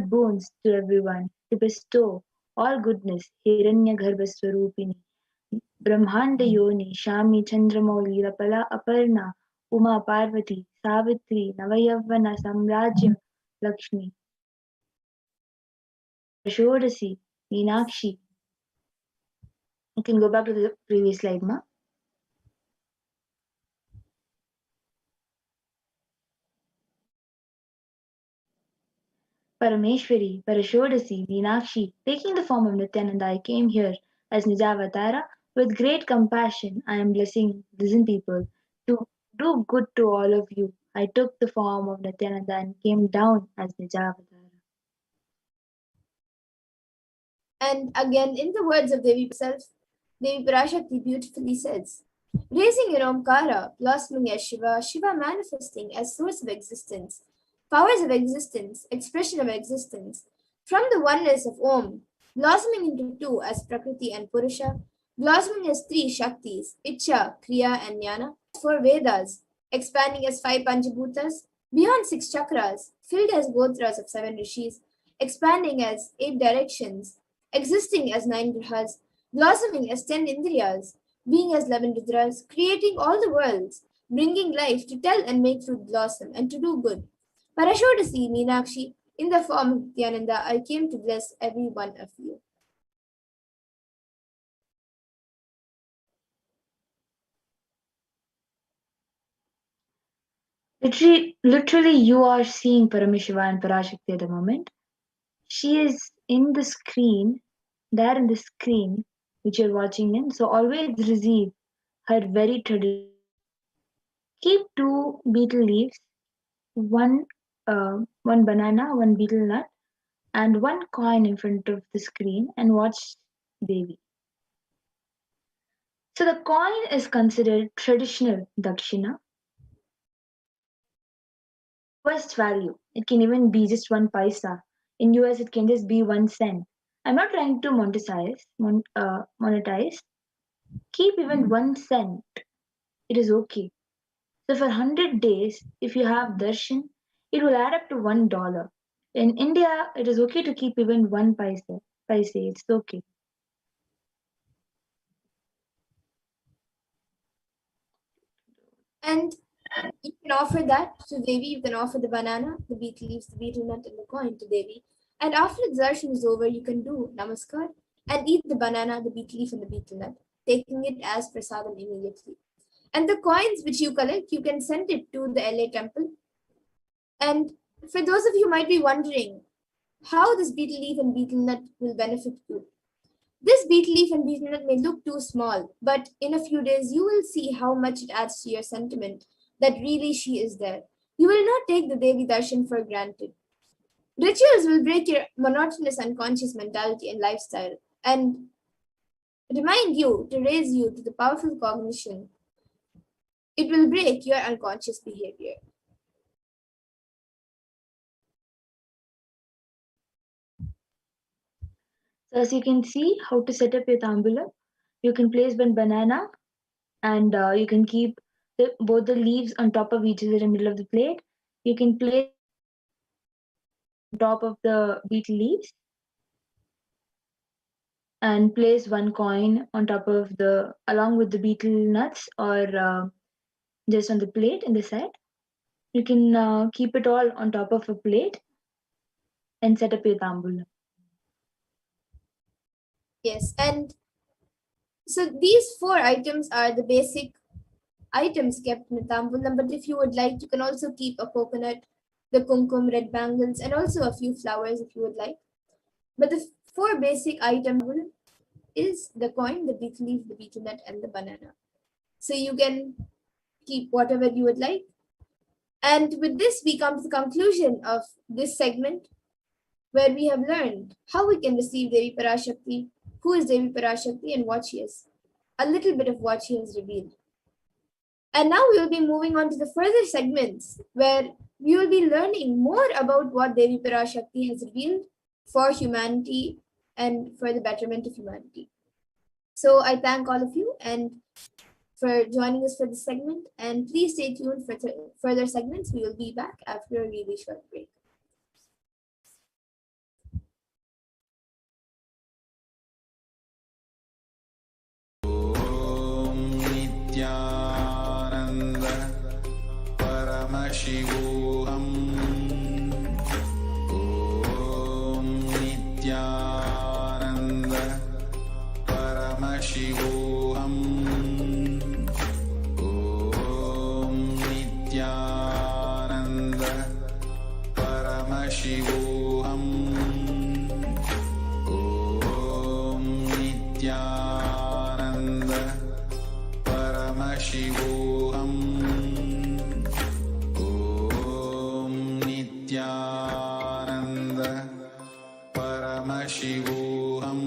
boons to everyone, to bestow all goodness, Hiranyagarbhaswarupini, Brahmanda Yoni, Shami Chandramauli, Rapala Aparna, Uma Parvati, Savitri, Navayavana Samrajyam, Lakshmi, Shodasi, Meenakshi. You can go back to the previous slide, Ma. Parameshwari, Parashodasi, Meenakshi, taking the form of Nityananda, I came here as Nijavatara. With great compassion, I am blessing people to do good to all of you. I took the form of Nityananda and came down as Nijavatara. And again, in the words of Devi herself, Devi Parashakti beautifully says, raising in Omkara, blossoming as Shiva, Shiva manifesting as source of existence, powers of existence, expression of existence, from the oneness of Om, blossoming into two as Prakriti and Purusha, blossoming as three Shaktis, Icha, Kriya, and Jnana, four Vedas, expanding as five Panchabhutas, beyond six chakras, filled as Gotras of seven rishis, expanding as eight directions, existing as nine grahas, blossoming as 10 indriyas, being as 11 rudras, creating all the worlds, bringing life to tell and make fruit blossom and to do good. Parashodasi, Meenakshi, in the form of Nityananda, I came to bless every one of you. Literally, you are seeing Paramashiva and Parashakti at the moment. She is in the screen, there in the screen which you're watching in. So always receive her very traditional. Keep two betel leaves, one one banana, one betel nut, and one coin in front of the screen and watch Devi. So the coin is considered traditional dakshina. Lowest value. It can even be just 1 paisa. In US, it can just be 1 cent. I'm not trying to monetize. Keep even 1 cent. It is okay. So for 100 days, if you have darshan, it will add up to $1. In India, it is okay to keep even 1 paisa. It's okay. And you can offer that to Devi. You can offer the banana, the betel leaves, the betel nut, and the coin to Devi. And after the darshan is over, you can do namaskar and eat the banana, the betel leaf, and the betel nut, taking it as prasadam immediately. And the coins which you collect, you can send it to the LA temple. And for those of you who might be wondering how this betel leaf and betel nut will benefit you, this betel leaf and betel nut may look too small, but in a few days you will see how much it adds to your sentiment that really she is there. You will not take the Devi Darshan for granted. Rituals will break your monotonous unconscious mentality and lifestyle and remind you to raise you to the powerful cognition. It will break your unconscious behavior. So as you can see how to set up your tambulam, you can place one banana and you can keep both the leaves on top of each other in the middle of the plate. You can place on top of the betel leaves and place one coin on top of the along with the betel nuts or just on the plate in the side. You can keep it all on top of a plate and set up your tambulam. Yes, and so these four items are the basic items kept in the tambulam, but if you would like, you can also keep a coconut, the kumkum, red bangles, and also a few flowers if you would like. But the four basic items is the coin, the betel leaf, the betel nut, and the banana. So you can keep whatever you would like. And with this, we come to the conclusion of this segment where we have learned how we can receive Devi Parashakti, who is Devi Parashakti, and what she is. A little bit of what she has revealed. And now we will be moving on to the further segments where we will be learning more about what Devi Parashakti has revealed for humanity and for the betterment of humanity. So I thank all of you and for joining us for this segment, and please stay tuned for further segments. We will be back after a really short break. Paramashivoham.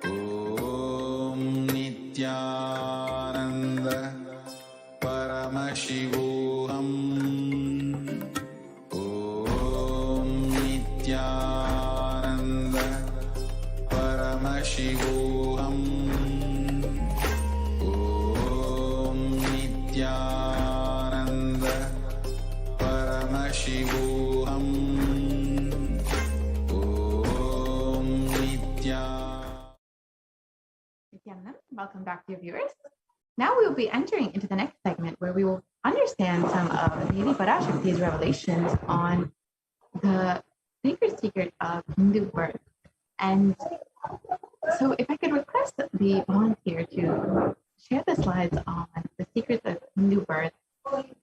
Om Nithyananda Paramashivoham. Om Nithyananda Paramashivoham. Om Nithyananda Paramashivoham. Om Nithyananda, welcome back, dear viewers. Now we will be entering into the next segment where we will understand some of Devi Parashakti's revelations on the sacred secret of Hindu birth. And so if I could request the volunteer to share the slides on the secrets of Hindu birth,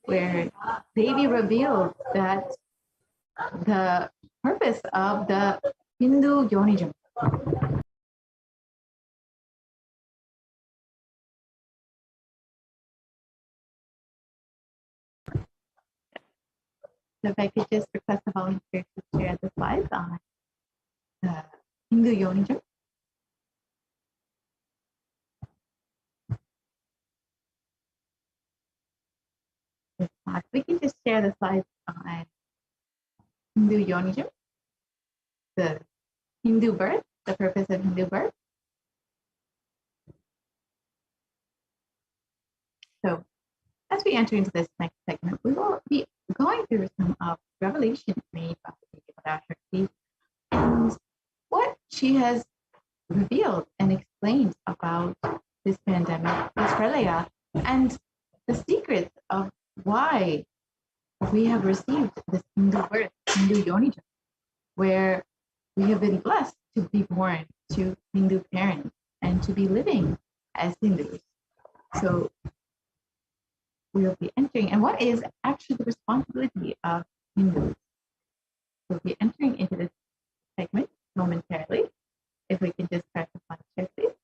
where Devi revealed that the purpose of the Hindu Yonijam. So if I could just request the volunteer to share the slides on the Hindu Yonijam. We can just share the slides on Hindu Yonijam, the Hindu birth, the purpose of Hindu birth. So as we enter into this next segment, we will be going through some of revelations made by Parashakti and what she has revealed and explained about this pandemic, this pralaya, and the secrets of why we have received this Hindu birth, Hindu Yonijam, where we have been blessed to be born to Hindu parents and to be living as Hindus. So we will be entering, and what is actually the responsibility of Hindus? We'll be entering into this segment momentarily. If we can just press the slide share, please.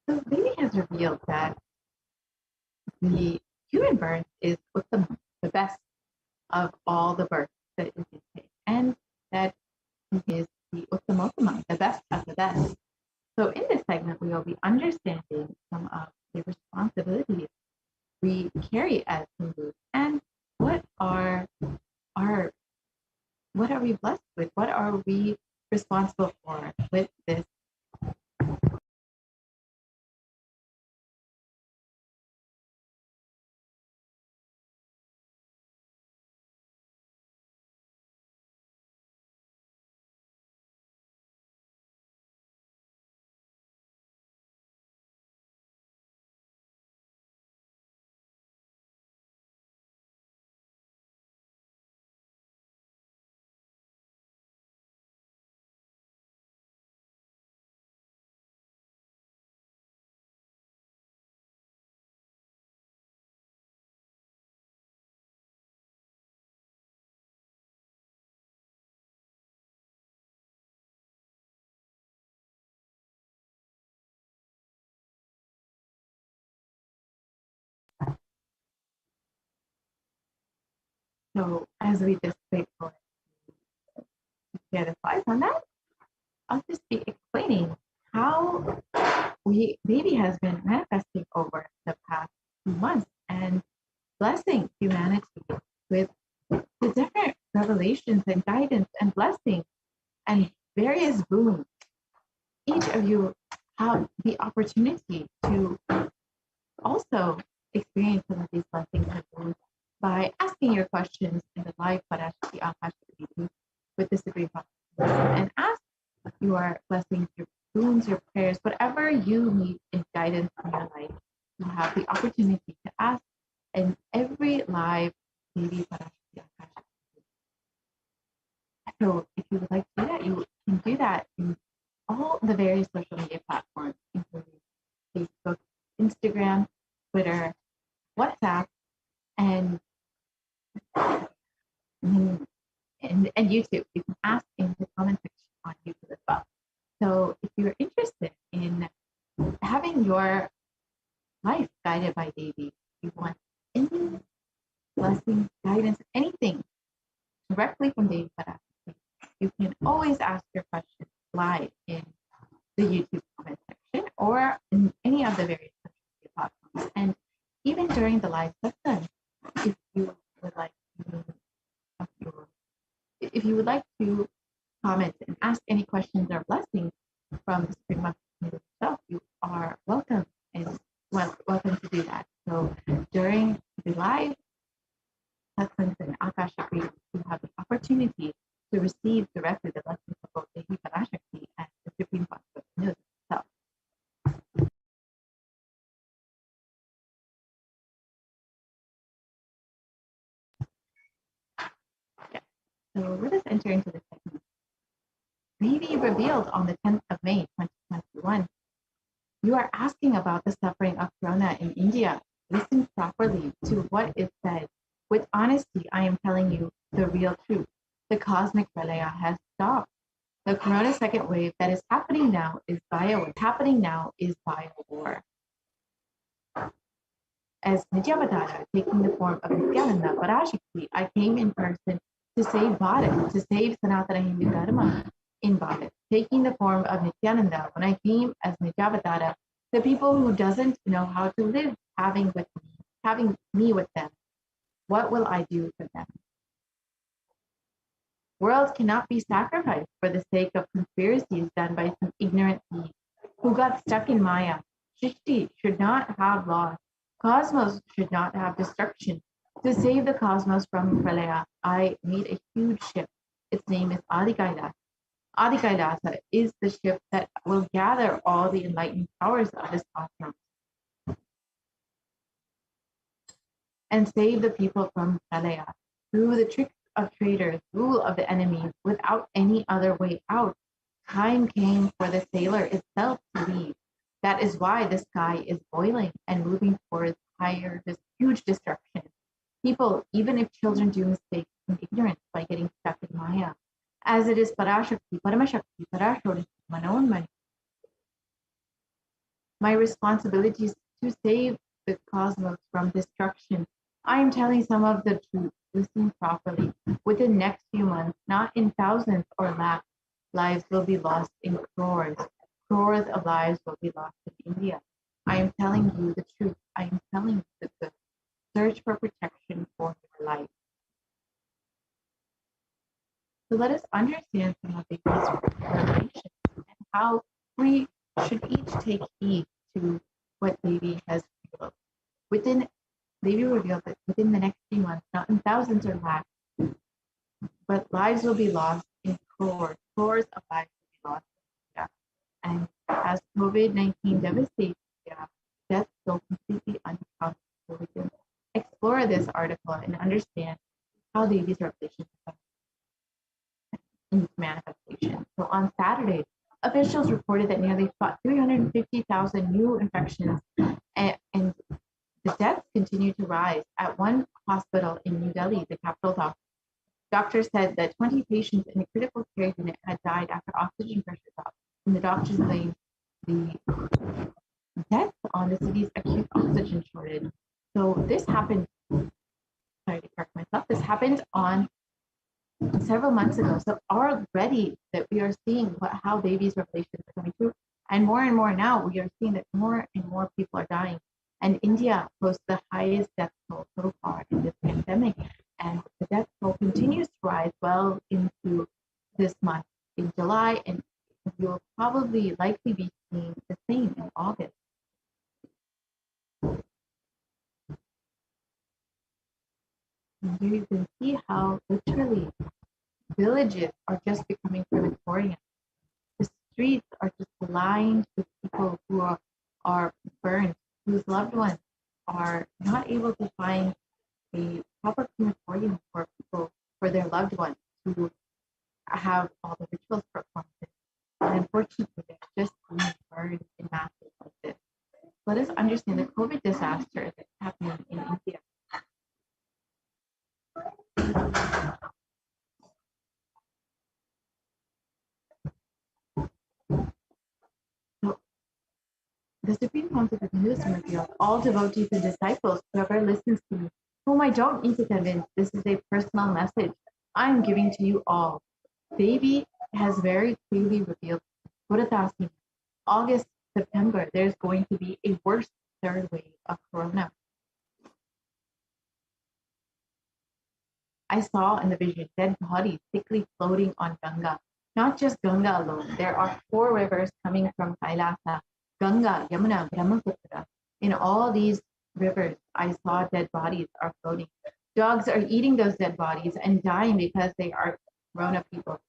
So Devi has revealed that the human birth is Uttamam, the best of all the births that we can take, and that is the Uttamottama, the best of the best. So in this segment, we will be understanding some of the responsibilities we carry as Hindus and what are we blessed with? What are we responsible for with this? So as we just wait for to share the slides on that, I'll just be explaining how Devi has been manifesting over the past few months and blessing humanity with the different revelations and guidance and blessings and various boons. Each of you have the opportunity to also experience some of these blessings and boons by asking your questions in the live Parashakti Akashic meeting with the Supreme Consciousness, and ask your blessings, your boons, your prayers, whatever you need in guidance in your life. You have the opportunity to ask in every live Devi Parashakti Akashic meeting. So if you would like to do that, you can do that in all the various social media platforms, including Facebook, Instagram, Twitter, WhatsApp, and and YouTube. You can ask in the comment section on YouTube as well. So if you're interested in having your life guided by Devi, you want any blessing, guidance, anything directly from Devi Parashakti, you can always ask your questions live in the YouTube comment section or in any of the various social media platforms. And even during the live session, if you would like to, if you would like to comment and ask any questions or blessings from the Supreme Master itself, you are welcome and welcome to do that. So during the live satsang and Akashic readings, you have the opportunity to receive directly the blessings of both Devi Parashakti and the Supreme Master itself. Yeah. So let us enter into the segment. Devi revealed on the 10th of May, 2021. You are asking about the suffering of Corona in India. Listen properly to what is said. With honesty, I am telling you the real truth. The cosmic Pralaya has stopped. The Corona second wave that is happening now is bio war. As Nityavatara, taking the form of Nithyananda Parashakti, I came in person to save Bharat, to save Sanatana Hindu Dharma in Bharat. Taking the form of Nityananda, when I came as Nityavatara, the people who doesn't know how to live having me with them, what will I do for them? Worlds cannot be sacrificed for the sake of conspiracies done by some ignorant thieves who got stuck in Maya. Srishti should not have loss. Cosmos should not have destruction. To save the cosmos from Pralaya, I made a huge ship. Its name is Adi Kailasa. Adi Kailasa is the ship that will gather all the enlightened powers of this cosmos and save the people from Pralaya. Through the tricks of traitors, rule of the enemies, without any other way out, time came for the sailor itself to leave. That is why the sky is boiling and moving towards this huge destruction. People, even if children do mistakes in ignorance by getting stuck in Maya, as it is Parashakti, Paramashakti, Parashakti, Manonmani. My responsibility is to save the cosmos from destruction. I am telling some of the truth. Listen properly. Within the next few months, not in thousands or lakhs, lives will be lost in crores. Crores of lives will be lost in India. I am telling you the truth. I am telling you the good. Search for protection for your life. So let us understand some of these revelations and how we should each take heed to what Devi has revealed. Devi revealed that within the next few months, not in thousands or lakhs, but lives will be lost in crores. Crores of lives will be lost in India. And as COVID-19 devastates India, deaths go completely unaccounted for. We can explore this article and understand how Devi's revelations come into manifestation. So on Saturday, officials reported that nearly 350,000 new infections and the deaths continue to rise. At one hospital in New Delhi, the capital doctor said that 20 patients in a critical care unit had died after oxygen pressure dropped. And the doctors blamed the deaths on the city's acute oxygen shortage. So this happened, sorry to correct myself, this happened on several months ago. So already that we are seeing how Devi's revelations are coming true. And more now, we are seeing that more and more people are dying. And India posts the highest death toll so far in this pandemic. And the death toll continues to rise well into this month in July. And you'll probably likely be seeing the same in August. And here you can see how literally villages are just becoming crematoriums. The streets are just lined with people who are burned, whose loved ones are not able to find a proper crematorium for people, for their loved ones to have all the rituals performed. And unfortunately, they're just being burned in masses like this. Let us understand the COVID disaster that's happening in India. The Supreme Council of Hinduism revealed, all devotees and disciples, whoever listens to me, whom I don't need to convince, this is a personal message I am giving to you all. Devi has very clearly revealed, Buddhadasi, August, September, there's going to be a worse third wave of corona. I saw in the vision dead bodies thickly floating on Ganga. Not just Ganga alone, there are 4 rivers coming from Kailasa, Ganga, Yamuna, Brahmaputra. In all these rivers, I saw dead bodies are floating. Dogs are eating those dead bodies and dying because they are grown-up people.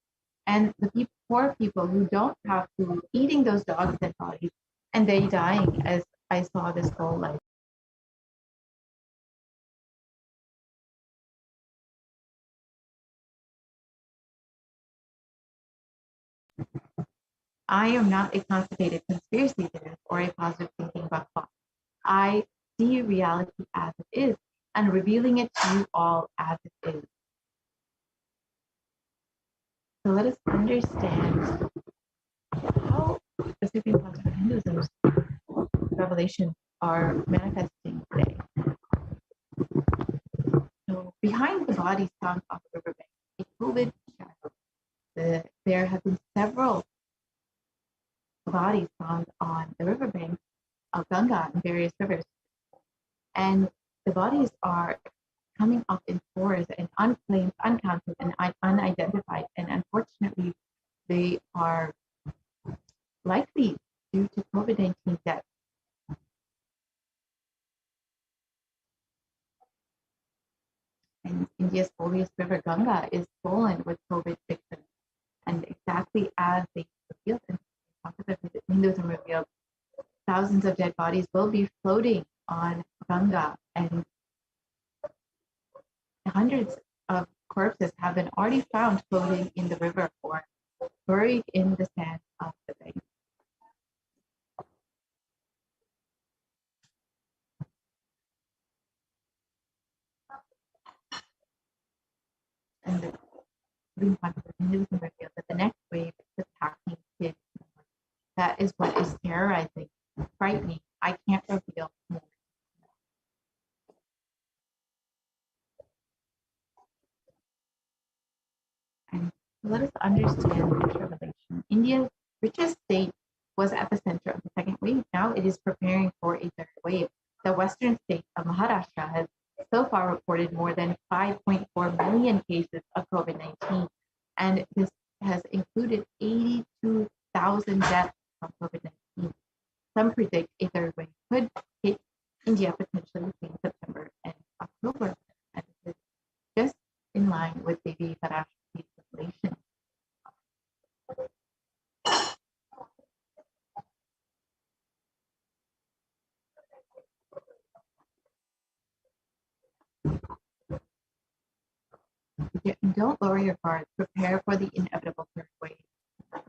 And the poor people who don't have food eating those dogs' dead bodies and they dying as I saw this whole life. I am not a constipated conspiracy theorist or a positive thinking buffalo. I see reality as it is and revealing it to you all as it is. So let us understand how the Supreme Council of Hinduism's revelations are manifesting today. So behind the bodies found on the riverbank, a COVID shadow. There have been several bodies found on the riverbank of Ganga and various rivers. And the bodies are coming up in fours and unclaimed, uncounted, and unidentified. And unfortunately, they are likely due to COVID-19 deaths. And India's holiest river, Ganga, is swollen with COVID victims. And exactly as they revealed, and Hinduism revealed, thousands of dead bodies will be floating on Ganga, and hundreds of corpses have been already found floating in the river or buried in the sand of the bank. And the Supreme Council of Hinduism revealed that the next wave is attacking kids. That is what is terrorizing, frightening. I can't reveal more. And let us understand this revelation. India's richest state was at the center of the second wave. Now it is preparing for a third wave. The western state of Maharashtra has so far reported more than 5.4 million cases of COVID-19, and this has included 82,000 deaths from COVID-19. Some predict a third wave could hit India potentially between September and October, and this is just in line with Devi Parashakti's revelation. Don't lower your guard. Prepare for the inevitable third wave.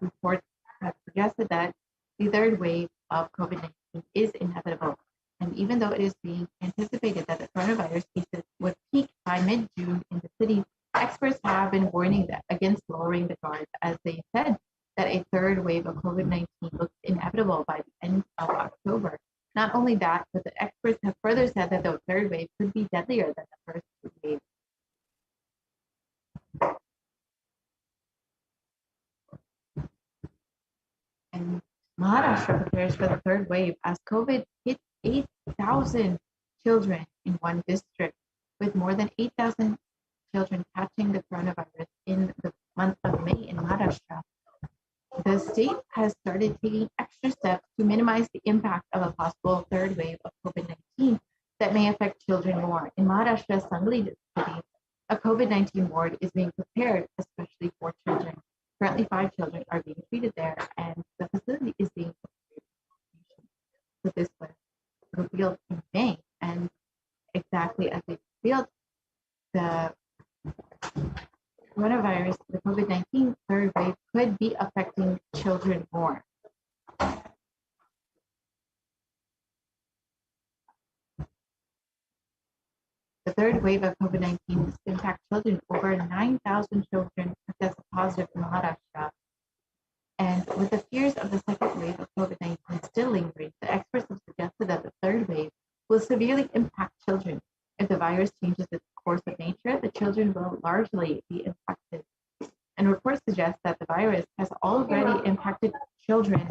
Reports have suggested that the third wave of COVID-19 is inevitable. And even though it is being anticipated that the coronavirus cases would peak by mid-June in the city, experts have been warning against lowering the guard, as they said that a third wave of COVID-19 looks inevitable by the end of October. Not only that, but the experts have further said that the third wave could be deadlier than the first two waves. And Maharashtra prepares for the third wave as COVID hit 8,000 children in one district, with more than 8,000 children catching the coronavirus in the month of May in Maharashtra. The state has started taking extra steps to minimize the impact of a possible third wave of COVID-19 that may affect children more. In Maharashtra's Sangli city, a COVID-19 ward is being prepared, especially for children. Currently, 5 children are being treated there, and the facility is being prepared. So this was revealed in May, and exactly as they revealed, the coronavirus, the COVID-19 third wave could be affecting children more. The third wave of COVID-19 is to impact children. Over 9,000 children tested positive in Maharashtra, and with the fears of the second wave of COVID-19 still lingering, the experts have suggested that the third wave will severely impact children. If the virus changes its course of nature, the children will largely be infected. And reports suggest that the virus has already impacted children.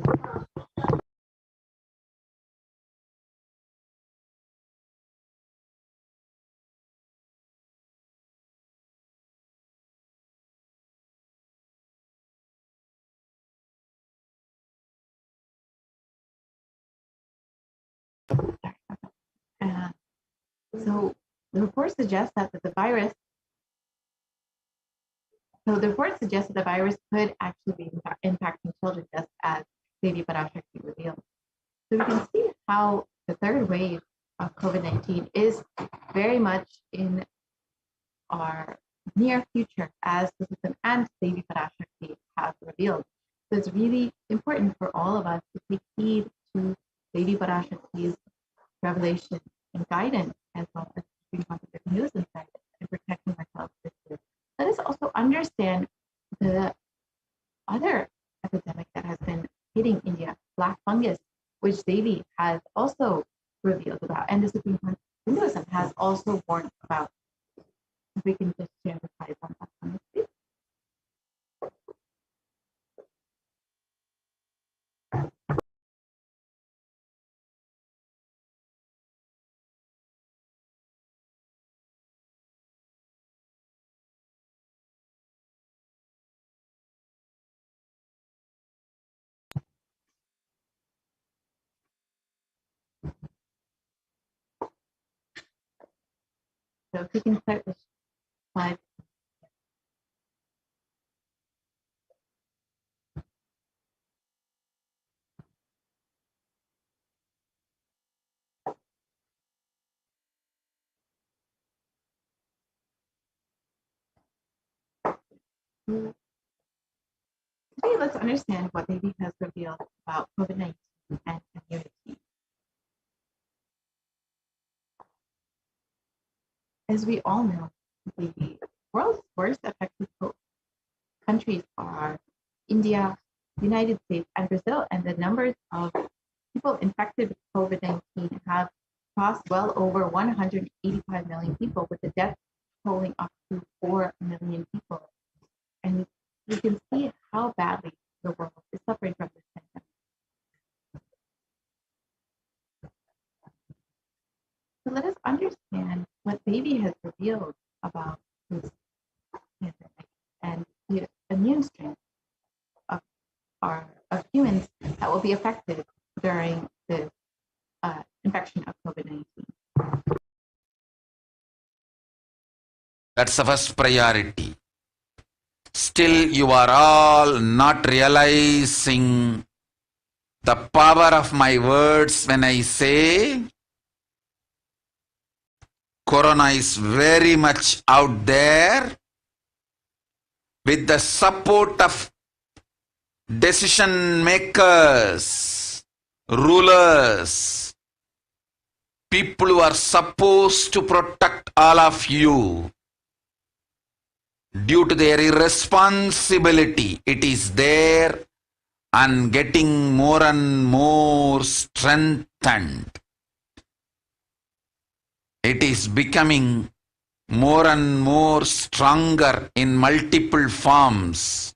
Uh, so the report suggests that the virus. So the report suggests that the virus could actually be impacting children, just as Lady Parashakti revealed. So we can see how the third wave of COVID-19 is very much in our near future, as the system and Lady Parashakti have revealed. So it's really important for all of us to take heed to Lady Parashakti's revelation and guidance, as well as being positive news inside and protecting ourselves this year. Let us also understand the other epidemic that has been hitting India, black fungus, which Devi has also revealed about, and the Supreme Court of Hinduism has also warned about. If we can just share the slides on that one, please. So if we can start this slide. Today, let's understand what Devi has revealed about COVID-19 and immunity. As we all know, the world's worst affected countries are India, United States, and Brazil, and the numbers of people infected with COVID-19 have crossed well over 185 million people, with the death tolling up to 4 million people. And you can see how badly the world is suffering from this pandemic. So let us understand what Devi has revealed about this pandemic and the immune strength of humans that will be affected during the infection of COVID-19. That's the first priority. Still, you are all not realizing the power of my words when I say Corona is very much out there with the support of decision makers, rulers, people who are supposed to protect all of you. Due to their irresponsibility, it is there and getting more and more strengthened. It is becoming more and more stronger in multiple forms.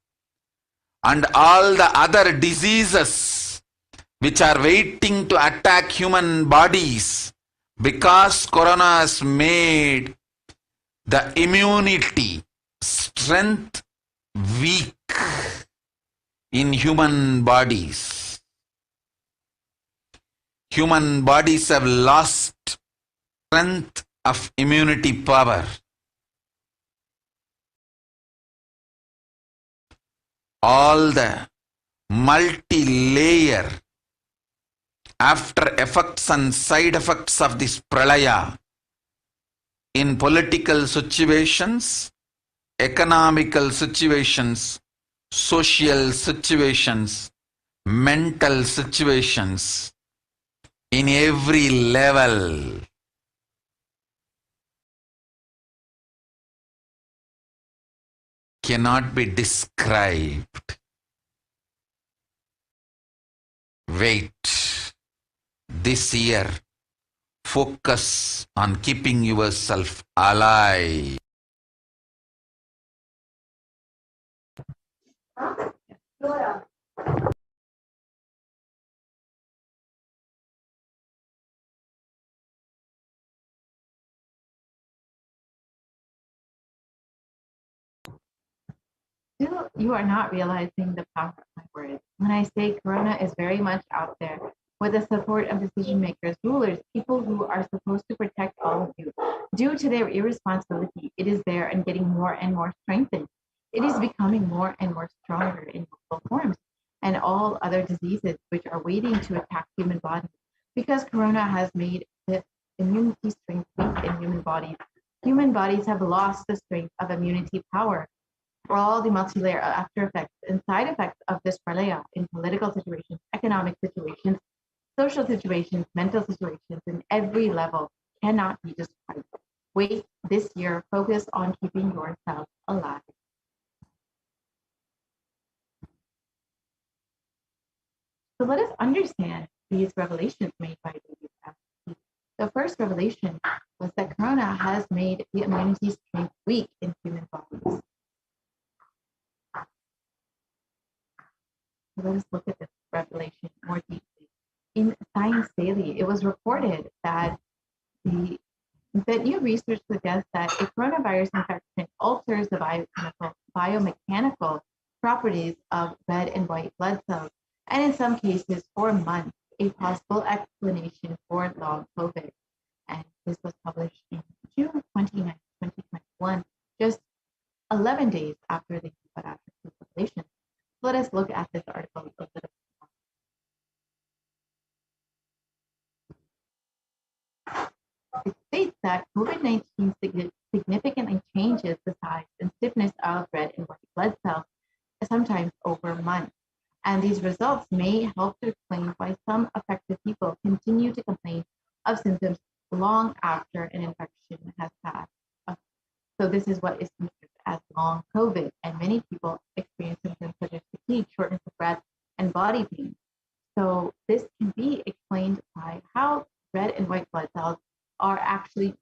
And all the other diseases which are waiting to attack human bodies, because Corona has made the immunity strength weak in human bodies. Human bodies have lost strength of immunity power. All the multi-layer after effects and side effects of this pralaya in political situations, economical situations, social situations, mental situations, in every level. Cannot be described. Wait. This year, focus on keeping yourself alive. Still, you are not realizing the power of my words. When I say Corona is very much out there with the support of decision makers, rulers, people who are supposed to protect all of you. Due to their irresponsibility, it is there and getting more and more strengthened. It is becoming more and more stronger in multiple forms and all other diseases which are waiting to attack human bodies. Because Corona has made the immunity strength weak in human bodies. Human bodies have lost the strength of immunity power. For all the multi-layer after effects and side effects of this pralaya in political situations, economic situations, social situations, mental situations, in every level cannot be described. Wait this year, focus on keeping yourself alive. So let us understand these revelations made by David Ashley. The first revelation was that Corona has made the immunity strength weak in human bodies. Let us look at this revelation more deeply. In Science Daily, it was reported that new research suggests that a coronavirus infection alters the biomechanical properties of red and white blood cells, and in some cases for months, a possible explanation for long COVID. And this was published in June 29, 2021, just 11 days after the Parashakti revelation. Let us look at this article a little bit. It states that COVID-19 significantly changes the size and stiffness of red and white blood cells, sometimes over months. And these results may help to explain why some affected people continue to complain of symptoms long after an infection has passed. So this is what is considered as long COVID, and many people experience symptoms such as fatigue, shortness of breath, and body pain. So this can be explained by how red and white blood cells are actually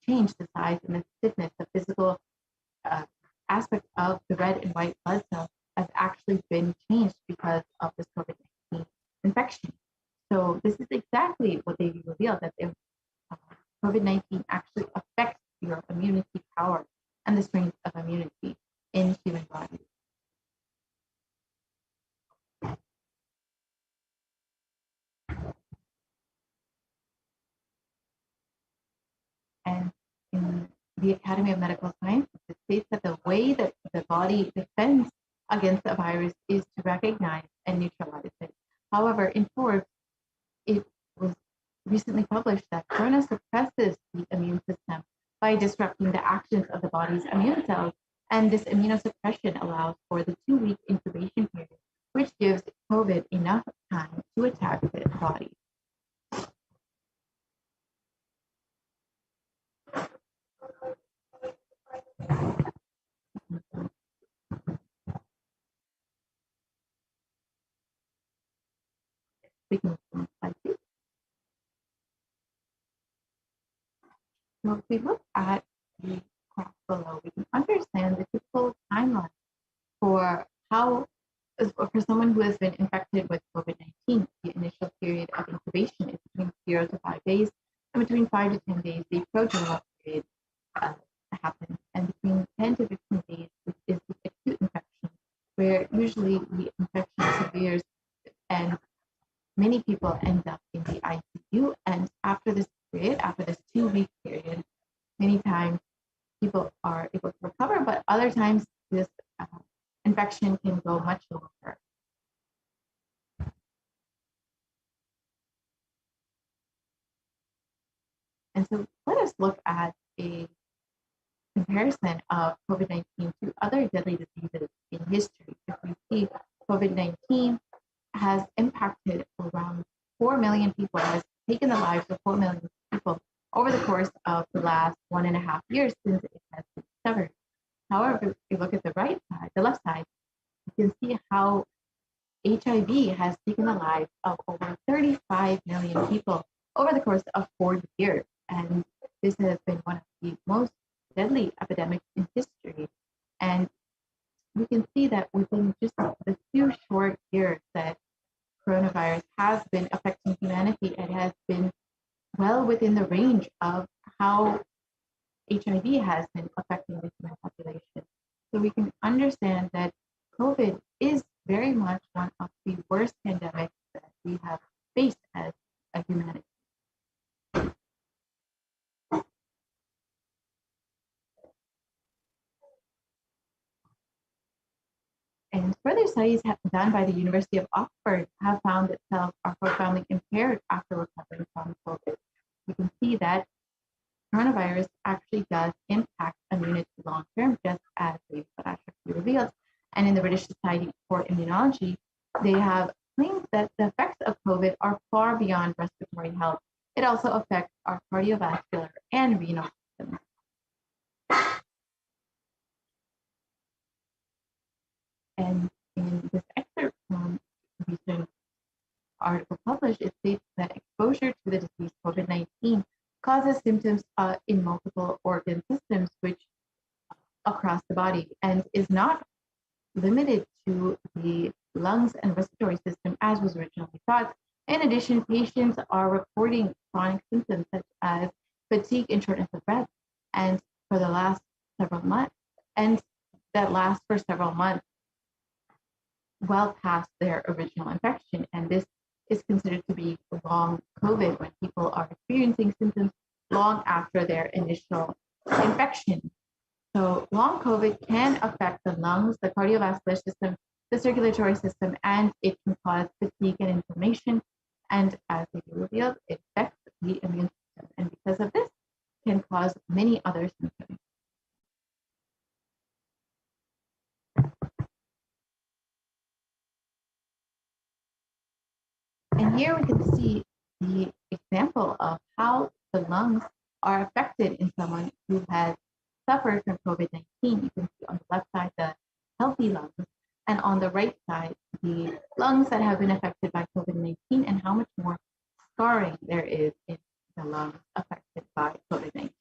change the size and the stiffness, the physical aspect of the red and white blood cells has actually been changed because of this COVID-19 infection. So this is exactly what they revealed, that COVID-19 actually affects your immunity power and the strength of immunity in human bodies. And in the Academy of Medical Sciences, it states that the way that the body defends against a virus is to recognize and neutralize it. However, in Forbes, it was recently published that Corona suppresses the immune system by disrupting the actions of the body's immune cells, and this immunosuppression allows for the 2-week incubation period, which gives COVID enough time to attack the body. We can move to the next slide, please. So if we look at the graph below, we can understand the typical timeline for how, for someone who has been infected with COVID-19, the initial period of incubation is between 0 to 5 days, and between 5 to 10 days, the prodromal period happens, and between 10 to 15 days is the acute infection, where usually the infection severes and many people end up in the ICU. And after this period, after this 2-week period, many times people are able to recover, but other times this infection can go much longer. And so let us look at a comparison of COVID-19 to other deadly diseases in history. If we see COVID-19 has impacted around 4 million people, has taken the lives of 4 million people over the course of the last 1.5 years since it has been discovered. However, if you look at the right side, the left side, you can see how HIV has taken the lives of over 35 million people over the course of 40 years. And this has been one of the most deadly epidemics in history. And we can see that within just the few short years that coronavirus has been affecting humanity, it has been well within the range of how HIV has been affecting the human population. So we can understand that COVID is very much one of the worst pandemics that we have faced as a humanity. And further studies done by the University of Oxford have found that cells are profoundly impaired after recovering from COVID. We can see that coronavirus actually does impact immunity long term, just as the Parashakti revealed. And in the British Society for Immunology, they have claimed that the effects of COVID are far beyond respiratory health. It also affects our cardiovascular and renal systems. And in this excerpt from a recent article published, it states that exposure to the disease COVID-19 causes symptoms in multiple organ systems, which across the body, and is not limited to the lungs and respiratory system as was originally thought. In addition, patients are reporting chronic symptoms such as fatigue and shortness of breath, and for the last several months, and that lasts for several months, well past their original infection. And this is considered to be long COVID, when people are experiencing symptoms long after their initial infection. So long COVID can affect the lungs, the cardiovascular system, the circulatory system, and it can cause fatigue and inflammation. And as we revealed, it affects the immune system. And because of this, can cause many other symptoms. And here we can see the example of how the lungs are affected in someone who has suffered from COVID-19. You can see on the left side the healthy lungs, and on the right side the lungs that have been affected by COVID-19, and how much more scarring there is in the lungs affected by COVID-19.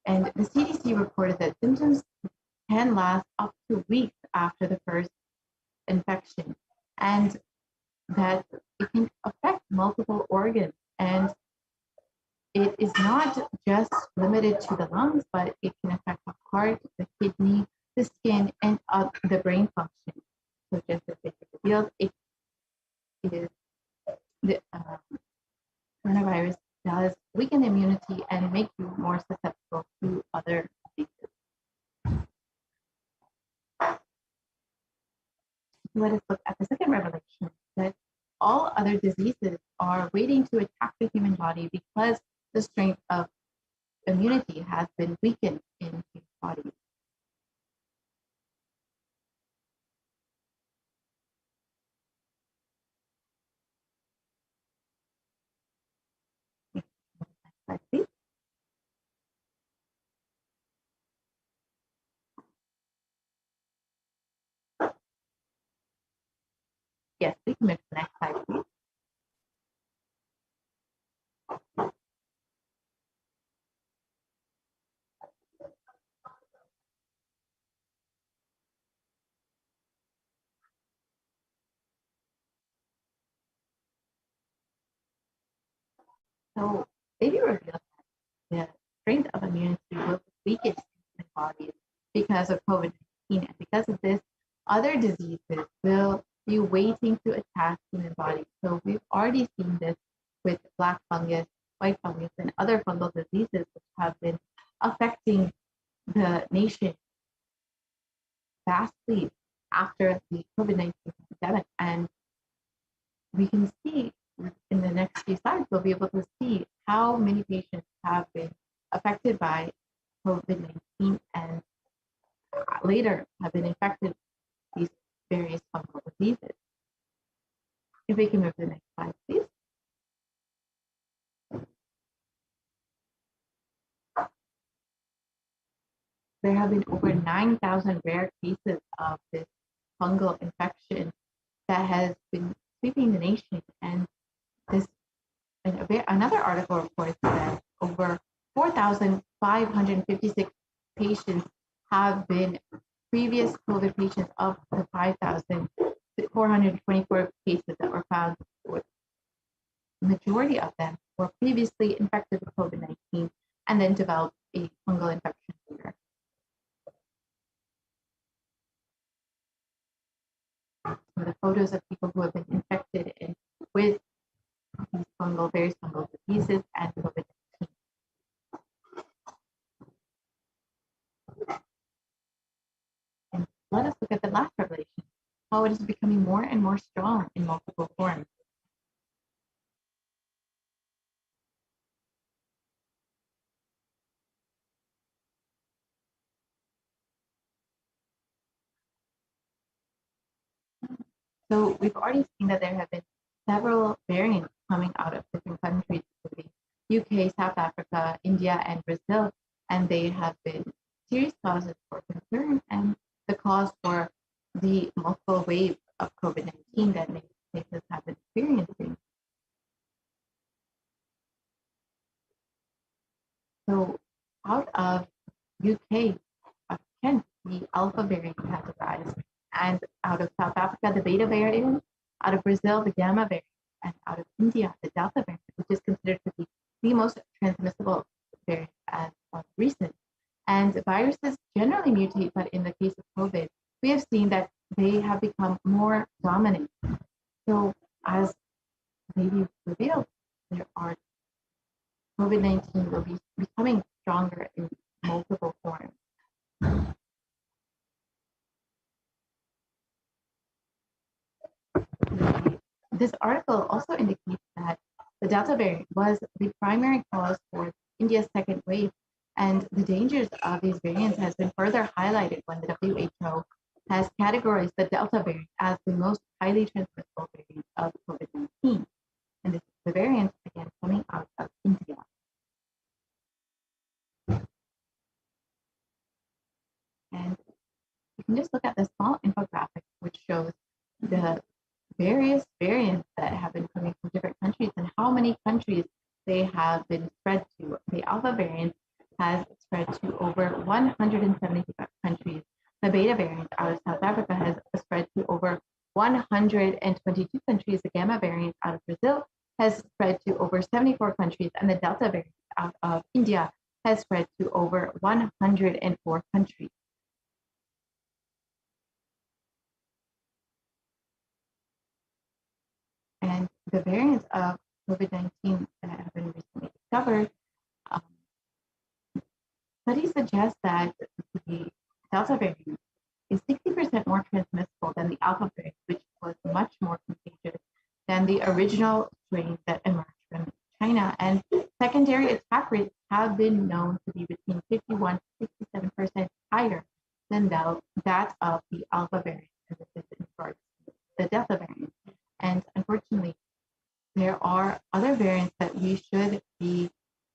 And the CDC reported that symptoms can last up to weeks after the first infection, and that it can affect multiple organs. And it is not just limited to the lungs, but it can affect the heart, the kidney, the skin, and the brain function. So just as it revealed, it is the coronavirus does weaken immunity and make you more susceptible to other diseases. Let us look at the second revelation, that all other diseases are waiting to attack the human body because the strength of immunity has been weakened in human bodies. Next slide, please. Yes, we can move to the next slide, please. So maybe revealed that the strength of immunity will weaken in human bodies because of COVID-19, and because of this, other diseases will be waiting to attack human bodies. So we've already seen this with black fungus, white fungus, and other fungal diseases which have been affecting the nation vastly after the COVID-19 pandemic. And we can see in the next few slides, we'll be able to see how many patients have been affected by COVID-19 and later have been infected with these various fungal diseases. If we can move to the next slide, please. there have been over 9,000 rare cases of this fungal infection that has been sweeping the nation. And another article reports that over 4,556 patients have been previous COVID patients of the 5,424 cases that were found. The majority of them were previously infected with COVID-19 and then developed a fungal infection later. So the photos of people who have been infected with these various fungal diseases and COVID-19. And let us look at the last revelation, how it is becoming more and more strong in multiple forms. So we've already seen that there have been several variants coming out of different countries, including UK, South Africa, India, and Brazil, and they have been serious causes for concern and the cause for the multiple waves of COVID-19 that many places have been experiencing. So out of UK, Kent, the Alpha variant has arisen, and out of South Africa, the Beta variant, out of Brazil, the Gamma variant, and out of India, the Delta variant, which is considered to be the most transmissible variant as of recent. And viruses generally mutate, but in the case of COVID, we have seen that they have become more dominant. So as maybe revealed, COVID-19 will be becoming stronger in multiple forms. This article also indicates that the Delta variant was the primary cause for India's second wave, and the dangers of these variants has been further highlighted when the WHO has categorized the Delta variant as the most highly transmissible variant of COVID-19. And this is the variant, again, coming out of India. And you can just look at this small infographic, which shows the various variants that have been coming from different countries and how many countries they have been spread to. The Alpha variant has spread to over 175 countries. The Beta variant out of South Africa has spread to over 122 countries. The Gamma variant out of Brazil has spread to over 74 countries, and the Delta variant out of India has spread to over 104 countries. And the variants of COVID-19 that have been recently discovered, studies suggest that the Delta variant is 60% more transmissible than the Alpha variant, which was much more contagious than the original strain that emerged from China. And secondary attack rates have been known to be between 51 to 67% higher than that of the Alpha variant, and this is in regards to the Delta variant. And unfortunately, there are other variants that we should be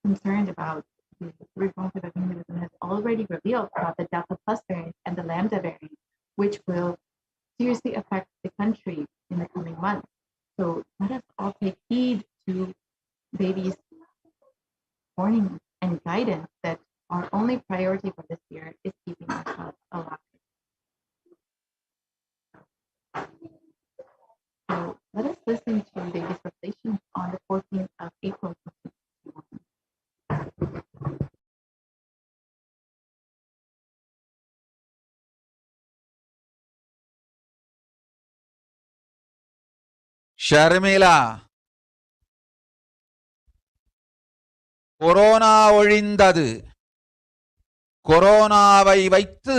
concerned about. The Responsive Immunism has already revealed about the Delta Plus variant and the Lambda variant, which will seriously affect the country in the coming months. So let us all take heed to babies' warnings and guidance that our only priority for this year is keeping ourselves alive. So let us listen to baby's revelation on the 14th of April. Sharmila, corona ஒழிந்தது. கொரோனாவை வைத்து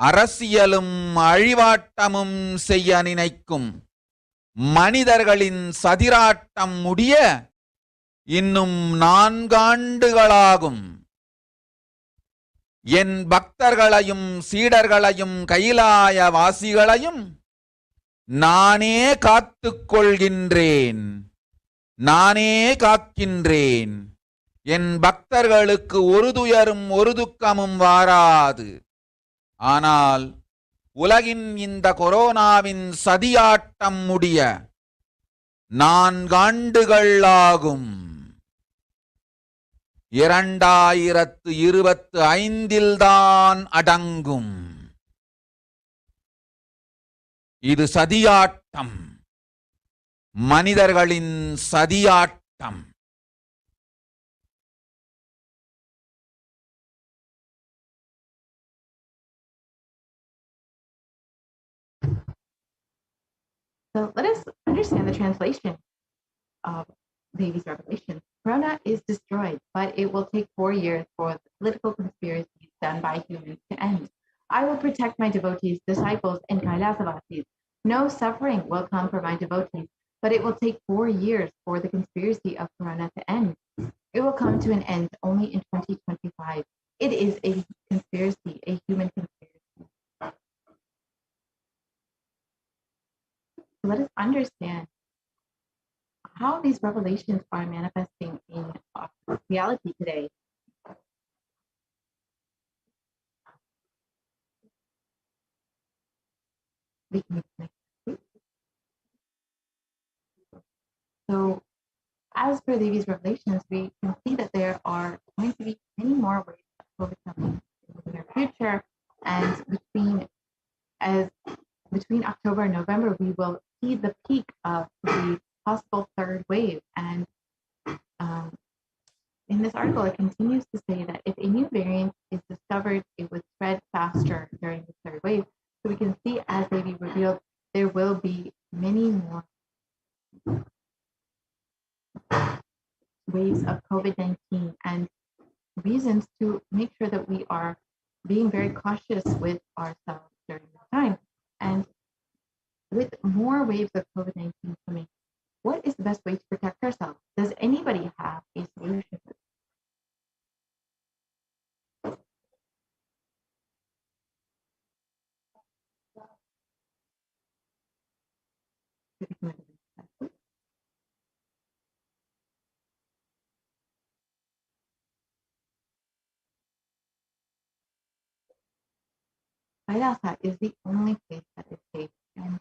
அரசியலும் அழிவாட்டமும் செய்ய நினைக்கும் மனிதர்களின் சதிராட்டம் முடிய இன்னும் 4 ஆண்டுகளாகும். என் பக்தர்களையும் சீடர்களையும் கைலாய வாசிகளையும் நானே காத்துக் கொள்கின்றேன், நானே காக்கின்றேன் என் பக்தர்களுக்கு ஒரு துயரும் ஒரு துக்கமும் வாராது. ஆனால் உலகின் இந்த கொரோனாவின் சதியாட்டம் முடிய 4 ஆண்டுகள் ஆகும். 2025 தான் அடங்கும். இது சதியாட்டம், மனிதர்களின் சதியாட்டம். So let us understand the translation of Devi's revelation. Corona is destroyed, but it will take 4 years for the political conspiracies done by humans to end. I will protect my devotees, disciples, and Kailasavasis. No suffering will come for my devotees, but it will take 4 years for the conspiracy of Corona to end. It will come to an end only in 2025. It is a conspiracy, a human conspiracy. Let us understand how these revelations are manifesting in reality today. So, as per Devi's revelations, we can see that there are going to be many more waves of COVID coming in the near future, and between October and November, we will see the peak of the possible 3rd wave. And in this article, it continues to say that if a new variant is discovered, it would spread faster during the 3rd wave. So we can see, as Devi revealed, there will be many more waves of COVID-19 and reasons to make sure that we are being very cautious with ourselves during this time. And with more waves of COVID-19 coming, what is the best way to protect ourselves? Does anybody have a solution? Kailasa is the only place that is safe, and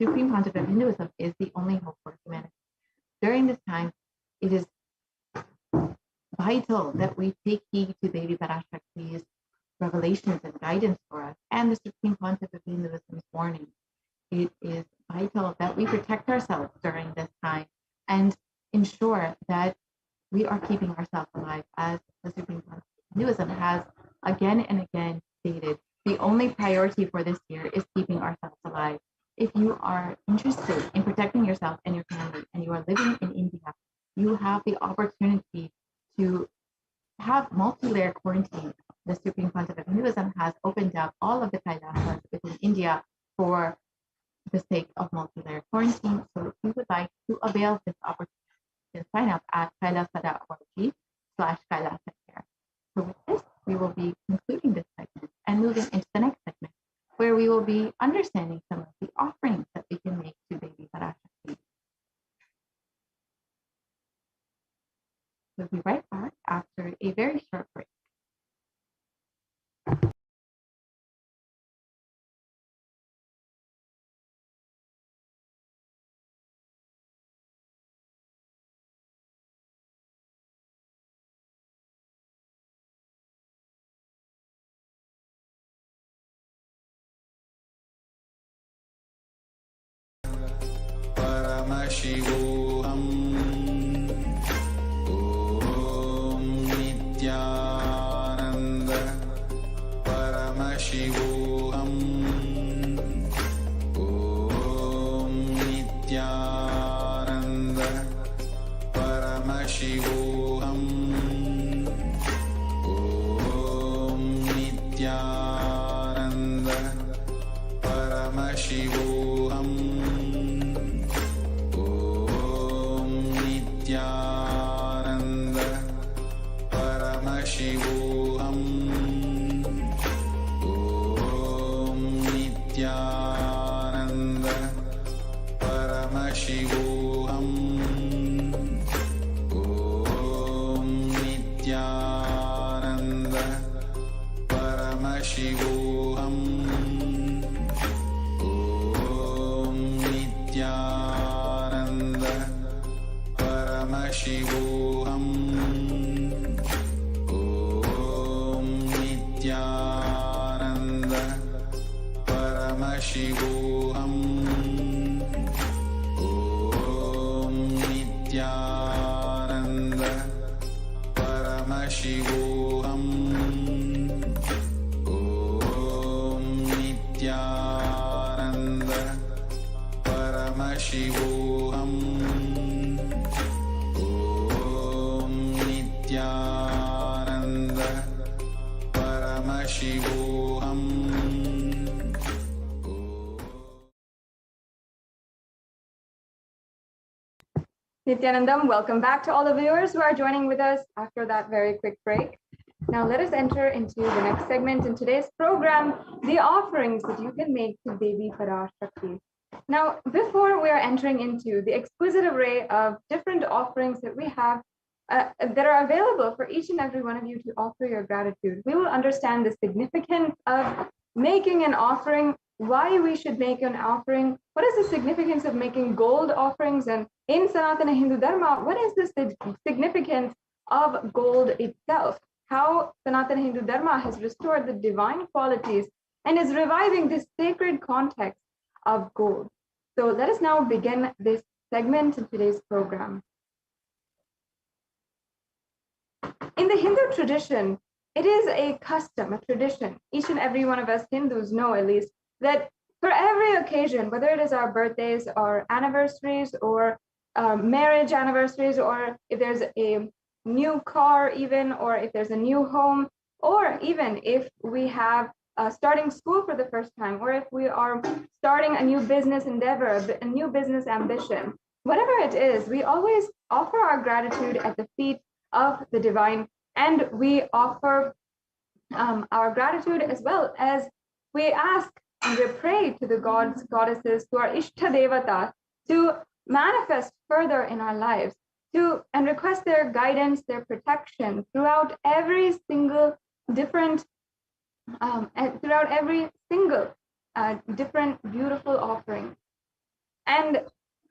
Supreme concept of Hinduism is the only hope for humanity. During this time, it is vital that we take heed to Devi Parashakti's revelations and guidance for us, and the Supreme concept of Hinduism's warning. It is vital that we protect ourselves during this time and ensure that we are keeping ourselves alive, as the Supreme concept of Hinduism has again and again stated. The only priority for this year is keeping ourselves alive. If you are interested in protecting yourself and your family, and you are living in India, you have the opportunity to have multi-layer quarantine. The Supreme concept of Hinduism has opened up all of the Kailasas within India for the sake of multi-layer quarantine. So if you would like to avail this opportunity, you can sign up at kailasa.org/kailasacare. So with this, we will be concluding this segment and moving into the next segment, where we will be understanding some of the offerings that we can make to Devi Parashakti. We'll be right back after a very short break. Paramashivoham. Om Nithyananda Paramashivoham. Om Nithyananda Paramashivoham. Om Nithyananda Paramashivoham. Nithyananda Paramashivoham. Om Nithyananda Paramashivoham. Om Nithyananda Paramashivoham. Om Nithyananda Paramashivoham. Om Nithyananda Paramashivoham. Om Nithyananda Paramashivoham. Om Nithyananda Paramashivoham. Om Nithyananda Paramashivoham. Nithyanandam, welcome back to all the viewers who are joining with us after that very quick break. Now let us enter into the next segment in today's program, the offerings that you can make to Devi Parashakti. Now, before we are entering into the exquisite array of different offerings that we have that are available for each and every one of you to offer your gratitude, we will understand the significance of making an offering, why we should make an offering, what is the significance of making gold offerings, and in Sanatana Hindu Dharma, what is the significance of gold itself? How Sanatana Hindu Dharma has restored the divine qualities and is reviving this sacred context of gold. So let us now begin this segment in today's program. In the Hindu tradition, it is a custom, a tradition. Each and every one of us Hindus know, at least, that for every occasion, whether it is our birthdays or anniversaries or marriage anniversaries, or if there's a new car even, or if there's a new home, or even if we have starting school for the first time, or if we are starting a new business endeavor, a new business ambition, whatever it is, we always offer our gratitude at the feet of the divine, and we offer our gratitude as well as we ask and we pray to the gods, goddesses, to our Ishta Devata, to manifest further in our lives, and request their guidance, their protection throughout every single different different beautiful offering. And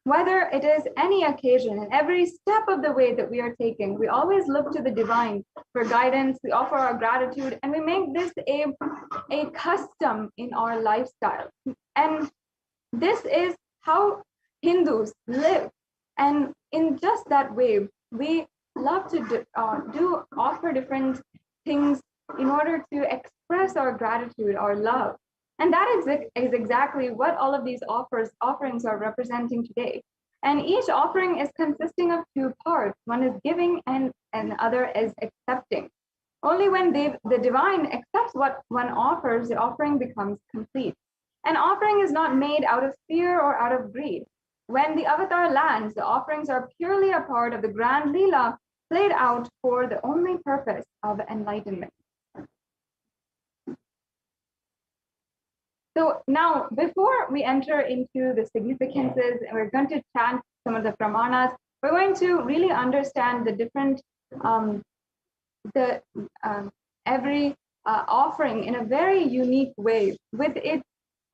whether it is any occasion and every step of the way that we are taking, we always look to the divine for guidance. We offer our gratitude, and we make this a custom in our lifestyle. And this is how Hindus live. And in just that way, we love to offer different things in order to express our gratitude, our love. And that is exactly what all of these offerings are representing today. And each offering is consisting of two parts. One is giving and the other is accepting. Only when the divine accepts what one offers, the offering becomes complete. An offering is not made out of fear or out of greed. When the avatar lands, the offerings are purely a part of the grand Leela played out for the only purpose of enlightenment. So now, before we enter into the significances, and we're going to chant some of the pramanas, we're going to really understand the different, every offering in a very unique way with its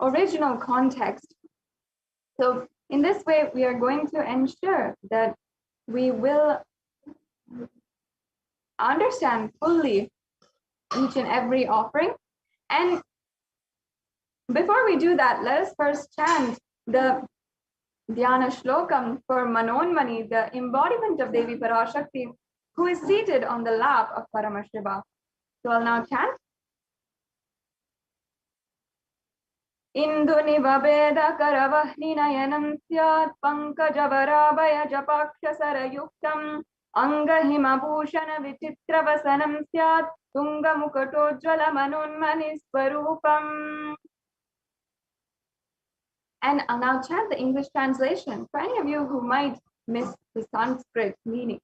original context. So in this way, we are going to ensure that we will understand fully each and every offering. And before we do that, let us first chant the Dhyana Shlokam for Manonmani, the embodiment of Devi Parashakti, who is seated on the lap of Paramashiva. So I'll now chant. Induniva Veda Karavahni Nayanam Syat Pankajavara Japaksha Sarayuktam Angahima Bhushana Vichitra Vasanam Syat Tunga Mukatojvala Manonmani Swarupam. And I'll now chant the English translation for any of you who might miss the Sanskrit meaning.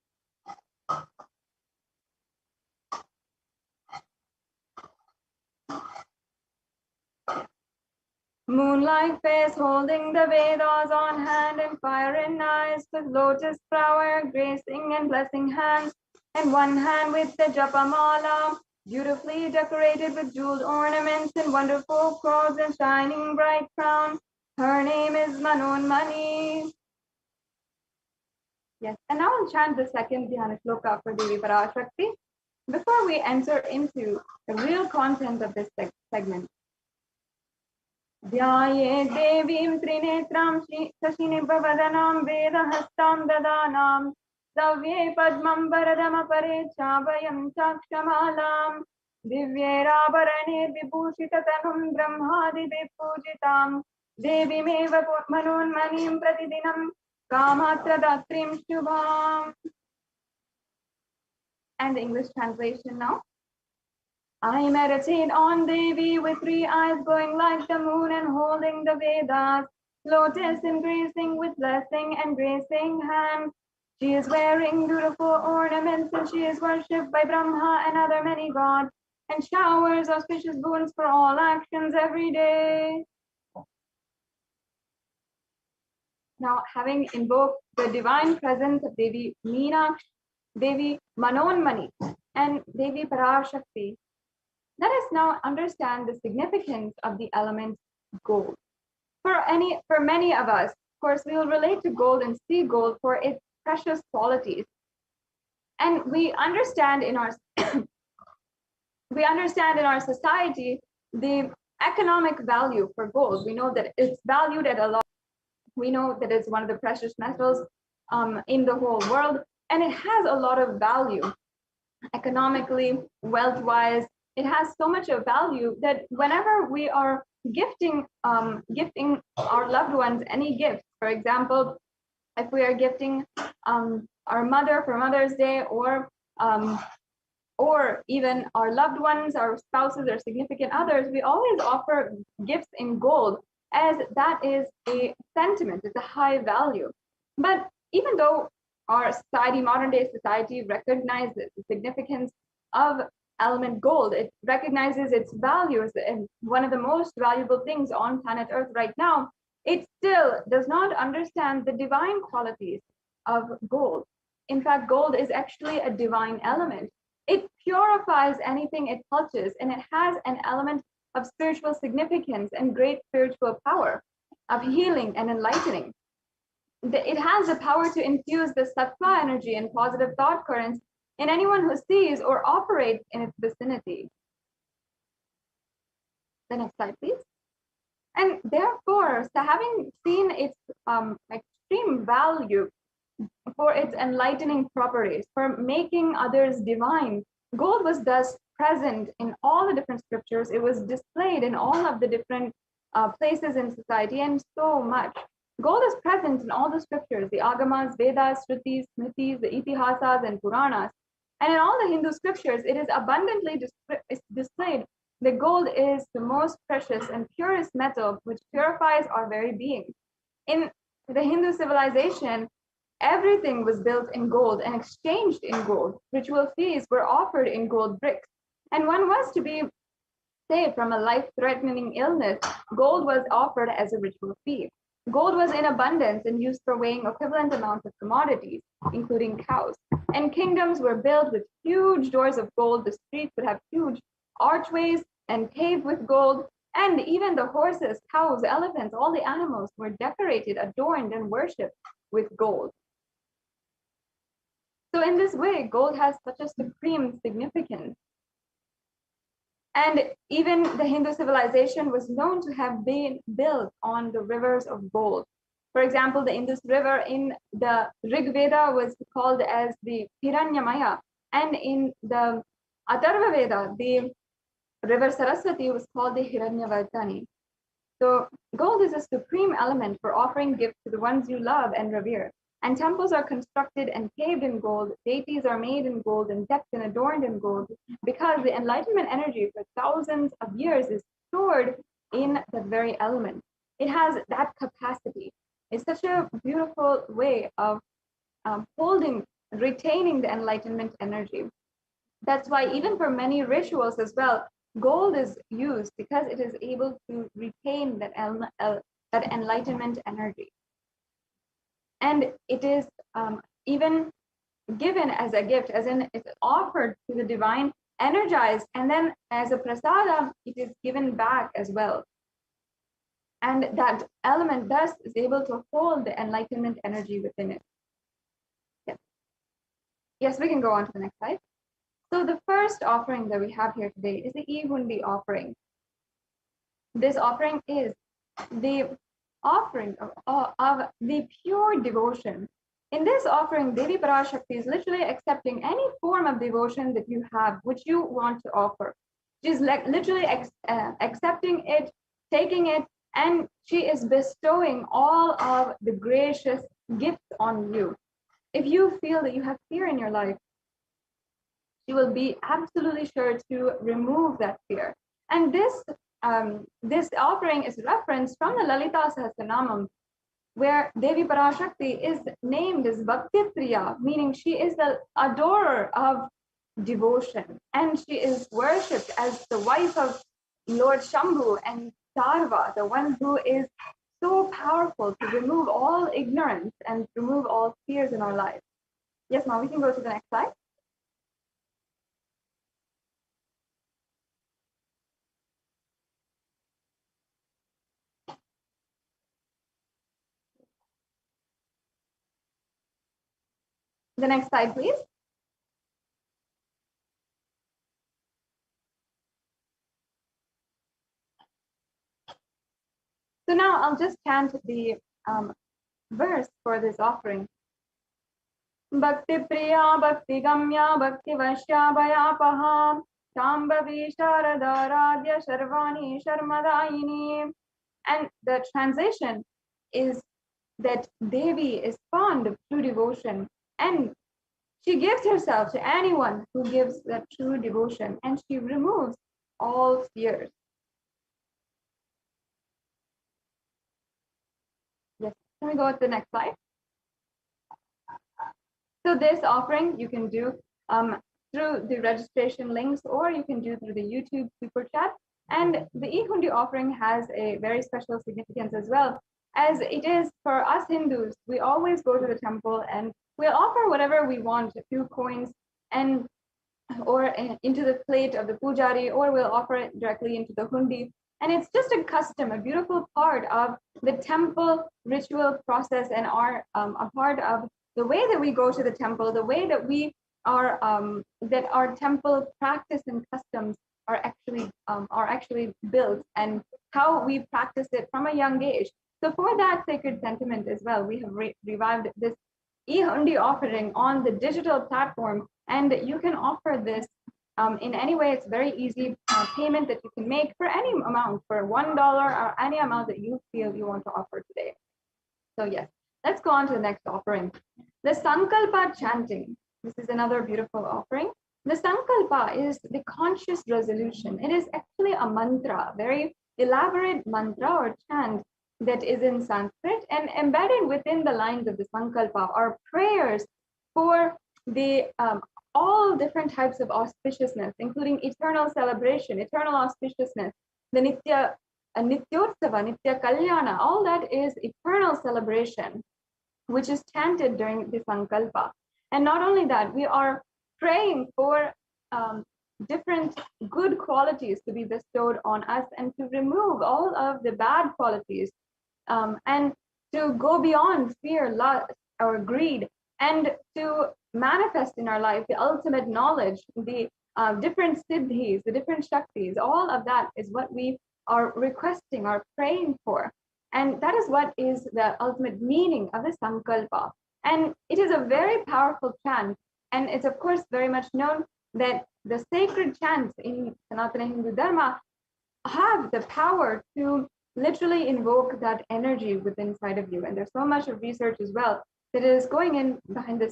Moonlight face holding the Vedas on hand and fire in eyes, with lotus flower gracing and blessing hands, and one hand with the Japamala, beautifully decorated with jeweled ornaments and wonderful clothes and shining bright crown. Her name is Manonmani. Yes, and now I'll chant the second Dhyana Shloka for Devi Parashakti before we enter into the real content of this segment. Dhyaye Devim Trinetram Shashinibhavadanam Vedahastam Dadanam Savye Padmam Varadam Apare Chabhayam Chakshamalam Divye Rabarane Vibhushitatanum Brahmadi Vipujitam Devimeva Manonmanim Pratidinam Kamatra Datrim Shubham. And the English translation now. I meditate on Devi with 3 eyes glowing like the moon and holding the Vedas, lotus embracing with blessing and gracing hands. She is wearing beautiful ornaments and she is worshipped by Brahma and other many gods and showers auspicious boons for all actions every day. Now, having invoked the divine presence of Devi Meenakshi, Devi Manonmani, and Devi Parashakti, let us now understand the significance of the element gold. For many of us, of course, we will relate to gold and see gold for its precious qualities. And we understand in our society the economic value for gold. We know that it's valued at a lot. We know that it's one of the precious metals in the whole world, and it has a lot of value economically, wealth-wise. It has so much of value that whenever we are gifting our loved ones any gift, for example, if we are gifting our mother for Mother's Day, or even our loved ones, our spouses, or significant others, we always offer gifts in gold, as that is a sentiment, it's a high value. But even though our society, modern day society, recognizes the significance of element gold, it recognizes its value as one of the most valuable things on planet Earth right now, it still does not understand the divine qualities of gold. In fact, gold is actually a divine element. It purifies anything it touches, and it has an element of spiritual significance and great spiritual power of healing and enlightening. It has the power to infuse the sattva energy and positive thought currents in anyone who sees or operates in its vicinity. The next slide, please. And therefore, so having seen its extreme value for its enlightening properties, for making others divine, gold was thus present in all the different scriptures. It was displayed in all of the different places in society, and so much. Gold is present in all the scriptures, the Agamas, Vedas, Shrutis, Smritis, the Itihasas, and Puranas. And in all the Hindu scriptures, it is abundantly displayed that gold is the most precious and purest metal which purifies our very being. In the Hindu civilization, everything was built in gold and exchanged in gold. Ritual feasts were offered in gold bricks. And one was to be saved from a life-threatening illness, gold was offered as a ritual fee. Gold was in abundance and used for weighing equivalent amounts of commodities, including cows. And kingdoms were built with huge doors of gold. The streets would have huge archways and paved with gold. And even the horses, cows, elephants, all the animals were decorated, adorned, and worshipped with gold. So in this way, gold has such a supreme significance. And even the Hindu civilization was known to have been built on the rivers of gold. For example, the Indus River in the Rig Veda was called as the Hiranyamaya, and in the Atharva Veda, the river Saraswati was called the Hiranyavardhani. So gold is a supreme element for offering gifts to the ones you love and revere. And temples are constructed and paved in gold. Deities are made in gold and decked and adorned in gold, because the enlightenment energy for thousands of years is stored in that very element. It has that capacity. It's such a beautiful way of retaining the enlightenment energy. That's why even for many rituals as well, gold is used, because it is able to retain that enlightenment energy. And it is even given as a gift, as in it's offered to the divine energized, and then as a prasada, it is given back as well. And that element thus is able to hold the enlightenment energy within it. Yes, yes, we can go on to the next slide. So the first offering that we have here today is the Ihundi offering. This offering is the offering of the pure devotion. In this offering, Devi Parashakti is literally accepting any form of devotion that you have, which you want to offer. She's like literally accepting it, taking it, and she is bestowing all of the gracious gifts on you. If you feel that you have fear in your life, she will be absolutely sure to remove that fear. And this offering is referenced from the Lalita Sahasranamam, where Devi Parashakti is named as Bhakti Priya, meaning she is the adorer of devotion, and she is worshipped as the wife of Lord Shambhu and Sarva, the one who is so powerful to remove all ignorance and remove all fears in our life. Yes, ma'am, we can go to the next slide. The next slide, please. So now I'll just chant the verse for this offering. Bhakti Priya, Bhakti Gamya, Bhakti Vashya, Bhayapaha, Shambhavi Sharada Radhya Sharvani Sharmadayini. And the translation is that Devi is fond of true devotion, and she gives herself to anyone who gives that true devotion, and she removes all fears. Yes, can we go to the next slide? So this offering you can do through the registration links, or you can do through the YouTube super chat. And the Ihundi offering has a very special significance as well, as it is for us Hindus. We always go to the temple and we'll offer whatever we want, a few coins and or into the plate of the pujari, or we'll offer it directly into the hundi. And it's just a custom, a beautiful part of the temple ritual process, and a part of the way that we go to the temple, the way that we are, that our temple practice and customs are actually built, and how we practice it from a young age. So for that sacred sentiment as well, we have revived this e-hundi offering on the digital platform, and you can offer this in any way. It's very easy payment that you can make for any amount, for $1 or any amount that you feel you want to offer today. So yes, let's go on to the next offering. The Sankalpa chanting. This is another beautiful offering. The Sankalpa is the conscious resolution. It is actually a mantra, very elaborate mantra or chant that is in Sanskrit, and embedded within the lines of the Sankalpa are prayers for the all different types of auspiciousness, including eternal celebration, eternal auspiciousness, the Nitya Nityotava, Nitya Kalyana, all that is eternal celebration, which is chanted during the Sankalpa. And not only that, we are praying for different good qualities to be bestowed on us, and to remove all of the bad qualities, and to go beyond fear, lust, or greed, and to manifest in our life the ultimate knowledge, the different siddhis, the different shaktis. All of that is what we are requesting or praying for. And that is what is the ultimate meaning of the Sankalpa. And it is a very powerful chant. And it's of course very much known that the sacred chants in Sanatana Hindu Dharma have the power to literally invoke that energy within inside of you. And there's so much of research as well that is going in behind the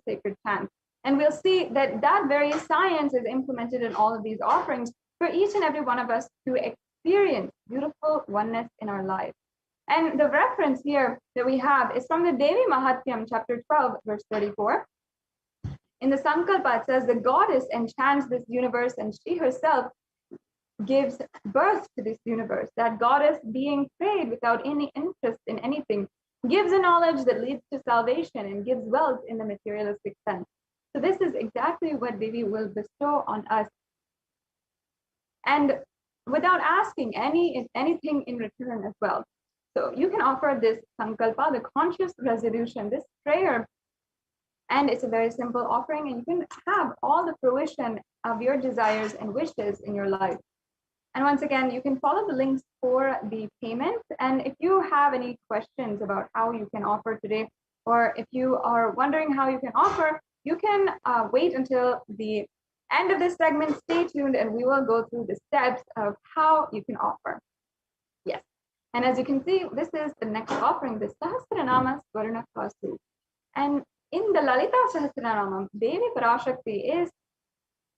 sacred chant. And we'll see that that very science is implemented in all of these offerings for each and every one of us to experience beautiful oneness in our life. And the reference here that we have is from the Devi Mahatyam, chapter 12, verse 34. In the Sankalpa, it says, the goddess enchants this universe, and she herself gives birth to this universe. That goddess, being prayed without any interest in anything, gives a knowledge that leads to salvation and gives wealth in the materialistic sense. So this is exactly what Devi will bestow on us and without asking anything in return as well. So you can offer this sankalpa, the conscious resolution, this prayer, and it's a very simple offering, and you can have all the fruition of your desires and wishes in your life. And once again, you can follow the links for the payment. And if you have any questions about how you can offer today, or if you are wondering how you can offer, you can wait until the end of this segment. Stay tuned, and we will go through the steps of how you can offer. Yes. And as you can see, this is the next offering, the Sahasranama Swarna Kasu. And in the Lalita Sahasranama, Devi Parashakti is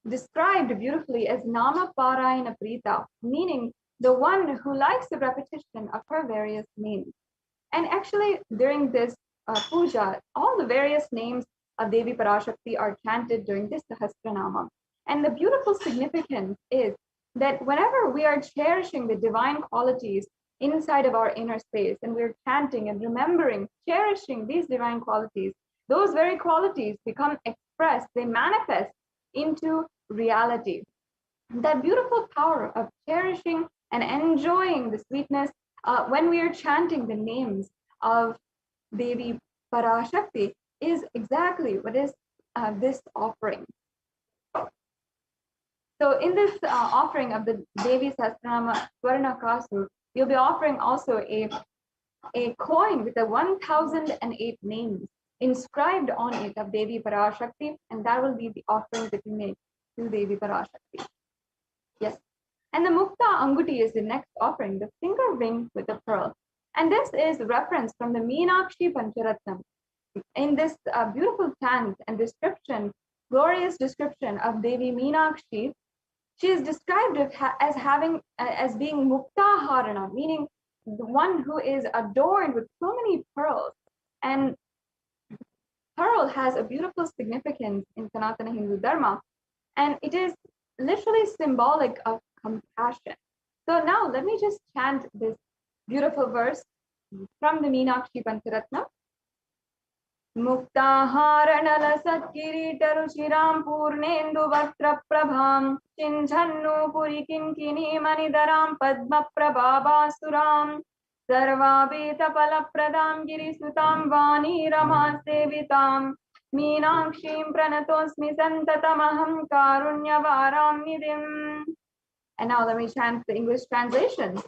described beautifully as Nama Parayana Prita, meaning the one who likes the repetition of her various names. And actually, during this puja, all the various names of Devi Parashakti are chanted during this Sahasranama. And the beautiful significance is that whenever we are cherishing the divine qualities inside of our inner space, and we're chanting and remembering, cherishing these divine qualities, those very qualities become expressed, they manifest into reality. That beautiful power of cherishing and enjoying the sweetness when we are chanting the names of Devi Parashakti is exactly what is this offering. So in this offering of the Devi Sahasranama Swarna Kasu, you'll be offering also a coin with the 1008 names inscribed on it of Devi Parashakti, and that will be the offering that you make to Devi Parashakti. Yes. And the Mukta Anguti is the next offering, the finger ring with the pearl. And this is reference from the Meenakshi Pancharatnam. In this beautiful chant and description, glorious description of Devi Meenakshi, she is described as being Mukta Harana, meaning the one who is adorned with so many pearls. And pearl has a beautiful significance in Sanatana Hindu Dharma, and it is literally symbolic of compassion. So now let me just chant this beautiful verse from the Meenakshi Pancharatna. Muktaharanala Satkiritaru Shiram Purnendu Vaktra Prabham Chinjannu Purikinkini Manidaram Padma Prabhabasuram Sarvabhita Palapradam Girisutam Vani Rama Sevitam Meenakshim Pranatosmi Santatamaham Karunyavaram Nidim. And now let me chant the English translation.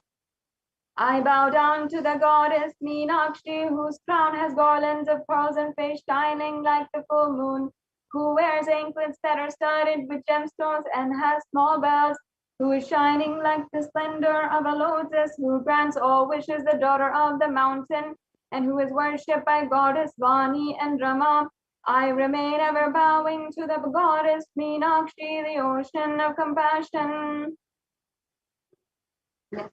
I bow down to the goddess Meenakshi, whose crown has garlands of pearls and face shining like the full moon, who wears anklets that are studded with gemstones and has small bells, who is shining like the splendor of a lotus, who grants all wishes, the daughter of the mountain, and who is worshipped by goddess Vani and Rama. I remain ever bowing to the goddess Meenakshi, the ocean of compassion. Yes.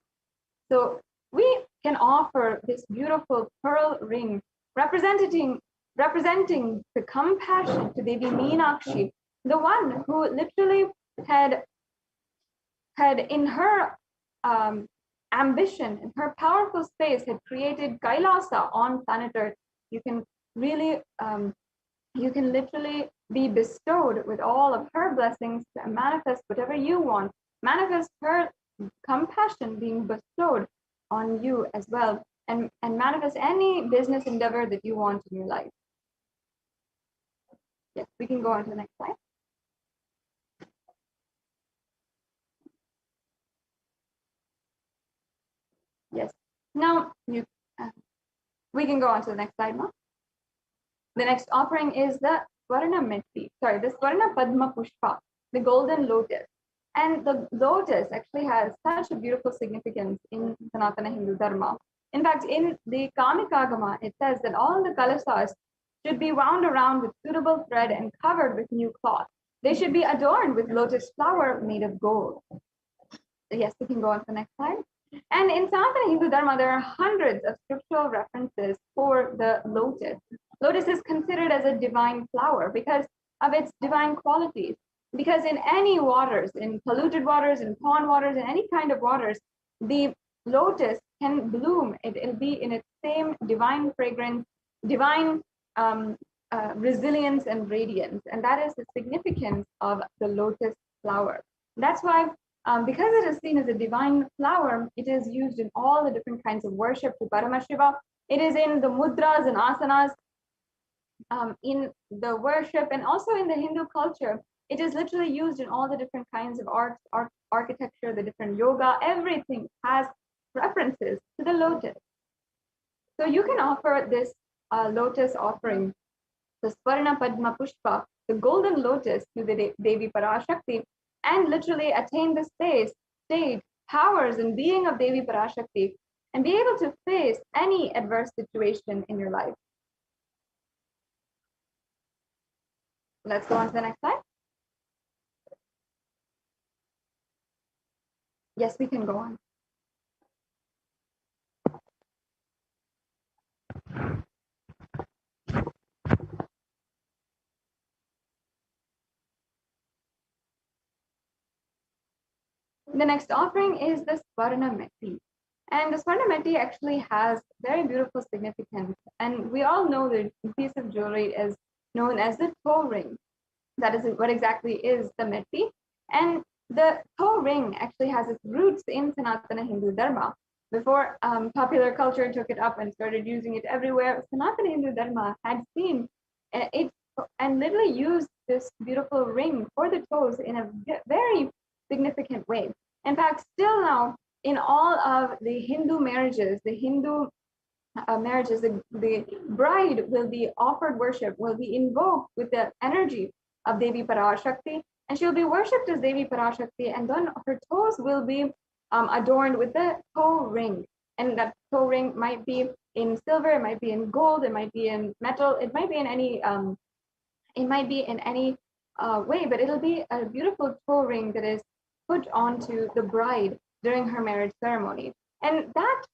So we can offer this beautiful pearl ring representing the compassion to Devi Meenakshi, the one who literally had in her ambition, in her powerful space, had created Kailasa on planet Earth. You can really, you can literally be bestowed with all of her blessings to manifest whatever you want, manifest her compassion being bestowed on you as well, and manifest any business endeavor that you want in your life. Yes, we can go on to the next slide. Yes, now we can go on to the next slide now. The next offering is the Swarna Padma Pushpa, the golden lotus. And the lotus actually has such a beautiful significance in Sanatana Hindu Dharma. In fact, in the Kamikagama, it says that all the kalasas should be wound around with suitable thread and covered with new cloth. They should be adorned with lotus flower made of gold. Yes, we can go on to the next slide. And in Sanatana Hindu Dharma, there are hundreds of scriptural references for the lotus. Lotus is considered as a divine flower because of its divine qualities. Because in any waters, in polluted waters, in pond waters, in any kind of waters, the lotus can bloom. It'll be in its same divine fragrance, divine resilience and radiance. And that is the significance of the lotus flower. That's why Because it is seen as a divine flower, it is used in all the different kinds of worship to Paramashiva. It is in the mudras and asanas, in the worship, and also in the Hindu culture. It is literally used in all the different kinds of art, architecture, the different yoga. Everything has references to the lotus. So you can offer this lotus offering, the Swarna Padma Pushpa, the golden lotus, to the Devi Parashakti, and literally attain the state, powers, and being of Devi Parashakti, and be able to face any adverse situation in your life. Let's go on to the next slide. Yes, we can go on. The next offering is the Swarna Meti. And the Swarna Meti actually has very beautiful significance. And we all know that the piece of jewelry is known as the toe ring. That is what exactly is the Meti. And the toe ring actually has its roots in Sanatana Hindu Dharma. Before popular culture took it up and started using it everywhere, Sanatana Hindu Dharma had seen it and literally used this beautiful ring for the toes in a very significant way. In fact, still now, in all of the Hindu marriages, the bride will be offered worship, will be invoked with the energy of Devi Parashakti, and she'll be worshipped as Devi Parashakti, and then her toes will be adorned with the toe ring. And that toe ring might be in silver, it might be in gold, it might be in metal, it might be in any way, but it'll be a beautiful toe ring that is put onto the bride during her marriage ceremony. And that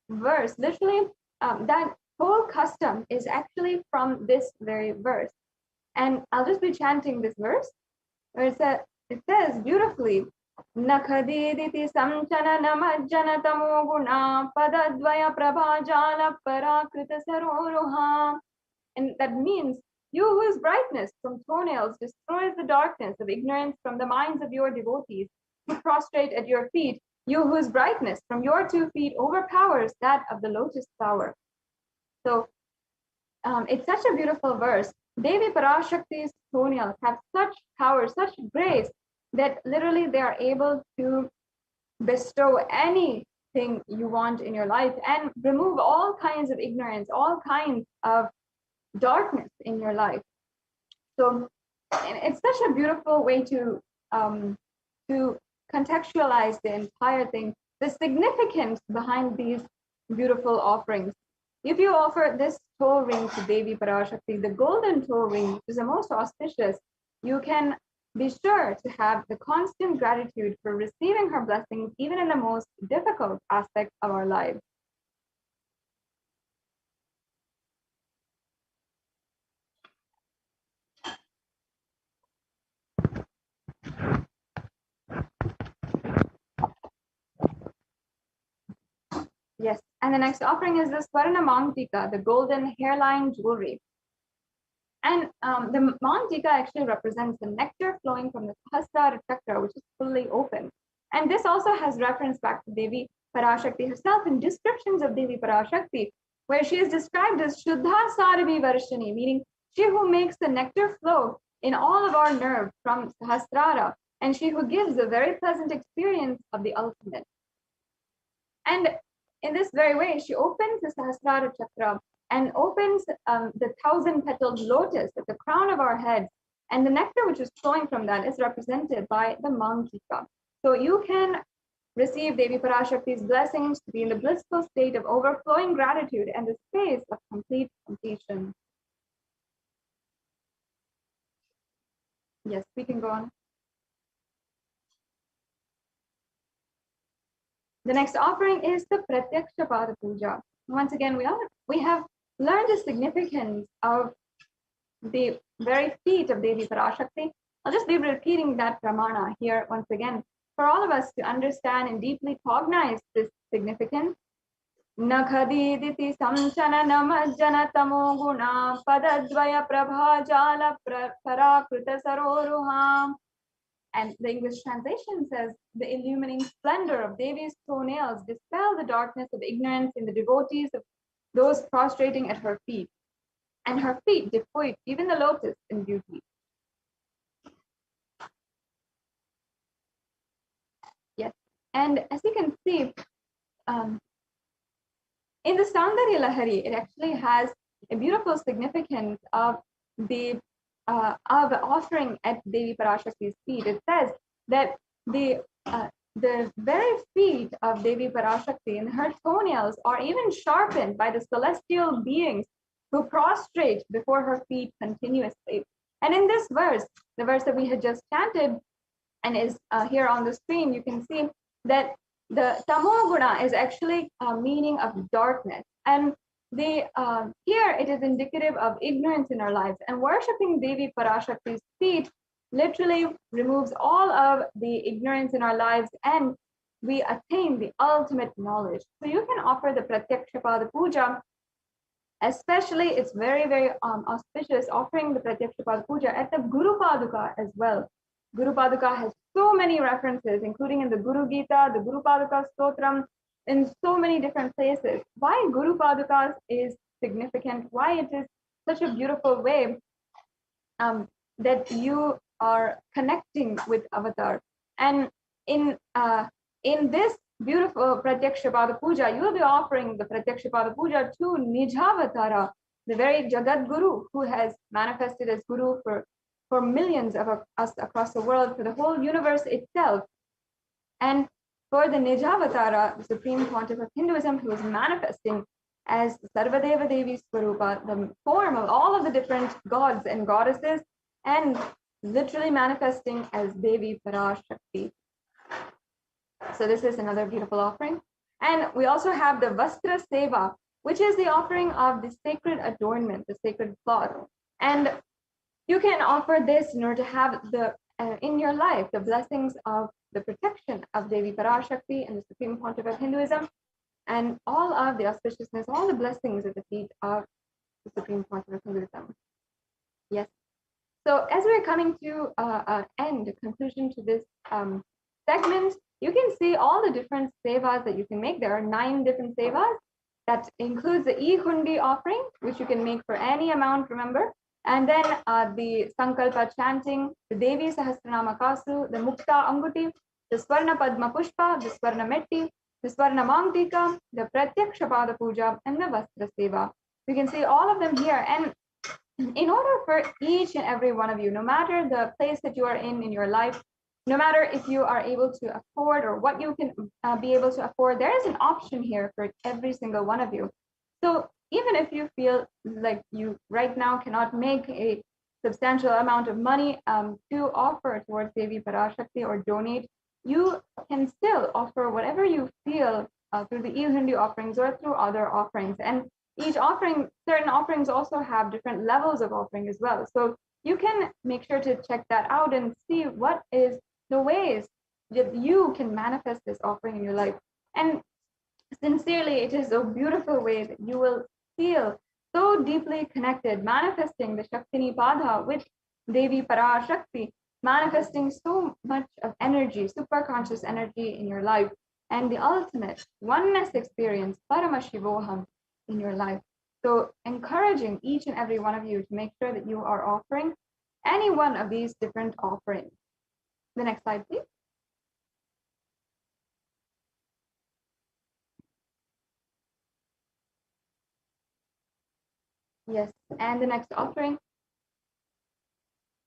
verse, literally, that whole custom is actually from this very verse. And I'll just be chanting this verse, where it says beautifully, Nakhadiditi samchana namajjana tamoguna padadvaya prabhajala parakrita saroruha. And that means, you whose brightness from toenails destroys the darkness of ignorance from the minds of your devotees, who prostrate at your feet, you whose brightness from your 2 feet overpowers that of the lotus flower. So it's such a beautiful verse. Devi Parashakti's toenails have such power, such grace, that literally they are able to bestow anything you want in your life and remove all kinds of ignorance, all kinds of darkness in your life. So it's such a beautiful way to contextualize the entire thing, the significance behind these beautiful offerings. If you offer this toe ring to Devi Parashakti, the golden toe ring, which is the most auspicious, you can be sure to have the constant gratitude for receiving her blessings, even in the most difficult aspects of our lives. Yes, and the next offering is the Swarna Mangtika, the golden hairline jewelry. And the Mangtika actually represents the nectar flowing from the Sahasrara chakra, which is fully open. And this also has reference back to Devi Parashakti herself in descriptions of Devi Parashakti, where she is described as Shuddha Saravi Varshani, meaning she who makes the nectar flow in all of our nerves from Sahasrara, and she who gives a very pleasant experience of the ultimate. And in this very way, she opens the Sahasrara chakra and opens the 1,000-petaled lotus at the crown of our head. And the nectar which is flowing from that is represented by the Mangtika. So you can receive Devi Parashakti's blessings to be in the blissful state of overflowing gratitude and the space of complete completion. Yes, we can go on. The next offering is the Pratyaksha Pada Puja. Once again, we have learned the significance of the very feet of Devi Parashakti. I'll just be repeating that pramana here once again for all of us to understand and deeply cognize this significance. Nakhadiditi samchana namajjana tamo guna padadvaya prabhajala parakrita saroruham. And the English translation says, the illumining splendor of Devi's toenails dispel the darkness of ignorance in the devotees of those prostrating at her feet. And her feet defeat even the lotus in beauty. Yes, and as you can see, in the Saundarya Lahari, it actually has a beautiful significance of the offering at Devi Parashakti's feet. It says that the very feet of Devi Parashakti and her toenails are even sharpened by the celestial beings who prostrate before her feet continuously. And in this verse, the verse that we had just chanted and is here on the screen, you can see that the tamoguna is actually a meaning of darkness. And here it is indicative of ignorance in our lives. And worshipping Devi Parashakti's feet literally removes all of the ignorance in our lives, and we attain the ultimate knowledge. So you can offer the Pratyakshapada Puja. Especially, it's very, very auspicious offering the Pratyakshapada Puja at the Guru Paduka as well. Guru Paduka has so many references, including in the Guru Gita, the Guru Paduka Stotram, in so many different places. Why Guru Padukas is significant, why it is such a beautiful way that you are connecting with Avatar. And in this beautiful Pratyakshapada Puja, you will be offering the Pratyakshapada Puja to Nijavatara, the very Jagat Guru who has manifested as Guru for millions of us across the world, for the whole universe itself. And for the Nijavatara, the Supreme Pontiff of Hinduism, who is manifesting as Sarvadeva Devi Swarupa, the form of all of the different gods and goddesses, and literally manifesting as Devi Parashakti. So this is another beautiful offering. And we also have the Vastra Seva, which is the offering of the sacred adornment, the sacred cloth. And you can offer this in order to have in your life the blessings of the protection of Devi Parashakti and the Supreme Pontiff of Hinduism, and all of the auspiciousness, all the blessings at the feet of the Supreme Pontiff of Hinduism. Yes. So as we're coming to an end, a conclusion to this segment, you can see all the different sevas that you can make. There are 9 different sevas. That includes the E-Hundi offering, which you can make for any amount, remember. And then the Sankalpa chanting, the Devi Sahasranama Kasu, the Mukta Anguti, the Swarna Padma Pushpa, the Swarna Metti, the Swarna Mangtika, the Pratyakshapada Puja, and the Vastra Seva. You can see all of them here. And in order for each and every one of you, no matter the place that you are in your life, no matter if you are able to afford or what you can be able to afford, there is an option here for every single one of you. So even if you feel like you right now cannot make a substantial amount of money to offer towards Devi Parashakti or donate, you can still offer whatever you feel through the E-Hindi offerings or through other offerings. And each offering, certain offerings also have different levels of offering as well. So you can make sure to check that out and see what is the ways that you can manifest this offering in your life. And sincerely, it is a beautiful way that you will feel so deeply connected, manifesting the Shaktini Padha with Devi Parashakti, manifesting so much of energy, super conscious energy in your life, and the ultimate oneness experience, Paramashivoham, in your life. So encouraging each and every one of you to make sure that you are offering any one of these different offerings. The next slide, please. Yes, and the next offering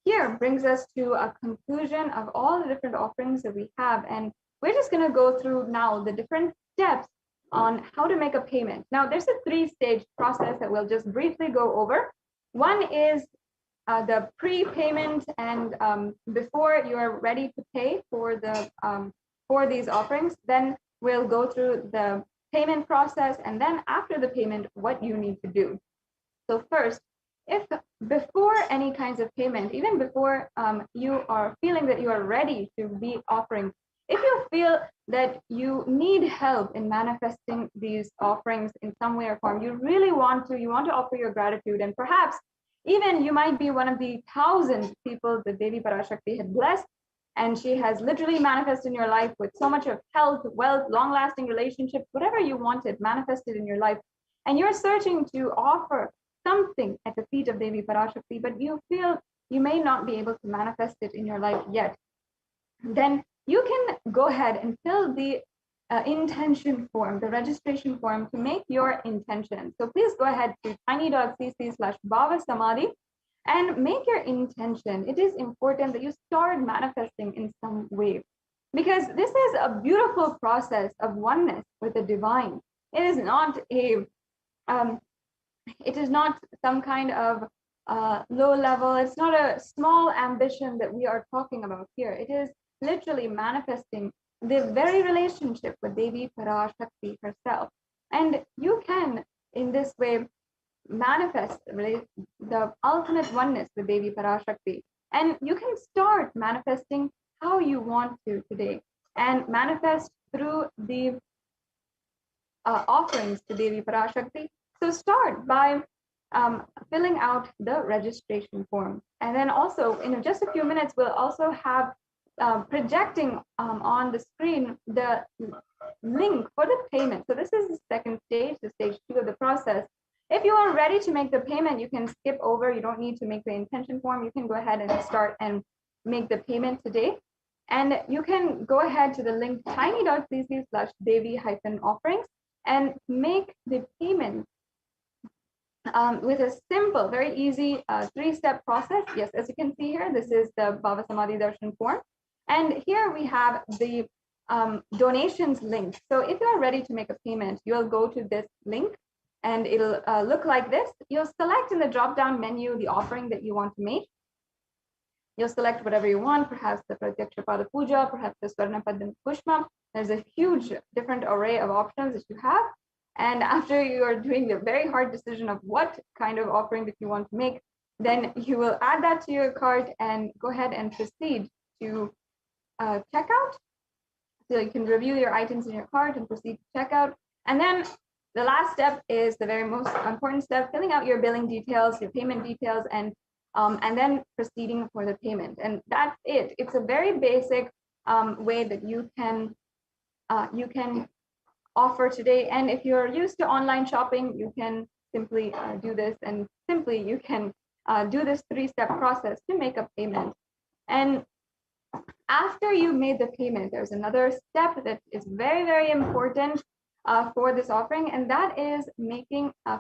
here brings us to a conclusion of all the different offerings that we have. And we're just going to go through now the different steps on how to make a payment. Now, there's a 3-stage process that we'll just briefly go over. One is the prepayment, and before you are ready to pay for these offerings, then we'll go through the payment process, and then after the payment, what you need to do. So first, if before any kinds of payment, even before you are feeling that you are ready to be offering, if you feel that you need help in manifesting these offerings in some way or form, you really want to offer your gratitude, and perhaps even you might be one of the 1,000 people that Devi Parashakti had blessed, and she has literally manifested in your life with so much of health, wealth, long-lasting relationships, whatever you wanted manifested in your life. And you're searching to offer something at the feet of Devi Parashakti, but you feel you may not be able to manifest it in your life yet. Then you can go ahead and fill the intention form, the registration form, to make your intention. So please go ahead to tiny.cc/bhavasamadhi and make your intention. It is important that you start manifesting in some way, because this is a beautiful process of oneness with the divine. It is not some kind of low level. It's not a small ambition that we are talking about here. It is literally manifesting the very relationship with Devi Parashakti herself. And you can, in this way, manifest the ultimate oneness with Devi Parashakti. And you can start manifesting how you want to today, and manifest through the offerings to Devi Parashakti. So start by filling out the registration form. And then also, in just a few minutes, we'll also have projecting on the screen the link for the payment. So this is the second stage, the stage 2 of the process. If you are ready to make the payment, you can skip over. You don't need to make the intention form. You can go ahead and start and make the payment today. And you can go ahead to the link tiny.cc/Devi-offerings and make the payment with a simple, very easy 3-step process. Yes, as you can see here, this is the Bhava Samadhi Darshan form. And here we have the donations link. So if you're ready to make a payment, you'll go to this link and it'll look like this. You'll select in the drop-down menu the offering that you want to make. You'll select whatever you want, perhaps the Pratyaksha Pada Puja, perhaps the Swarna Padam Pushpa. There's a huge different array of options that you have. And after you are doing the very hard decision of what kind of offering that you want to make, then you will add that to your cart and go ahead and proceed to checkout. So you can review your items in your cart and proceed to checkout. And then the last step is the very most important step, filling out your billing details, your payment details, and then proceeding for the payment. And that's it. It's a very basic way that you can offer today. And if you're used to online shopping, you can simply do this, and simply you can do this 3-step process to make a payment. And after you made the payment, there's another step that is very, very important for this offering, and that is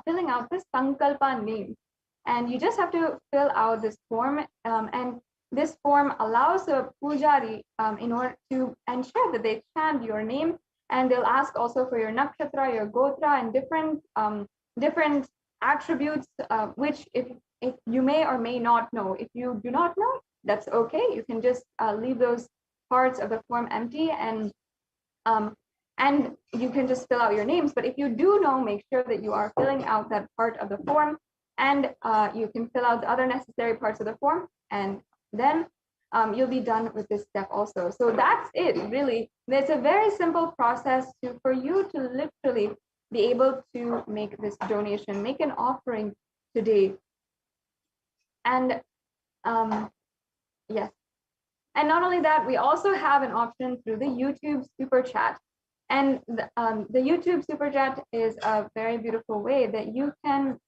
filling out this Sankalpa name. And you just have to fill out this form, and this form allows a pujari in order to ensure that they chant your name, and they'll ask also for your nakshatra, your gotra, and different attributes, which if you may or may not know. If you do not know, that's okay. You can just leave those parts of the form empty, and you can just fill out your names. But if you do know, make sure that you are filling out that part of the form, and you can fill out the other necessary parts of the form, and then you'll be done with this step also. So that's it, really. It's a very simple process for you to literally be able to make this donation, make an offering today. And yes. And not only that, we also have an option through the YouTube Super Chat. And the YouTube Super Chat is a very beautiful way that you can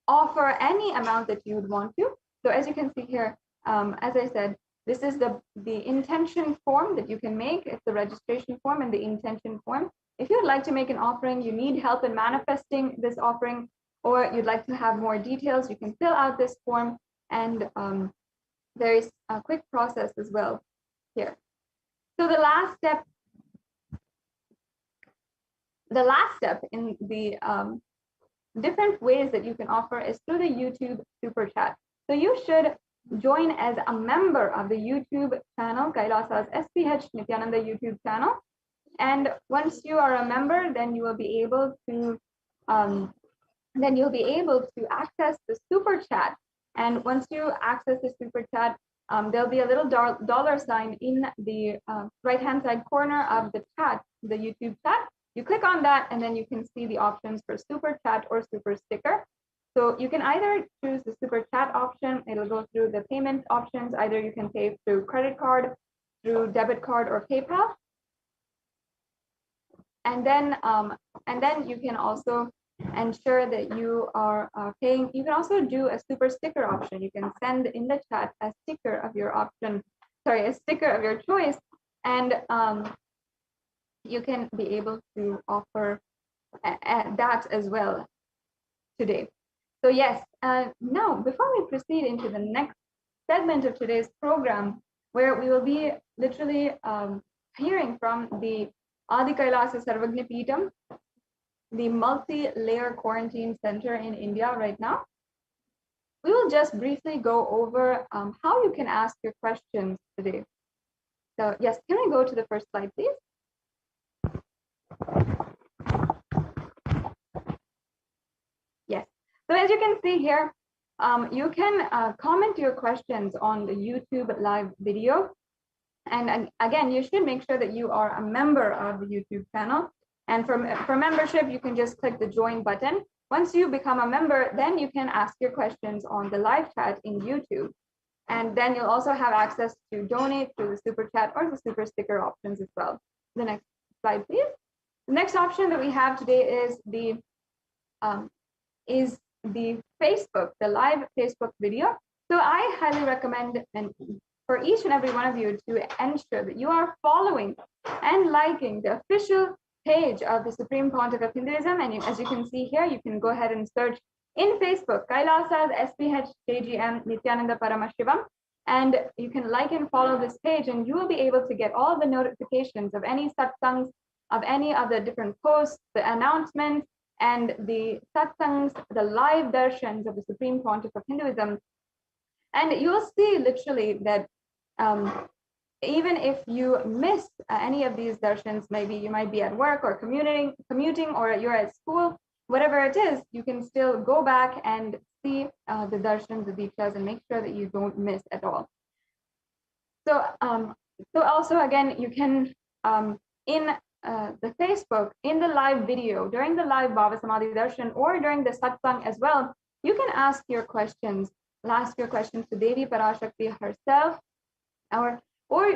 offer any amount that you would want to. So as you can see here, as I said, this is the intention form that you can make. It's the registration form and the intention form. If you'd like to make an offering, you need help in manifesting this offering, or you'd like to have more details, you can fill out this form, and there is a quick process as well here. So the last step in the different ways that you can offer is through the YouTube Super Chat. So you should join as a member of the YouTube channel, Kailasa's HDH Nithyananda YouTube channel. And once you are a member, then you will be able to access the Super Chat. And once you access the Super Chat, there'll be a little dollar sign in the right-hand side corner of the chat, the YouTube chat. You click on that, and then you can see the options for Super Chat or Super Sticker. So you can either choose the super chat option. It'll go through the payment options. Either you can pay through credit card, through debit card, or PayPal. And then you can also ensure that you are paying. You can also do a super sticker option. You can send in the chat a sticker of your option, sorry, a sticker of your choice, and you can be able to offer that as well today. So yes, now before we proceed into the next segment of today's program, where we will be literally hearing from the Adi Kailasa Sarvagnya Peetham, the multi-layer quarantine center in India right now, we will just briefly go over how you can ask your questions today. So yes, can we go to the first slide, please? Yes. So as you can see here, you can comment your questions on the YouTube live video. And again, you should make sure that you are a member of the YouTube channel. And for membership, you can just click the join button. Once you become a member, then you can ask your questions on the live chat in YouTube. And then you'll also have access to donate through the super chat or the super sticker options as well. The next slide, please. The next option that we have today is the Facebook, the live Facebook video. So I highly recommend for each and every one of you to ensure that you are following and liking the official page of the Supreme Pontiff of Hinduism. And as you can see here, you can go ahead and search in Facebook, Kailasa's HDH Nithyananda Paramashivam. And you can like and follow this page, and you will be able to get all the notifications of any satsangs, of any of the different posts, the announcements, and the satsangs, the live darshans of the Supreme Pontiff of Hinduism. And you'll see literally that even if you miss any of these darshans, maybe you might be at work or commuting, or you're at school, whatever it is, you can still go back and see the darshans, the dikshas, and make sure that you don't miss at all. So, so also again, you can in the Facebook, in the live video, during the live Bhava Samadhi Darshan, or during the satsang as well, you can ask your questions. Ask your questions to Devi Parashakti herself, or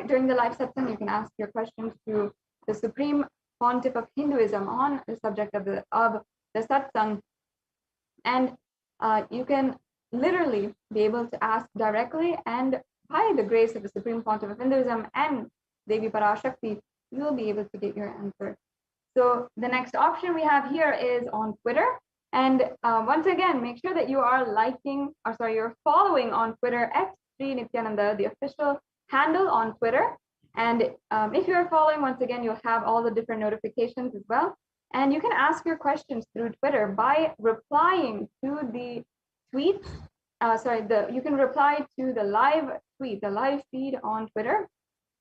during the live satsang, you can ask your questions to the Supreme Pontiff of Hinduism on the subject of the satsang. And you can literally be able to ask directly, and by the grace of the Supreme Pontiff of Hinduism and Devi Parashakti, you will be able to get your answer. So the next option we have here is on Twitter. And once again, make sure that you are you're following on Twitter at Sri Nithyananda, the official handle on Twitter. And if you're following, once again, you'll have all the different notifications as well. And you can ask your questions through Twitter by replying to the tweets. You can reply to the live tweet, the live feed on Twitter,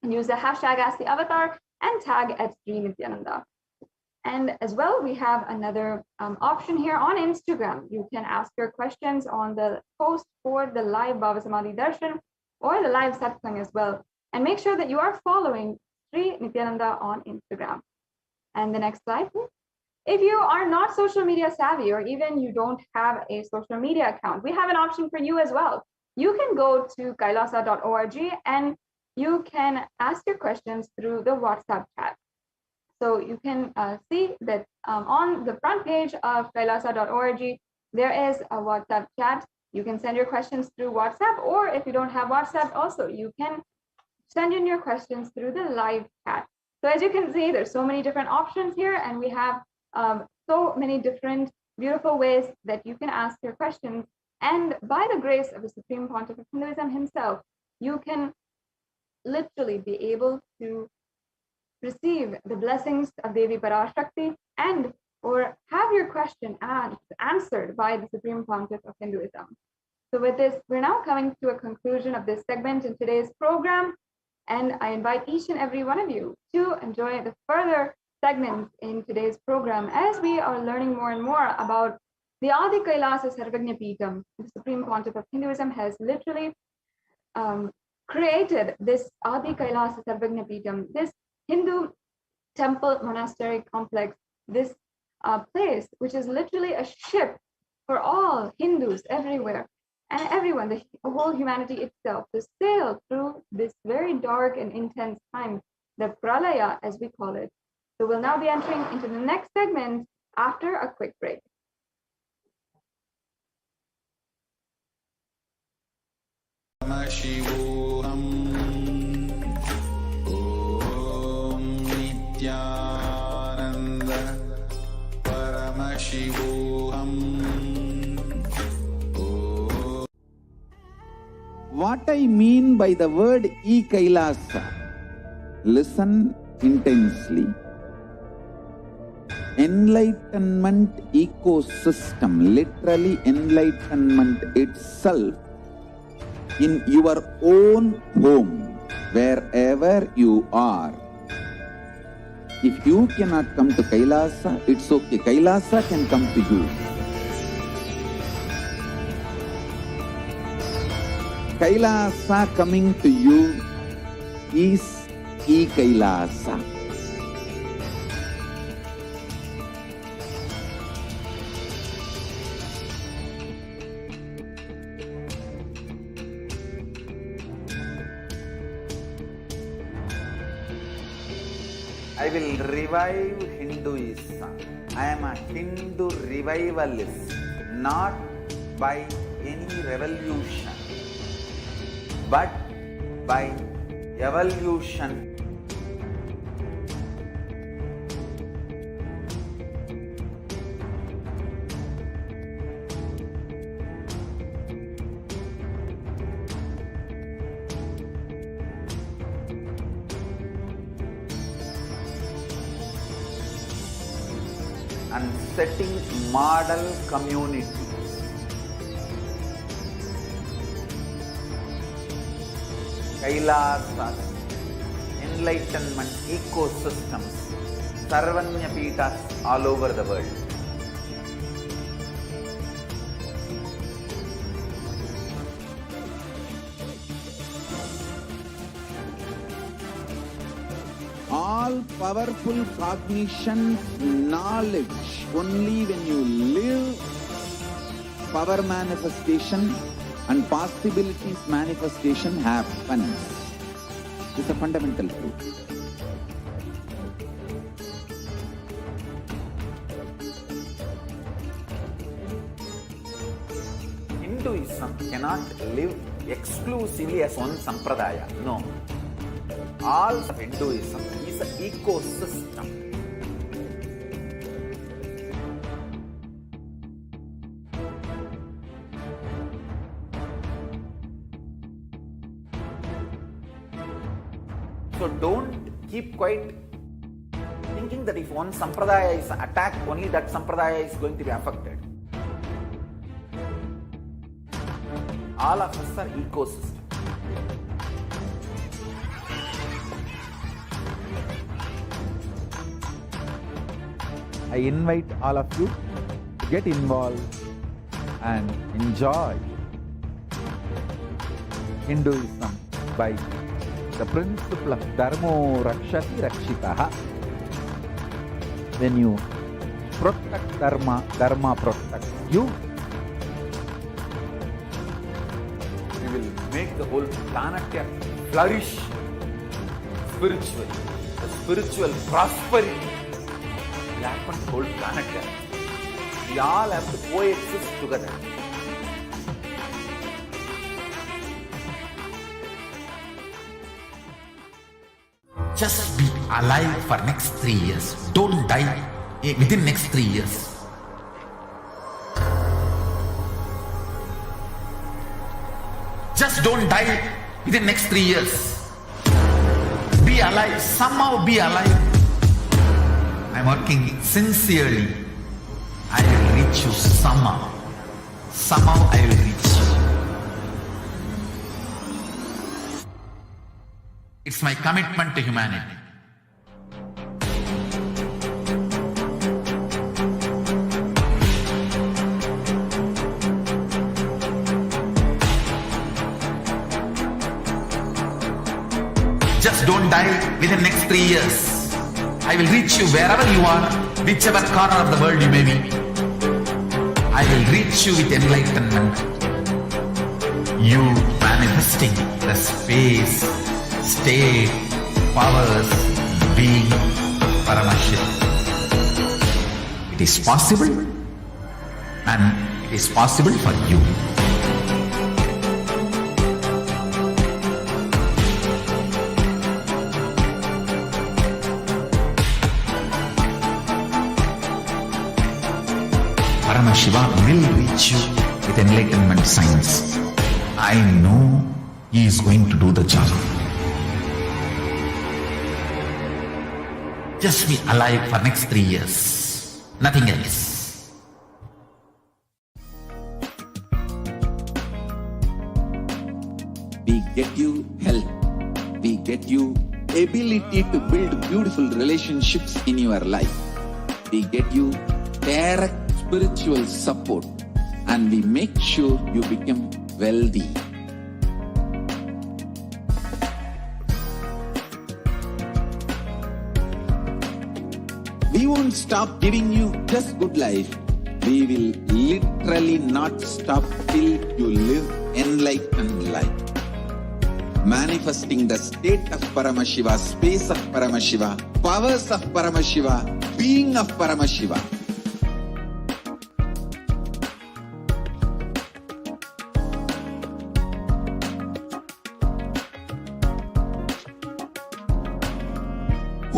and use the hashtag #AskTheAvatar and tag at Sri Nithyananda. And as well, we have another option here on Instagram. You can ask your questions on the post for the live Bhava Samadhi Darshan or the live satsang as well. And make sure that you are following Sri Nithyananda on Instagram. And the next slide, please. If you are not social media savvy, or even you don't have a social media account, we have an option for you as well. You can go to kailasa.org and you can ask your questions through the WhatsApp chat. So you can see that on the front page of kailasa.org, there is a WhatsApp chat. You can send your questions through WhatsApp, or if you don't have WhatsApp also, you can send in your questions through the live chat. So as you can see, there's so many different options here, and we have so many different beautiful ways that you can ask your questions. And by the grace of the Supreme Pontiff of Hinduism himself, you can literally be able to receive the blessings of Devi Parashakti or have your question answered by the Supreme Pontiff of Hinduism. So with this, we're now coming to a conclusion of this segment in today's program, and I invite each and every one of you to enjoy the further segments in today's program as we are learning more and more about the Adi Kailasa Sarvagnya Peetham. The Supreme Pontiff of Hinduism has literally created this Adi Kailasa Sarvagnya Peetham, this Hindu temple monastery complex, this place which is literally a ship for all Hindus everywhere and everyone, the whole humanity itself, to sail through this very dark and intense time, the pralaya as we call it. So we'll now be entering into the next segment after a quick break. Paramashivoham. Om Nithyananda Paramashivoham. What I mean by the word e-Kailasa, listen intensely. Enlightenment ecosystem, literally enlightenment itself, in your own home, wherever you are. If you cannot come to Kailasa, it's okay. Kailasa can come to you. Kailasa coming to you is e-Kailasa. I will revive Hinduism. I am a Hindu revivalist, not by any revolution, but by evolution. And setting model community. Kailasas, enlightenment ecosystems, Sarvanya Pitas all over the world. All powerful cognition, knowledge, only when you live, power manifestation and possibilities manifestation happens. It's a fundamental truth. Hinduism cannot live exclusively as one sampradaya. No. All of Hinduism is an ecosystem. So don't keep quiet thinking that if one sampradaya is attacked, only that sampradaya is going to be affected. All of us are ecosystems. I invite all of you to get involved and enjoy Hinduism by the principle of Dharmo Rakshati Rakshitaha. When you protect Dharma, Dharma protects you. You will make the whole planet flourish spiritually. The spiritual prosperity will happen to the whole planet here. We all have to coexist together. Just be alive for next 3 years. Don't die within next 3 years. Just don't die within next 3 years. Be alive. Somehow be alive. I'm working sincerely. I will reach you somehow. Somehow I will reach you. It's my commitment to humanity. Just don't die within next 3 years. I will reach you wherever you are, whichever corner of the world you may be. I will reach you with enlightenment. You manifesting the space, state, powers, being Paramashivam. It is possible, and it is possible for you. Paramashiva will reach you with enlightenment science. I know he is going to do the job. Just be alive for next 3 years. Nothing else. We get you health. We get you ability to build beautiful relationships in your life. We get you direct spiritual support, and we make sure you become wealthy. We won't stop giving you just good life. We will literally not stop till you live enlightened life. Manifesting the state of Paramashiva, space of Paramashiva, powers of Paramashiva, being of Paramashiva.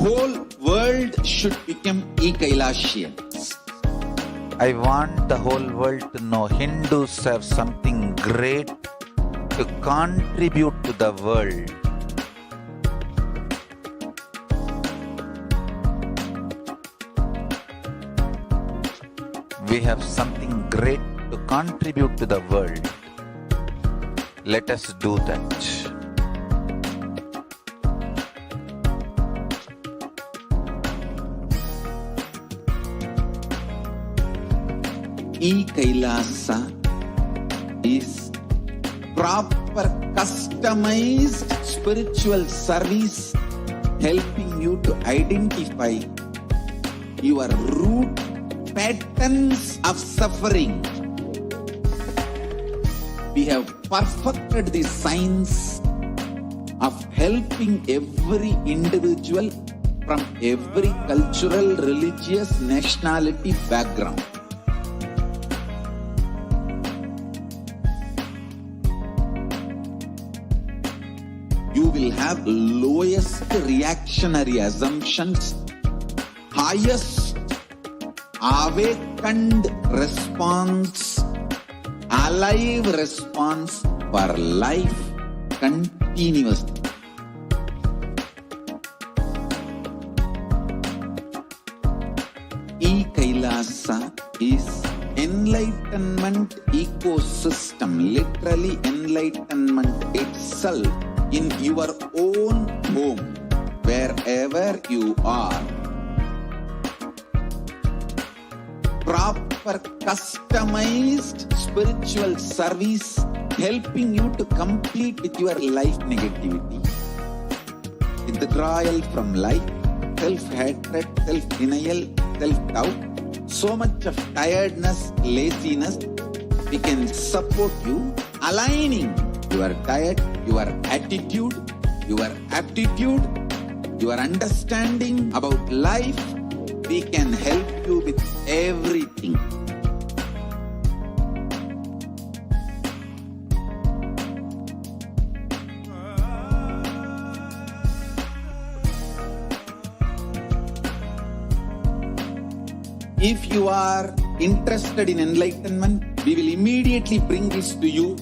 Whole world should become Kailashians. I want the whole world to know Hindus have something great to contribute to the world. We have something great to contribute to the world. Let us do that. Kailasa is proper customized spiritual service helping you to identify your root patterns of suffering. We have perfected the science of helping every individual from every cultural, religious, nationality background. You will have lowest reactionary assumptions, highest awakened response, alive response for life continuously. Kailasa is enlightenment ecosystem, literally enlightenment itself in your own home, wherever you are. Proper customized spiritual service helping you to complete with your life negativity. Withdrawal from life, self-hatred, self-denial, self-doubt, so much of tiredness, laziness. We can support you aligning your diet, your attitude, your aptitude, your understanding about life. We can help you with everything. If you are interested in enlightenment, we will immediately bring this to you.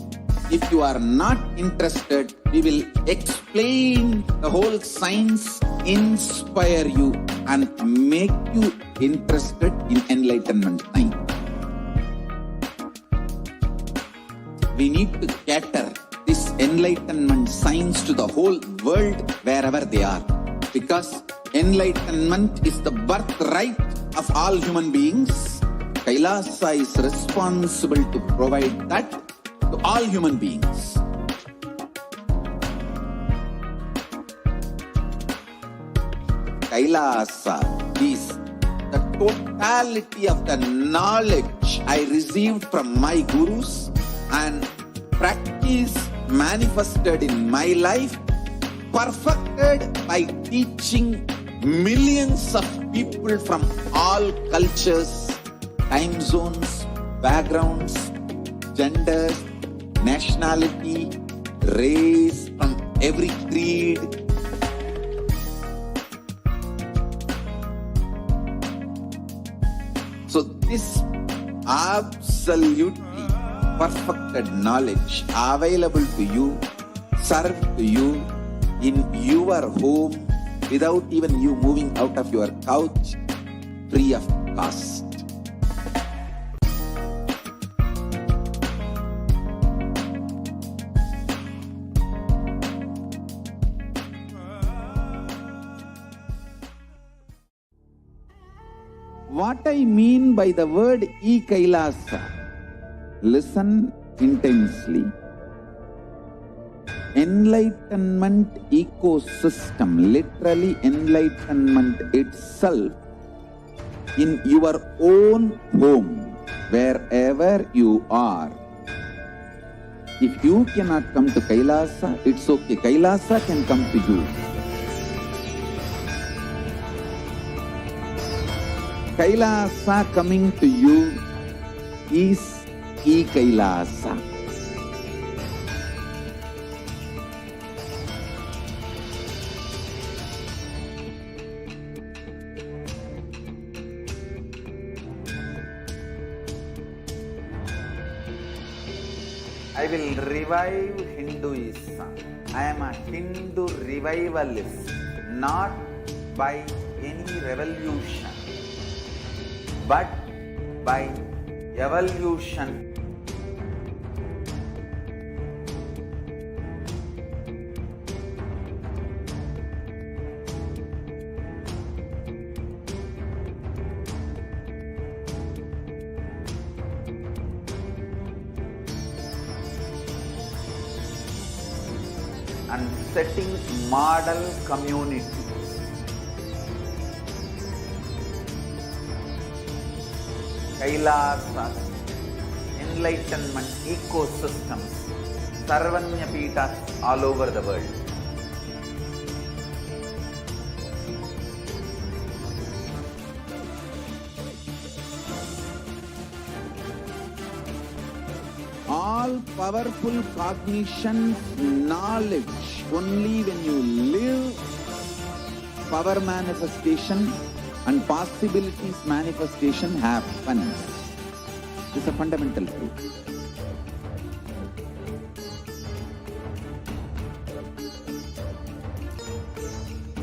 If you are not interested, we will explain the whole science, inspire you, and make you interested in enlightenment time. We need to cater this enlightenment science to the whole world wherever they are, because enlightenment is the birthright of all human beings. Kailasa is responsible to provide that to all human beings. Kailasa is the totality of the knowledge I received from my gurus and practice manifested in my life, perfected by teaching millions of people from all cultures, time zones, backgrounds, genders, nationality, race, from every creed. So this absolutely perfected knowledge available to you, served to you in your home without even you moving out of your couch, free of cost. What I mean by the word e-Kailasa, listen intensely. Enlightenment ecosystem, literally enlightenment itself, in your own home, wherever you are. If you cannot come to Kailasa, it's okay. Kailasa can come to you. Kailasa coming to you is e-Kailasa. I will revive Hinduism. I am a Hindu revivalist, not by any revolution, but by evolution. And setting model communities. Kailasas, enlightenment ecosystems, Sarvanya Pitas all over the world. All powerful cognition, knowledge, only when you live power manifestation and possibilities manifestation happens. This is a fundamental truth.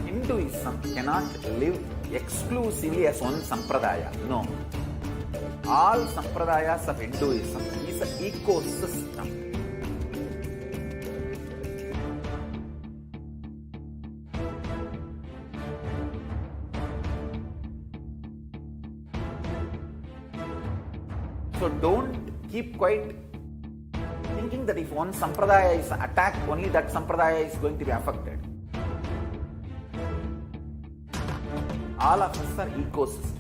Hinduism cannot live exclusively as one sampradaya. No. All sampradayas of Hinduism is an ecosystem. So don't keep quiet thinking that if one sampradaya is attacked, only that sampradaya is going to be affected. All of us are ecosystem.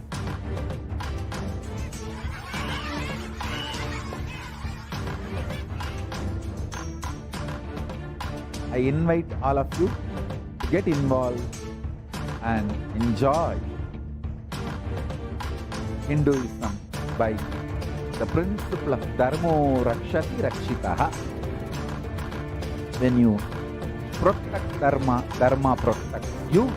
I invite all of you to get involved and enjoy Hinduism by the principle of Dharmo Rakshati Rakshitaha. When you protect Dharma, Dharma protects you.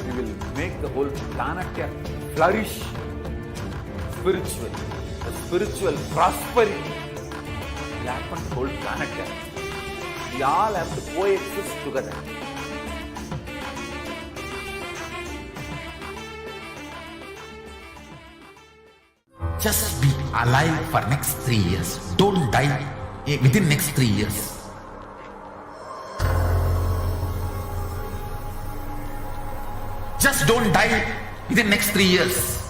You will make the whole planet flourish spiritually. The spiritual prosperity will happen to the whole planet. We all have to coexist together. Just be alive for next 3 years. Don't die within next 3 years. Just don't die within next 3 years.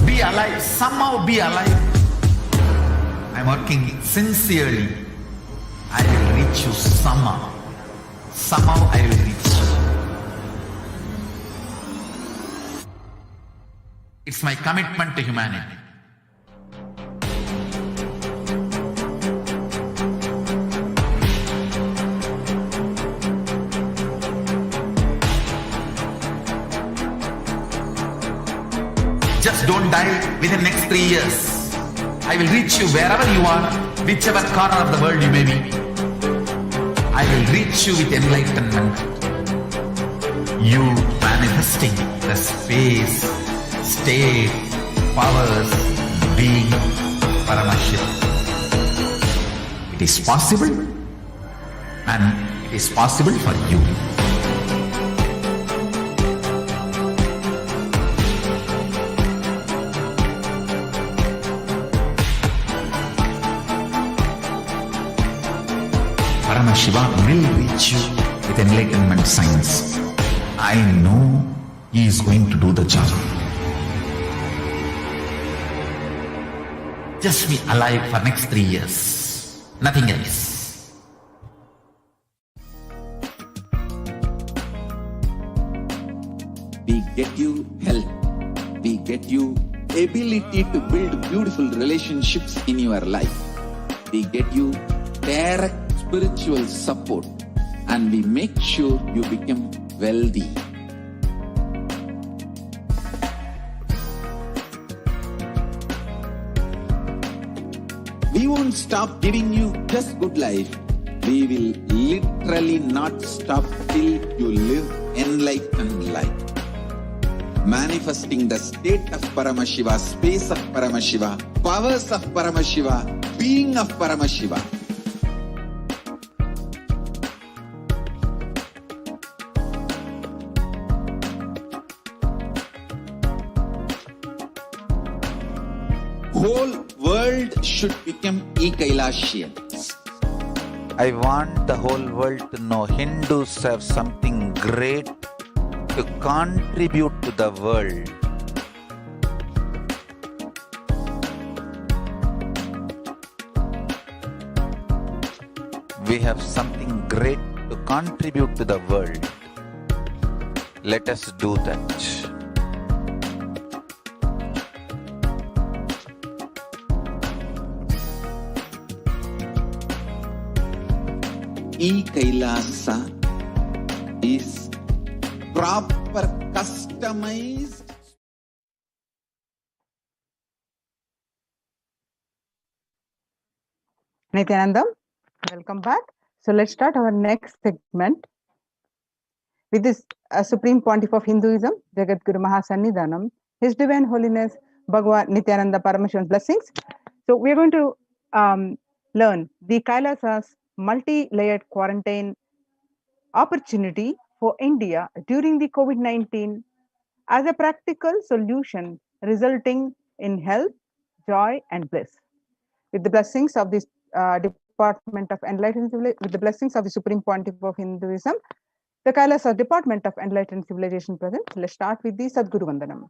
Be alive. Somehow be alive. I'm working sincerely. I will reach you somehow. Somehow I will reach you. It's my commitment to humanity. Just don't die within next 3 years. I will reach you wherever you are, whichever corner of the world you may be. I will reach you with enlightenment. You manifesting the space, state, powers, being Paramashivoham. It is possible, and it is possible for you. Paramashivoham will reach you with enlightenment science. I know he is going to do the job. Just be alive for next 3 years. Nothing else. We get you health. We get you ability to build beautiful relationships in your life. We get you direct spiritual support, and we make sure you become wealthy. We won't stop giving you just good life. We will literally not stop till you live enlightened life. Manifesting the state of Paramashiva, space of Paramashiva, powers of Paramashiva, being of Paramashiva. Whole world should become e-Kailashian. I want the whole world to know Hindus have something great to contribute to the world. We have something great to contribute to the world. Let us do that. E-Kailasa is proper customized. Nithyanandam, welcome back. So let's start our next segment with this Supreme Pontiff of Hinduism, Jagat Guru Mahasannidhanam, His Divine Holiness Bhagavan Nithyananda Paramashivam blessings. So we are going to learn the Kailasa's multi-layered quarantine opportunity for India during the COVID-19 as a practical solution resulting in health, joy, and bliss. With the blessings of this Department of Enlightened with the blessings of the Supreme Pontiff of Hinduism, the Kailasa Department of Enlightened Civilization present. Let's start with the Sadguru Vandanam.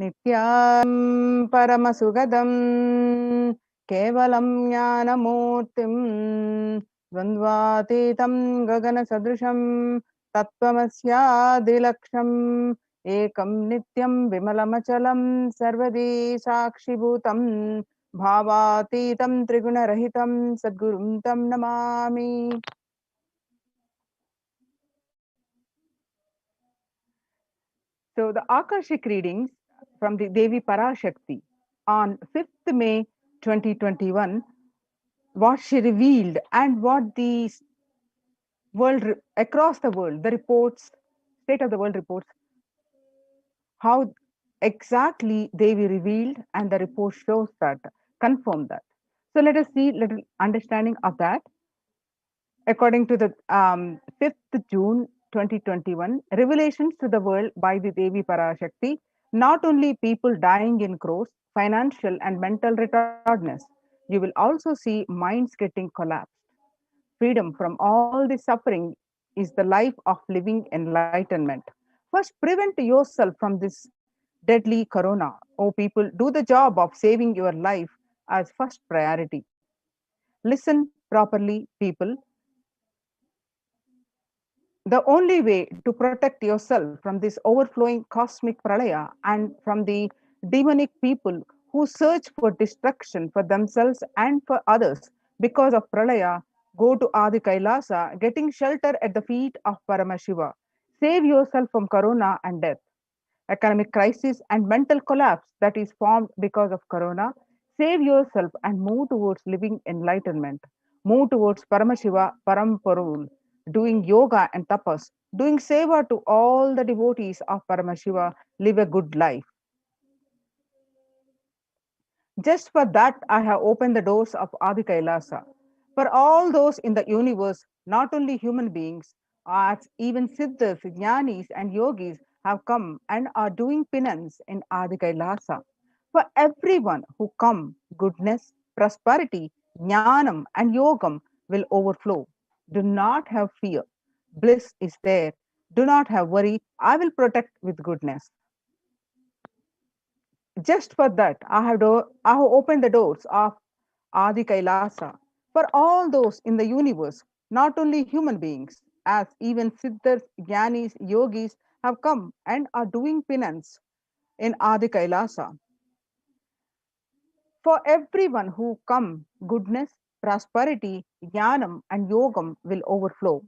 Nityam Paramasugadam Kevalam Jnanamurtim Dvandvatitam Gagana Sadrisham Tattvamasya Dilaksham Ekam Nityam Vimalamachalam Sarvadi Sakshibhutam Bhavatitam Trigunarahitam Sadgurum Tam Namami. So the Akashic readings from the Devi Parashakti on 5th May 2021, what she revealed and what the world across the world, the reports, state of the world reports, how exactly Devi revealed, and the report shows that, confirm that. So let us see little understanding of that. According to the 5th June 2021, revelations to the world by the Devi Parashakti, not only people dying in crores, financial and mental retardedness, you will also see minds getting collapsed. Freedom from all the suffering is the life of living enlightenment. First, prevent yourself from this deadly corona. Oh, people, do the job of saving your life as first priority. Listen properly, people. The only way to protect yourself from this overflowing cosmic pralaya and from the demonic people who search for destruction for themselves and for others because of Pralaya go to Adi Kailasa, getting shelter at the feet of Paramashiva. Save yourself from corona and death, economic crisis, and mental collapse that is formed because of corona. Save yourself and move towards living enlightenment. Move towards Paramashiva Paramparul, doing yoga and tapas, doing seva to all the devotees of Paramashiva, live a good life. Just for that, I have opened the doors of Adi Kailasa. For all those in the universe, not only human beings, as even Siddhas, Jnanis, and Yogis have come and are doing penance in Adi Kailasa. For everyone who come, goodness, prosperity, Jnanam, and Yogam will overflow. Do not have fear. Bliss is there. Do not have worry. I will protect with goodness. Just for that, I have opened the doors of Adi Kailasa for all those in the universe, not only human beings, as even Siddhas, Jnanis, Yogis have come and are doing penance in Adi Kailasa. For everyone who come, goodness, prosperity, jnanam, and yogam will overflow.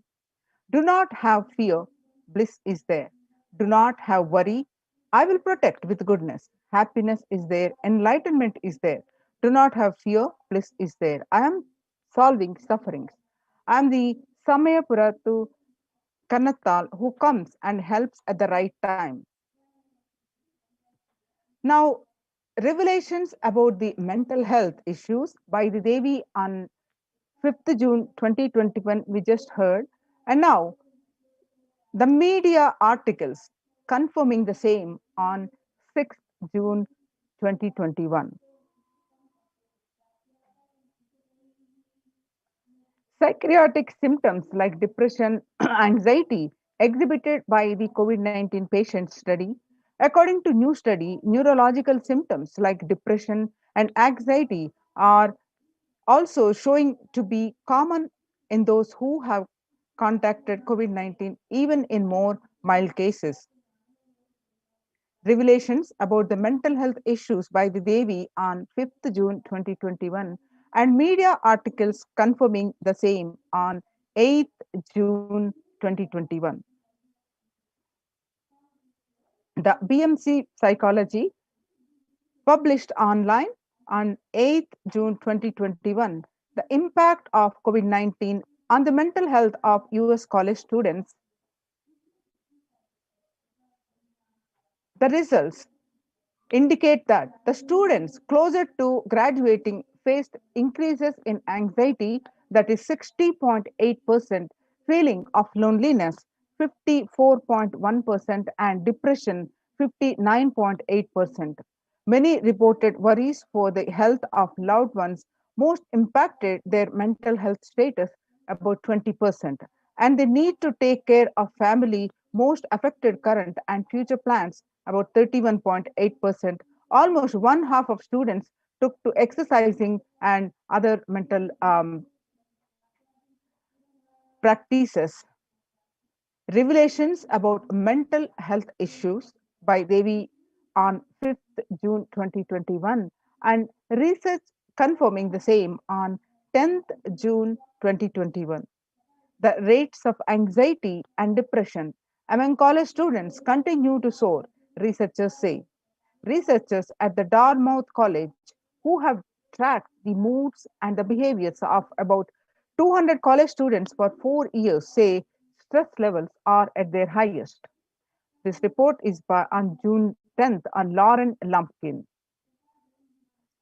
Do not have fear, bliss is there. Do not have worry, I will protect with goodness. Happiness is there, enlightenment is there. Do not have fear, bliss is there. I am solving sufferings. I am the Samayapuratu Kannattal who comes and helps at the right time. Now, revelations about the mental health issues by the Devi on 5th June 2021, we just heard. And now, the media articles confirming the same on 6th June 2021. Psychiatric symptoms like depression, anxiety exhibited by the COVID 19 patient study. According to new study, neurological symptoms like depression and anxiety are also showing to be common in those who have contacted COVID 19, even in more mild cases. Revelations about the mental health issues by the Devi on 5th June 2021 and media articles confirming the same on 8th June 2021. The BMC Psychology published online on 8th June 2021 the impact of COVID 19 on the mental health of US college students. The results indicate that the students closer to graduating faced increases in anxiety, that is 60.8%, feeling of loneliness 54.1%, and depression 59.8%. Many reported worries for the health of loved ones, most impacted their mental health status about 20%, and they need to take care of family most affected current and future plans about 31.8%. Almost one half of students took to exercising and other mental practices. Revelations about mental health issues by Devi on 5th June 2021 and research confirming the same on 10th June 2021. The rates of anxiety and depression among college students continue to soar, researchers say. Researchers at the Dartmouth College, who have tracked the moods and the behaviors of about 200 college students for 4 years, say stress levels are at their highest. This report is by on June 10th on Lauren Lumpkin.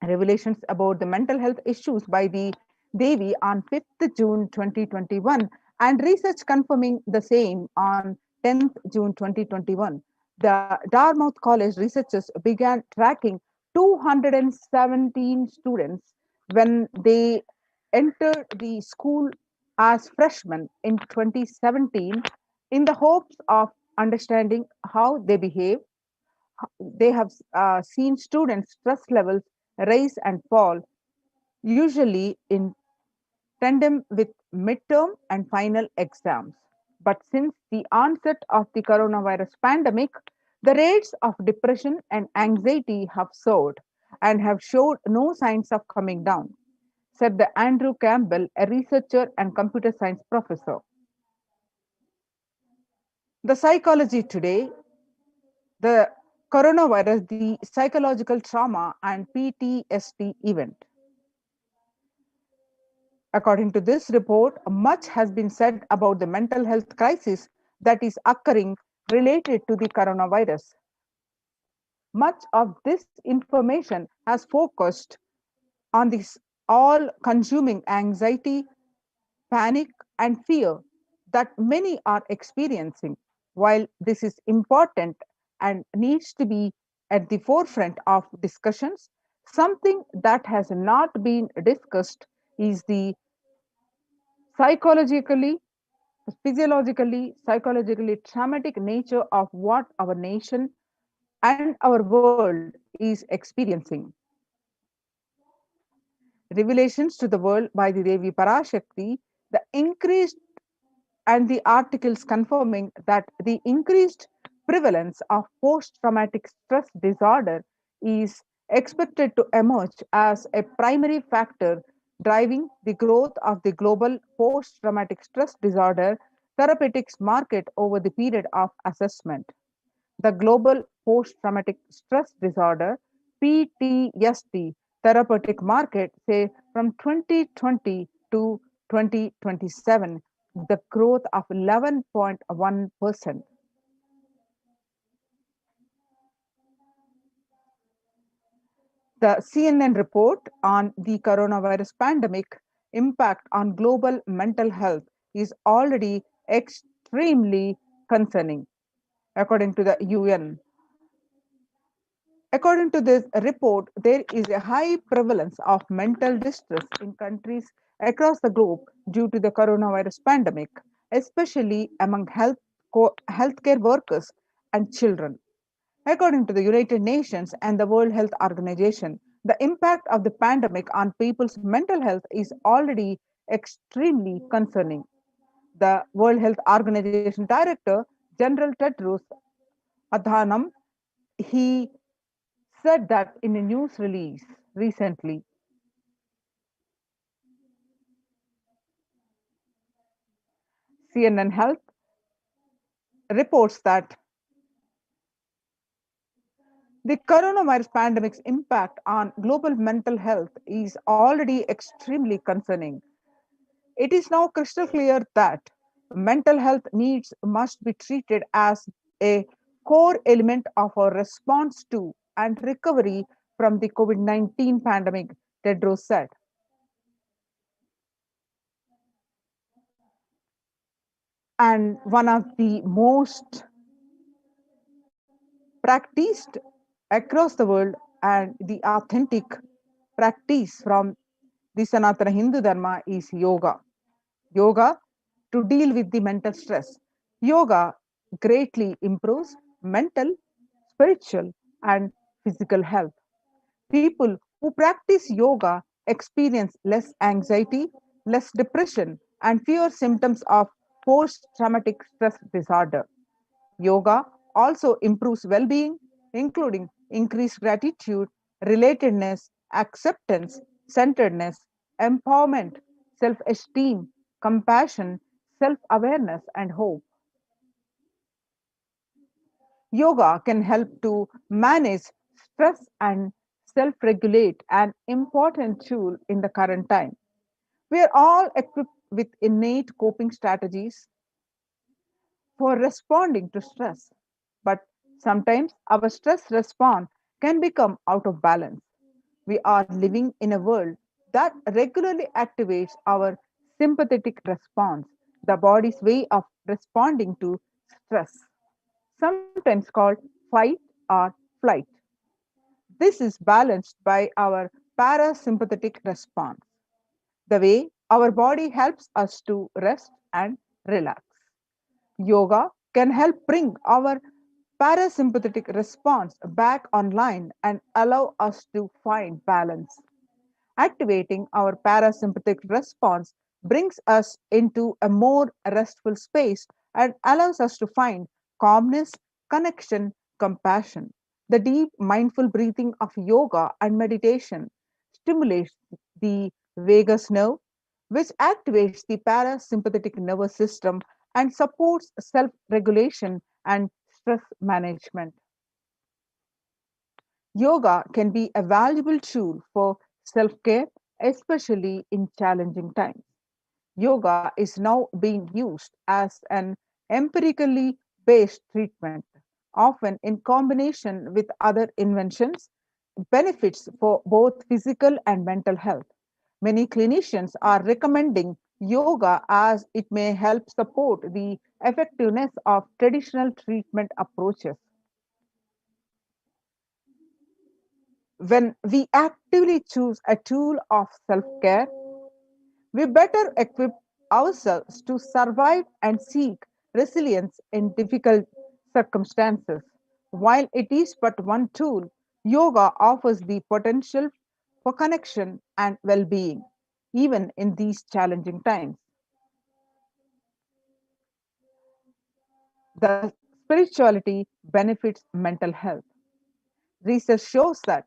Revelations about the mental health issues by the Devi on 5th June 2021 and research confirming the same on 10th June 2021. The Dartmouth College researchers began tracking 217 students when they entered the school as freshmen in 2017 in the hopes of understanding how they behave. They have seen students' stress levels rise and fall, usually in tandem with midterm and final exams. But since the onset of the coronavirus pandemic, The rates of depression and anxiety have soared and have showed no signs of coming down, said the Andrew Campbell, a researcher and computer science professor. The psychology today, the coronavirus, the psychological trauma and PTSD event. According to this report, much has been said about the mental health crisis that is occurring related to the coronavirus. Much of this information has focused on this all consuming anxiety, panic, and fear that many are experiencing. While this is important and needs to be at the forefront of discussions, something that has not been discussed is the psychologically, psychologically traumatic nature of what our nation and our world is experiencing. Revelations to the world by the Devi Parashakti, the increased and the articles confirming that the increased prevalence of post traumatic stress disorder is expected to emerge as a primary factor driving the growth of the global post traumatic stress disorder therapeutics market over the period of assessment. The global post traumatic stress disorder PTSD therapeutic market, say from 2020 to 2027, the growth of 11.1%. The CNN report on the coronavirus pandemic impact on global mental health is already extremely concerning, according to the UN. According to this report, there is a high prevalence of mental distress in countries across the globe due to the coronavirus pandemic, especially among healthcare workers and children. According to the United Nations and the World Health Organization, the impact of the pandemic on people's mental health is already extremely concerning. The World Health Organization Director General Tedros Adhanom, he said that in a news release recently. CNN Health reports that the coronavirus pandemic's impact on global mental health is already extremely concerning. It is now crystal clear that mental health needs must be treated as a core element of our response to and recovery from the COVID 19 pandemic, Tedros said. And one of the most practiced across the world and the authentic practice from the Sanatana Hindu Dharma is yoga. Yoga to deal with the mental stress. Yoga greatly improves mental, spiritual, and physical health. People who practice yoga experience less anxiety, less depression, and fewer symptoms of post traumatic stress disorder. Yoga also improves well being, including increased gratitude, relatedness, acceptance, centeredness, empowerment, self esteem, compassion, self awareness, and hope. Yoga can help to manage stress and self regulate, an important tool in the current time. We are all equipped with innate coping strategies for responding to stress. But sometimes our stress response can become out of balance. We are living in a world that regularly activates our sympathetic response, the body's way of responding to stress, sometimes called fight or flight. This is balanced by our parasympathetic response, the way our body helps us to rest and relax. Yoga can help bring our parasympathetic response back online and allow us to find balance. Activating our parasympathetic response brings us into a more restful space and allows us to find calmness, connection, compassion. The deep mindful breathing of yoga and meditation stimulates the vagus nerve, which activates the parasympathetic nervous system and supports self regulation and stress management. Yoga can be a valuable tool for self care, especially in challenging times. Yoga is now being used as an empirically based treatment, often in combination with other inventions, benefits for both physical and mental health. Many clinicians are recommending yoga as it may help support the effectiveness of traditional treatment approaches. When we actively choose a tool of self care, we better equip ourselves to survive and seek resilience in difficult circumstances. While it is but one tool, yoga offers the potential for connection and well being, even in these challenging times. The spirituality benefits mental health. Research shows that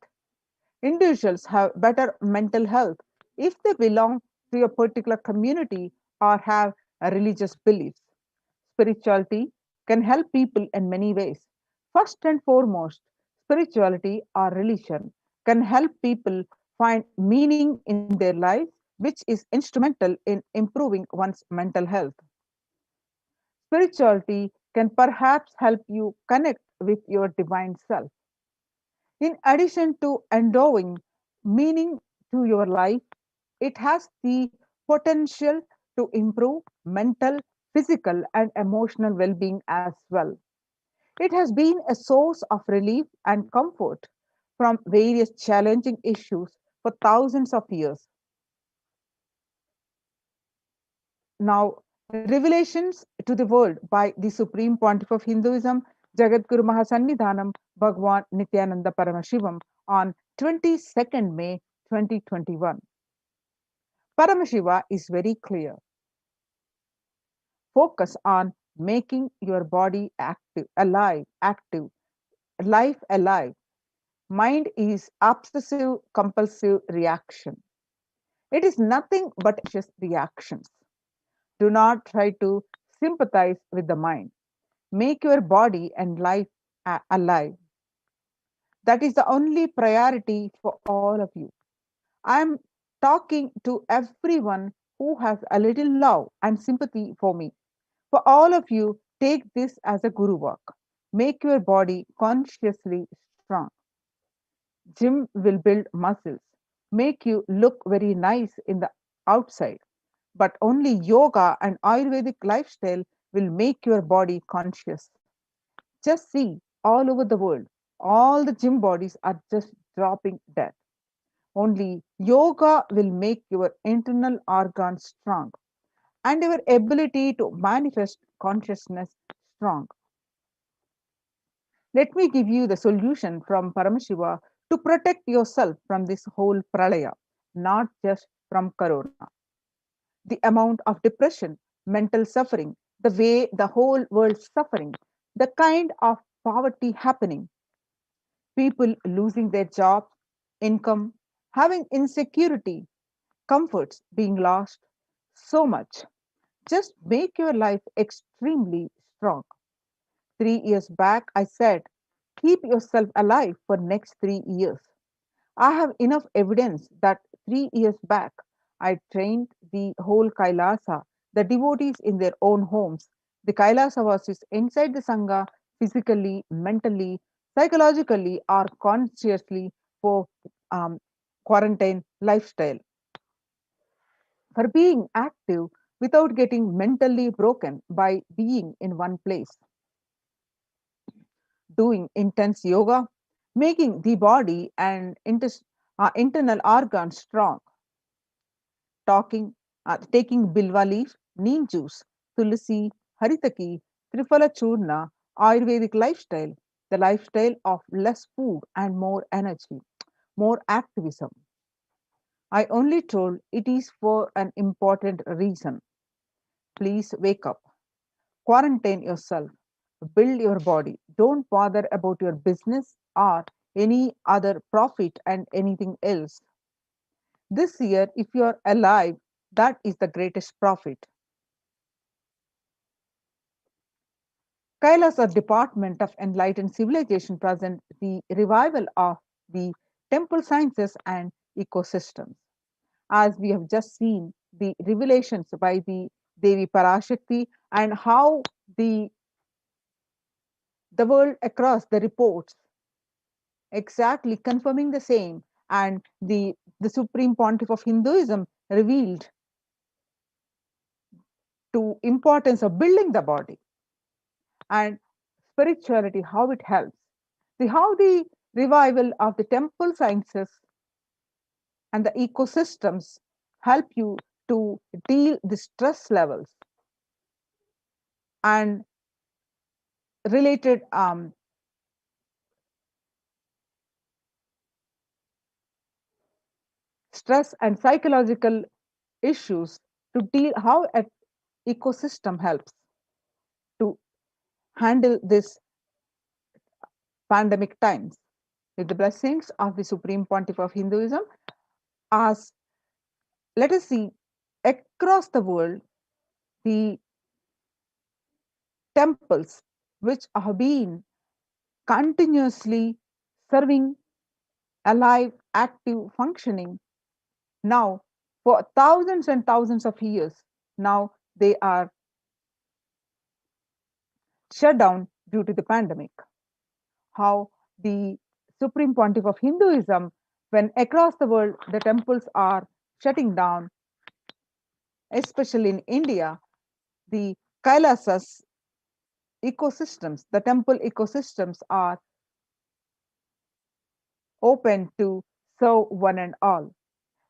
individuals have better mental health if they belong to a particular community or have a religious beliefs. Spirituality can help people in many ways. First and foremost, spirituality or religion can help people find meaning in their lives, which is instrumental in improving one's mental health. Spirituality can perhaps help you connect with your divine self. In addition to endowing meaning to your life, it has the potential to improve mental, physical, and emotional well being as well. It has been a source of relief and comfort from various challenging issues for thousands of years. Now, revelations to the world by the Supreme Pontiff of Hinduism, Jagadguru Mahasannidhanam Bhagwan Nithyananda Paramashivam on 22nd May 2021. Paramashiva is very clear. Focus on making your body active, alive, active, life alive. Mind is obsessive compulsive reaction. It is nothing but anxious reactions. Do not try to sympathize with the mind. Make your body and life alive. That is the only priority for all of you. I am talking to everyone who has a little love and sympathy for me. For all of you, take this as a guru work. Make your body consciously strong. Gym will build muscles, make you look very nice in the outside, but only yoga and Ayurvedic lifestyle will make your body conscious. Just see all over the world, all the gym bodies are just dropping dead. Only yoga will make your internal organs strong and your ability to manifest consciousness strong. Let me give you the solution from Paramashiva to protect yourself from this whole pralaya, not just from corona. The amount of depression, mental suffering, the way the whole world's suffering, the kind of poverty happening, people losing their jobs, income, having insecurity, comforts being lost, so much. Just make your life extremely strong. 3 years back, I said, keep yourself alive for next 3 years. I have enough evidence that 3 years back, I trained the whole Kailasa, the devotees in their own homes. The Kailasa was inside the Sangha, physically, mentally, psychologically, or consciously for um, quarantine lifestyle. For being active without getting mentally broken by being in one place, doing intense yoga, making the body and internal organs strong, taking bilva leaf, neem juice, tulsi, haritaki, triphala churna, Ayurvedic lifestyle, the lifestyle of less food and more energy, more activism. I only told it is for an important reason. Please wake up, quarantine yourself, build your body. Don't bother about your business or any other profit and anything else. This year, if you are alive, that is the greatest profit. Kailasa Department of Enlightened Civilization present the revival of the temple sciences and ecosystems. As we have just seen, the revelations by the Devi Parashakti and how the world across the reports exactly confirming the same, and the Supreme Pontiff of Hinduism revealed to importance of building the body and spirituality, how it helps. See how the revival of the temple sciences and the ecosystems help you to deal the stress levels and related stress and psychological issues to deal how an ecosystem helps to handle this pandemic times. With the blessings of the Supreme Pontiff of Hinduism, as let us see across the world the temples which have been continuously serving, alive, active, functioning now for thousands and thousands of years. Now they are shut down due to the pandemic. How the Supreme Pontiff of Hinduism, when across the world the temples are shutting down, especially in India, the Kailasas ecosystems, the temple ecosystems are open to serve one and all.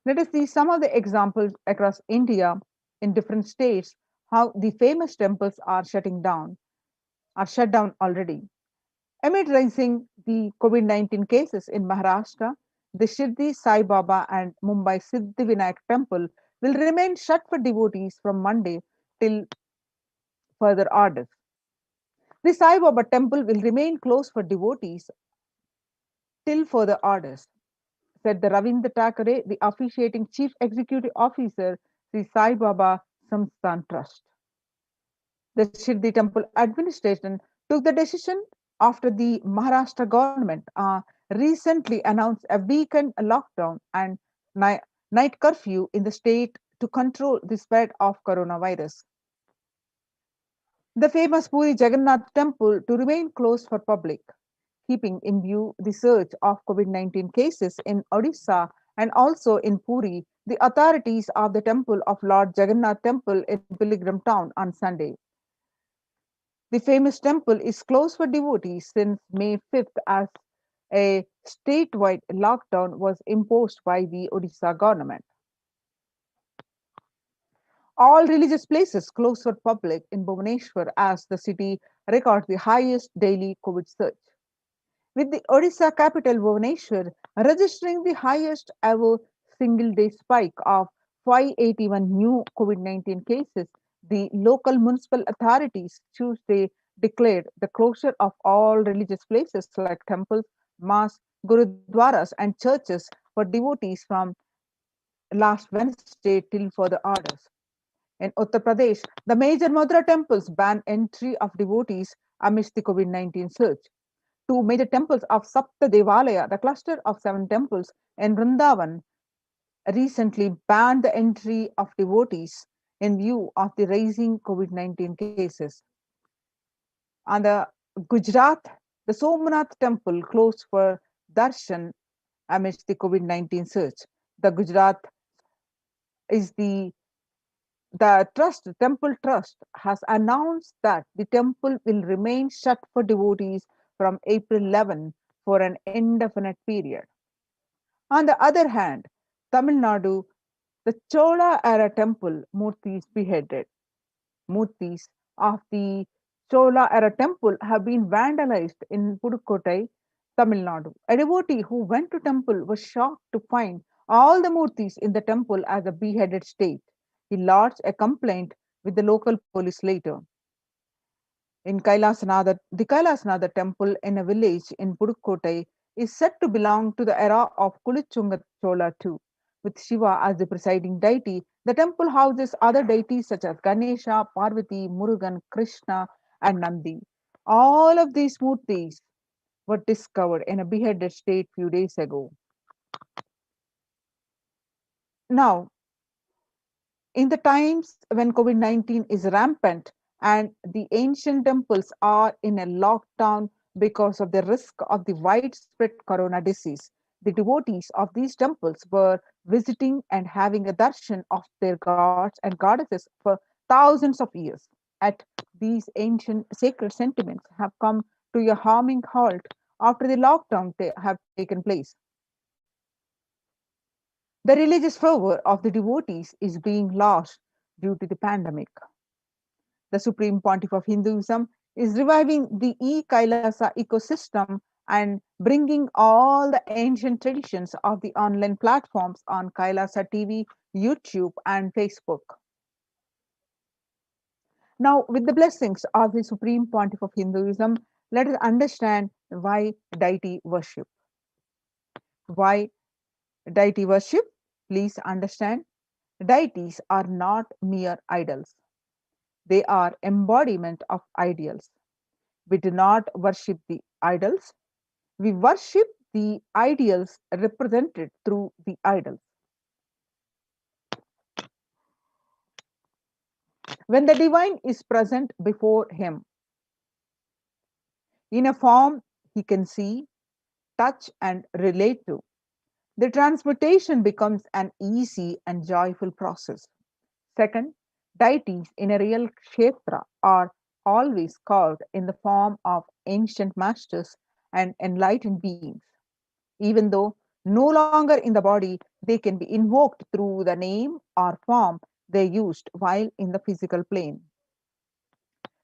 Let us see some of the examples across India in different states, how the famous temples are shut down already. Amid rising the COVID-19 cases in Maharashtra, the Shirdi Sai Baba and Mumbai Siddhivinayak temple will remain shut for devotees from Monday till further orders. The Sai Baba temple will remain closed for devotees till further orders, said the Ravindra Thakare, the officiating chief executive officer, the Sai Baba Samsthan Trust. The Shirdi temple administration took the decision after the Maharashtra government recently announced a weekend lockdown and night curfew in the state to control the spread of coronavirus. The famous Puri Jagannath temple to remain closed for public, keeping in view the surge of COVID-19 cases in Odisha and also in Puri, the authorities of the temple of Lord Jagannath temple in Pilgrim town on Sunday. The famous temple is closed for devotees since May 5th as a statewide lockdown was imposed by the Odisha government. All religious places closed for public in Bhubaneswar as the city records the highest daily COVID surge, with the Odisha capital Bhubaneswar registering the highest ever single day spike of 581 new COVID 19 cases. The local municipal authorities Tuesday declared the closure of all religious places like temples, mosques, gurudwaras, and churches for devotees from last Wednesday till further orders. In Uttar Pradesh, the major Mathura temples ban entry of devotees amidst the COVID 19 surge. Two major temples of Sapta Devalaya, the cluster of seven temples in Vrindavan, recently banned the entry of devotees in view of the rising COVID-19 cases. On the Gujarat, the Somnath temple closed for darshan amidst the COVID-19 surge. The Gujarat is the trust, temple trust, has announced that the temple will remain shut for devotees from April 11 for an indefinite period. On the other hand, Tamil Nadu, the Chola era temple murtis beheaded. Murtis of the Chola era temple have been vandalized in Pudukottai, Tamil Nadu. A devotee who went to temple was shocked to find all the murtis in the temple as a beheaded state. He lodged a complaint with the local police later. In Kailasanatha, the Kailasanatha temple in a village in Pudukkottai is said to belong to the era of Kulichunga Chola too. With Shiva as the presiding deity, the temple houses other deities such as Ganesha, Parvati, Murugan, Krishna, and Nandi. All of these murtis were discovered in a beheaded state few days ago. Now, in the times when COVID 19 is rampant and the ancient temples are in a lockdown because of the risk of the widespread corona disease, the devotees of these temples were visiting and having a darshan of their gods and goddesses for thousands of years. At these ancient sacred sentiments have come to a harming halt after the lockdown have taken place. The religious fervor of the devotees is being lost due to the pandemic. The Supreme Pontiff of Hinduism is reviving the e-Kailasa ecosystem and bringing all the ancient traditions of the online platforms on Kailasa TV, YouTube, and Facebook. Now, with the blessings of the Supreme Pontiff of Hinduism, let us understand why deity worship. Why deity worship? Please understand, deities are not mere idols. They are embodiment of ideals. We do not worship the idols. We worship the ideals represented through the idols. When the divine is present before him in a form he can see, touch, and relate to, the transmutation becomes an easy and joyful process. Second, deities in a real kshetra are always carved in the form of ancient masters and enlightened beings. Even though no longer in the body, they can be invoked through the name or form they used while in the physical plane.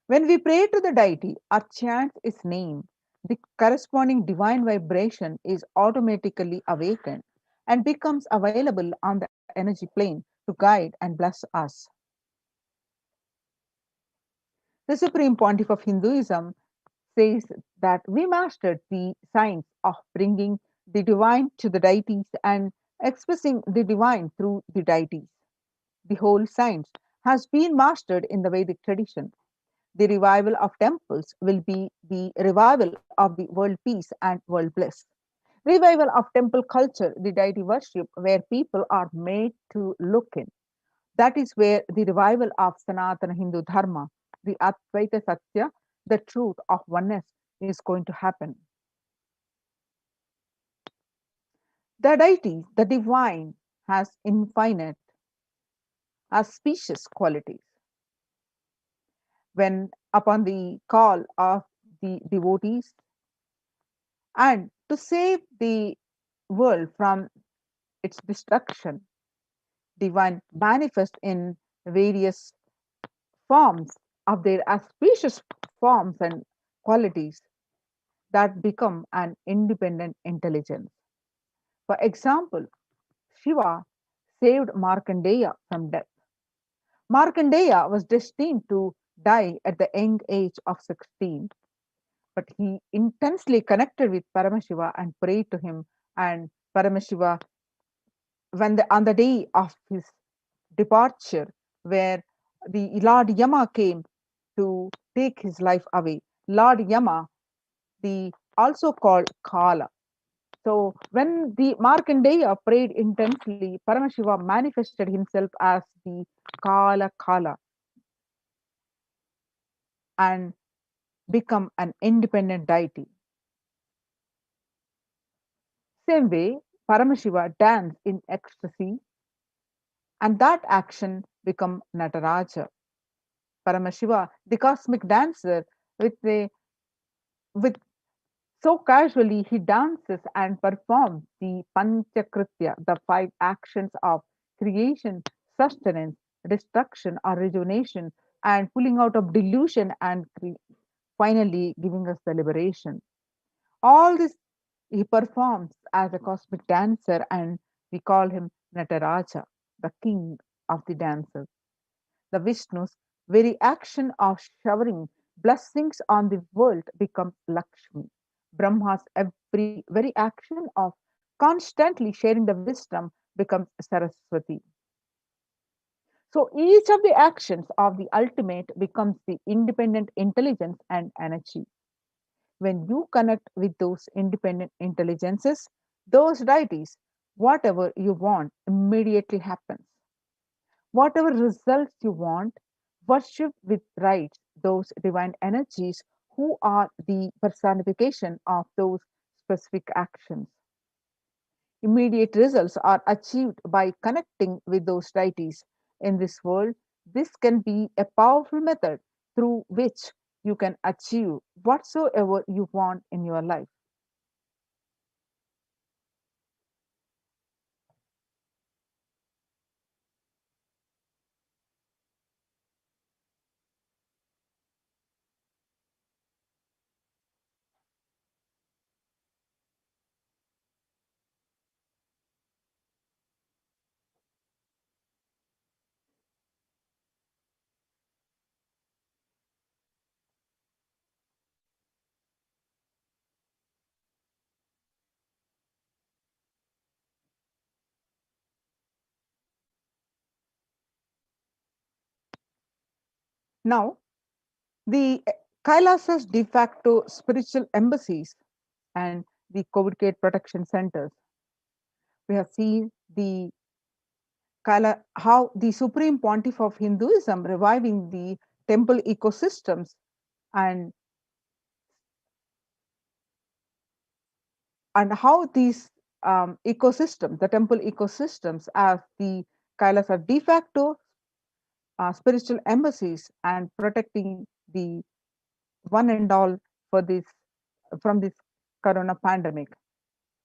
When we pray to the deity or chant its name, the corresponding divine vibration is automatically awakened and becomes available on the energy plane to guide and bless us. The Supreme Pontiff of Hinduism says that we mastered the science of bringing the divine to the deities and expressing the divine through the deities. The whole science has been mastered in the Vedic tradition. The revival of temples will be the revival of the world peace and world bliss. Revival of temple culture, the deity worship, where people are made to look in. That is where the revival of Sanatana Hindu Dharma, the Advaita Satya, the truth of oneness, is going to happen. The deity, the divine, has infinite, auspicious qualities. When upon the call of the devotees and to save the world from its destruction, divine manifest in various forms of their auspicious forms and qualities that become an independent intelligence. For example, Shiva saved Markandeya from death. Markandeya was destined to die at the young age of 16, but he intensely connected with Paramashiva and prayed to him. And Paramashiva, on the day of his departure, where the Lord Yama came to take his life away, Lord Yama, the also called Kala. So when the Markandeya prayed intensely, Paramashiva manifested himself as the Kala and become an independent deity. Same way, Paramashiva danced in ecstasy, and that action become Nataraja. Paramashiva, the cosmic dancer, with a with so casually he dances and performs the Panchakritya, the five actions of creation, sustenance, destruction or rejuvenation, and pulling out of delusion and finally giving us the liberation. All this he performs as a cosmic dancer, and we call him Nataraja, the king of the dancers. The Vishnu's very action of showering blessings on the world become Lakshmi. Brahma's very action of constantly sharing the wisdom becomes Saraswati. So each of the actions of the ultimate becomes the independent intelligence and energy. When you connect with those independent intelligences, those deities, whatever you want immediately happens. Whatever results you want, worship with rites those divine energies who are the personification of those specific actions. Immediate results are achieved by connecting with those deities. In this world, this can be a powerful method through which you can achieve whatsoever you want in your life. Now, the Kailasa's de facto spiritual embassies and the COVID care protection centers. We have seen the how the supreme pontiff of Hinduism reviving the temple ecosystems and how these ecosystems, the temple ecosystems, as the Kailasa de facto spiritual embassies and protecting the one and all for this from this corona pandemic.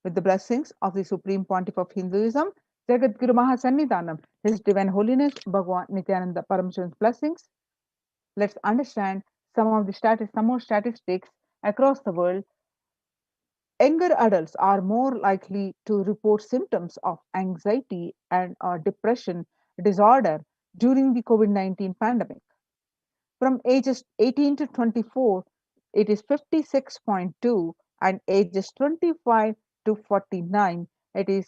With the blessings of the Supreme Pontiff of Hinduism, Jagat Guru Mahasannidhanam, His Divine Holiness Bhagavan Nithyananda Paramashivan's blessings. Let's understand some more statistics across the world. Younger adults are more likely to report symptoms of anxiety and depression disorder during the COVID-19 pandemic. From ages 18 to 24, it is 56.2, and ages 25 to 49, it is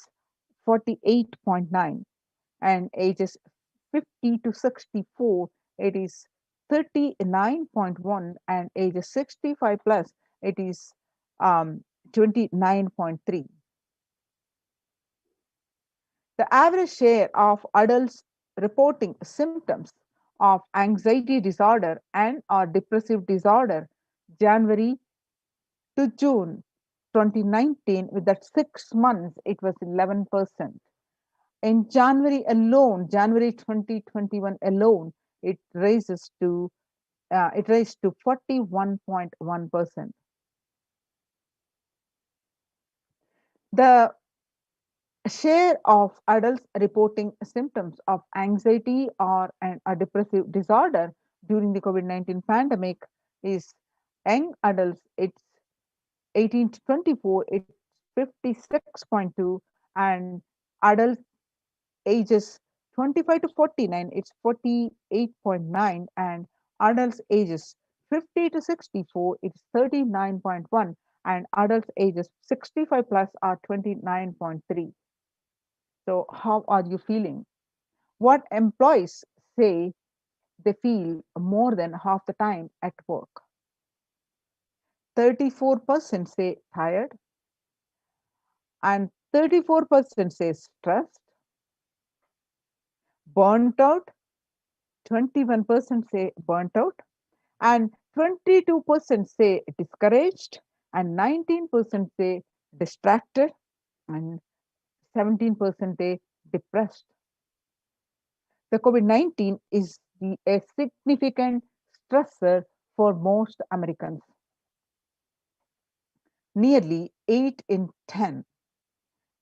48.9, and ages 50 to 64, it is 39.1, and ages 65 plus, it is 29.3. The average share of adults reporting symptoms of anxiety disorder and or depressive disorder January to June 2019, with that 6 months, it was 11%. In January 2021 alone, it raised to 41.1%. The share of adults reporting symptoms of anxiety or a depressive disorder during the COVID-19 pandemic is young adults, it's 18 to 24, it's 56.2, and adults ages 25 to 49, it's 48.9, and adults ages 50 to 64, it's 39.1, and adults ages 65 plus are 29.3. So, how are you feeling? What employees say they feel more than half the time at work? 34% say tired, and 34% say stressed, burnt out, 21% say burnt out, and 22% say discouraged, and 19% say distracted, and 17% say depressed. The COVID-19 is a significant stressor for most Americans. Nearly 8 in 10,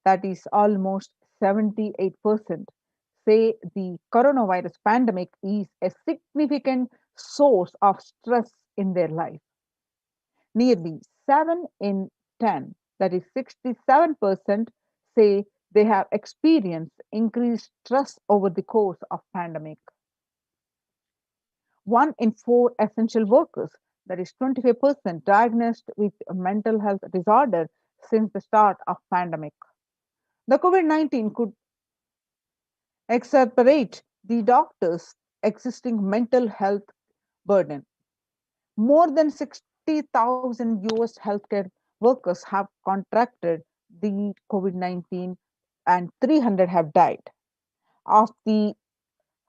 that is almost 78%, say the coronavirus pandemic is a significant source of stress in their life. Nearly 7 in 10, that is 67%, say they have experienced increased stress over the course of pandemic. 1 in 4 essential workers, That is 25% diagnosed with a mental health disorder since the start of pandemic. The COVID-19 could exacerbate the doctors' existing mental health burden. More than 60,000 US healthcare workers have contracted the COVID-19 and 300 have died. Of the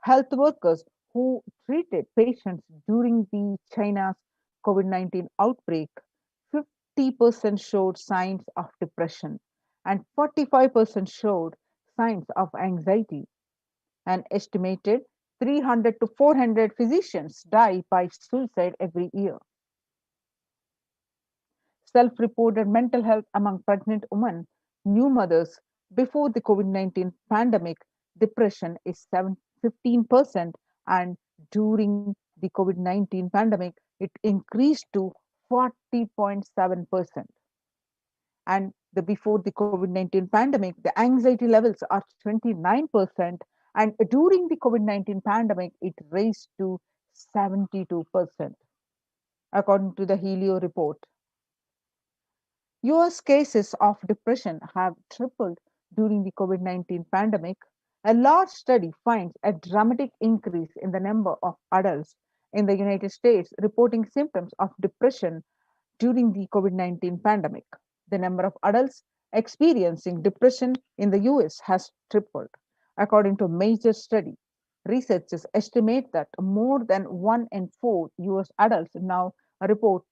health workers who treated patients during the China's COVID-19 outbreak, 50% showed signs of depression and 45% showed signs of anxiety. An estimated 300 to 400 physicians die by suicide every year. Self-reported mental health among pregnant women, new mothers before the COVID-19 pandemic, depression is 15%, and during the COVID-19 pandemic, it increased to 40.7%. And before the COVID-19 pandemic, the anxiety levels are 29%, and during the COVID-19 pandemic, it raised to 72%, according to the Helio report. US cases of depression have tripled during the COVID-19 pandemic. A large study finds a dramatic increase in the number of adults in the United States reporting symptoms of depression during the COVID-19 pandemic. The number of adults experiencing depression in the US has tripled. According to a major study, researchers estimate that more than 1 in 4 US adults now report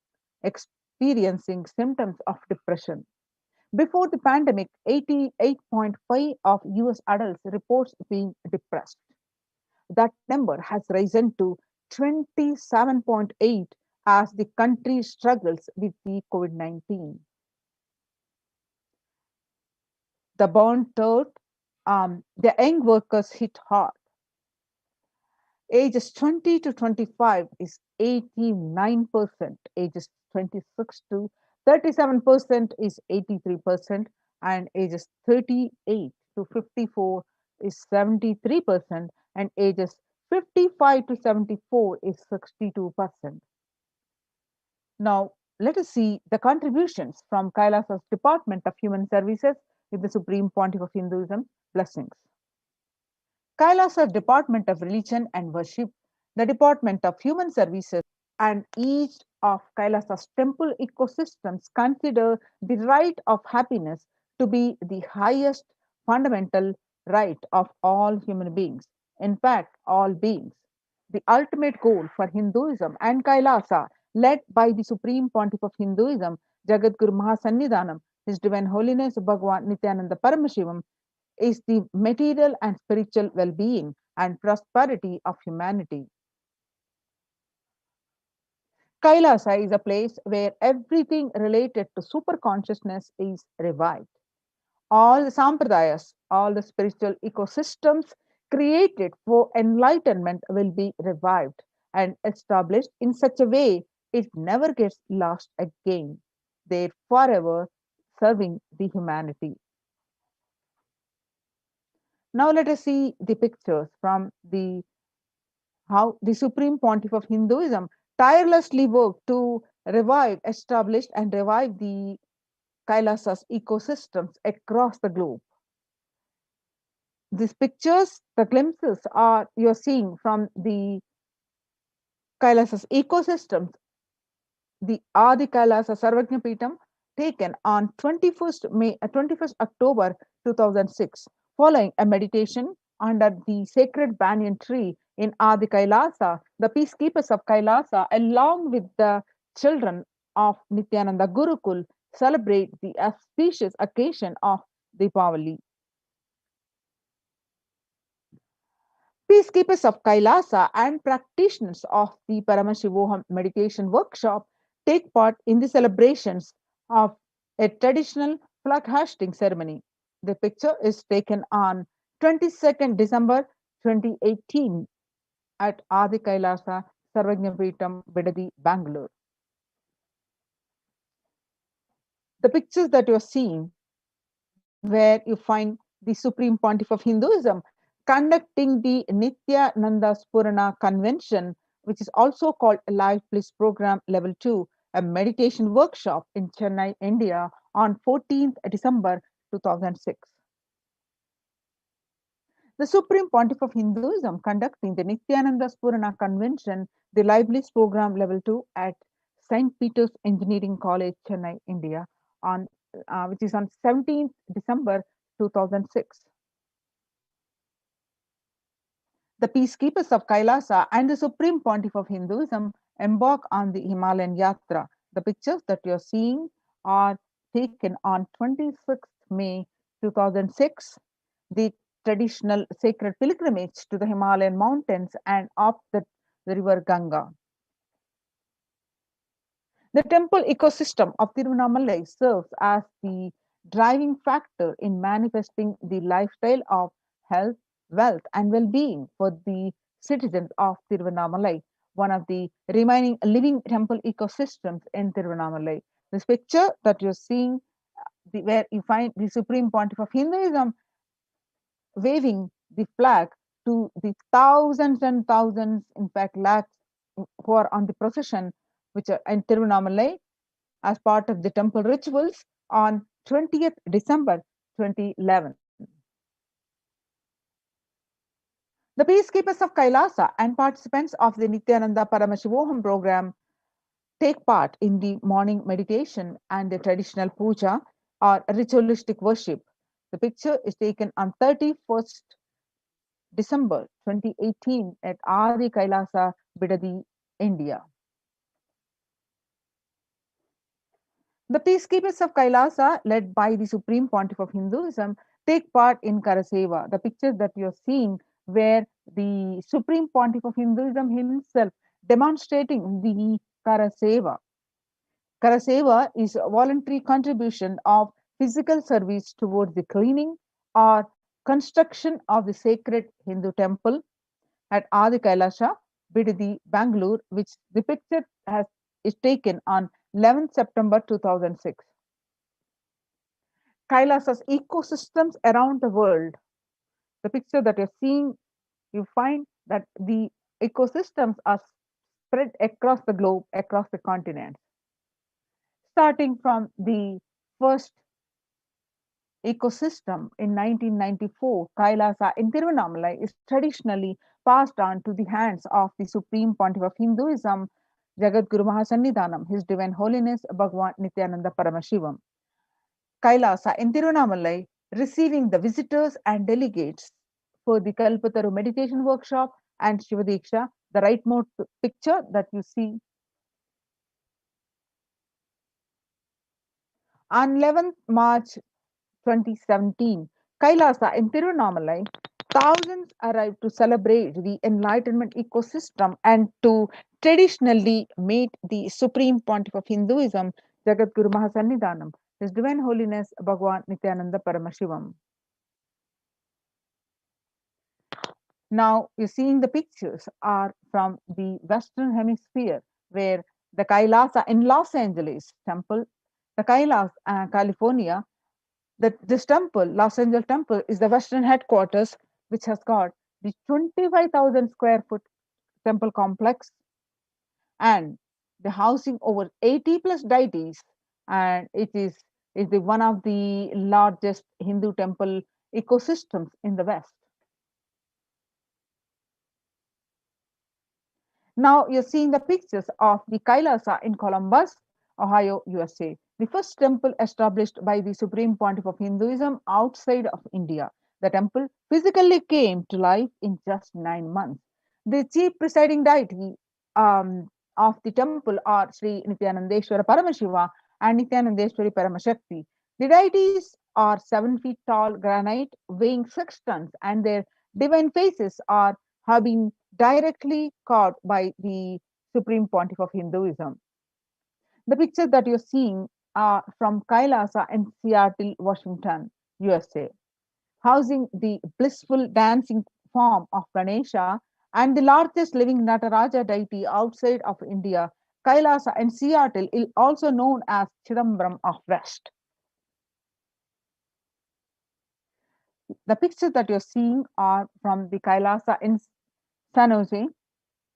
experiencing symptoms of depression. Before the pandemic, 88.5 of US adults reports being depressed. That number has risen to 27.8 as the country struggles with the COVID-19. The burnt out, the young workers hit hard. Ages 20 to 25 is 89%, ages 26 to 37% is 83%, and ages 38 to 54 is 73%, and ages 55 to 74 is 62%. Now, let us see the contributions from Kailasa's Department of Human Services with the Supreme Pontiff of Hinduism. Blessings. Kailasa's Department of Religion and Worship, the Department of Human Services, and each of Kailasa's temple ecosystems consider the right of happiness to be the highest fundamental right of all human beings. In fact, all beings. The ultimate goal for Hinduism and Kailasa, led by the Supreme Pontiff of Hinduism, Jagadguru Mahasannidhanam, His Divine Holiness Bhagavan Nithyananda Paramashivam, is the material and spiritual well-being and prosperity of humanity. Kailasa is a place where everything related to super consciousness is revived. All the sampradayas, all the spiritual ecosystems created for enlightenment will be revived and established in such a way it never gets lost again. They're forever serving the humanity. Now let us see the pictures from how the Supreme Pontiff of Hinduism tirelessly worked to revive, establish, and revive the Kailasa's ecosystems across the globe. These pictures, the glimpses are you're seeing from the Kailasa's ecosystems, the Adi Kailasa Sarvajna Peetham, taken on 21st October 2006, following a meditation under the sacred banyan tree in Adi Kailasa. The peacekeepers of Kailasa, along with the children of Nithyananda Gurukul, celebrate the auspicious occasion of Deepavali. Peacekeepers of Kailasa and practitioners of the Paramashivoham meditation workshop take part in the celebrations of a traditional flag hoisting ceremony. The picture is taken on 22nd December 2018 at Adi Kailasa Sarvajna Peetham, Bidadi, Bangalore. The pictures that you are seeing, where you find the Supreme Pontiff of Hinduism conducting the Nithyananda Purana convention which is also called a Life Bliss Program Level 2, a meditation workshop in Chennai, India on 14th December 2006. The Supreme Pontiff of Hinduism conducting the Nithyananda Spurana Convention, the Life Bliss Program Level 2 at St. Peter's Engineering College, Chennai, India, on which is on 17th December 2006. The peacekeepers of Kailasa and the Supreme Pontiff of Hinduism embark on the Himalayan Yatra. The pictures that you're seeing are taken on 26th May 2006. The traditional sacred pilgrimage to the Himalayan mountains and up the river Ganga. The temple ecosystem of Tiruvannamalai serves as the driving factor in manifesting the lifestyle of health, wealth, and well being for the citizens of Tiruvannamalai, one of the remaining living temple ecosystems in Tiruvannamalai. This picture that you're seeing, where you find the Supreme Pontiff of Hinduism waving the flag to the thousands and thousands, in fact, lakhs who are on the procession, which are in Tiruvannamalai as part of the temple rituals on 20th December 2011. The peacekeepers of Kailasa and participants of the Nithyananda Paramashivoham program take part in the morning meditation and the traditional puja or ritualistic worship. The picture is taken on 31st December 2018 at Adi Kailasa, Bidadi, India. The peacekeepers of Kailasa, led by the Supreme Pontiff of Hinduism, take part in Karaseva. The pictures that you're seeing, where the Supreme Pontiff of Hinduism himself demonstrating the Karaseva. Karaseva is a voluntary contribution of physical service towards the cleaning or construction of the sacred Hindu temple at Adi Kailasha, Bidadi, Bangalore, which the picture is taken on 11th September 2006. Kailasa's ecosystems around the world. The picture that you're seeing, you find that the ecosystems are spread across the globe, across the continent. Starting from the first ecosystem in 1994, Kailasa in Tiruvannamalai is traditionally passed on to the hands of the Supreme Pontiff of Hinduism, Jagadguru Mahasannidhanam, His Divine Holiness Bhagwan Nithyananda Paramashivam. Kailasa in Tiruvannamalai receiving the visitors and delegates for the Kalpataru meditation workshop and Shivadiksha, the rightmost picture that you see. On 11th March 2017, Kailasa in Tiruvannamalai, thousands arrived to celebrate the enlightenment ecosystem and to traditionally meet the Supreme Pontiff of Hinduism, Jagadguru Mahasannidhanam, His Divine Holiness Bhagwan Nithyananda Paramashivam. Now, you're seeing the pictures are from the Western Hemisphere, where the Kailasa in Los Angeles temple, the Kailas, California, this temple, Los Angeles temple, is the Western headquarters, which has got the 25,000 square foot temple complex and the housing over 80 plus deities, and it is the one of the largest Hindu temple ecosystems in the West. Now you're seeing the pictures of the Kailasa in Columbus, Ohio, USA, the first temple established by the Supreme Pontiff of Hinduism outside of India. The temple physically came to life in just 9 months. The chief presiding deity of the temple are Sri Nithyanandeshwara Paramashiva and Nithyanandeshwari Paramashakti. The deities are 7 feet tall granite weighing 6 tons, and their divine faces have been directly carved by the Supreme Pontiff of Hinduism. The pictures that you're seeing are from Kailasa in Seattle, Washington, USA, housing the blissful dancing form of Ganesha and the largest living Nataraja deity outside of India. Kailasa in Seattle is also known as Chidambaram of West. The pictures that you're seeing are from the Kailasa in San Jose,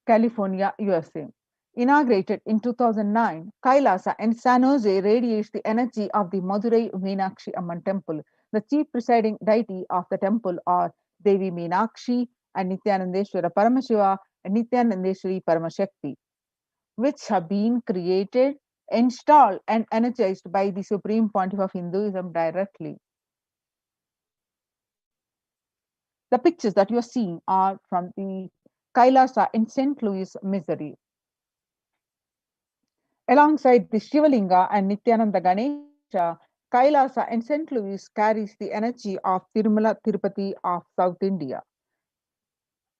California, USA. Inaugurated in 2009, Kailasa in San Jose radiates the energy of the Madurai Meenakshi Amman temple. The chief presiding deity of the temple are Devi Meenakshi and Nithyanandeshwara Paramashiva and Nithyanandeshwari Paramashakti, which have been created, installed, and energized by the Supreme Pontiff of Hinduism directly. The pictures that you are seeing are from the Kailasa in St. Louis, Missouri. Alongside the Shivalinga and Nityananda Ganesha, Kailasa in St. Louis carries the energy of Tirumala Tirupati of South India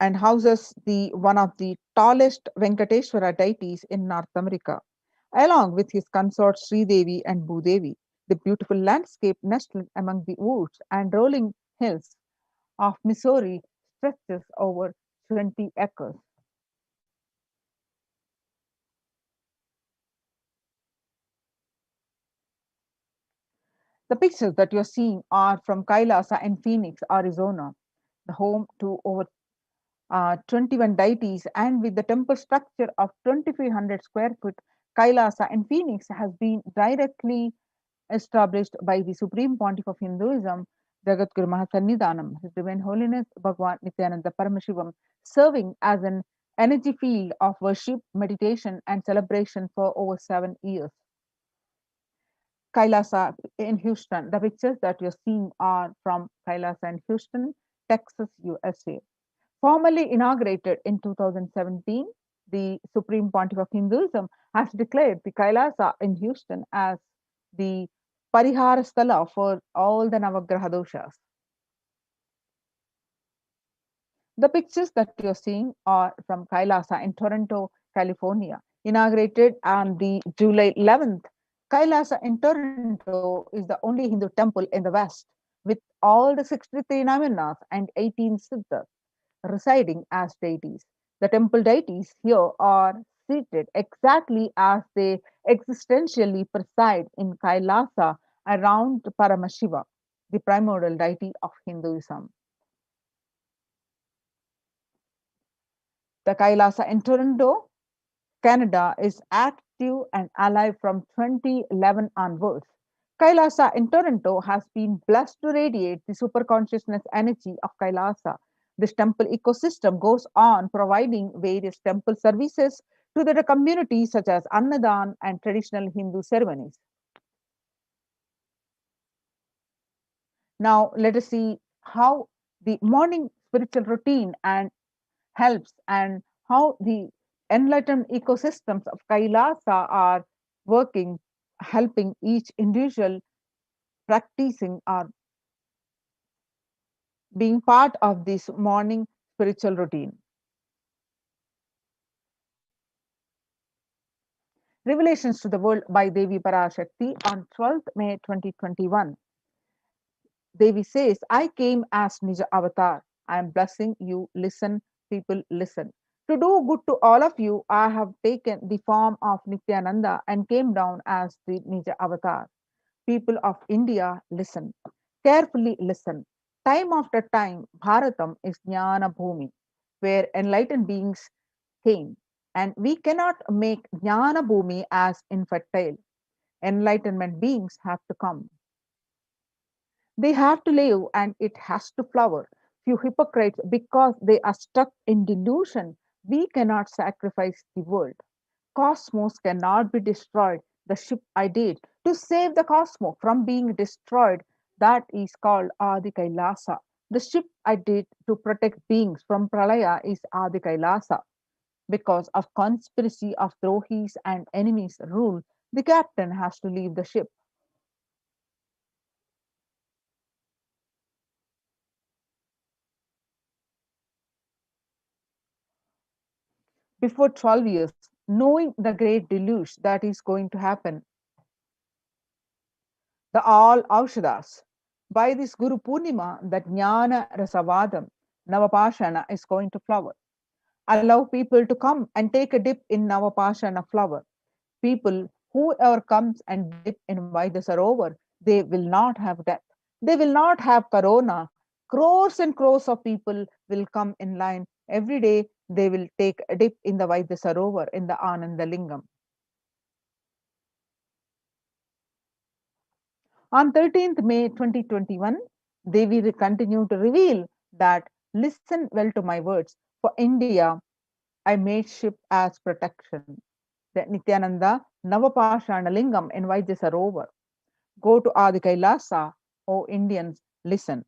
and houses the one of the tallest Venkateshwara deities in North America, along with his consorts Sri Devi and Bhudevi. The beautiful landscape nestled among the woods and rolling hills of Missouri stretches over 20 acres. The pictures that you're seeing are from Kailasa in Phoenix, Arizona, the home to over 21 deities, and with the temple structure of 2,500 square foot, Kailasa in Phoenix has been directly established by the Supreme Pontiff of Hinduism, Jagadguru Mahasannidhanam, His Divine Holiness Bhagwan Nithyananda Paramashivam, serving as an energy field of worship, meditation, and celebration for over 7 years. Kailasa in Houston. The pictures that you're seeing are from Kailasa in Houston, Texas, USA. Formally inaugurated in 2017, the Supreme Pontiff of Hinduism has declared the Kailasa in Houston as the Parihara Sthala for all the Navagraha doshas. The pictures that you're seeing are from Kailasa in Toronto, California, inaugurated on the July 11th. Kailasa in Toronto is the only Hindu temple in the West with all the 63 Navanas and 18 Siddhas residing as deities. The temple deities here are seated exactly as they existentially preside in Kailasa around Paramashiva, the primordial deity of Hinduism. The Kailasa in Toronto, Canada is active and alive from 2011 onwards. Kailasa in Toronto has been blessed to radiate the superconsciousness energy of Kailasa. This temple ecosystem goes on providing various temple services to the community such as Annadan and traditional Hindu ceremonies. Now let us see how the morning spiritual routine and helps and how the enlightened ecosystems of Kailasa are working, helping each individual practicing or being part of this morning spiritual routine. Revelations to the World by Devi Parashakti on 12th May 2021. Devi says, I came as Nija Avatar. I am blessing you. Listen, people, listen. To do good to all of you, I have taken the form of Nityananda and came down as the Nija Avatar. People of India, listen. Carefully listen. Time after time, Bharatam is Jnana Bhumi, where enlightened beings came. And we cannot make Jnana Bhumi as infertile. Enlightenment beings have to come. They have to live and it has to flower. Few hypocrites, because they are stuck in delusion, we cannot sacrifice the world. Cosmos cannot be destroyed. The ship I did to save the cosmos from being destroyed, that is called Adi Kailasa. The ship I did to protect beings from Pralaya is Adi Kailasa. Because of conspiracy of Drohis and enemies rule, the captain has to leave the ship. Before 12 years, knowing the great deluge that is going to happen, the all Aushadas, by this Guru Purnima, the Jnana Rasavadam, Navapashana is going to flower. Allow people to come and take a dip in Navapashana flower. People, whoever comes and dip in Vaida Sarovar, they will not have death. They will not have corona. Crores and crores of people will come in line every day they will take a dip in the Vaidya Sarovar in the Ananda Lingam. On 13th May 2021, Devi will continue to reveal that listen well to my words. For India, I made ship as protection. The Nithyananda Navapashana Lingam in Vaidya Sarovar. Go to Adi Kailasa, O Indians, listen.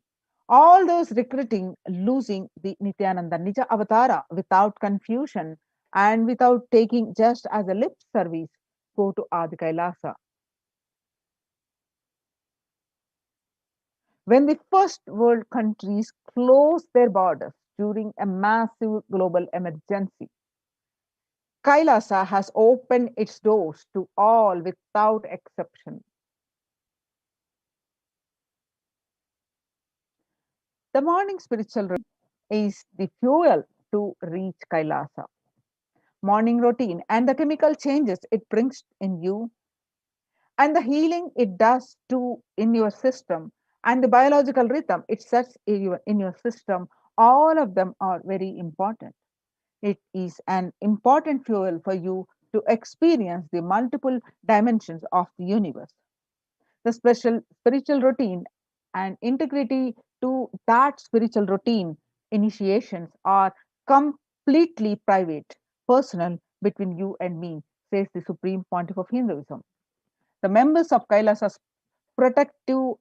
All those regretting losing the Nityananda Nija Avatara without confusion and without taking just as a lip service, go to Adi Kailasa. When the first world countries closed their borders during a massive global emergency, Kailasa has opened its doors to all without exception. The morning spiritual routine is the fuel to reach Kailasa. Morning routine and the chemical changes it brings in you and the healing it does to in your system and the biological rhythm it sets in your system, all of them are very important. It is an important fuel for you to experience the multiple dimensions of the universe. The special spiritual routine and integrity to that spiritual routine initiations are completely private, personal between you and me, says the Supreme Pontiff of Hinduism. The members of Kailasa's protective,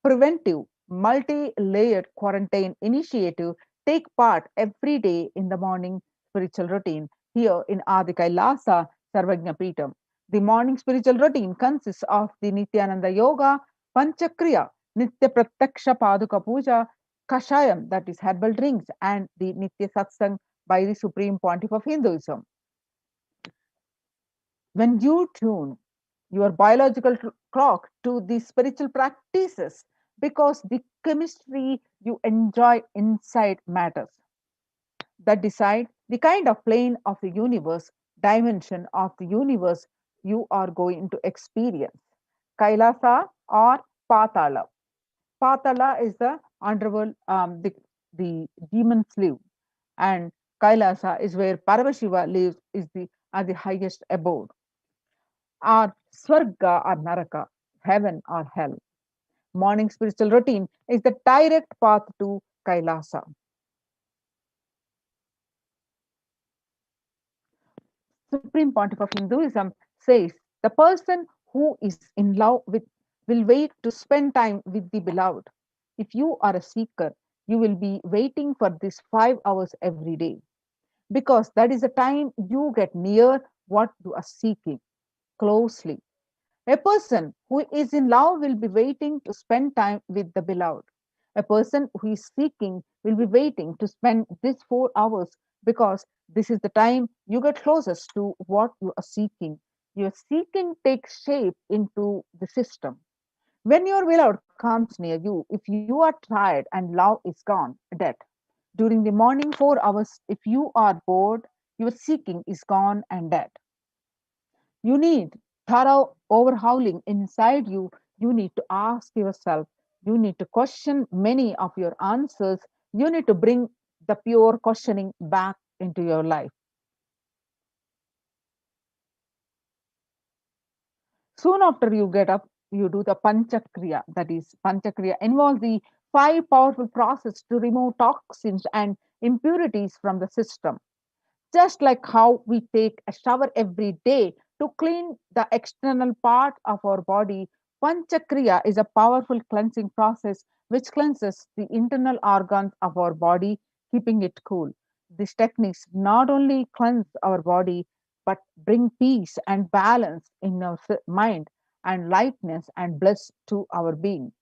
preventive, multi layered quarantine initiative take part every day in the morning spiritual routine here in Adi Kailasa Sarvagna Peetam. The morning spiritual routine consists of the Nityananda Yoga, Panchakriya, Nitya Pratyaksha Paduka Puja, Kashayam, that is herbal drinks, and the Nitya Satsang by the Supreme Pontiff of Hinduism. When you tune your biological clock to the spiritual practices, because the chemistry you enjoy inside matters that decide the kind of plane of the universe, dimension of the universe you are going to experience. Kailasa or Patala. Patala is the underworld, the demons live, and Kailasa is where Paramashiva lives, is the at the highest abode, or Swarga or Naraka, heaven or hell. Morning spiritual routine is the direct path to Kailasa. Supreme Pontiff of Hinduism says the person who is in love with will wait to spend time with the beloved. If you are a seeker, you will be waiting for this 5 hours every day because that is the time you get near what you are seeking closely. A person who is in love will be waiting to spend time with the beloved. A person who is seeking will be waiting to spend these 4 hours because this is the time you get closest to what you are seeking. Your seeking takes shape into the system. When your beloved comes near you, if you are tired and love is gone, dead. During the morning 4 hours, if you are bored, your seeking is gone and dead. You need thorough overhauling inside you. You need to ask yourself. You need to question many of your answers. You need to bring the pure questioning back into your life. Soon after you get up, you do the Panchakriya. That is, Panchakriya involves the five powerful processes to remove toxins and impurities from the system. Just like how we take a shower every day to clean the external part of our body, Panchakriya is a powerful cleansing process which cleanses the internal organs of our body, keeping it cool. These techniques not only cleanse our body but bring peace and balance in our mind and lightness and bliss to our being.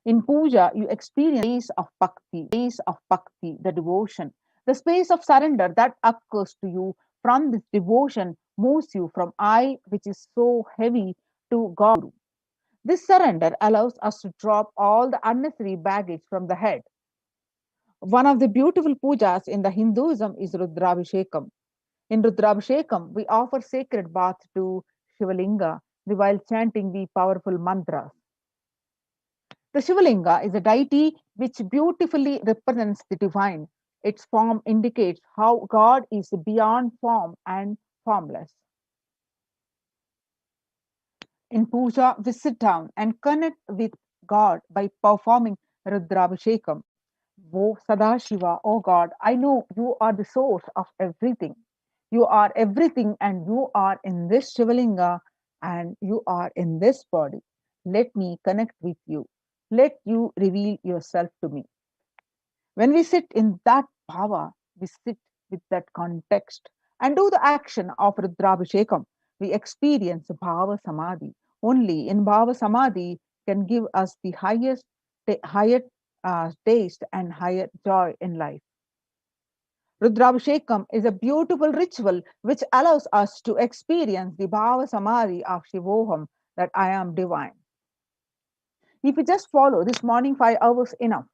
In puja, you experience space of bhakti, the devotion, the space of surrender that occurs to you from this devotion moves you from I, which is so heavy, to God. This surrender allows us to drop all the unnecessary baggage from the head. One of the beautiful pujas in the Hinduism is Rudrabhishekam. In Rudrabhishekam, we offer sacred bath to Shivalinga while chanting the powerful mantras. The Shivalinga is a deity which beautifully represents the divine. Its form indicates how God is beyond form and formless. In puja, we sit down and connect with God by performing Rudrabhishekam. O Sadashiva, O God, I know you are the source of everything. You are everything, and you are in this Shivalinga, and you are in this body. Let me connect with you. Let you reveal yourself to me. When we sit in that bhava, we sit with that context and do the action of Rudrabhishekam. We experience bhava samadhi. Only in bhava samadhi can give us the higher taste and higher joy in life. Rudrabhishekam is a beautiful ritual which allows us to experience the bhava samadhi of Shivoham, that I am divine. If you just follow this morning 5 hours enough,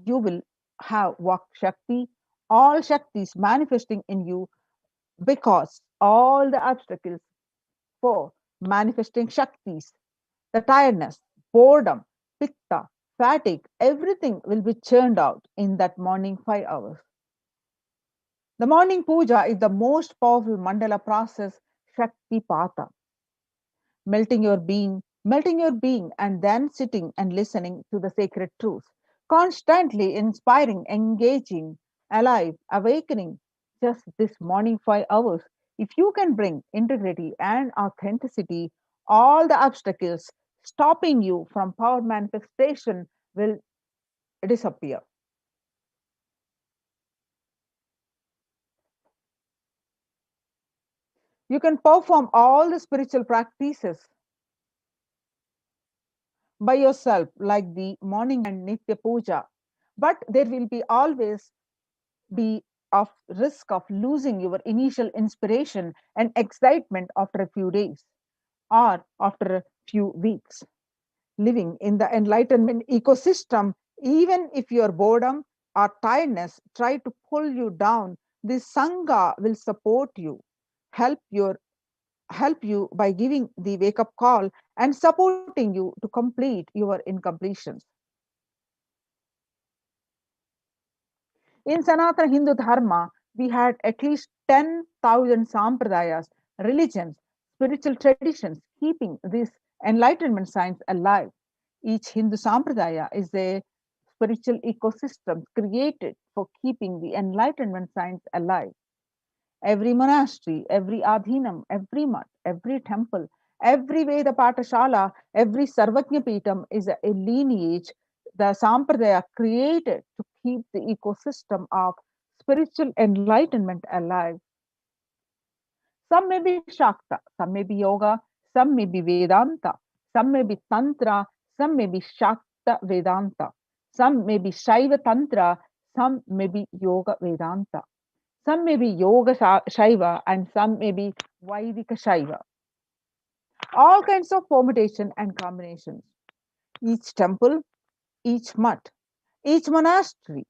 you will have Vak Shakti, all Shaktis manifesting in you, because all the obstacles for manifesting Shaktis, the tiredness, boredom, pitta, fatigue, everything will be churned out in that morning 5 hours. The morning puja is the most powerful mandala process, Shakti Pata. Melting your being, and then sitting and listening to the sacred truths, constantly inspiring, engaging, alive, awakening. Just this morning 5 hours, if you can bring integrity and authenticity, all the obstacles stopping you from power manifestation will disappear. You can perform all the spiritual practices by yourself, like the morning and Nitya Puja. But there will be always be of risk of losing your initial inspiration and excitement after a few days or after a few weeks. Living in the enlightenment ecosystem, even if your boredom or tiredness try to pull you down, the Sangha will support you, help your help you by giving the wake up call and supporting you to complete your incompletions. In Sanatana Hindu Dharma, we had at least 10,000 sampradayas, religions, spiritual traditions keeping this enlightenment science alive. Each Hindu sampradaya is a spiritual ecosystem created for keeping the enlightenment science alive. Every monastery, every adhinam, every mutt, every temple, every Veda Patashala, every Sarvajna Peetam is a lineage the Sampradaya created to keep the ecosystem of spiritual enlightenment alive. Some may be Shakta, some may be Yoga, some may be Vedanta, some may be Tantra, some may be Shakta Vedanta, some may be Shaiva Tantra, some may be Yoga Vedanta. Some may be Yoga Shaiva and some may be Vaidika Shaiva. All kinds of permutation and combinations. Each temple, each mutt, each monastery,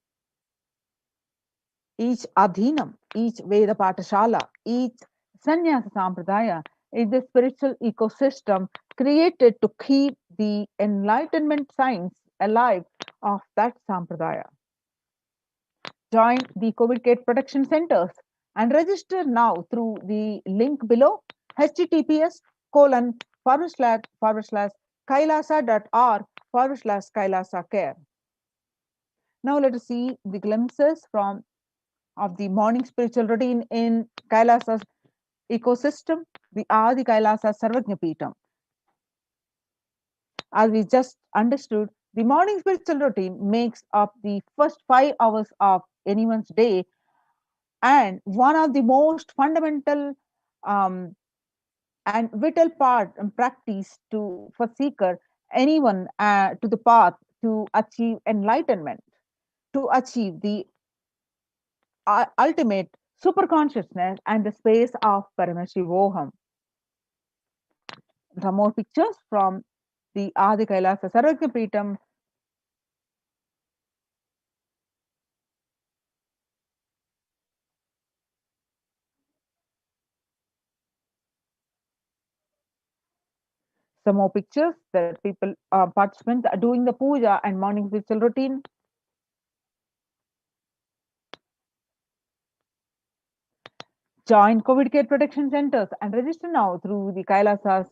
each adhinam, each Veda Patashala, each Sannyasa Sampradaya is the spiritual ecosystem created to keep the enlightenment science alive of that Sampradaya. Join the COVID Care Protection Centers and register now through the link below, https://kailasa.org/kailasa care. Now let us see the glimpses of the morning spiritual routine in Kailasa's ecosystem, the Adi Kailasa Sarvajna Peetam. As we just understood, the morning spiritual routine makes up the first 5 hours of anyone's day, and one of the most fundamental um, and vital part and practice to for seeker anyone to the path to achieve enlightenment, to achieve the ultimate super consciousness and the space of Paramashivoham. Some more pictures from the Adi Kailasa Sarvajna Peetam. Some more pictures that people, participants are doing the puja and morning spiritual routine. Join COVID care protection centers and register now through the Kailasas.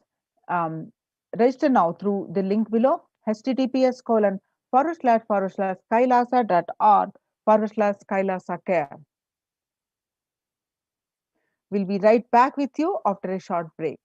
Um, Register now through the link below https://kailasa.org/kailasa care. We'll be right back with you after a short break.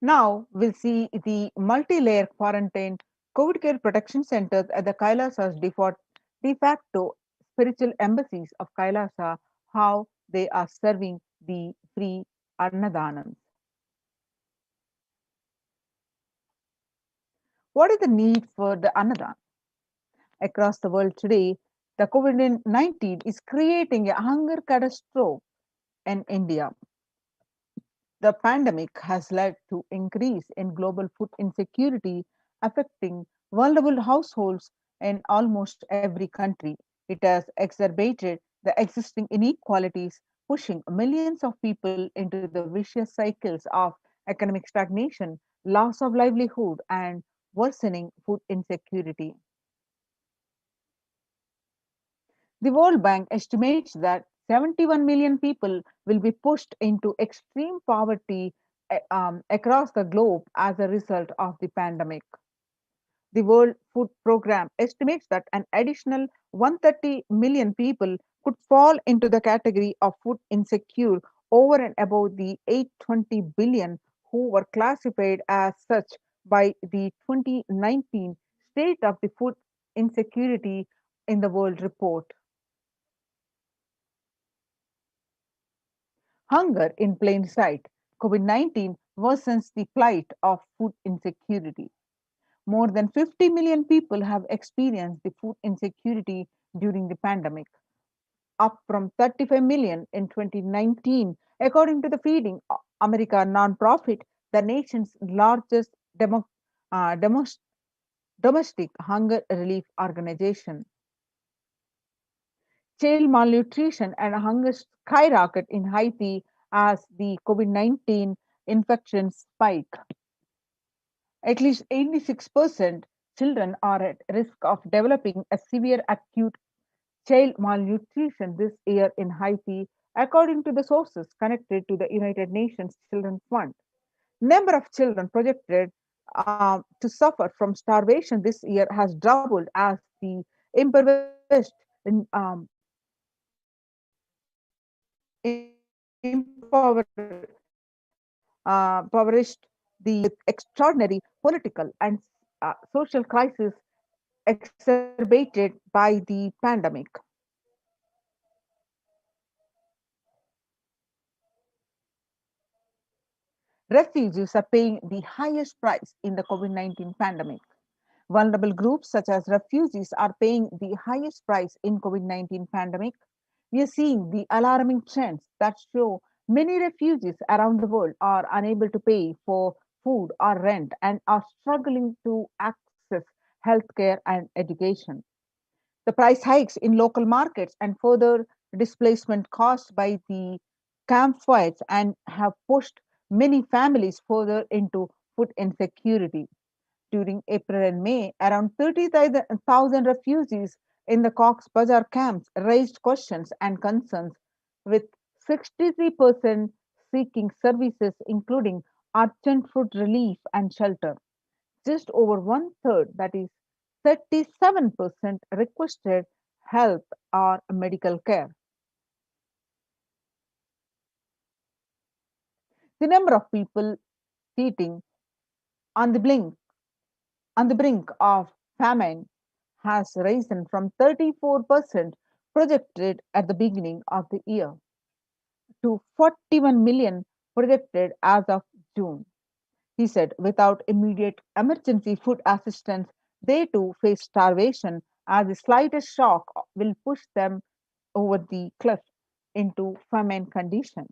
Now we'll see the multi-layer quarantine COVID care protection centers at the Kailasas de facto spiritual embassies of Kailasa, how they are serving the free Annadanams. What is the need for the Annadan? Across the world today, the COVID-19 is creating a hunger catastrophe in India. The pandemic has led to increase in global food insecurity affecting vulnerable households in almost every country. It has exacerbated the existing inequalities, pushing millions of people into the vicious cycles of economic stagnation, loss of livelihood, and worsening food insecurity. The World Bank estimates that 71 million people will be pushed into extreme poverty across the globe as a result of the pandemic. The World Food Programme estimates that an additional 130 million people could fall into the category of food insecure over and above the 820 billion who were classified as such by the 2019 State of the Food Insecurity in the World report. Hunger in plain sight. COVID 19 worsens the plight of food insecurity. More than 50 million people have experienced the food insecurity during the pandemic, up from 35 million in 2019, according to the Feeding America nonprofit, the nation's largest uh, demos- domestic hunger relief organization. Child malnutrition and hunger skyrocket in Haiti as the COVID 19 infections spike. At least 86% children are at risk of developing a severe acute child malnutrition this year in Haiti, according to the sources connected to the United Nations Children's Fund. Number of children projected to suffer from starvation this year has doubled as the impoverished the extraordinary political and social crisis exacerbated by the pandemic. Refugees are paying the highest price in the COVID 19 pandemic. Vulnerable groups such as refugees are paying the highest price in COVID-19 pandemic. We are seeing the alarming trends that show many refugees around the world are unable to pay for food or rent and are struggling to access healthcare and education. The price hikes in local markets and further displacement caused by the campfires and have pushed many families further into food insecurity. During April and May, around 30,000 refugees in the Cox's Bazar camps raised questions and concerns, with 63% seeking services, including urgent food relief and shelter. Just over one third, that is 37%, requested health or medical care. The number of people sitting on the blink on the brink of famine has risen from 34% projected at the beginning of the year to 41 million projected as of June. He said without immediate emergency food assistance, they too face starvation, as the slightest shock will push them over the cliff into famine conditions.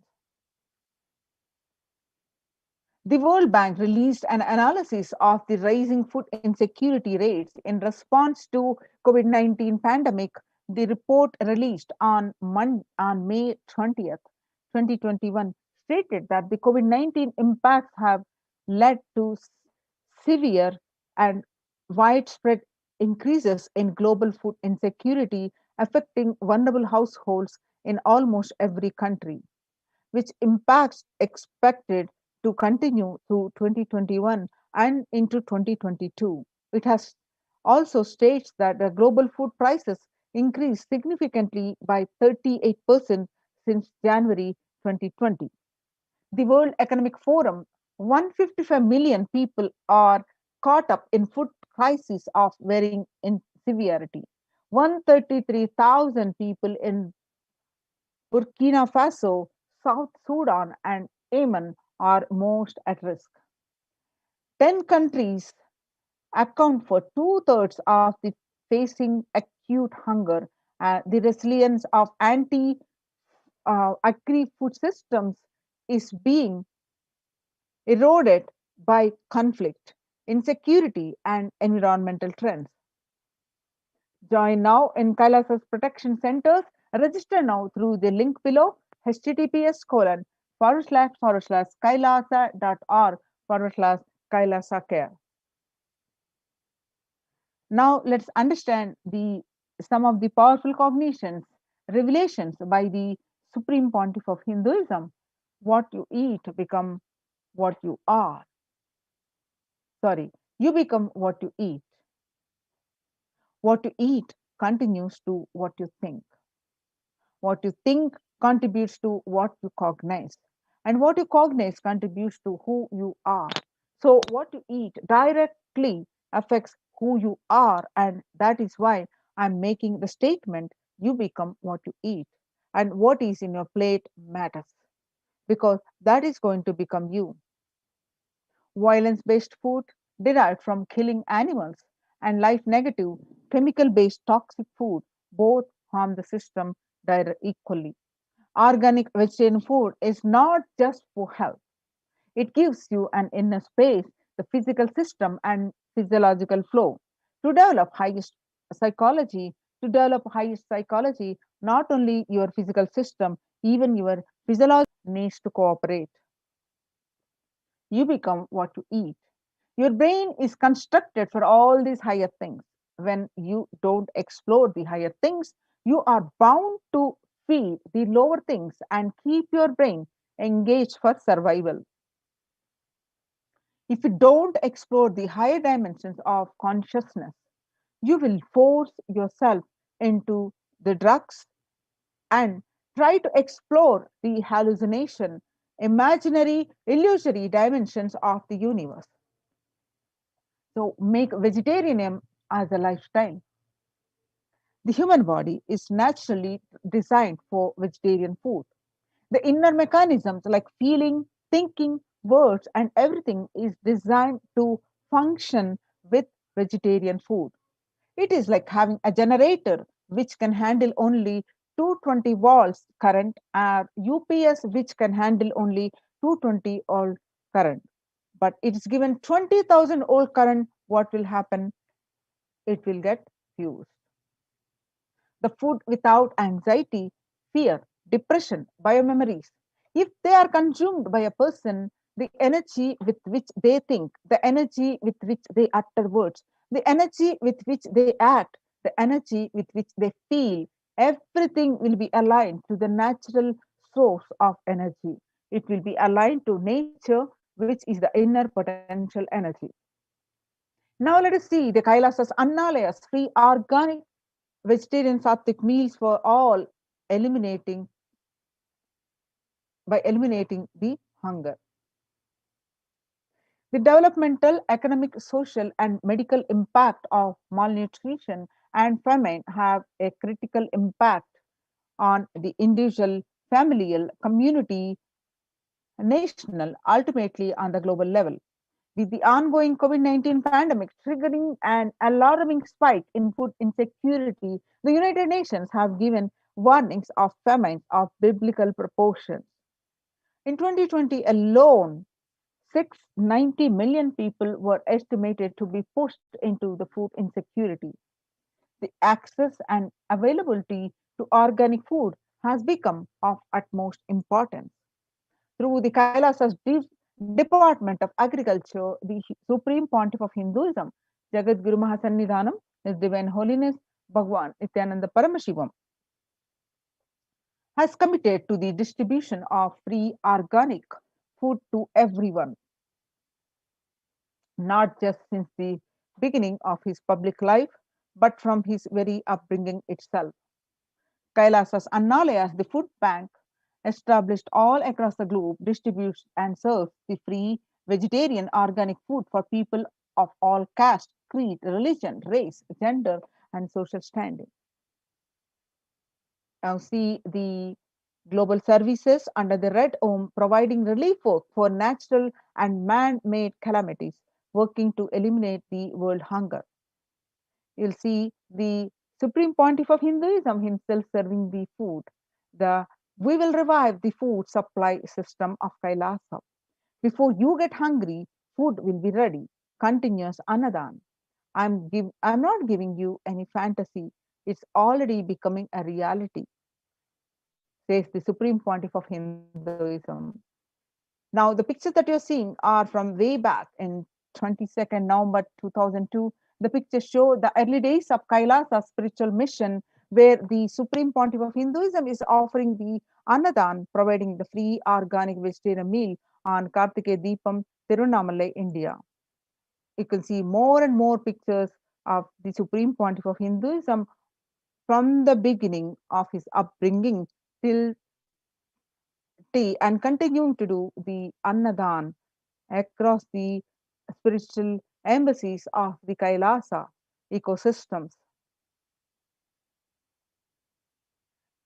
The World Bank released an analysis of the rising food insecurity rates in response to COVID-19 pandemic. The report released on May 20th, 2021 stated that the COVID-19 impacts have led to severe and widespread increases in global food insecurity affecting vulnerable households in almost every country, which impacts expected to continue through 2021 and into 2022. It has also states that the global food prices increased significantly by 38% since January 2020. The World Economic Forum, 155 million people are caught up in food crises of varying in severity. 133,000 people in Burkina Faso, South Sudan, and Yemen are most at risk. 10 countries account for two-thirds of the facing acute hunger. The resilience of agri-food systems is being eroded by conflict, insecurity, and environmental trends. Join now in Kailasa's protection centers. Register now through the link below https://kailasa.org/kailasa care. Now let's understand some of the powerful cognitions, revelations by the Supreme Pontiff of Hinduism. What you eat become what you are. Sorry, you become what you eat. What you eat continues to what you think. What you think contributes to what you cognize. And what you cognize contributes to who you are. So, what you eat directly affects who you are. And that is why I'm making the statement you become what you eat. And what is in your plate matters. Because that is going to become you. Violence based food derived from killing animals and life negative chemical based toxic food both harm the system equally. Organic vegetarian food is not just for health, it gives you an inner space, the physical system, and physiological flow. To develop highest to develop highest psychology, not only your physical system, even your physiology needs to cooperate. You become what you eat. Your brain is constructed for all these higher things. When you don't explore the higher things, you are bound to feed the lower things and keep your brain engaged for survival. If you don't explore the higher dimensions of consciousness, you will force yourself into the drugs and try to explore the hallucination, imaginary, illusory dimensions of the universe. So make vegetarianism as a lifestyle. The human body is naturally designed for vegetarian food. The inner mechanisms like feeling, thinking, words, and everything is designed to function with vegetarian food. It is like having a generator which can handle only 220 volts current or UPS which can handle only 220 volt current. But it's given 20,000 volt current, what will happen? It will get fused. The food without anxiety, fear, depression, biomemories, if they are consumed by a person, the energy with which they think, the energy with which they utter words, the energy with which they act, the energy with which they feel, everything will be aligned to the natural source of energy. It will be aligned to nature, which is the inner potential energy. Now let us see the Kailasas Annalayas, free organic vegetarian sattvic meals for all, eliminating by eliminating the hunger. The developmental, economic, social, and medical impact of malnutrition and famine have a critical impact on the individual, familial, community, national, ultimately on the global level. With the ongoing COVID-19 pandemic triggering an alarming spike in food insecurity, the United Nations have given warnings of famines of biblical proportions. In 2020 alone, 690 million people were estimated to be pushed into the food insecurity. The access and availability to organic food has become of utmost importance. Through the Kailasa's Department of Agriculture, the Supreme Pontiff of Hinduism, Jagat Guru Mahasannidhanam, His Divine Holiness Bhagwan Nithyananda Paramashivam, has committed to the distribution of free organic food to everyone, not just since the beginning of his public life, but from his very upbringing itself. Kailasas Annalayas, the food bank, established all across the globe, distributes and serves the free vegetarian organic food for people of all caste, creed, religion, race, gender, and social standing. Now see the global services under the Red Home providing relief work for natural and man-made calamities, working to eliminate the world hunger. You'll see the Supreme Pontiff of Hinduism himself serving the food. The We will revive the food supply system of Kailasa. Before you get hungry, food will be ready. Continuous Anadan. I'm not giving you any fantasy. It's already becoming a reality, says the Supreme Pontiff of Hinduism. Now, the pictures that you're seeing are from way back in 22nd November 2002. The pictures show the early days of Kailasa spiritual mission, where the Supreme Pontiff of Hinduism is offering the Annadan, providing the free organic vegetarian meal on Kartike Deepam, Tirunamalai, India. You can see more and more pictures of the Supreme Pontiff of Hinduism from the beginning of his upbringing till and continuing to do the Annadan across the spiritual embassies of the Kailasa ecosystems.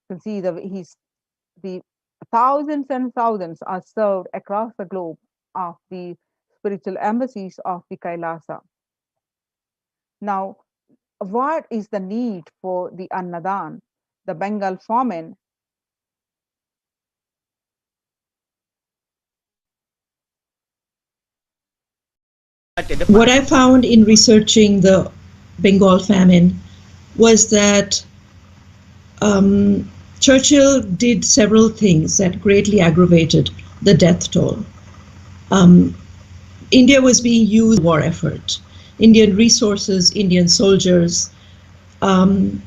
You can see the thousands and thousands are served across the globe of the spiritual embassies of the Kailasa. Now, what is the need for the Annadan? The Bengal famine What I found in researching the Bengal famine was that Churchill did several things that greatly aggravated the death toll. India was being used for war effort. Indian resources, Indian soldiers, and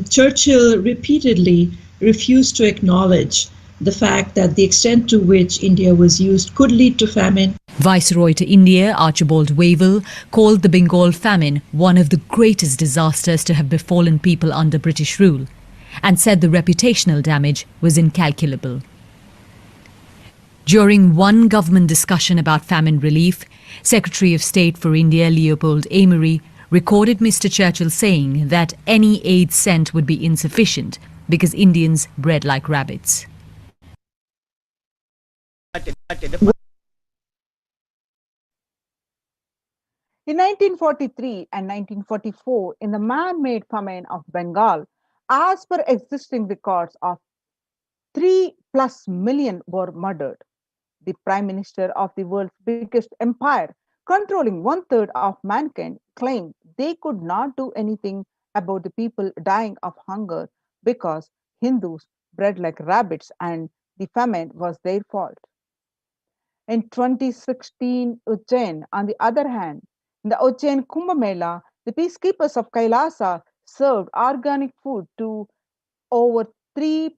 Churchill repeatedly refused to acknowledge the fact that the extent to which India was used could lead to famine. Viceroy to India, Archibald Wavell, called the Bengal famine one of the greatest disasters to have befallen people under British rule, and said the reputational damage was incalculable. During one government discussion about famine relief, Secretary of State for India Leopold Amery recorded Mr. Churchill saying that any aid sent would be insufficient because Indians bred like rabbits. In 1943 and 1944, in the man-made famine of Bengal, as per existing records, of 3+ million were murdered. The Prime Minister of the world's biggest empire, controlling 1/3 of mankind, claimed they could not do anything about the people dying of hunger because Hindus bred like rabbits and the famine was their fault. In 2016, Ujjain, on the other hand, In the Ujjain Kumbh Mela, the peacekeepers of Kailasa served organic food to over 3+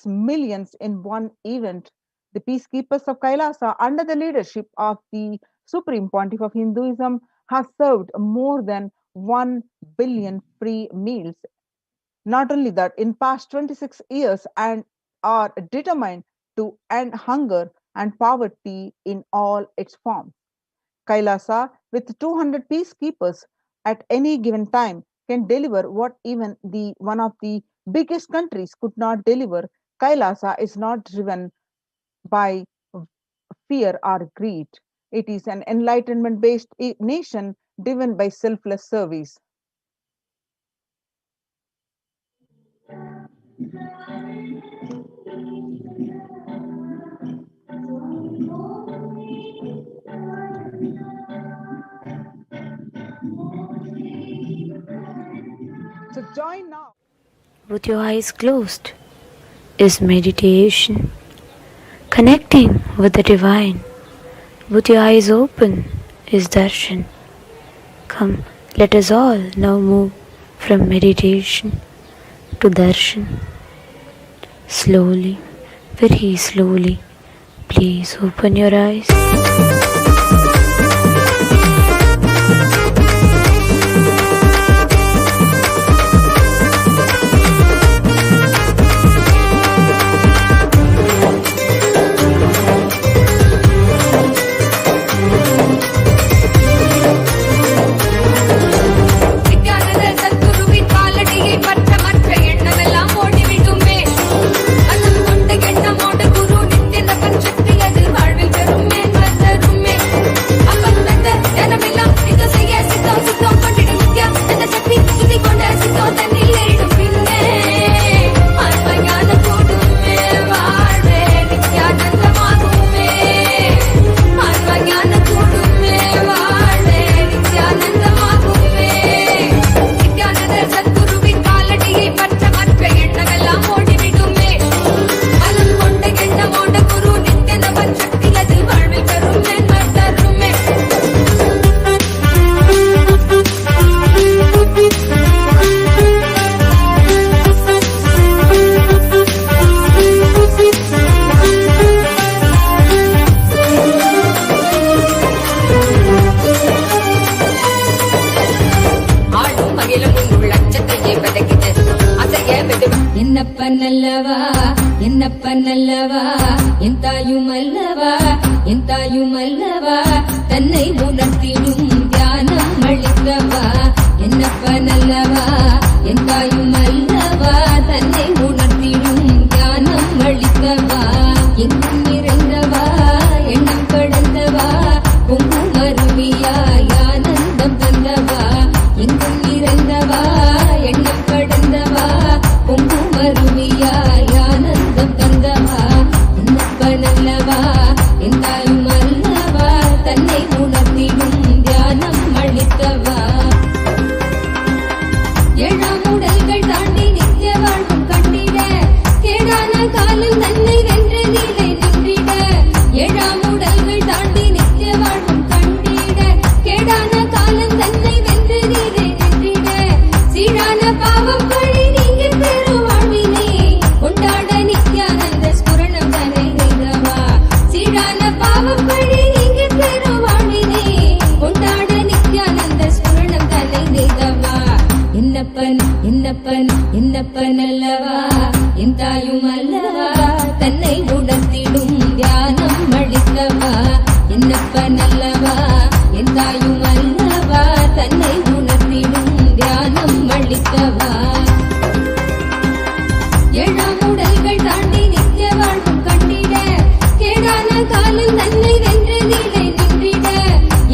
millions in one event. The peacekeepers of Kailasa, under the leadership of the Supreme Pontiff of Hinduism, have served more than 1 billion free meals. Not only that, in past 26 years and are determined to end hunger and poverty in all its forms. Kailasa, with 200 peacekeepers at any given time, can deliver what even one of the biggest countries could not deliver. Kailasa is not driven by fear or greed. It is an enlightenment-based nation driven by selfless service. So join now. With your eyes closed is meditation, connecting with the divine. With your eyes open is darshan. Come, let us all now move from meditation to darshan. Slowly, very slowly, please open your eyes. என்னப்பனல்லவா என் தாயுமல்லவா என் தாயுமல்லவா தன்னை உணர்த்திடும் தியானம் அளிக்கவா என்னப்பனல்லவா என் தாயுமல்லவா தன்னை உணர்த்திடும் தியானம் அளிக்கவா எங்கும் நிறைந்தவா எண்ணம் கடந்தவா பொங்கும் அருவியாய் ஆனந்தம் தந்தவா எங்கும் நிறைந்தவா எண்ணம் கடந்தவா பொங்கும் அருவியாய் ஆனந்தம் தந்தவா என்னப்பனல்லவா என் தாயுமல்லவா தன்னை உணர்த்திடும் தியானம் அளித்தவா ஏழாம் உடல்கள் தாண்டி நித்திய வாழ்வும் கண்டிட கேடான காலில் தன்னை வென்று நீலை நின்றிட ஏழாம் உடல்கள் தாண்டி நித்திய வாழ்வும் கண்டிட கேடான காலம் தன்னை வென்று நீலை நின்றிட சீரான பாவம் கழி நீங்கி பெரும் வாழ்வினை கொண்டாட நித்யானந்த ஸ்புரணம் தன்னை செய்தவா சீரான பாவம் கழி நீங்கி பெரும் வாழ்வினை கொண்டாட நித்யானந்த ஸ்புரணம் தன்னை செய்தவா என்னப்பன் என்னப்பன் என்னப்பன் அல்லவா என் தாயும் அல்லவா தன்னை உணர்த்திடும் தியானம் அளித்தவா என்னப்பன் அல்லவா என் தாயும் அல்லவா தன்னை உணர்த்திடும் தியானம் அளித்தவா ஏழாம் உடல்கள் தாண்டி நித்திய வாழ்வும் கண்டிட கேடான காலில் தன்னை வென்று நீலை நின்றிட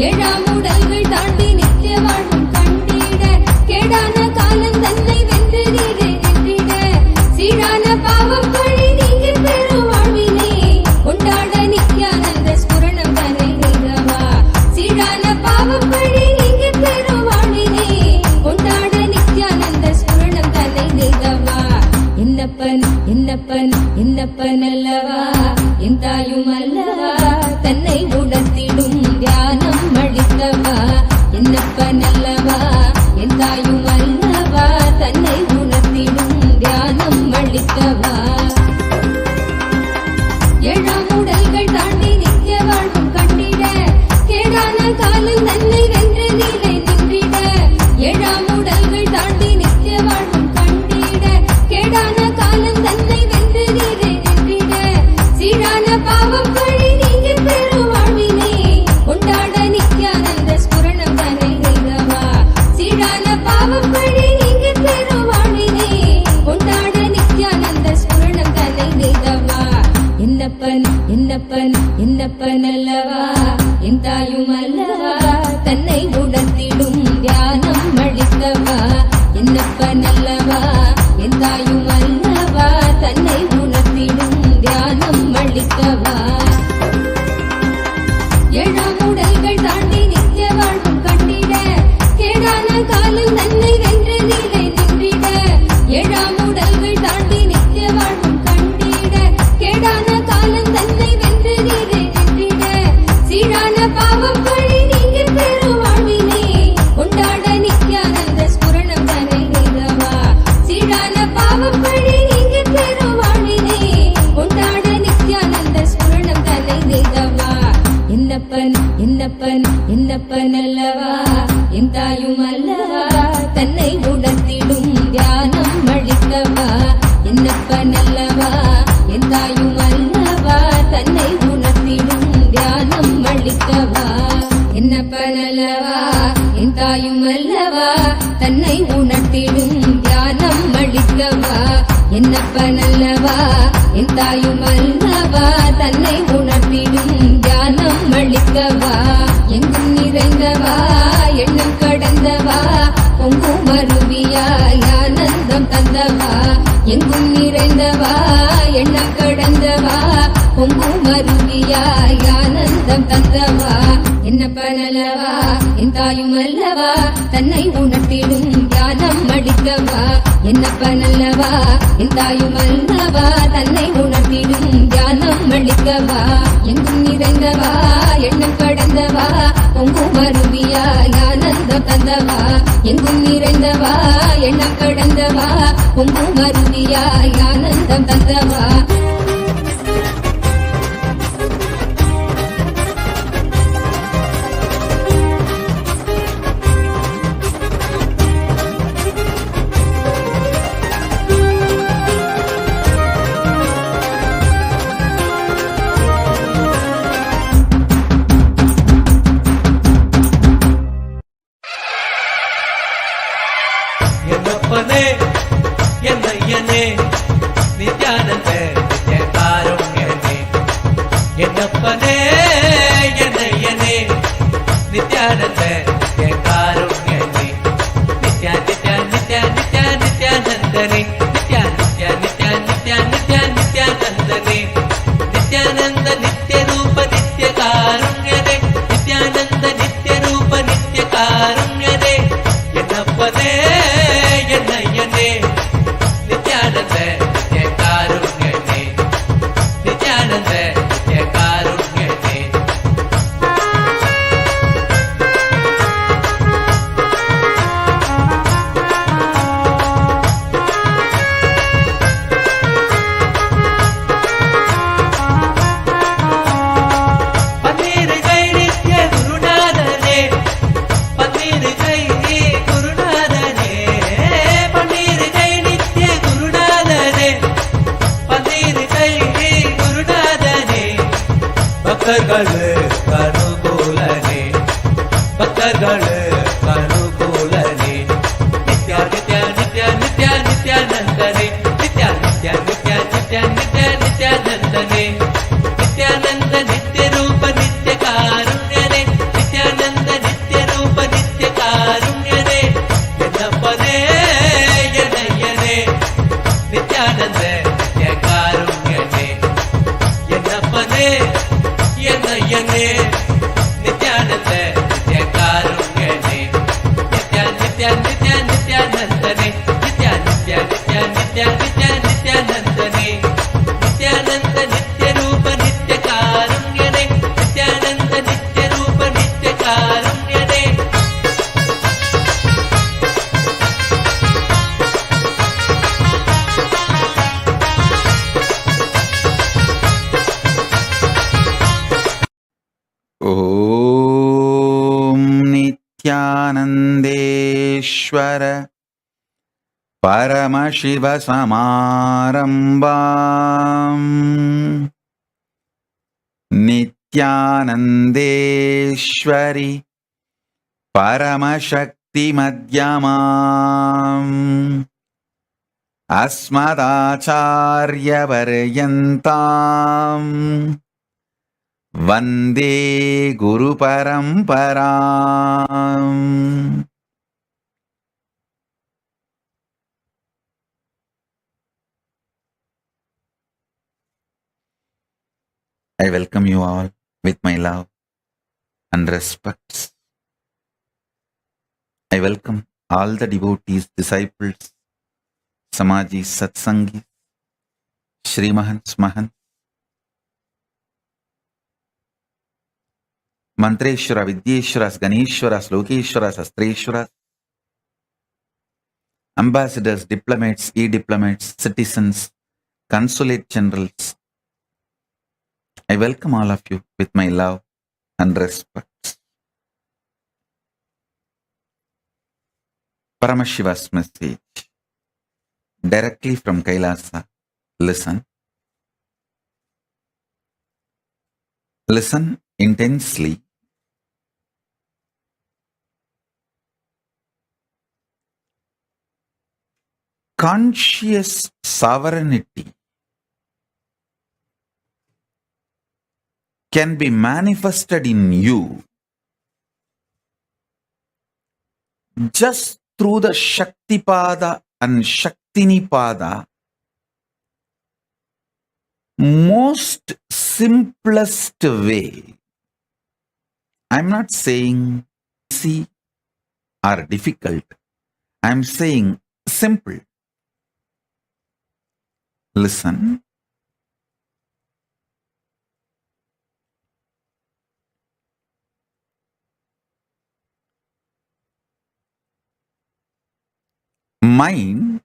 ஏழாம் உடல்கள் தாண்டி நித்திய வாழ்வும் கண்டிட கேடான காலம் தன்னை வென்று நீலை நின்றிட சீரான பாவம் கழி நீங்கி பெரும் வாழ்வினை கொண்டாட நித்யானந்த ஸ்புரணம் தன்னை செய்தவா சீரான பாவம் கழி நீங்கி பெரும் வாழ்வினை கொண்டாட நித்யானந்த ஸ்புரணம் தன்னை செய்தவா என்னப்பன் என்னப்பன் என்னப்பன் அல்லவா என் தாயும் அல்லவா தன்னை உணர்த்திடும் தியானம் அளித்தவா என்ன என்னப்பனல்லவா என் தாயும் அல்லவா தன்னை உணர்த்திடும் தியானம் அளிக்கவா ஏழாம் உடல்கள் தாண்டி நித்திய வாழ்வும் கண்டிட கேடான காலில் தன்னை வென்று நீலை நின்றிட ஏழாம் உடல்கள் தாண்டி நித்திய வாழ்வும் கண்டிட கேடான காலம் தன்னை வென்று நீலை நின்றிட சீரான பாவம் பழி நீங்கி பெரும் வாழ்வினை கொண்டாட நித்யானந்த ஸ்புரணம் தன்னை செய்தவா சீரான பாவம் பழி நீங்கி பெரும் வாழ்வினை கொண்டாட நித்யானந்த ஸ்புரணம் தன்னை செய்தவா என்னப்பன் என்னப்பன் என்னப்பன் அல்லவா என் தாயும் அல்லவா தன்னை உணர்த்திடும் தியானம் அளிக்கவா என்னப்பன் அல்லவா என் தாயும் அல்லவா தன்னை உணர்த்திடும் தியானம் அளிக்கவா ஏழாம் உடல்கள் தாண்டி நித்திய வாழ்வும் கண்டிட கேடான காலில் தன்னை வென்று நீலை நின்றிட ஏழாம் உடல்கள் தாண்டி நித்திய வாழ்வும் கண்டிட கேடான காலம் தன்னை வென்று நீலை நின்றிட சீரான பாவம் பழி நீங்கி பெரும் வாழ்வினை கொண்டாட நித்யானந்த ஸ்புரணம் தன்னை செய்தவா சீரான பாவம் பழி நீங்கி பெரும் வாழ்வினை கொண்டாட நித்யானந்த ஸ்புரணம் தன்னை செய்தவா என்னப்பன் என்னப்பன் என்னப்பன் அல்லவா என் தாயும் அல்லவா தன்னை உணர்த்திடும் தியானம் அளிக்கவா என்னப்பன் அல்லவா என் தாயும் அல்லவா தன்னை உணர்த்திடும் தியானம் அளிக்கவா என்னப்பன் அல்லவா என் தாயும் அல்லவா தன்னை உணர்த்திடும் தியானம் அளிக்கவா என்னப்பன் அல்லவா என் தாயும் அல்லவா தன்னை உணர்த்திடும் தியானம் அளிக்கவா எங்கும் நிறைந்தவா எண்ணம் கடந்தவா பொங்கும் அருவியாய் ஆனந்தம் தந்தவா எங்கும் நிறைந்தவா எண்ணம் கடந்தவா பொங்கும் அருவியாய் ஆனந்தம் தந்தவா என்னப்பனல்லவா என் தாயும் அல்லவா தன்னை உணர்த்திடும் தியானம் அளிக்கவா என்னப்பனல்லவா என் தாயும் அல்லவா தன்னை உணர்த்திடும் தியானம் அளிக்கவா எங்கும் நிறைந்தவா எண்ணம் கடந்தவா பொங்கும் அருவியாய் ஆனந்தம் தந்தவா எங்கும் நிறைந்தவா எண்ணம் கடந்தவா பொங்கும் அருவியாய் ஆனந்தம் தந்தவா என்னப்பனே என்னையனே நித்யானந்த நித்யகாருண்யனே என்னப்பனே என்னையனே நித்யானந்த நித்யகாருண்யனே நித்யா நித்யா நித்யா நித்யா நித்யானந்தனே நித்யா நித்யா நித்யா நித்யா நித்யா நித்யானந்தனே நித்யானந்த நித்ய ரூப நித்ய காருண்யனே நித்யானந்த நித்ய ரூப நித்ய காருண்யனே என்னப்பனே என்னையனே நித்யானந்த நித்ய காருண்யனே நித்யானந்த நித்ய காருண்யனே பன்னீர் கை நித்ய குருநாதனே பன்னீர் கை குருநாதனே பன்னீர் கை நித்ய குருநாதனே பன்னீர் கை குருநாதனே பக்தர்கள் கனுகூலனே பக்தர்கள் கனுகூலனே நித்யா நித்யா நித்யா நித்யா நித்யானந்தனே நித்யா நித்யா நித்யா நித்யா நித்யா நித்யானந்தனே நித்யானந்த நித்ய ரூப நித்ய காருண்யனே நித்யானந்த நித்ய ரூப நித்ய காருண்யனே என்னப்பனே என்னையனே நித்யானந்த நித்ய காருண்யனே என்னப்பனே என்னையனே நித்யானந்த நித்ய காருண்யனே நித்யா நித்யா நித்யா நித்யானந்தனே நித்யா நித்யா நித்யா நித்யா நித்யா நித்யானந்தனே நித்யானந்த நித்ய ரூப நித்ய காருண்யனே நித்யானந்த நித்ய ரூப நித்ய காருண்யனே Nithyanandeshwara Paramashivoham Nithyanandeshwari Paramashakti Madhyamam Asmadacharya Varyantam Vande Guru Paramparam. I welcome you all with my love and respect. I welcome all the devotees, disciples, Samajis, Satsangis, Shri Mahants, Mahants, Mantreshwara, Vidyeshwaras, Ganeshwaras, Lokeshwaras, Astreshwaras, ambassadors, diplomats, e-diplomats, citizens, consulate generals. I welcome all of you with my love and respect. Paramashiva's message, directly from Kailasa. Listen. Listen intensely. Conscious sovereignty can be manifested in you just through the Shaktipada and Shaktinipada, most simplest way. I'm not saying easy or difficult. I'm saying simple. Listen. Mind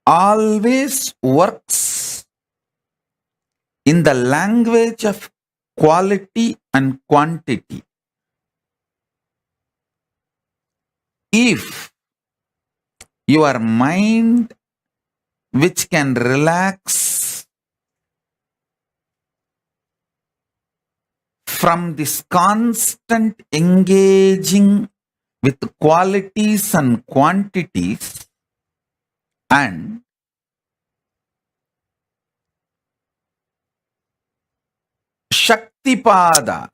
always works in the language of quality and quantity. If your mind, which can relax from this constant engaging with qualities and quantities, and Shaktipada,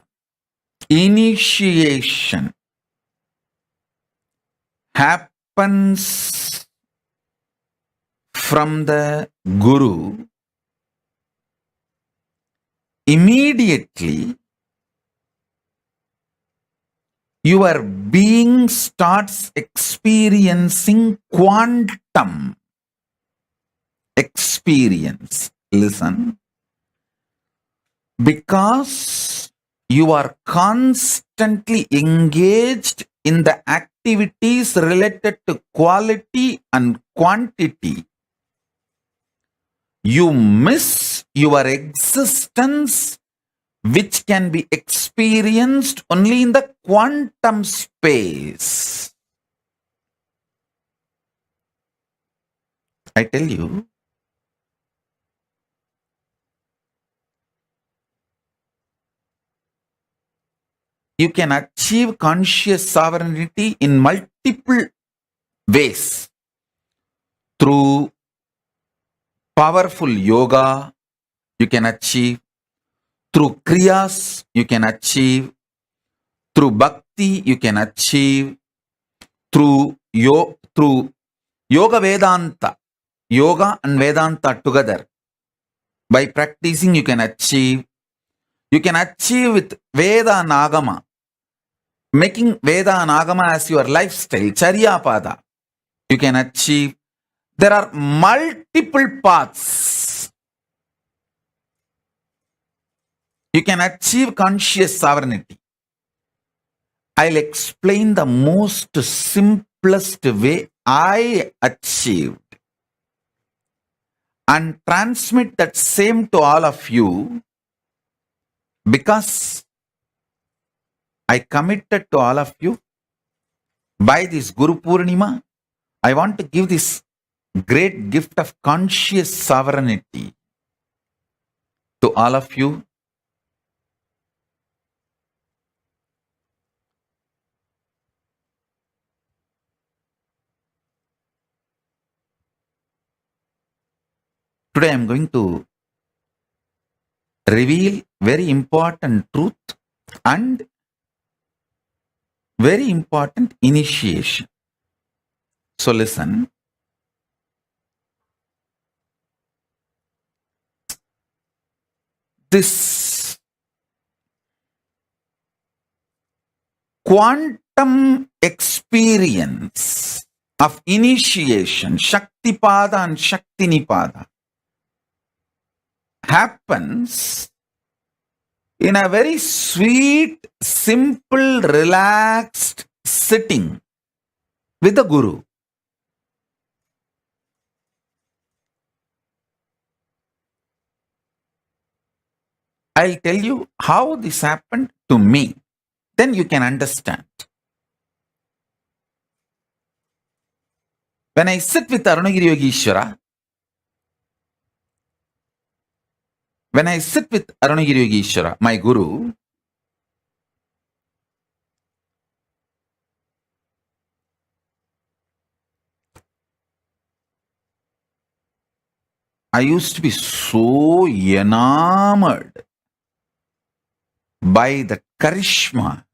initiation, happens from the Guru, immediately your being starts experiencing quantum experience. Listen. Because you are constantly engaged in the activities related to quality and quantity, you miss your existence, which can be experienced only in the quantum space. I tell you, you can achieve conscious sovereignty in multiple ways. Through powerful yoga, you can achieve. Through kriyas, you can achieve. Through bhakti, you can achieve. Through yoga Vedanta, yoga and Vedanta together. By practicing, you can achieve. You can achieve with Veda and Agama. Making Veda and Agama as your lifestyle, Charyapada, you can achieve. There are multiple paths. You can achieve conscious sovereignty. I'll explain the most simplest way I achieved and transmit that same to all of you, because I committed to all of you by this Guru Purnima. I want to give this great gift of conscious sovereignty to all of you. Today I am going to reveal very important truth and very important initiation. So listen. This quantum experience of initiation, Shaktipada and Shaktinipada, happens in a very sweet, simple, relaxed sitting with the Guru. I'll tell you how this happened to me. Then you can understand. When I sit with Arunagiri Yogeshwara, my Guru, I used to be so enamored by the charisma,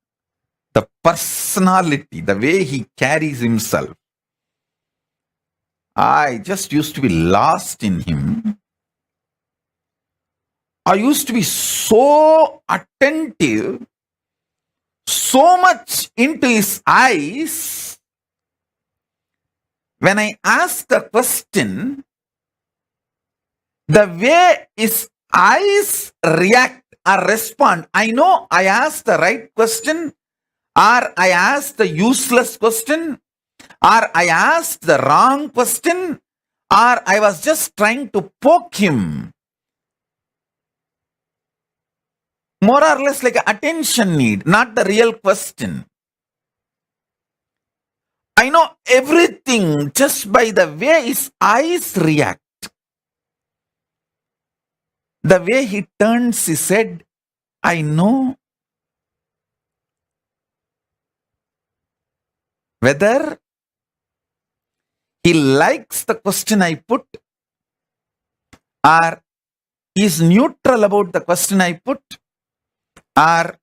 the personality, the way he carries himself. I just used to be lost in him. I used to be so attentive, so much into his eyes. When I ask a question, the way his eyes react or respond, I know I asked the right question, or I asked the useless question, or I asked the wrong question, or I was just trying to poke him. More or less like an attention need, not the real question. I know everything just by the way his eyes react. The way he turns his head, I know whether he likes the question I put or is neutral about the question I put, or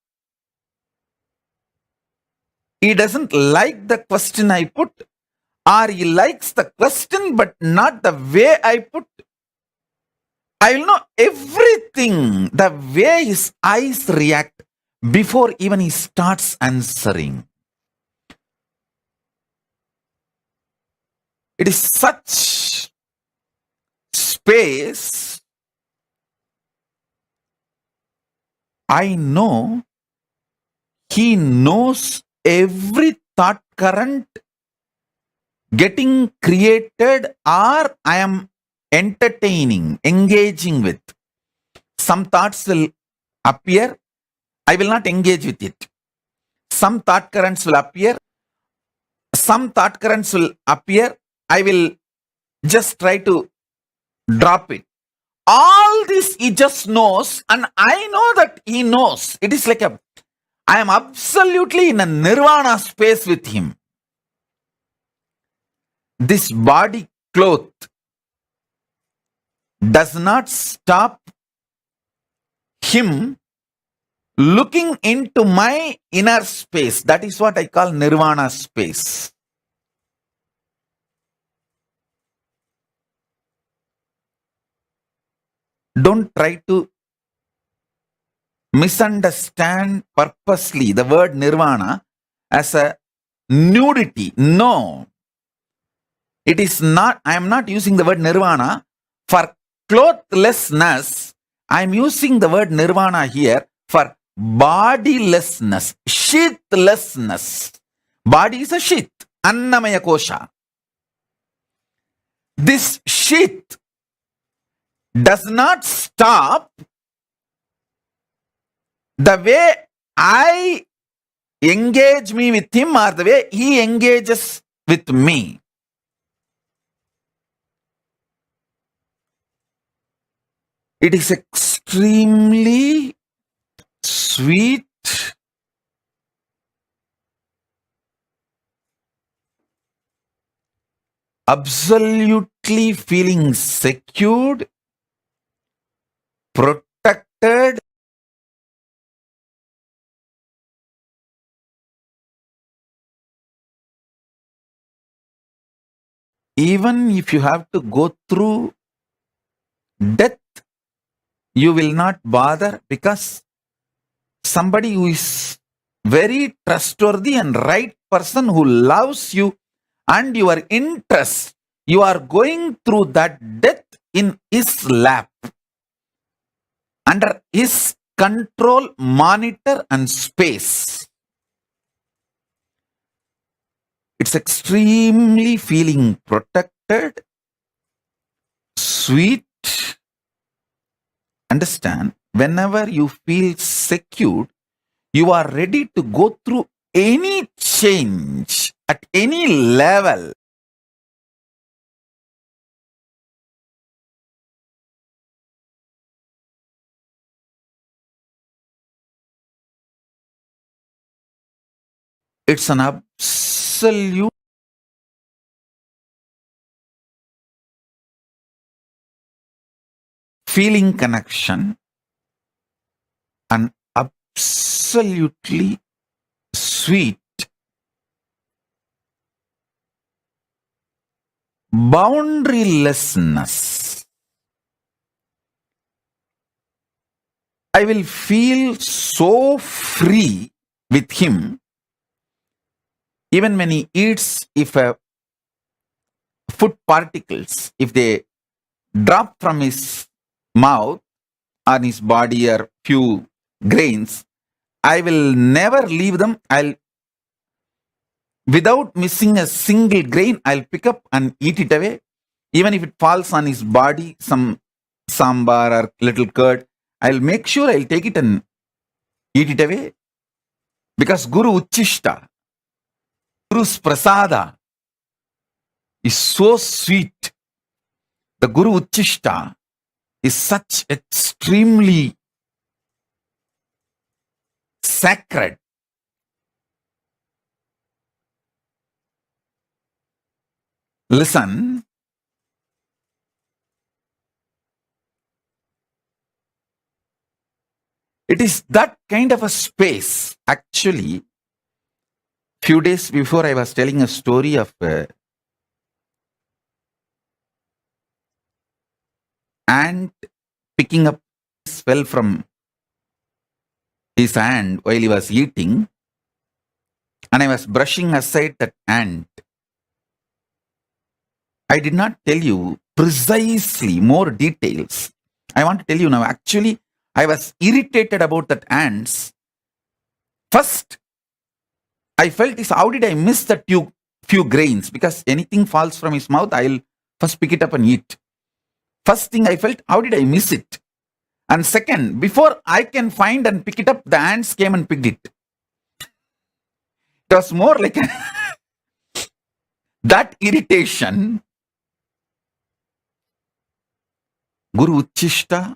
he doesn't like the question I put, or he likes the question but not the way I put. I will know everything, the way his eyes react before even he starts answering. It is such space. I know he knows every thought current getting created or I am entertaining, engaging with. Some thoughts will appear, I will not engage with it. Some thought currents will appear, I will just try to drop it. All this he just knows, and I know that he knows. It is like I am absolutely in a nirvana space with him. This body cloth does not stop him looking into my inner space. That is what I call nirvana space. Don't try to misunderstand purposely the word nirvana as a nudity. No. It is not. I am not using the word nirvana for clothlessness. I am using the word nirvana here for bodilessness, sheathlessness. Body is a sheath, annamaya kosha. This sheath does not stop the way I engage me with him or the way he engages with me. It is extremely sweet, absolutely feeling secured, protected, even if you have to go through death, you will not bother, because somebody who is very trustworthy and right person who loves you and your interest, you are going through that death in his lap, under his control, monitor and space. It's extremely feeling protected, sweet. Understand, whenever you feel secured, you are ready to go through any change at any level. It's an absolute feeling connection, and absolutely sweet boundarylessness. I will feel so free with him, even when he eats, if food particles, if they drop from his mouth or his body, or few grains, I will never leave them. Without missing a single grain, I'll pick up and eat it away. Even if it falls on his body, some sambar or little curd, I'll make sure I'll take it and eat it away. Because Guru Uchishta, Guru's prasada is so sweet. The Guru Uchishta is such extremely sacred. Listen, it is that kind of a space. Actually, few days before, I was telling a story of ant picking up fell from his hand while he was eating, and I was brushing aside that ant. I did not tell you precisely more details. I want to tell you now. Actually, I was irritated about that ants. First, I felt is, how did I miss that few grains? Because anything falls from his mouth, I'll first pick it up and eat. First thing I felt, how did I miss it? And second, before I can find and pick it up, the ants came and picked it. It was more like that irritation. Guru Uchishta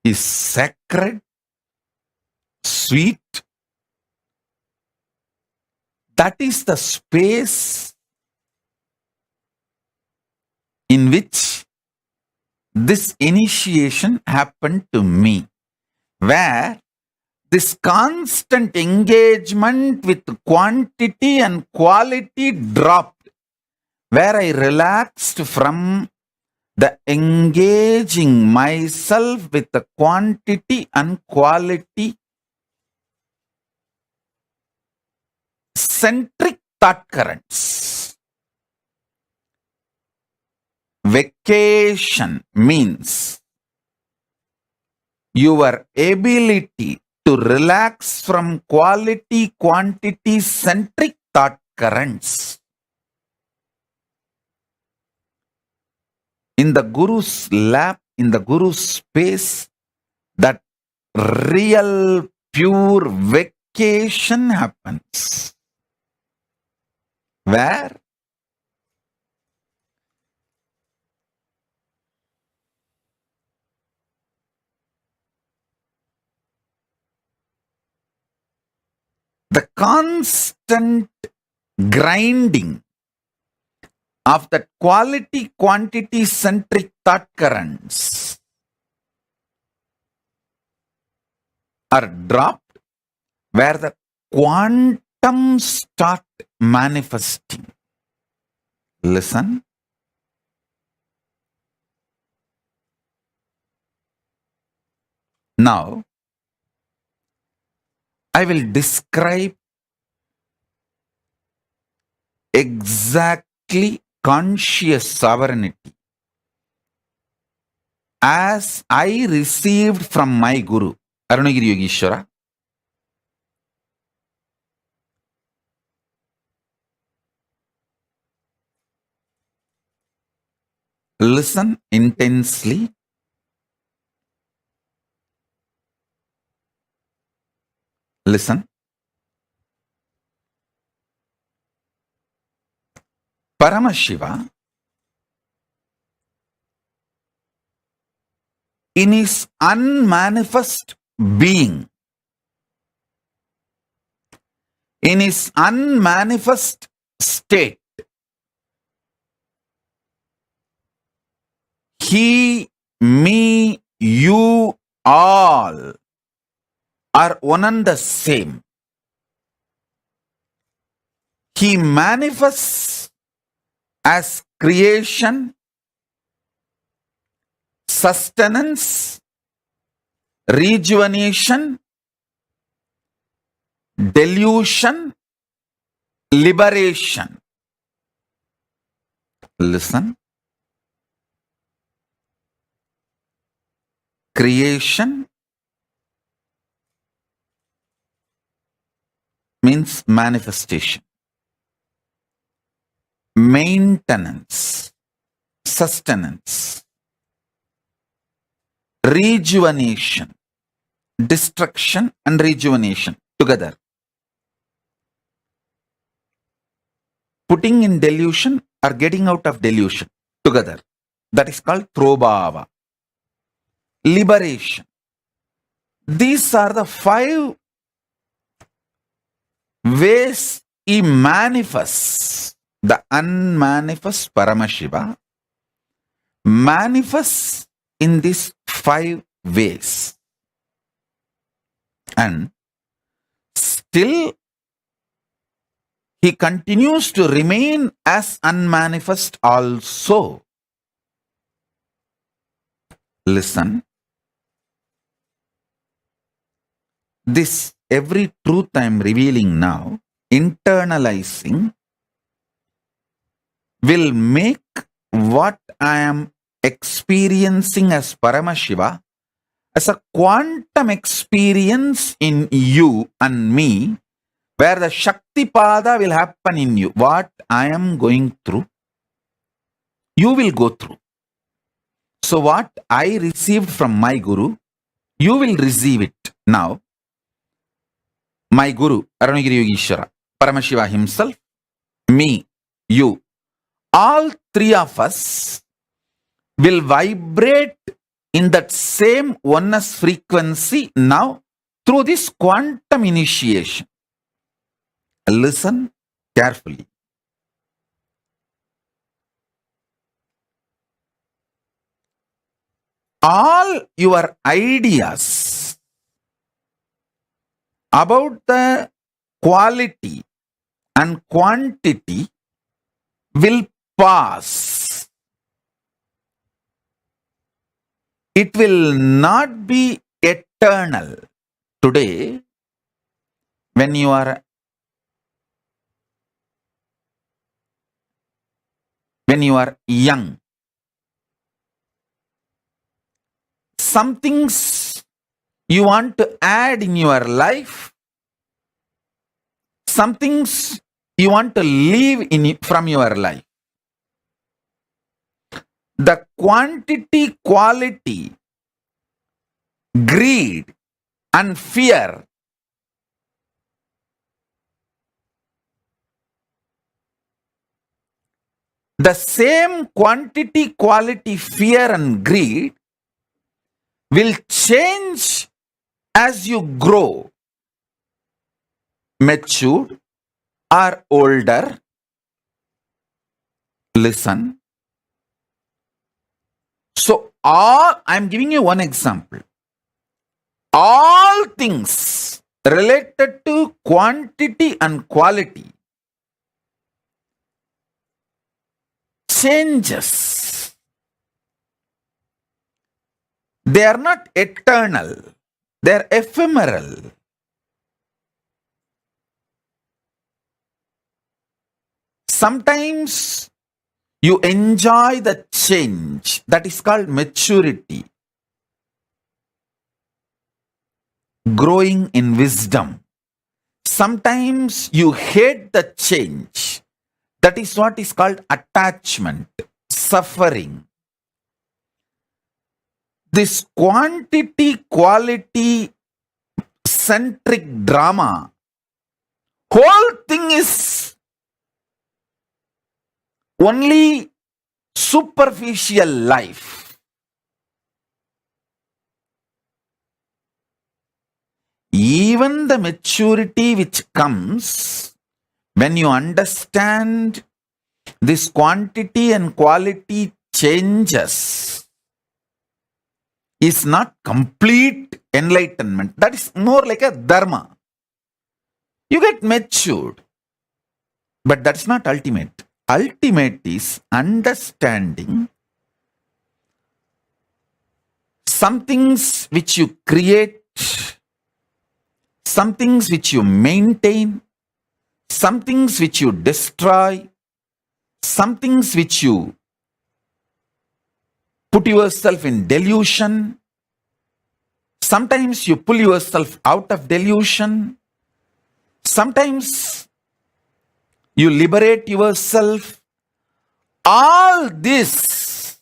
is sacred, sweet. That is the space in which this initiation happened to me, where this constant engagement with quantity and quality dropped, where I relaxed from the engaging myself with the quantity and quality centric thought currents. Vacation means your ability to relax from quality, quantity centric thought currents. In the Guru's lap, in the Guru's space, that real, pure unification happens. Where? The constant grinding of the quality quantity centric thought currents are dropped, where the quantum start manifesting. Listen. Now, I will describe exactly conscious sovereignty as I received from my Guru, Arunagiri Yogeshwara. Listen intensely. Listen. Paramashiva, in his unmanifest being, in his unmanifest state, he, me, you, all are one and the same. He manifests as creation, sustenance, rejuvenation, delusion, liberation. Listen. Creation means manifestation. Maintenance, sustenance, rejuvenation, destruction and rejuvenation together. Putting in delusion or getting out of delusion together. That is called Trobhava. Liberation. These are the 5 ways he manifests. The unmanifest Paramashiva manifests in these 5 ways. And still he continues to remain as unmanifest also. Listen. This every truth I am revealing now, internalizing, will make what I am experiencing as Paramashiva as a quantum experience in you and me, where the Shakti Pada will happen in you. What I am going through, you will go through. So what I received from my Guru, you will receive it now. My Guru, Arunagiri Yogeshwara, Paramashiva himself, me, you, all 3 of us will vibrate in that same oneness frequency now through this quantum initiation. Listen carefully. All your ideas about the quality and quantity will pass. It will not be eternal. Today, when you are young, some things you want to add in your life, some things you want to leave from your life. The quantity, quality, greed and fear The same quantity, quality, fear and greed will change as you grow, matured or older. Listen. So I'm giving you one example. All things related to quantity and quality changes. They are not eternal. They are ephemeral. Sometimes you enjoy the change. That is called maturity. Growing in wisdom. Sometimes you hate the change. That is what is called attachment, suffering. This quantity, quality centric drama, whole thing is only superficial life. Even the maturity which comes when you understand this quantity and quality changes is not complete enlightenment. That is more like a dharma. You get matured, but that's not ultimate. Ultimate is understanding some things which you create, some things which you maintain, some things which you destroy, some things which you put yourself in delusion. Sometimes you pull yourself out of delusion. Sometimes you liberate yourself. All this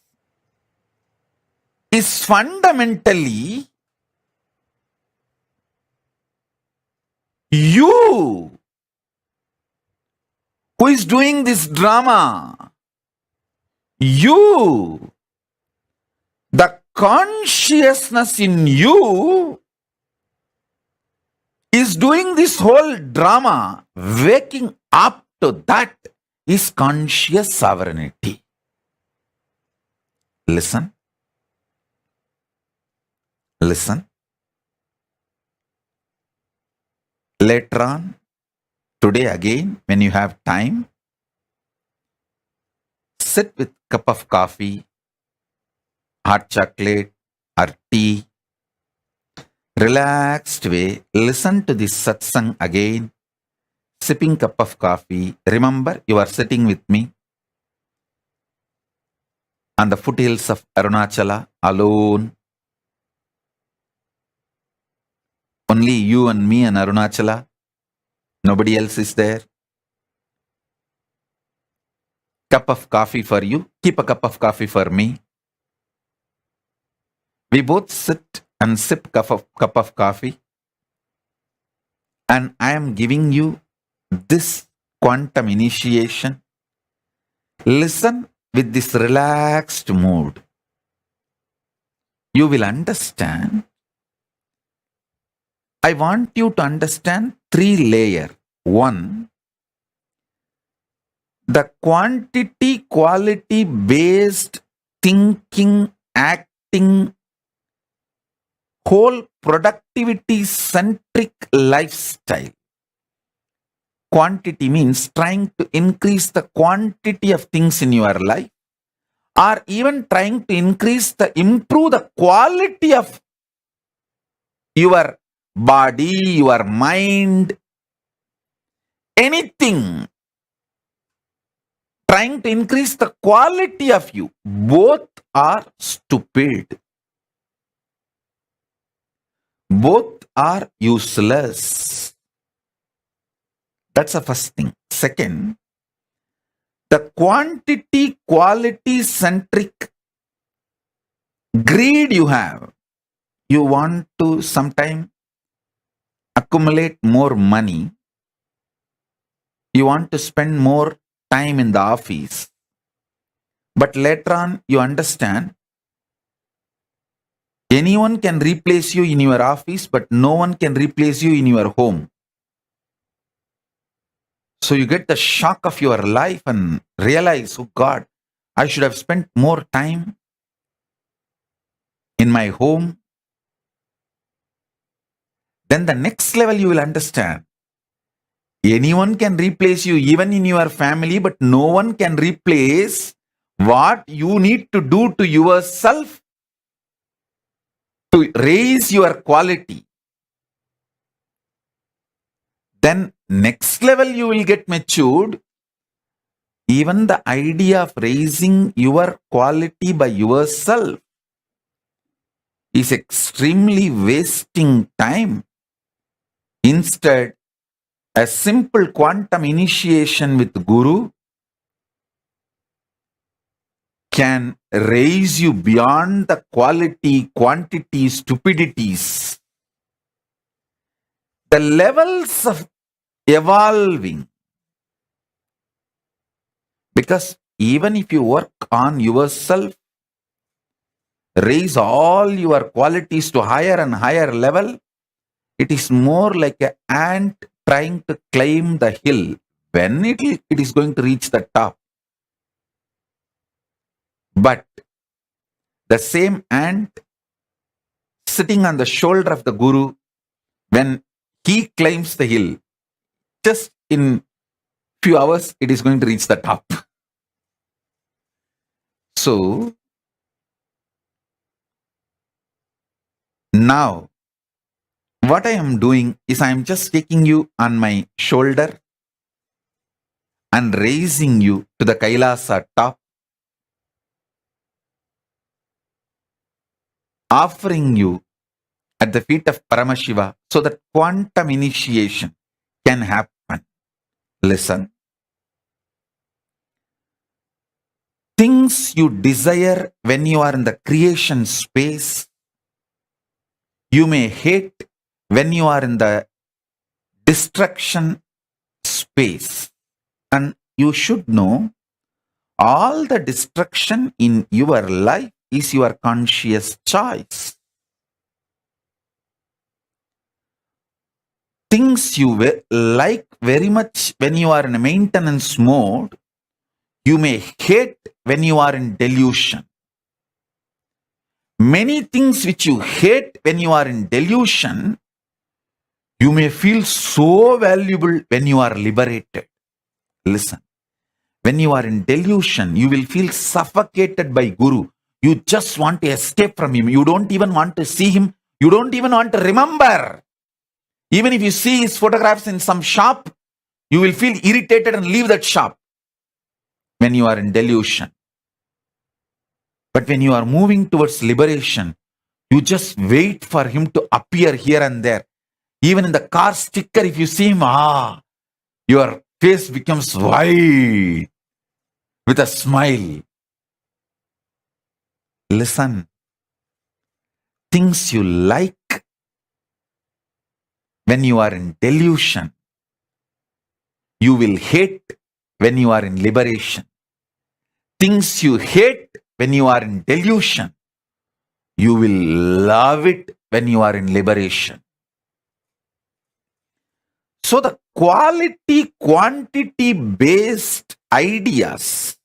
is fundamentally you who is doing this drama. You, the consciousness in you is doing this whole drama. Waking up to that is conscious sovereignty. Listen. Listen. Later on, today again, when you have time, sit with cup of coffee, hot chocolate or tea, relaxed way, listen to this satsang again, sipping cup of coffee. Remember, you are sitting with me on the foothills of Arunachala alone. Only you and me and Arunachala. Nobody else is there. Cup of coffee for you. Keep a cup of coffee for me. We both sit and sip cup of coffee. And I am giving you this quantum initiation. Listen with this relaxed mood. You will understand. I want you to understand 3 layers. 1, the quantity, quality based thinking, acting, whole productivity centric lifestyle. Quantity means trying to increase the quantity of things in your life, or even trying to improve the quality of your body, your mind, anything. Trying to increase the quality of you. Both are stupid. Both are useless. That's the first thing. Second, the quantity, quality centric greed you have. You want to sometime accumulate more money. You want to spend more time in the office. But later on, you understand anyone can replace you in your office, but no one can replace you in your home. So you get the shock of your life and realize, oh God, I should have spent more time in my home. Then the next level you will understand. Anyone can replace you, even in your family, but no one can replace what you need to do to yourself to raise your quality. Then next level you will get matured. Even the idea of raising your quality by yourself is extremely wasting time. Instead, a simple quantum initiation with Guru can raise you beyond the quality, quantity, stupidities. The levels of evolving. Because even if you work on yourself, raise all your qualities to higher and higher level, it is more like an ant trying to climb the hill. When it is going to reach the top. But the same ant sitting on the shoulder of the Guru, when he climbs the hill, just in few hours, it is going to reach the top. So, now, what I am doing is I am just taking you on my shoulder and raising you to the Kailasa top, offering you at the feet of Paramashiva so that quantum initiation can happen. Listen. Things you desire when you are in the creation space, you may hate when you are in the destruction space. And you should know, all the destruction in your life is your conscious choice. Things you like very much when you are in a maintenance mode, you may hate when you are in delusion. Many things which you hate when you are in delusion, you may feel so valuable when you are liberated. Listen, when you are in delusion, you will feel suffocated by Guru. You just want to escape from him. You don't even want to see him. You don't even want to remember. Even if you see his photographs in some shop, you will feel irritated and leave that shop when you are in delusion. But when you are moving towards liberation, you just wait for him to appear here and there. Even in the car sticker, if you see him, your face becomes white with a smile. Listen, things you like when you are in delusion, you will hate when you are in liberation. Things you hate when you are in delusion, you will love it when you are in liberation. So the quality, quantity based ideas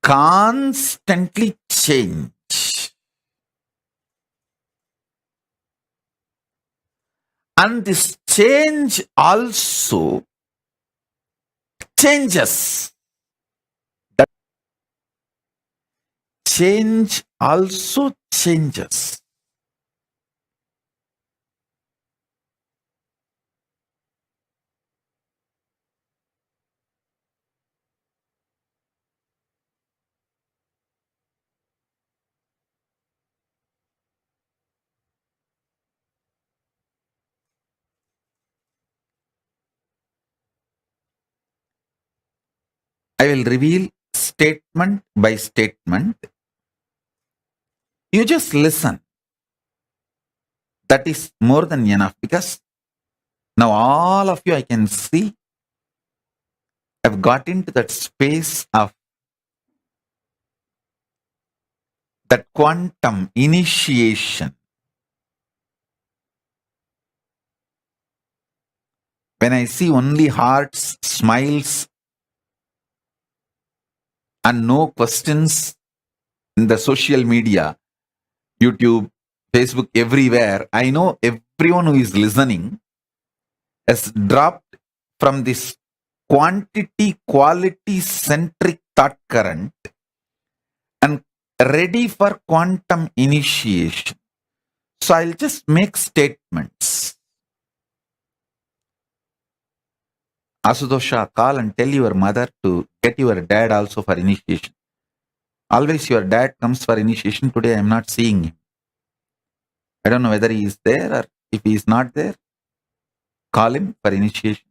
constantly change. And this change also changes. That change also changes. I will reveal statement by statement. You just listen. That is more than enough, because now all of you, I can see, have got into that space of that quantum initiation. When I see only hearts, smiles, and no questions in the social media, YouTube, Facebook, everywhere, I know everyone who is listening has dropped from this quantity, quality centric thought current and ready for quantum initiation. So I'll just make statements. Asudosha, call and tell your mother to get your dad also for initiation. Always your dad comes for initiation. Today I am not seeing him. I don't know whether he is there or if he is not there. Call him for initiation.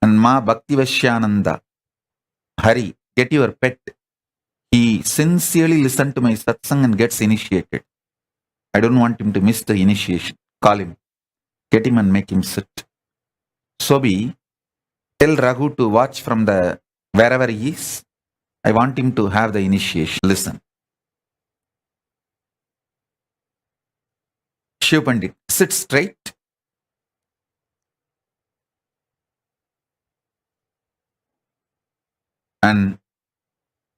And Ma Bhaktivashyananda, Hari, get your pet. He sincerely listened to my satsang and gets initiated. I don't want him to miss the initiation. Call him. Get him and make him sit. Sobi, tell Raghu to watch from the wherever he is. I want him to have the initiation. Listen. Shiv Pandit, sit straight. And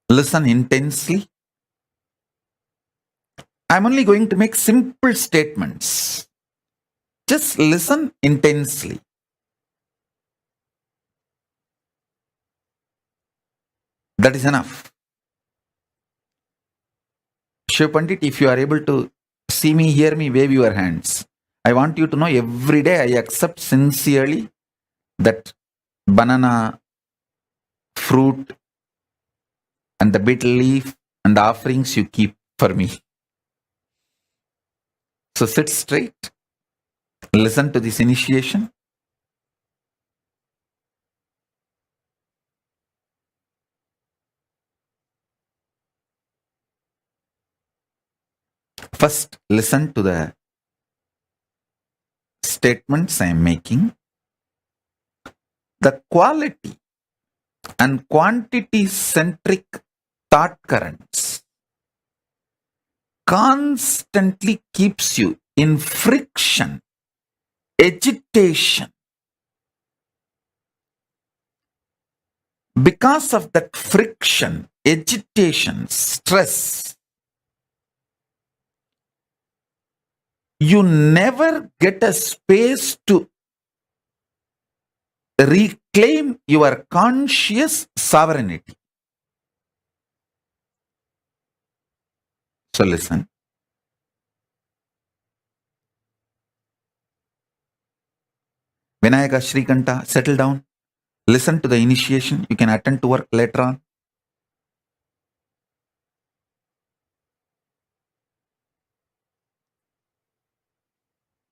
listen intensely. I'm only going to make simple statements. Just listen intensely. That is enough. Shiv Pandit, if you are able to see me, hear me, wave your hands. I want you to know every day I accept sincerely that banana, fruit, and the betel leaf and the offerings you keep for me. So sit straight. Listen to this initiation. First, listen to the statements I am making. The quality and quantity centric thought currents constantly keeps you in friction, agitation. Because of that friction, agitation, stress, you never get a space to reclaim your conscious sovereignty. So listen. Vinayaka Shrikanta, settle down. Listen to the initiation. You can attend to work later on.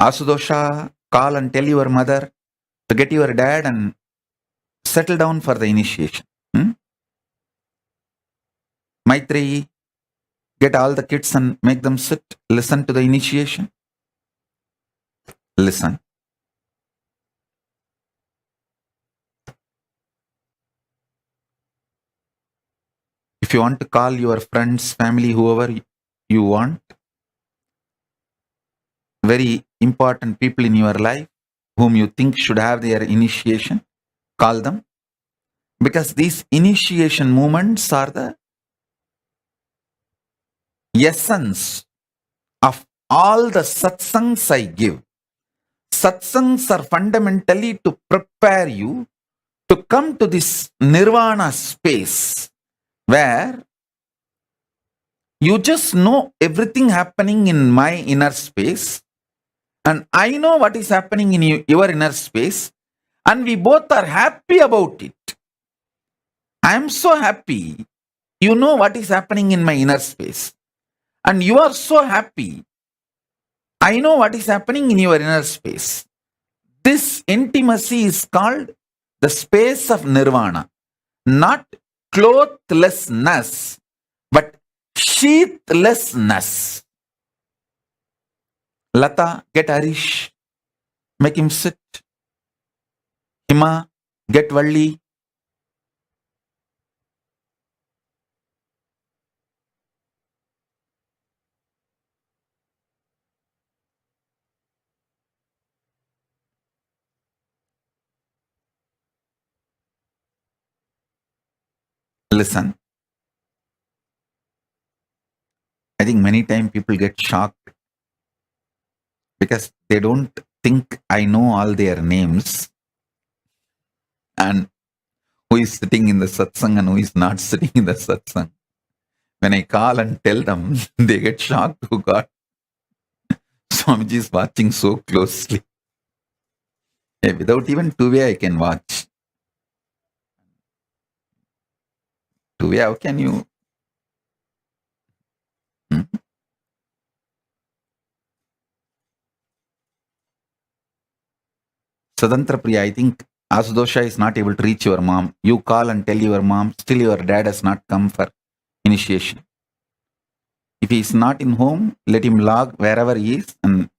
Asudosha, call and tell your mother to get your dad and settle down for the initiation. Maitreyi, get all the kids and make them sit. Listen to the initiation. Listen. If you want to call your friends, family, whoever you want, very important people in your life whom you think should have their initiation, call them. Because these initiation moments are the essence of all the satsangs I give. Satsangs are fundamentally to prepare you to come to this nirvana space where you just know everything happening in my inner space and I know what is happening in your inner space and we both are happy about it. I am so happy. You know what is happening in my inner space and you are so happy. I know what is happening in your inner space. This intimacy is called the space of nirvana, not clothlessness, but sheathlessness. Lata, get Harish, make him sit. Hima, get Valli. listen. I think many times people get shocked because they don't think I know all their names and who is sitting in the satsang and who is not sitting in the satsang. When I call and tell them, they get shocked. Oh God, Swamiji is watching so closely. Without even two-way, I can watch. Two-way, how can you? Sadantra Priya, I think Asudosha is not able to reach your mom. You call and tell your mom, still your dad has not come for initiation. If he is not in home, let him log wherever he is and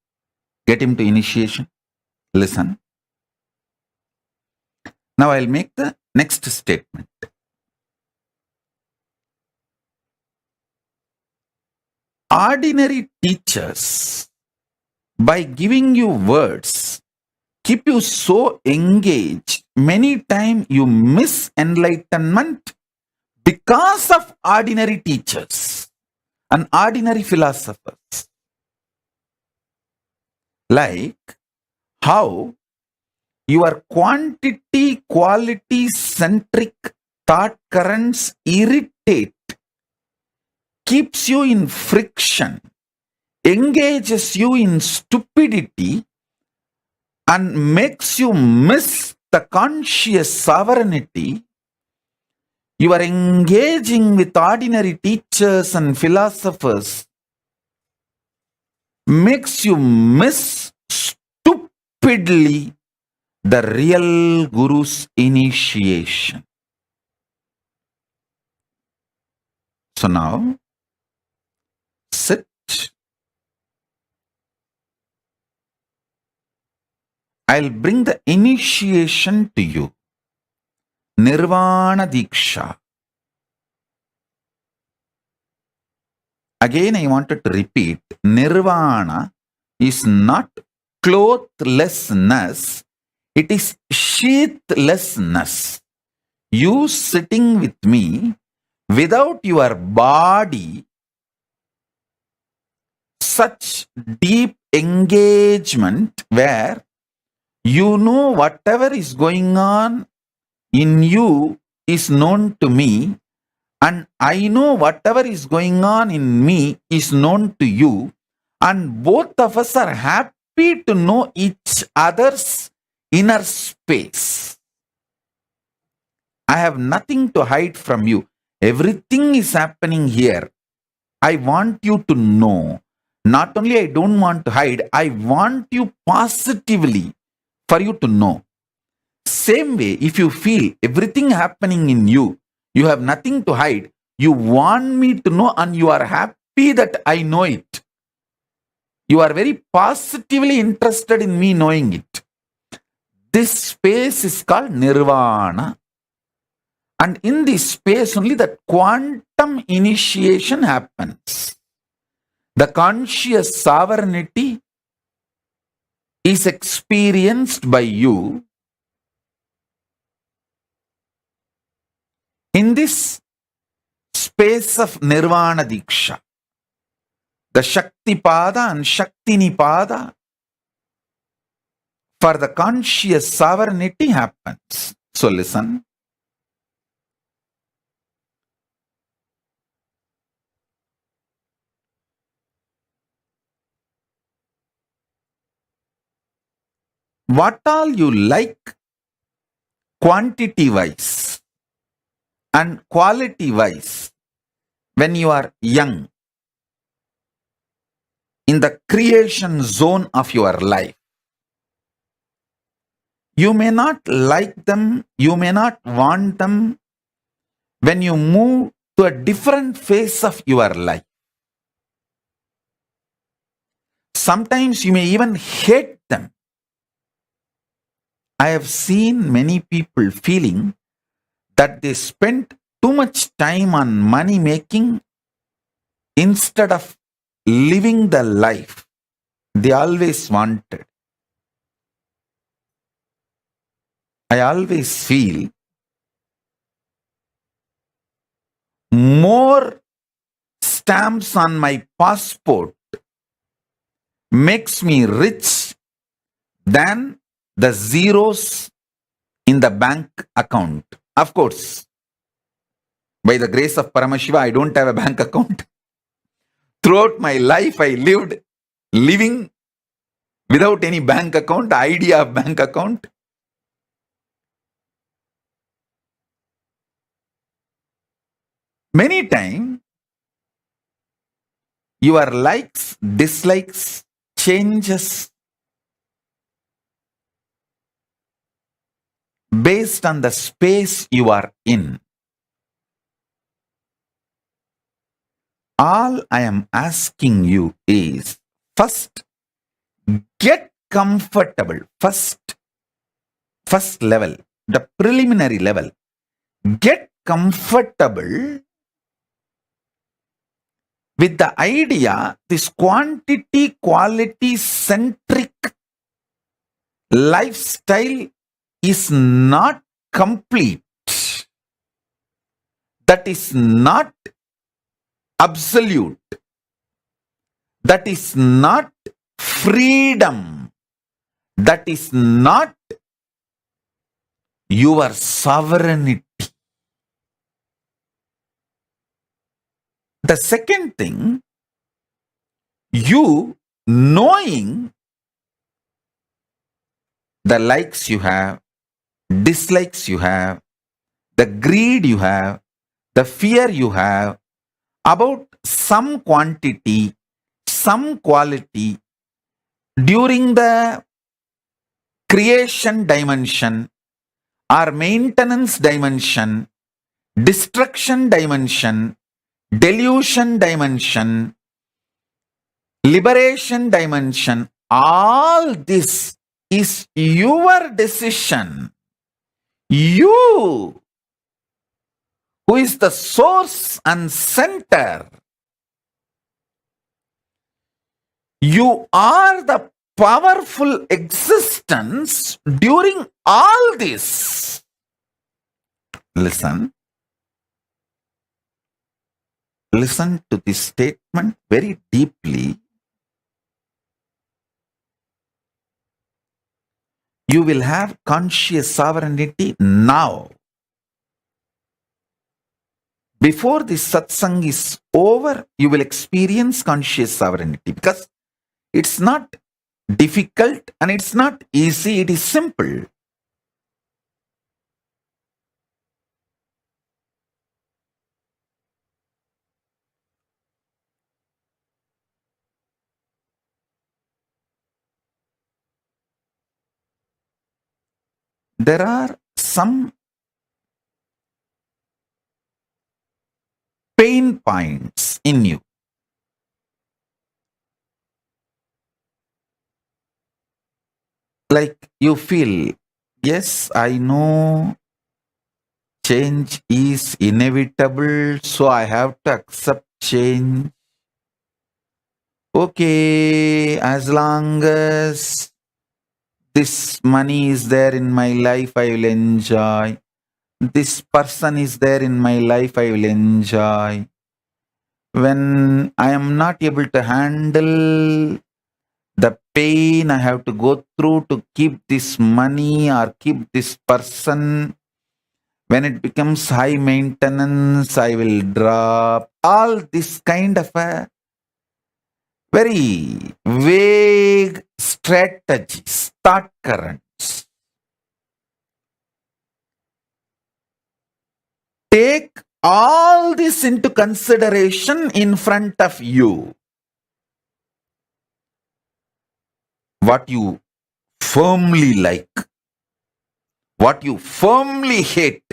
get him to initiation. Listen. Now I'll make the next statement. Ordinary teachers, by giving you words, keep you so engaged. Many times you miss enlightenment because of ordinary teachers and ordinary philosophers. Like how your quantity quality centric thought currents irritate, keeps you in friction, engages you in stupidity, and makes you miss the conscious sovereignty. You are engaging with ordinary teachers and philosophers, makes you miss stupidly the real Guru's initiation. So now, sit. I'll bring the initiation to you. Nirvana Diksha. Again, I wanted to repeat, Nirvana is not clothlessness, it is sheathlessness. You sitting with me without your body, such deep engagement where you know whatever is going on in you is known to me, and I know whatever is going on in me is known to you, and both of us are happy to know each other's inner space. I have nothing to hide from you. Everything is happening here. I want you to know. Not only I don't want to hide, I want you positively for you to know. Same way, if you feel everything happening in you, you have nothing to hide, you want me to know and you are happy that I know it. You are very positively interested in me knowing it. This space is called Nirvana. And in this space only that quantum initiation happens. The conscious sovereignty is experienced by you. In this space of Nirvana Diksha, the Shakti Pada and Shakti Nipada for the conscious sovereignty happens. So listen. What all you like quantity wise and quality wise when you are young in the creation zone of your life, you may not like them, you may not want them when you move to a different phase of your life. Sometimes you may even hate them. I have seen many people feeling that they spent too much time on money making instead of living the life they always wanted. I always feel more stamps on my passport makes me rich than the zeros in the bank account. Of course, by the grace of Paramashiva, I don't have a bank account. Throughout my life, I living without any bank account, the idea of bank account. Many times, your likes, dislikes, changes based on the space you are in. All I am asking you is, first, get comfortable. First level, the preliminary level. Get comfortable with the idea this quantity quality centric lifestyle is not complete. That is not absolute. That is not freedom. That is not your sovereignty. The second thing, you knowing the likes you have, dislikes you have, the greed you have, the fear you have about some quantity, some quality during the creation dimension or maintenance dimension, destruction dimension, delusion dimension, liberation dimension, all this is your decision. You, who is the source and center, you are the powerful existence during all this. Listen to this statement very deeply. You will have conscious sovereignty now. Before this satsang is over, you will experience conscious sovereignty, because it's not difficult and it's not easy, it is simple. There are some pain points in you. Like you feel, yes, I know change is inevitable, so I have to accept change. Okay, as long as this money is there in my life, I will enjoy. This person is there in my life, I will enjoy. When I am not able to handle the pain I have to go through to keep this money or keep this person, when it becomes high maintenance, I will drop. All this kind of a very vague strategies, thought currents. Take all this into consideration in front of you. What you firmly like, what you firmly hate,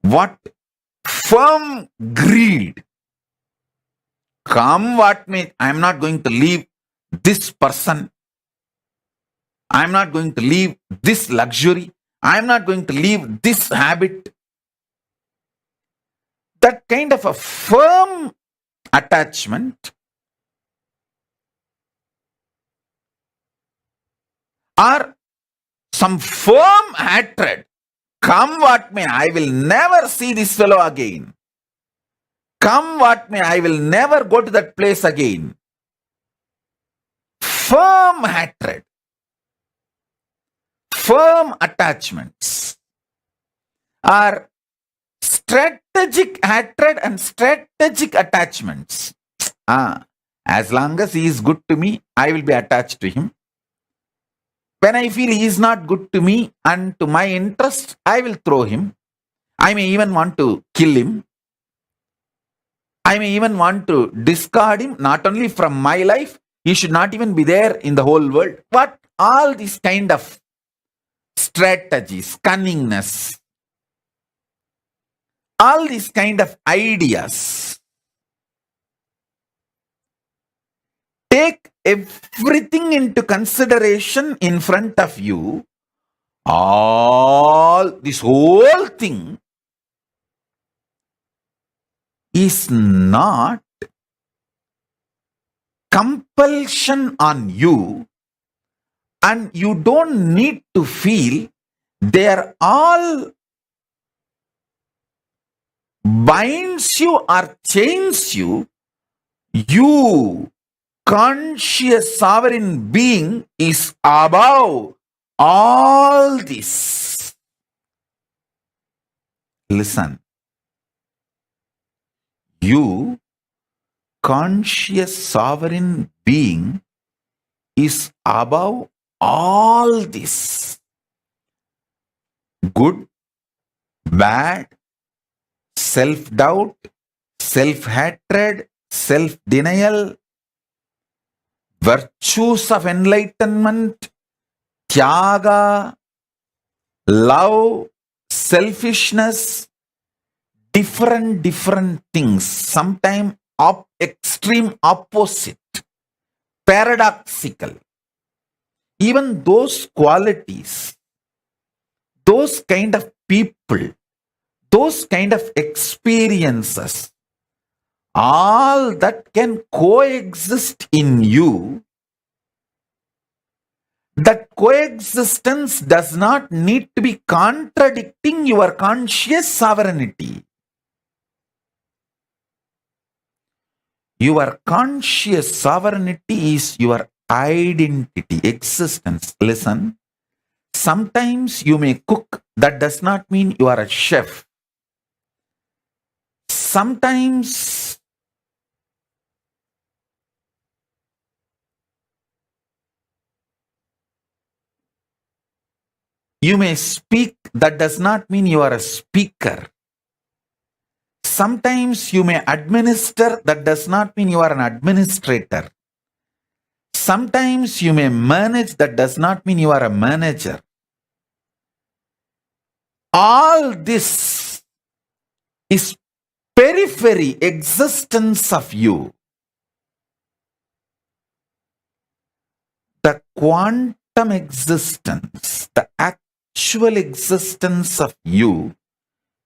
what firm greed. Come what may, I am not going to leave this person. I am not going to leave this luxury. I am not going to leave this habit. That kind of a firm attachment or some firm hatred. Come what may, I will never see this fellow again. Come what may, I will never go to that place again. Firm hatred, firm attachments are strategic hatred and strategic attachments. As long as he is good to me, I will be attached to him. When I feel he is not good to me and to my interest, I will throw him. I may even want to kill him. I may even want to discard him, not only from my life, he should not even be there in the whole world. But all these kind of strategies, cunningness, all these kind of ideas, take everything into consideration in front of you. This whole thing is not compulsion on you, and you don't need to feel they are all binds you or chains you. You, conscious sovereign being, is above all this. Listen. You, conscious sovereign being, is above all this. Good, bad, self-doubt, self-hatred, self-denial, virtues of enlightenment, tyaga, love, selfishness, different things, sometimes extreme opposite, paradoxical. Even those qualities, those kind of people, those kind of experiences, all that can coexist in you. That coexistence does not need to be contradicting your conscious sovereignty. Your conscious sovereignty is your identity, existence. Listen, sometimes you may cook, that does not mean you are a chef. Sometimes you may speak, that does not mean you are a speaker. Sometimes you may administer, that does not mean you are an administrator. Sometimes you may manage, that does not mean you are a manager. All this is periphery existence of you. The quantum existence, the actual existence of you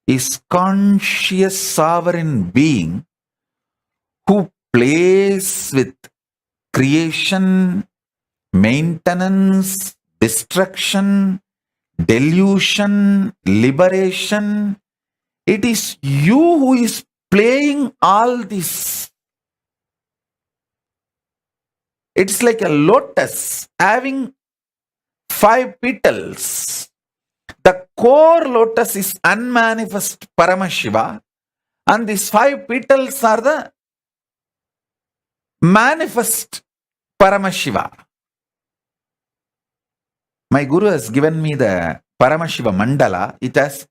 is conscious sovereign being who plays with creation, maintenance, destruction, delusion, liberation. It is you who is playing all this. It's like a lotus having 5 petals. The core lotus is unmanifest Paramashiva, and these 5 petals are the manifest Paramashiva. My Guru has given me the Paramashiva mandala. It has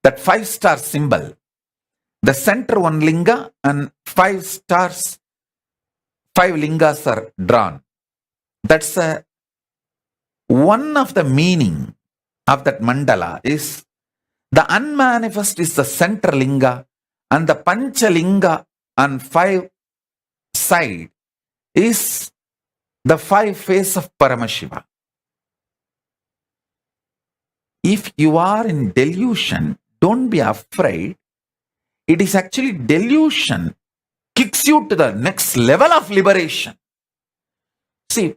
that 5-star symbol. The center one linga and 5 stars, 5 lingas are drawn. That's one of the meaning of that mandala is the unmanifest is the center linga, and the panchalinga on 5 side is the 5 face of Paramashiva. If you are in delusion, don't be afraid. It is actually delusion kicks you to the next level of liberation. See,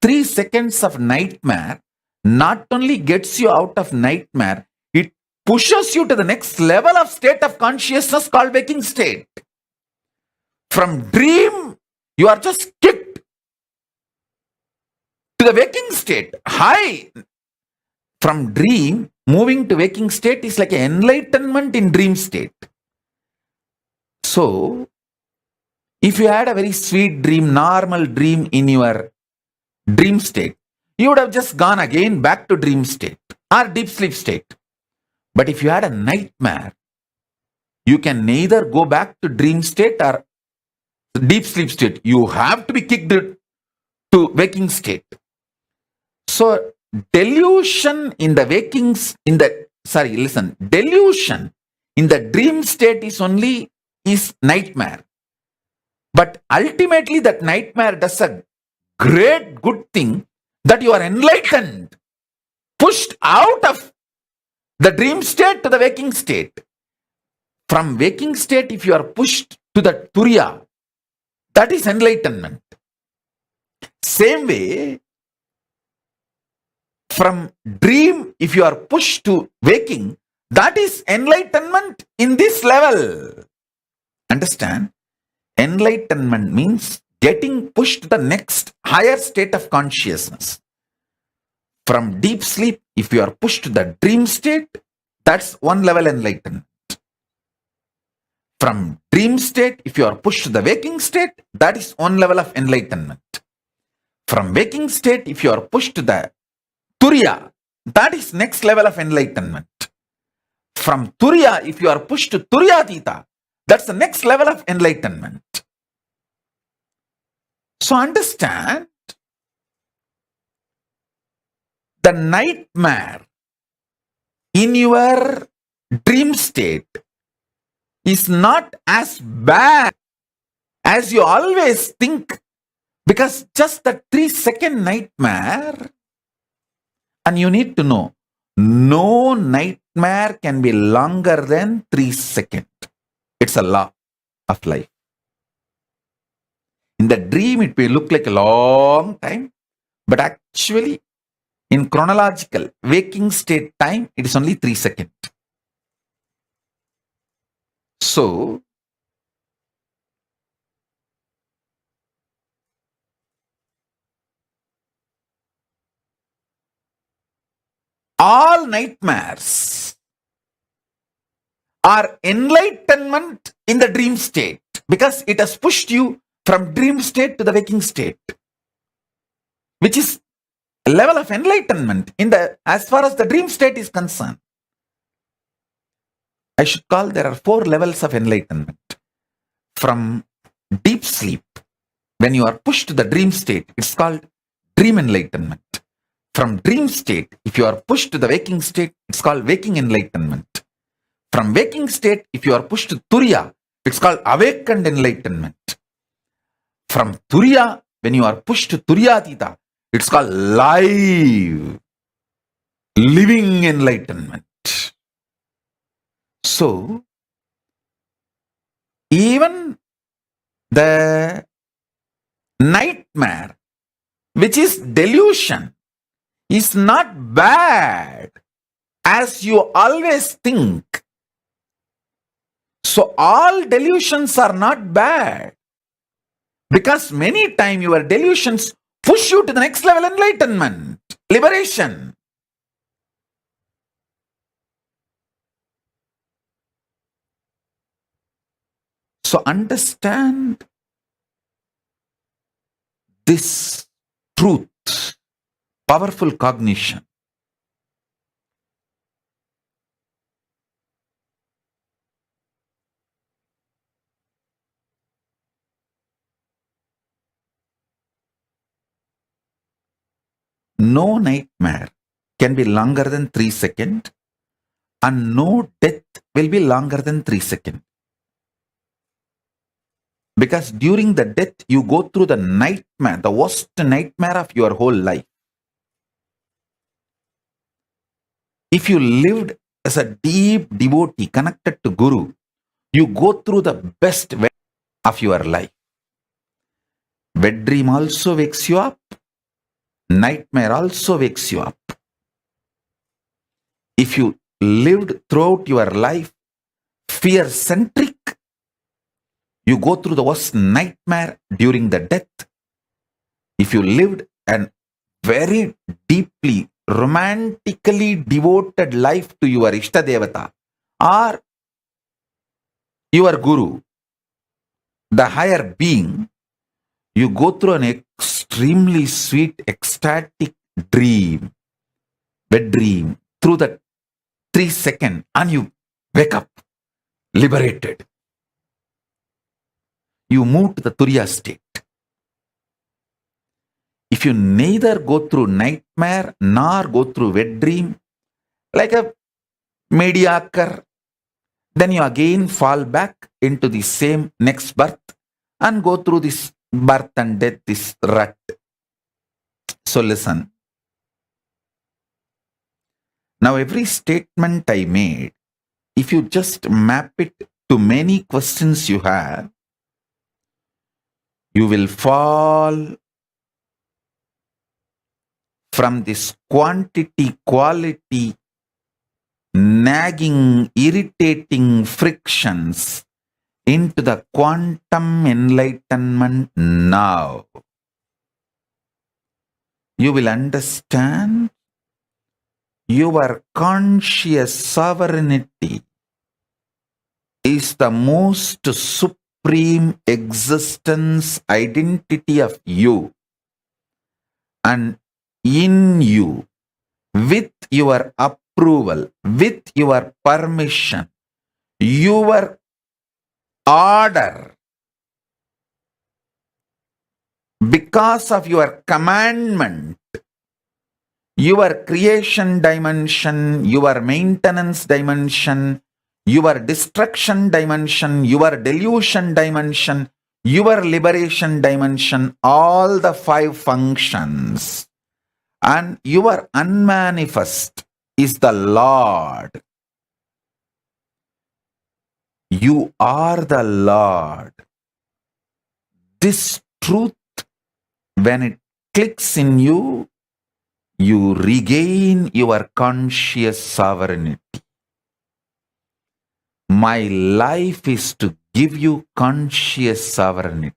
3 seconds of nightmare not only gets you out of nightmare, it pushes you to the next level of state of consciousness called waking state. From dream, you are just kicked to the waking state. High. From dream, moving to waking state is like an enlightenment in dream state. So, if you had a very sweet dream, normal dream in your dream state, you would have just gone again back to dream state or deep sleep state. But if you had a nightmare, you can neither go back to dream state or deep sleep state. You have to be kicked to waking state. So, delusion in the delusion in the dream state is nightmare. But ultimately that nightmare does a great good thing, that you are enlightened, pushed out of the dream state to the waking state. From waking state, if you are pushed to the Turiya, that is enlightenment. Same way, from dream, if you are pushed to waking, that is enlightenment in this level. Understand? Enlightenment means getting pushed to the next higher state of consciousness. From deep sleep, if you are pushed to the dream state, that's one level enlightenment. From dream state, if you are pushed to the waking state, that is one level of enlightenment. From waking state, if you are pushed to the Turiya, that is next level of enlightenment. From Turiya, if you are pushed to Turiyatita, that's the next level of enlightenment. So understand, the nightmare in your dream state is not as bad as you always think, because just the 3-second nightmare, and you need to know, no nightmare can be longer than 3 seconds. It's a law of life. In the dream, it may look like a long time, but actually, in chronological waking state time, it is only 3 seconds. So, all nightmares are enlightenment in the dream state, because it has pushed you from dream state to the waking state, which is a level of enlightenment as far as the dream state is concerned. I should call there are 4 levels of enlightenment. From deep sleep, when you are pushed to the dream state, it's called dream enlightenment. From dream state, if you are pushed to the waking state, it's called waking enlightenment. From waking state, if you are pushed to Turiya, it's called awakened enlightenment. From Turiya, when you are pushed to Turiyatita, it's called living enlightenment. So, even the nightmare, which is delusion, is not bad as you always think. So, all delusions are not bad, because many times your delusions push you to the next level enlightenment, liberation. So understand this truth, powerful cognition. No nightmare can be longer than 3 seconds, and no death will be longer than 3 seconds. Because during the death, you go through the nightmare, the worst nightmare of your whole life. If you lived as a deep devotee connected to Guru, you go through the best of your life. Wet dream also wakes you up. Nightmare also wakes you up. If you lived throughout your life fear-centric, You go through the worst nightmare during the death. If you lived a very deeply, romantically devoted life to your Ishta Devata or your Guru, the higher being, you go through an extremely sweet, ecstatic dream, wet dream, through the 3 seconds, and you wake up liberated. You move to the Turiya state. If you neither go through nightmare nor go through wet dream, like a mediocre, then you again fall back into the same next birth and go through this birth and death, this rut. So listen. Now every statement I made, if you just map it to many questions you have, you will fall from this quantity, quality, nagging, irritating frictions into the quantum enlightenment now. You will understand your conscious sovereignty is the most supreme existence identity of you, and in you, with your approval, with your permission, your order, because of your commandment, your creation dimension, your maintenance dimension, your destruction dimension, your delusion dimension, your liberation dimension, all the 5 functions, and your unmanifest is the Lord. You are the Lord. This truth, when it clicks in you, you regain your conscious sovereignty. My life is to give you conscious sovereignty.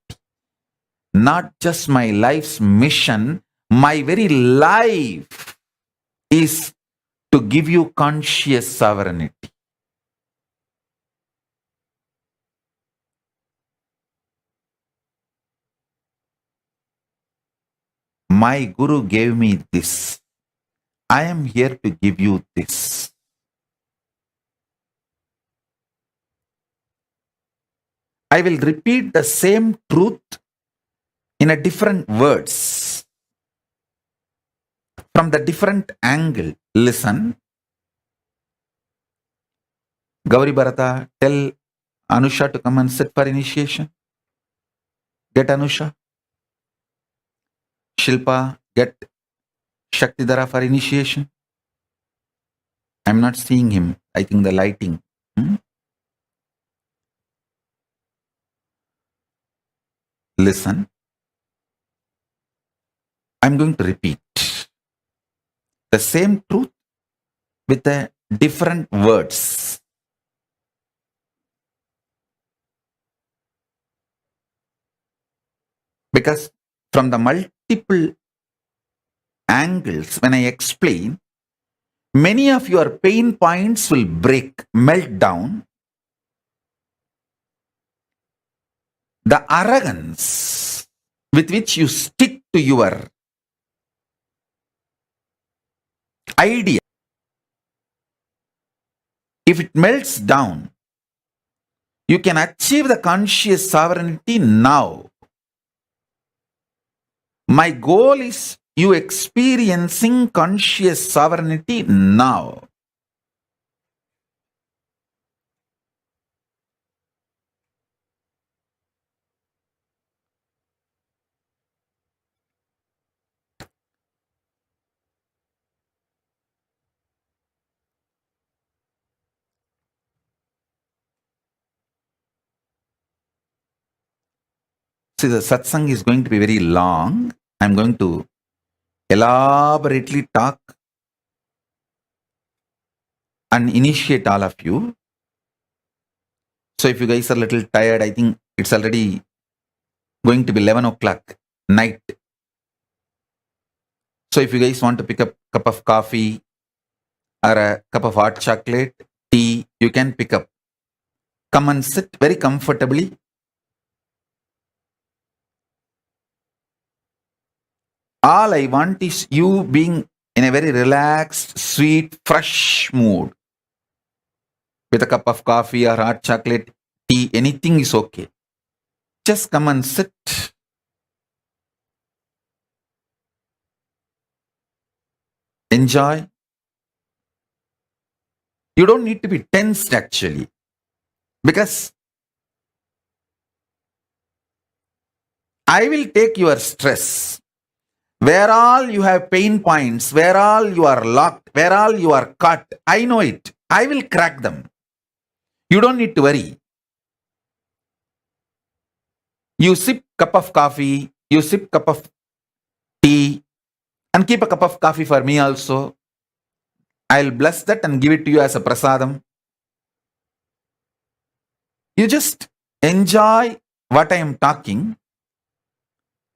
Not just my life's mission, my very life is to give you conscious sovereignty. My Guru gave me this. I am here to give you this. I will repeat the same truth in a different words, from the different angle. Listen. Gauri Bharata, tell Anusha to come and sit for initiation. Get Anusha. Shilpa, get Shaktidhara for initiation. I'm not seeing him. I think the lighting. Listen. I'm going to repeat the same truth with the different words. Because from the multiple angles, when I explain, many of your pain points will break, melt down. The arrogance with which you stick to your idea, if it melts down, you can achieve the conscious sovereignty now. My goal is you experiencing conscious sovereignty now. See, the satsang is going to be very long. I'm going to elaborately talk and initiate all of you. So if you guys are a little tired, I think It's already going to be 11 o'clock night. So if you guys want to pick up a cup of coffee or a cup of hot chocolate, tea, you can pick up. Come and sit very comfortably. All I want is you being in a very relaxed, sweet, fresh mood. With a cup of coffee or hot chocolate, tea, anything is okay. Just come and sit. Enjoy. You don't need to be tensed actually. Because I will take your stress. Where all you have pain points, where all you are locked, where all you are caught, I know it. I will crack them. You don't need to worry. You sip cup of coffee, you sip cup of tea, and keep a cup of coffee for me also. I'll bless that and give it to you as a prasadam. You just enjoy what I am talking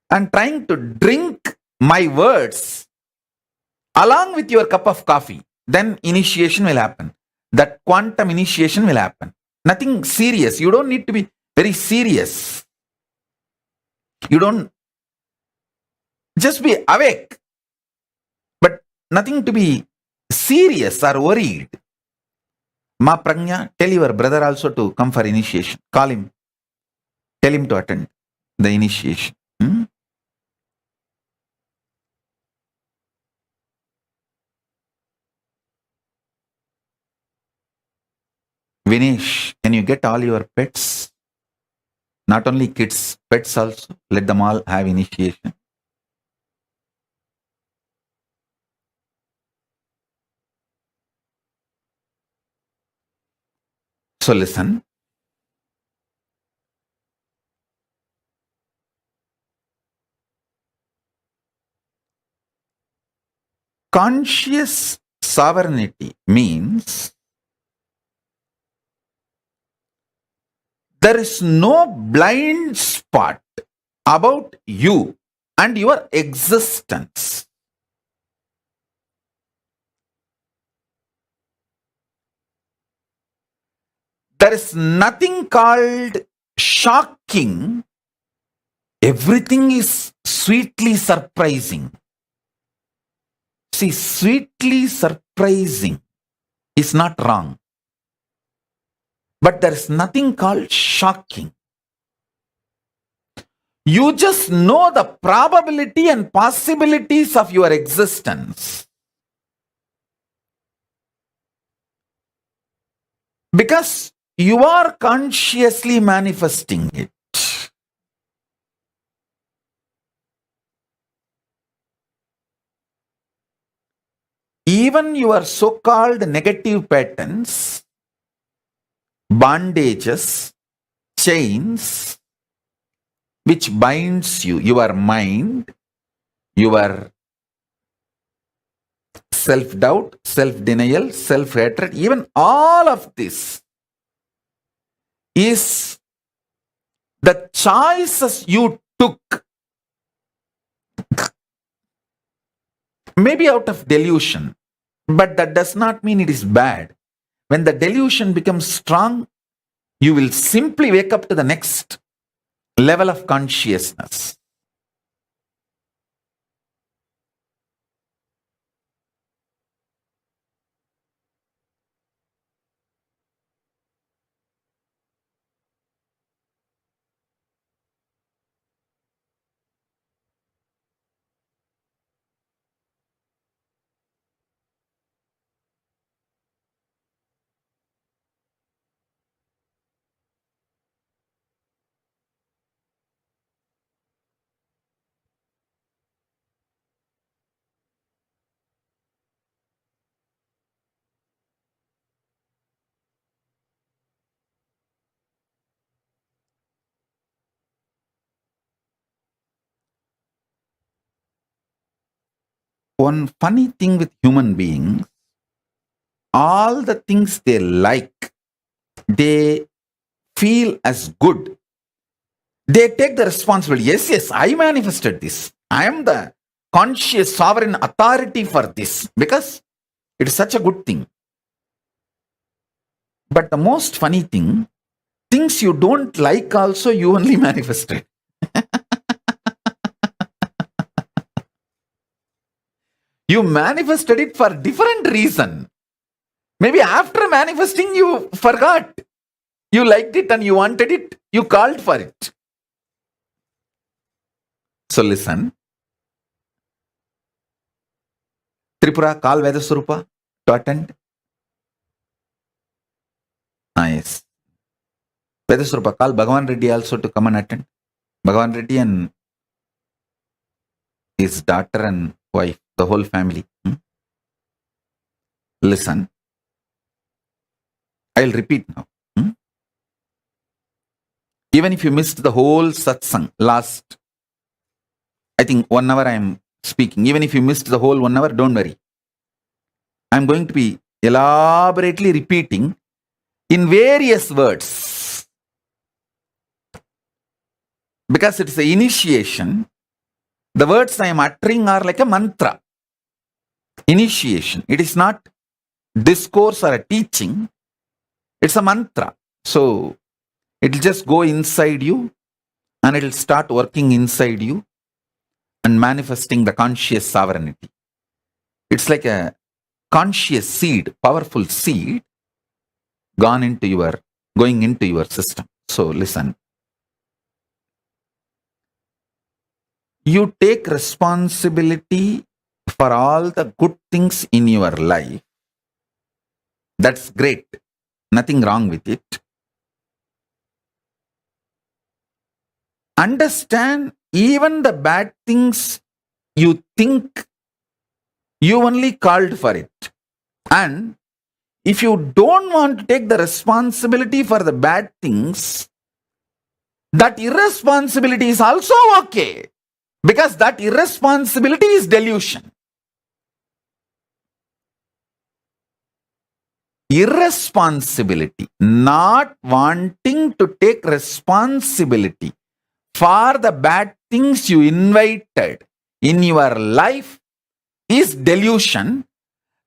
and trying to drink my words along with your cup of coffee. Then initiation will happen. That quantum initiation will happen. Nothing serious. You don't need to be very serious. You don't just be awake, but nothing to be serious or worried. Ma Pragnya, tell your brother also to come for initiation. Call him. Tell him to attend the initiation. Vinesh, can you get all your pets? Not only kids, pets also. Let them all have initiation. So listen. Conscious sovereignty means there is no blind spot about you and your existence. There is nothing called shocking. Everything is sweetly surprising. See, sweetly surprising is not wrong. But there is nothing called shocking. You just know the probability and possibilities of your existence. Because you are consciously manifesting it. Even your so-called negative patterns, bondages, chains, which binds you, your mind, your self-doubt, self-denial, self-hatred, even all of this is the choices you took, maybe out of delusion, but that does not mean it is bad. When the delusion becomes strong, you will simply wake up to the next level of consciousness. One funny thing with human beings, all the things they like, they feel as good, They take the responsibility. Yes, I manifested this. I am the conscious sovereign authority for this because it is such a good thing. But the most funny thing, things you don't like also you only manifested. You manifested it for different reason. Maybe after manifesting you forgot. You liked it and you wanted it. You called for it. So listen. Tripura, call Vedaswarupa to attend. Yes. Vedaswarupa, call Bhagavan Reddy also to come and attend. Bhagavan Reddy and his daughter and wife, the whole family. Listen. I'll repeat now. Even if you missed the whole satsang last, I think 1 hour I am speaking. Even if you missed the whole 1 hour, don't worry. I'm going to be elaborately repeating in various words. Because it's the initiation, the words I am uttering are like a mantra. Initiation. It is not discourse or a teaching. It's a mantra. So, it will just go inside you and it will start working inside you and manifesting the conscious sovereignty. It's like a conscious seed, powerful seed going into your system. So listen. You take responsibility for all the good things in your life. That's great. Nothing wrong with it. Understand, even the bad things you think, you only called for it. And if you don't want to take the responsibility for the bad things, that irresponsibility is also okay. Because that irresponsibility is delusion. Irresponsibility, not wanting to take responsibility for the bad things you invited in your life is delusion.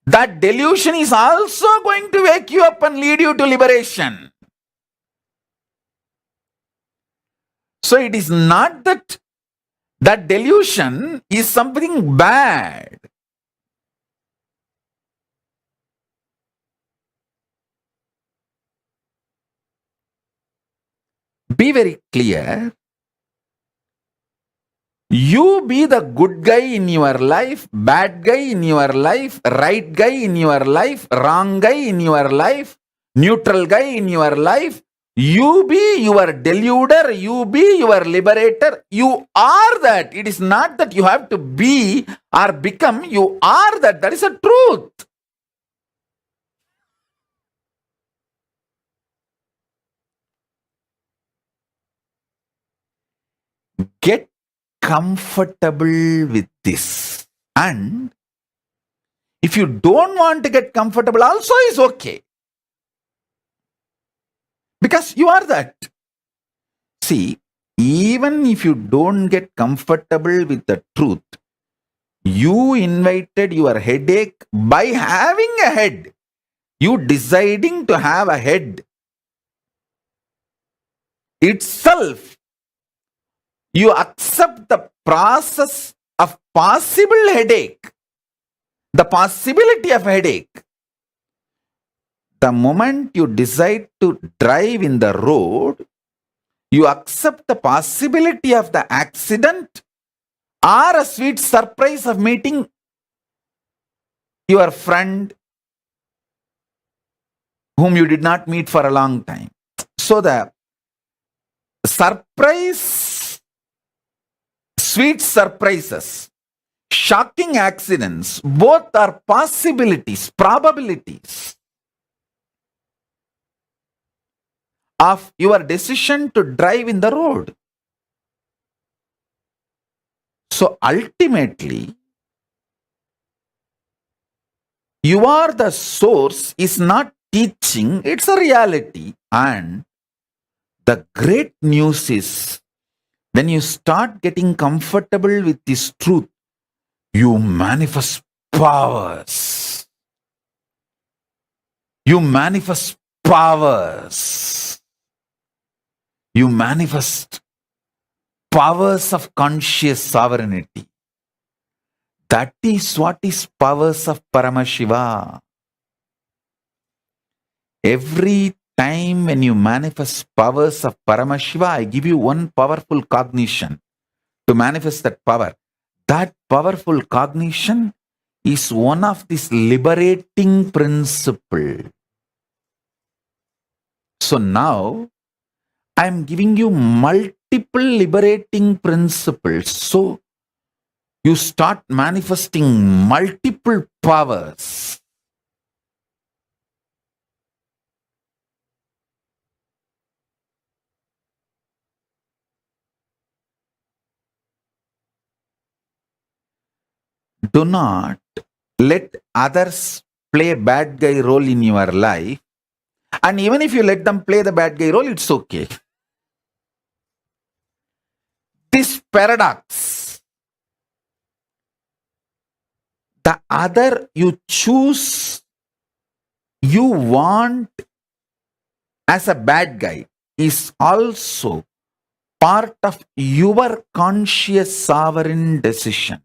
That delusion is also going to wake you up and lead you to liberation. So it is not that delusion is something bad. Be very clear. You be the good guy in your life, bad guy in your life, right guy in your life, wrong guy in your life, neutral guy in your life. You be your deluder, you be your liberator. You are that. It is not that you have to be or become. You are that. That is a truth. Get comfortable with this. And if you don't want to get comfortable, also is okay. Because you are that. See, even if you don't get comfortable with the truth, you invited your headache by having a head. You deciding to have a head itself. You accept the process of possible headache, the possibility of headache. The moment you decide to drive in the road, you accept the possibility of the accident or a sweet surprise of meeting your friend whom you did not meet for a long time. So the surprise, sweet surprises, shocking accidents, both are possibilities, probabilities of your decision to drive in the road. So ultimately, you are the source is not teaching, it's a reality. And the great news is when you start getting comfortable with this truth, you manifest powers. You manifest powers. You manifest powers of conscious sovereignty. That is what is powers of Paramashiva. Every time when you manifest powers of Paramashiva, I give you one powerful cognition to manifest that power. That powerful cognition is one of this liberating principle. So now I am giving you multiple liberating principles. So you start manifesting multiple powers. Do not let others play a bad guy role in your life. And even if you let them play the bad guy role, it's okay. This paradox, the other you choose, you want as a bad guy, is also part of your conscious sovereign decision.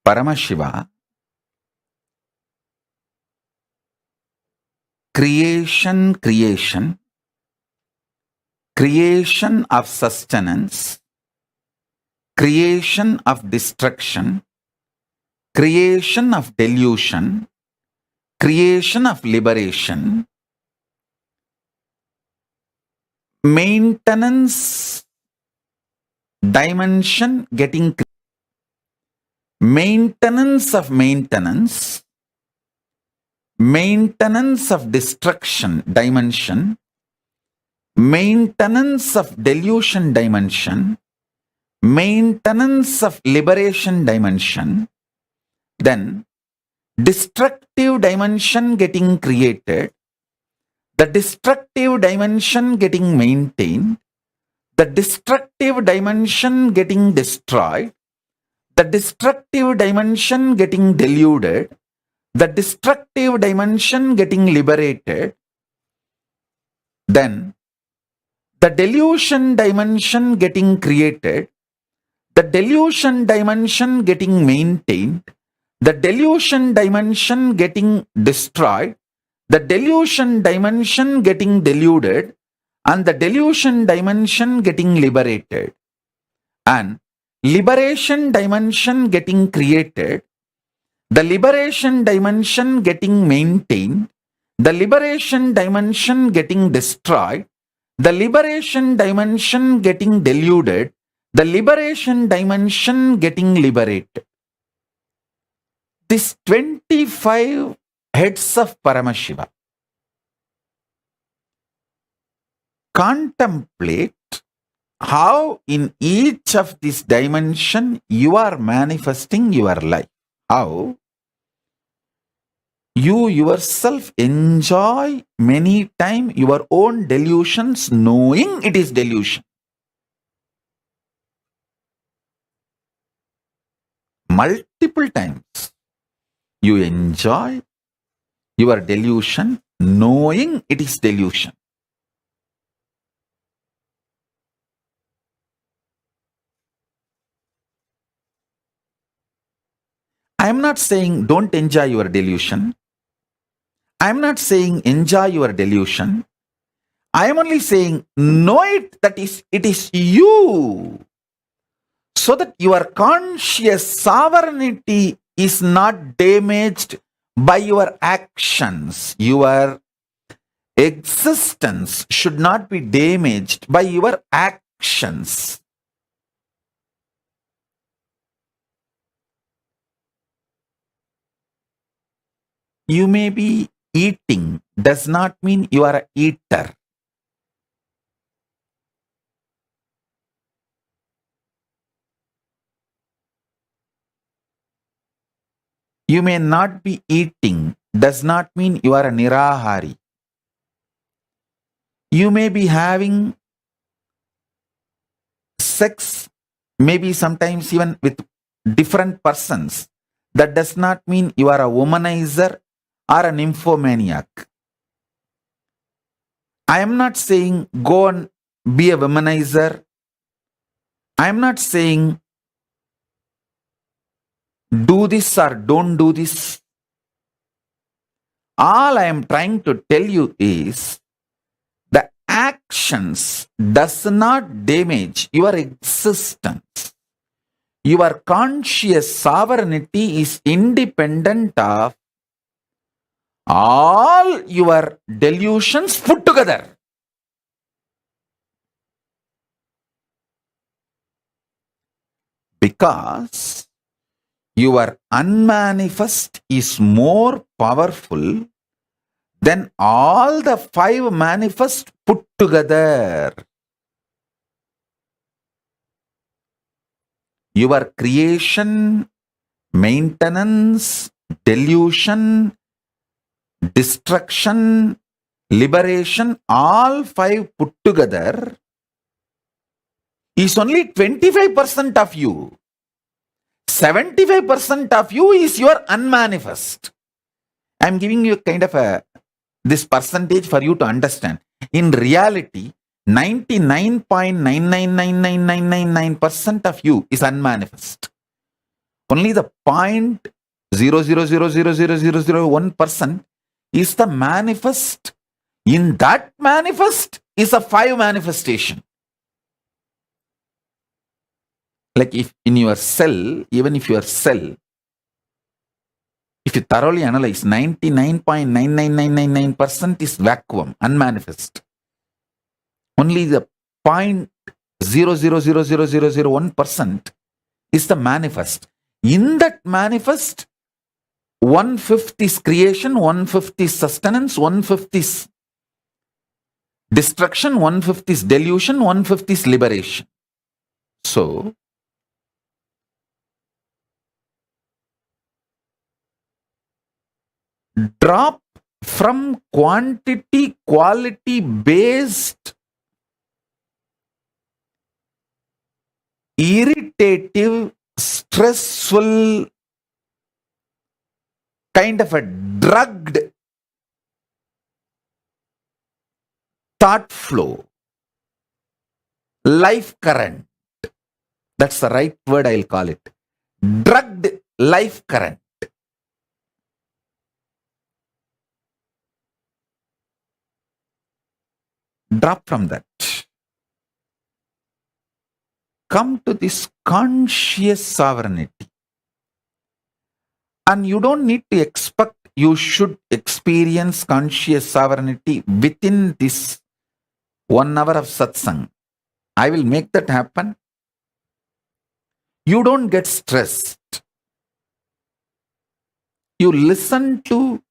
Paramashiva, creation of sustenance, creation of destruction, creation of delusion, creation of liberation, maintenance dimension getting maintenance of maintenance, maintenance of destruction dimension, maintenance of delusion dimension, maintenance of liberation dimension, then destructive dimension getting created, the destructive dimension getting maintained, the destructive dimension getting destroyed, the destructive dimension getting deluded, the destructive dimension getting liberated, then the delusion dimension getting created, the delusion dimension getting maintained, the delusion dimension getting destroyed, the delusion dimension getting deluded, and the delusion dimension getting liberated, and liberation dimension getting created, the liberation dimension getting maintained, the liberation dimension getting destroyed, the liberation dimension getting deluded, the liberation dimension getting liberated. These 25 heads of Paramashiva contemplate how in each of these dimension you are manifesting your life. How you yourself enjoy many times your own delusions knowing it is delusion. Multiple times you enjoy your delusion knowing it is delusion. I am not saying don't enjoy your delusion. I am not saying enjoy your delusion. I am only saying know it that it is you so that your conscious sovereignty is not damaged by your actions. Your existence should not be damaged by your actions. You may be eating, does not mean you are an eater. You may not be eating, does not mean you are a nirahari. You may be having sex, maybe sometimes even with different persons. That does not mean you are a womanizer or a nymphomaniac. I am not saying go and be a womanizer. I am not saying do this or don't do this. All I am trying to tell you is the actions does not damage your existence. Your conscious sovereignty is independent of all your delusions put together. Because your unmanifest is more powerful than all the 5 manifest put together. Your creation, maintenance, delusion, destruction, liberation, all 5 put together is only 25% of you. 75% of you is your unmanifest. I am giving you kind of this percentage for you to understand. In reality, 99.999999% of you is unmanifest. Only the 0.0000001% is the manifest. In that manifest is a 5 manifestation. Like if in your cell, even if your cell, if you thoroughly analyze, 99.99999% is vacuum, unmanifest. Only the 0.0000001% is the manifest. In that manifest, 1/5 is creation, 1/5 is sustenance, 1/5 is destruction, 1/5 is delusion, 1/5 is liberation. So, drop from quantity, quality based, irritative, stressful, kind of a drugged thought flow, life current. That's the right word, I'll call it. Drugged life current. Drop from that. Come to this conscious sovereignty. And you don't need to expect you should experience conscious sovereignty within this 1 hour of satsang. I will make that happen. You don't get stressed. You listen to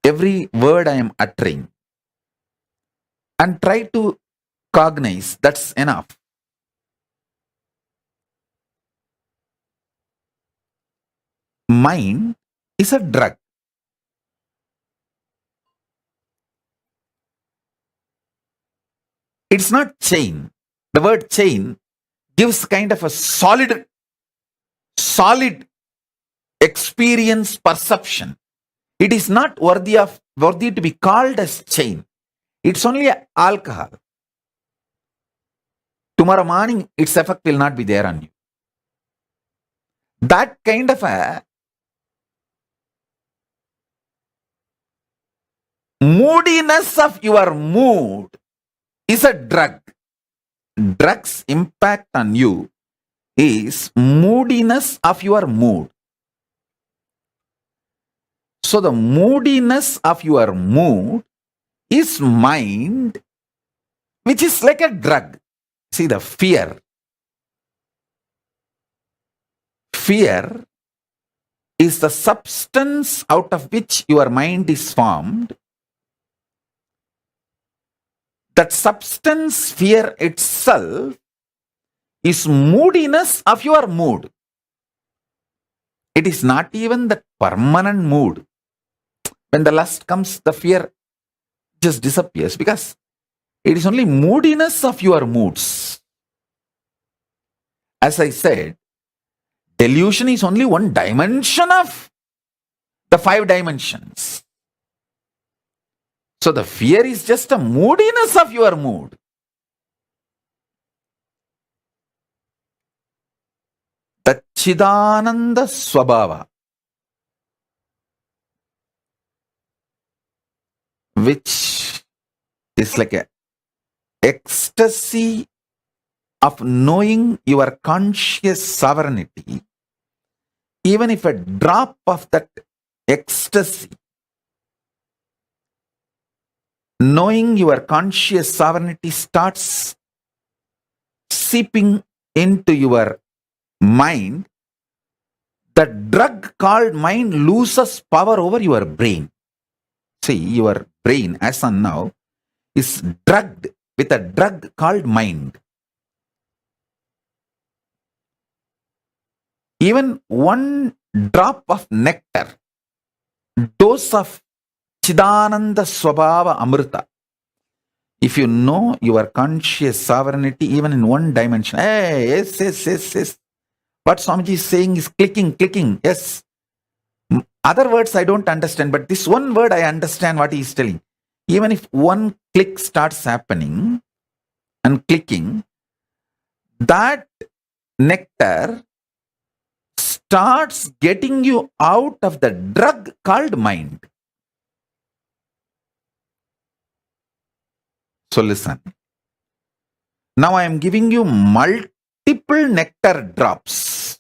every word I am uttering and try to cognize. That's enough. Mind is a drug. It's not chain. The word chain gives kind of a solid experience perception. It is not worthy to be called as chain. It's only alcohol. Tomorrow morning, its effect will not be there on you. That kind of a moodiness of your mood is a drug. drug's impact on you is moodiness of your mood. So the moodiness of your mood is mind, which is like a drug. See, the fear. Fear is the substance out of which your mind is formed. That substance, fear itself, is moodiness of your mood. It is not even the permanent mood. When the lust comes, the fear just disappears because it is only moodiness of your moods. As I said, delusion is only one dimension of the 5 dimensions. So the fear is just a moodiness of your mood. The Chidananda Swabhava, which is like a ecstasy of knowing your conscious sovereignty, even if a drop of that ecstasy, knowing your conscious sovereignty, starts seeping into your mind, the drug called mind loses power over your brain. See, your brain, as on now, is drugged with a drug called mind. Even one drop of nectar, dose of Chidananda Swabhava Amrita, if you know your conscious sovereignty even in one dimension, hey, yes. What Swamiji is saying is clicking, yes. Other words I don't understand, but this one word I understand what he is telling. Even if one click starts happening and clicking, that nectar starts getting you out of the drug called mind. So listen. Now I am giving you multiple nectar drops.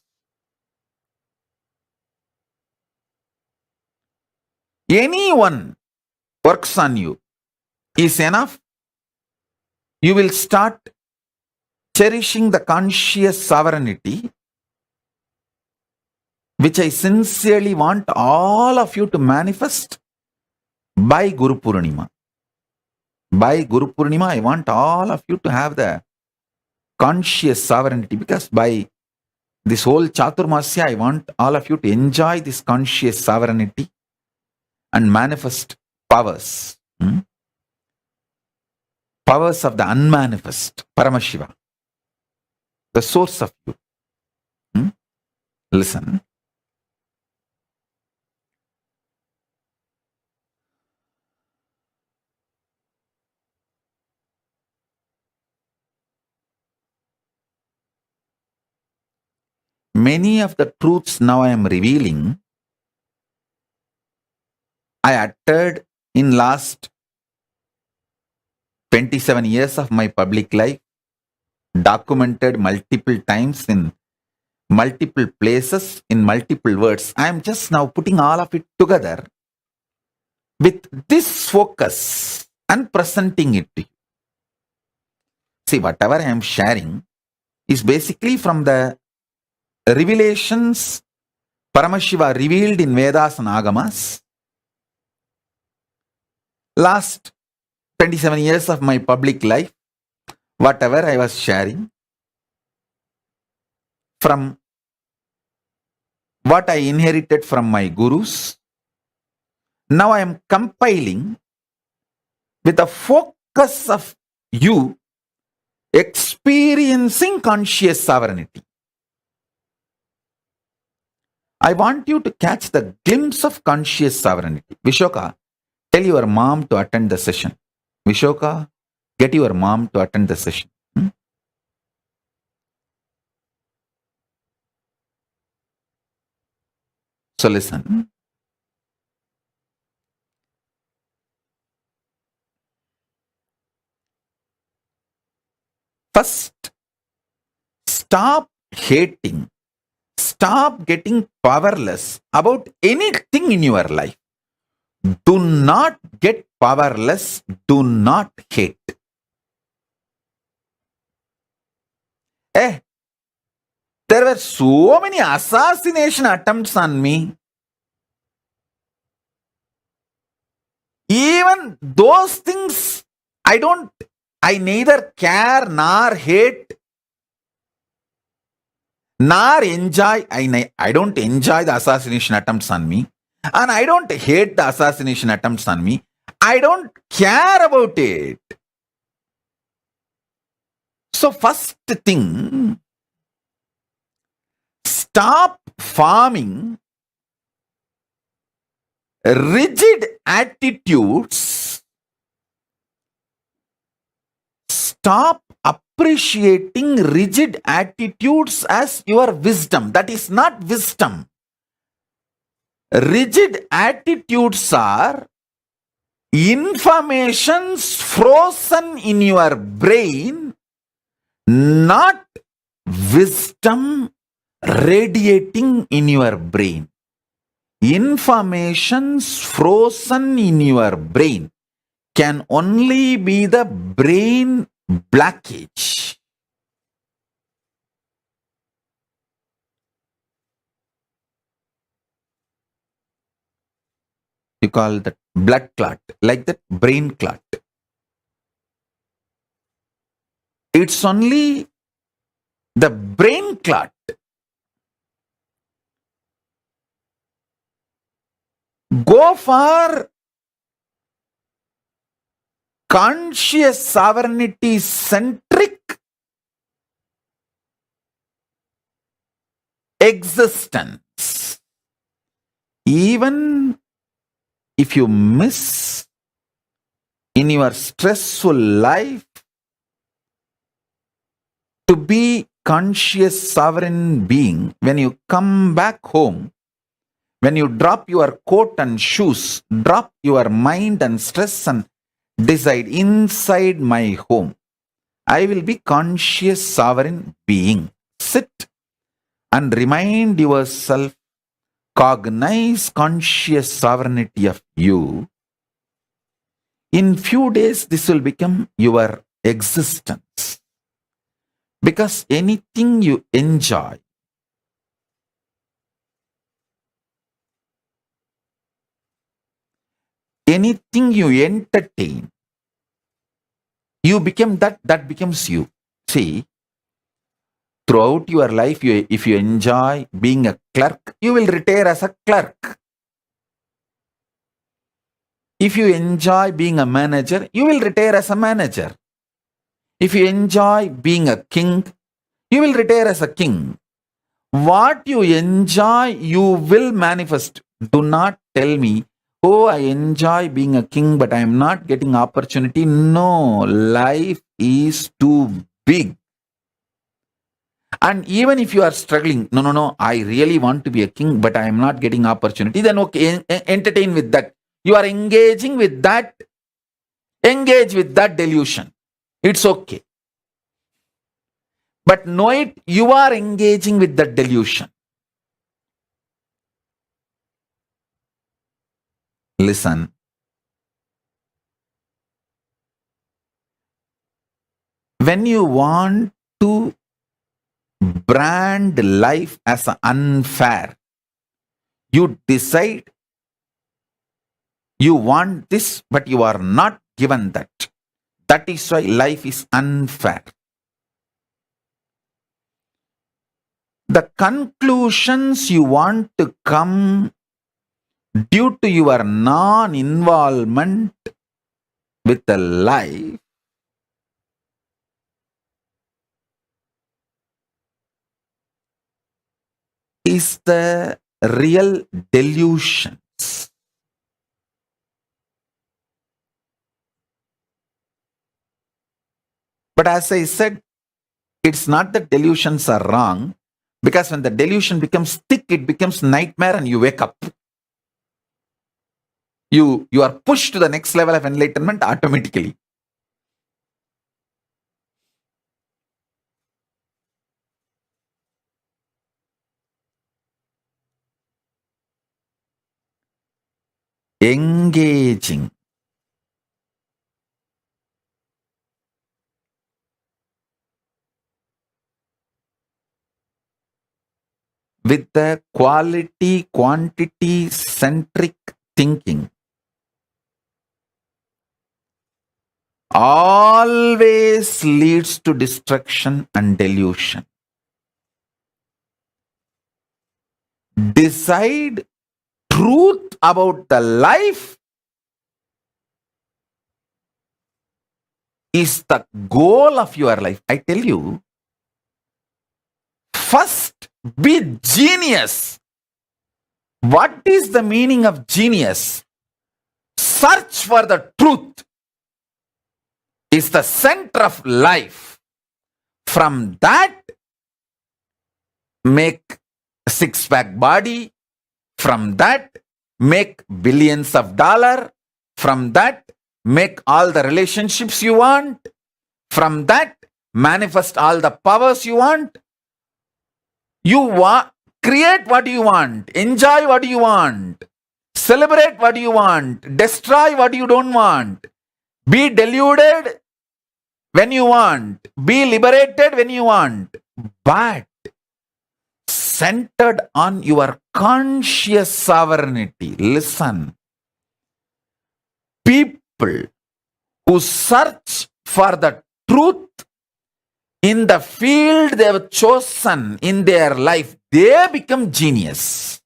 Anyone works on you is enough. You will start cherishing the conscious sovereignty, which I sincerely want all of you to manifest by Guru Purnima. By Guru Purnima, I want all of you to have the conscious sovereignty, because by this whole Chaturmasya, I want all of you to enjoy this conscious sovereignty and manifest powers. Powers of the unmanifest, Paramashiva, the source of you. Listen. Many of the truths now I am revealing, I uttered in last 27 years of my public life, documented multiple times in multiple places, in multiple words. I am just now putting all of it together with this focus and presenting it to you. See, whatever I am sharing is basically from the revelations Paramashiva revealed in Vedas and Agamas. Last 27 years of my public life, whatever I was sharing, from what I inherited from my gurus, now I am compiling with the focus of you experiencing conscious sovereignty. I want you to catch the glimpse of conscious sovereignty. Vishoka, tell your mom to attend the session. Vishoka, get your mom to attend the session. So listen. First, stop hating. Stop getting powerless about anything in your life. Do not get powerless. Do not hate. There were so many assassination attempts on me. Even those things, I neither care nor hate nor enjoy. I don't enjoy the assassination attempts on me, and I don't hate the assassination attempts on me. I don't care about it. So first thing, stop forming rigid attitudes. Stop appreciating rigid attitudes as your wisdom. That is not wisdom. Rigid attitudes are informations frozen in your brain, not wisdom radiating in your brain. Informations frozen in your brain can only be the brain blockage. You call that blood clot, like that brain clot. It's only the brain clot. Go for conscious sovereignty centric existence. Even if you miss in your stressful life to be conscious sovereign being, when you come back home, when you drop your coat and shoes, drop your mind and stress and decide, inside my home, I will be conscious sovereign being. Sit and remind yourself, cognize conscious sovereignty of you. In few days, this will become your existence. Because anything you enjoy, anything you entertain, you become that becomes you. See, throughout your life, if you enjoy being a clerk, you will retire as a clerk. If you enjoy being a manager, you will retire as a manager. If you enjoy being a king, you will retire as a king. What you enjoy, you will manifest. Do not tell me, oh, I enjoy being a king, but I am not getting opportunity. No, life is too big. And even if you are struggling, no, I really want to be a king, but I am not getting opportunity, then okay, entertain with that. You are engaging with that. Engage with that delusion. It's okay. But know it, you are engaging with that delusion. Listen. When you want to brand life as unfair, you decide you want this, but you are not given that. That is why life is unfair. The conclusions you want to come due to your non-involvement with the life is the real delusions. But as I said, it's not that delusions are wrong, because when the delusion becomes thick, it becomes nightmare and you wake up. You are pushed to the next level of enlightenment automatically. engaging. With the quality, quantity centric thinking, always leads to destruction and delusion. Decide truth about the life is the goal of your life. I tell you, first be genius. What is the meaning of genius? Search for the truth is the center of life. From that, make a six-pack body. From that, make billions of dollars. From that, make all the relationships you want. From that, manifest all the powers you want. You want, create what you want, enjoy what you want, celebrate what you want, destroy what you don't want. Be deluded when you want, be liberated when you want, but centered on your conscious sovereignty. Listen, people who search for the truth in the field they have chosen in their life, they become genius.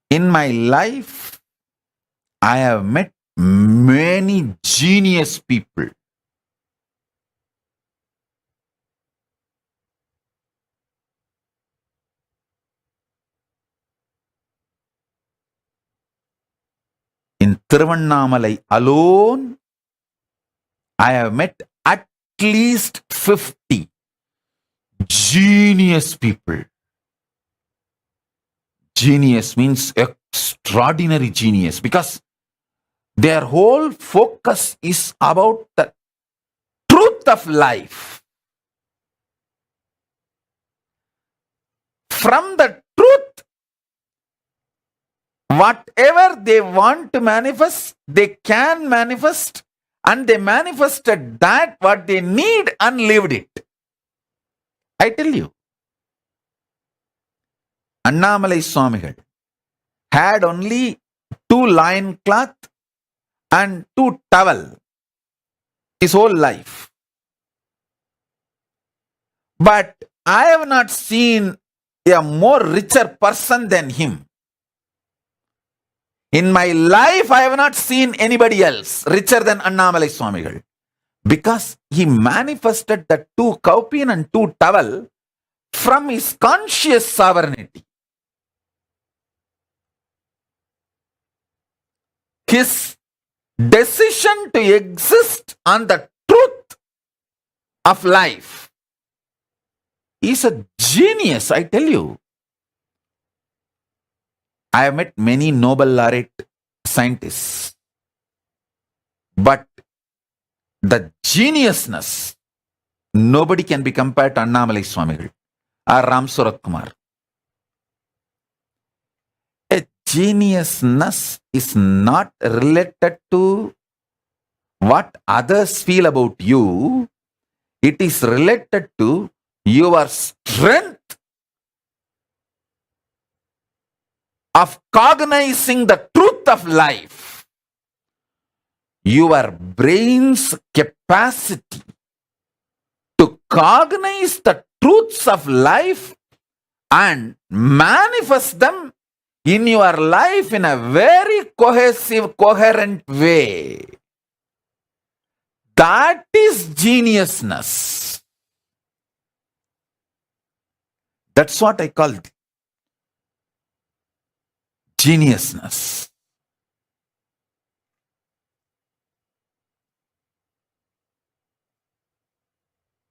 In my life, I have met many genius people. In Tiruvannamalai alone, I have met at least 50 genius people. Genius means extraordinary genius because their whole focus is about the truth of life. From the truth, whatever they want to manifest, they can manifest, and they manifested that what they need and lived it. I tell you, Annamalai Swamigal had only 2 lion cloth and 2 towel his whole life. But I have not seen a more richer person than him. In my life, I have not seen anybody else richer than Annamalai Swamigal. Because he manifested the 2 kaupin and 2 towel from his conscious sovereignty. His decision to exist on the truth of life is a genius, I tell you. I have met many Nobel laureate scientists, but the geniusness, nobody can be compared to Annamalai Swamigal or Ram Surat Kumar. A geniusness is not related to what others feel about you. It is related to your strength of cognizing the truth of life. Your brain's capacity to cognize the truths of life and manifest them in your life in a very cohesive, coherent way. That is geniusness. That's what I call geniusness.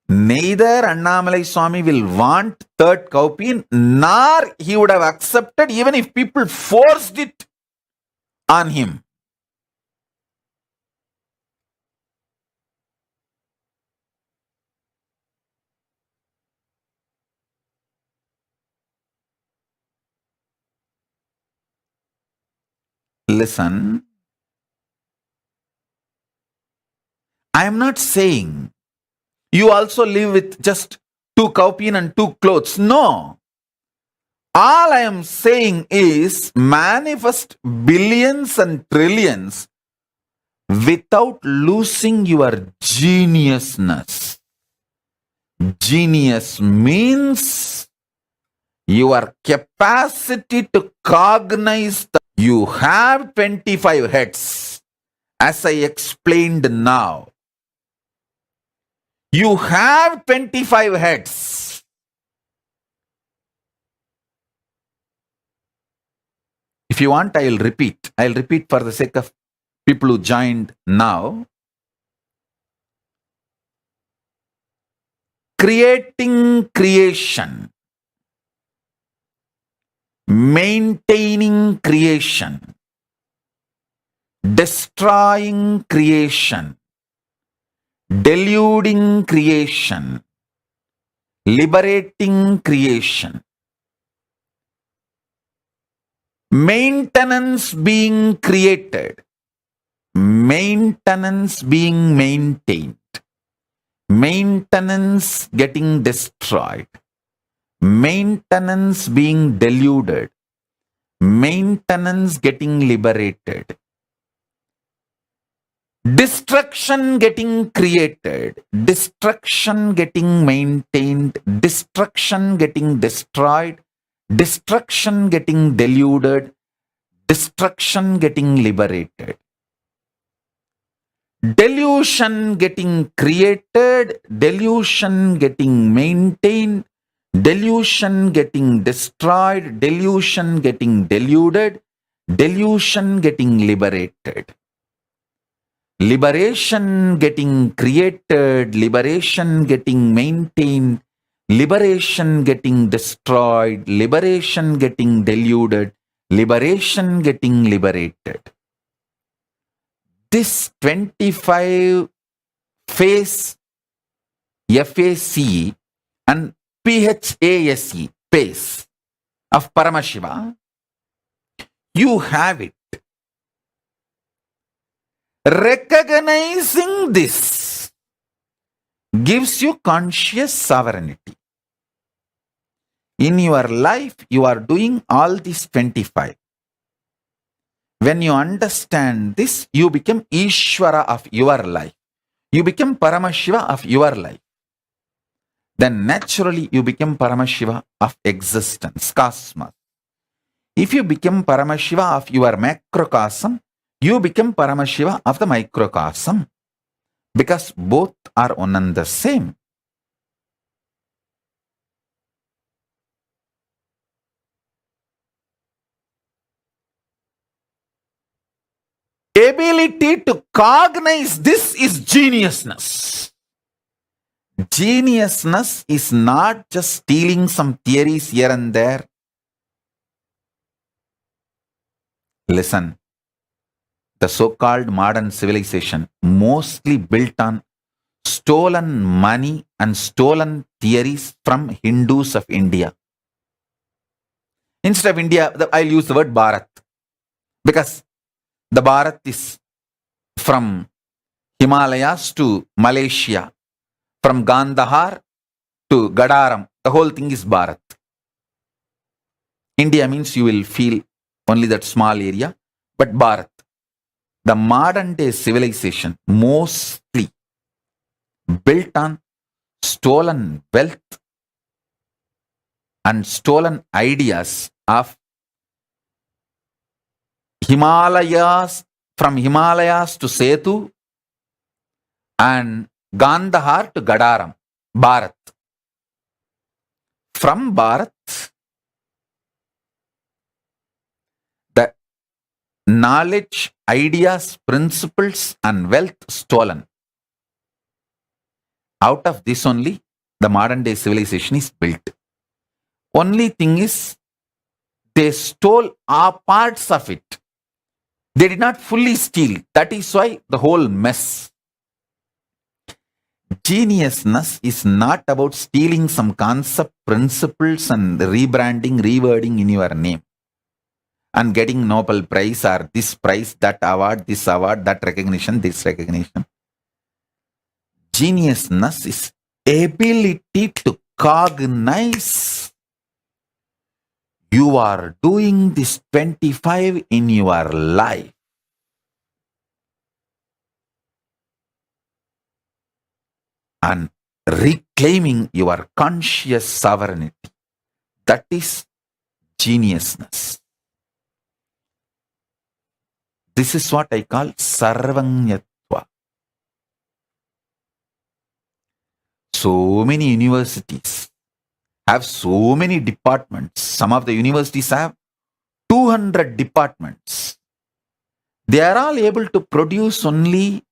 Neither Annamalai Swami will want 3rd kaupin, nor he would have accepted even if people forced it on him. Listen, I am not saying you also live with just 2 cowpea and 2 clothes. No. All I am saying is manifest billions and trillions without losing your geniusness. Genius means your capacity to cognize that you have 25 heads, as I explained now. You have 25 heads. If you want, I'll repeat. I'll repeat for the sake of people who joined now. Creating creation. Maintaining creation. Destroying creation. Deluding creation. Liberating creation. Maintenance being created. Maintenance being maintained. Maintenance getting destroyed. Maintenance being deluded. Maintenance getting liberated. Destruction getting created. Destruction getting maintained. Destruction getting destroyed. Destruction getting deluded. Destruction getting liberated. Delusion getting created, delusion getting maintained, delusion getting destroyed, delusion getting deluded, delusion getting liberated. Liberation getting created, liberation getting maintained, liberation getting destroyed, liberation getting deluded, liberation getting liberated. This 25 phase FACE and PHASE pace of Paramashiva, you have it. Recognizing this gives you conscious sovereignty. In your life, you are doing all these 25. When you understand this, you become Ishvara of your life. You become Paramashiva of your life. Then naturally you become Paramashiva of existence, cosmos. If you become Paramashiva of your macrocosm, you become Paramashiva of the microcosm. Because both are one and the same. Ability to cognize this is geniusness. Geniusness is not just stealing some theories here and there. Listen, the so-called modern civilization mostly built on stolen money and stolen theories from Hindus of India. Instead of India, I'll use the word Bharat. Because the Bharat is from Himalayas to Malaysia, from Gandhar to Gadaram. The whole thing is Bharat. India means you will feel only that small area, but Bharat. The modern day civilization mostly built on stolen wealth and stolen ideas of Himalayas, from Himalayas to Setu and Gandhar to Gadaram, Bharat. From Bharat, the knowledge, ideas, principles and wealth stolen. Out of this only, the modern day civilization is built. Only thing is, they stole parts of it. They did not fully steal. That is why the whole mess. Geniusness is not about stealing some concept, principles and rebranding, rewording in your name. and getting Nobel Prize or this prize, that award, that recognition, this recognition. Geniusness is ability to cognize you are doing this 25 in your life. And reclaiming your conscious sovereignty. That is geniusness. This is what I call sarvanyatva. So many universities have so many departments. Some of the universities have 200 departments. They are all able to produce only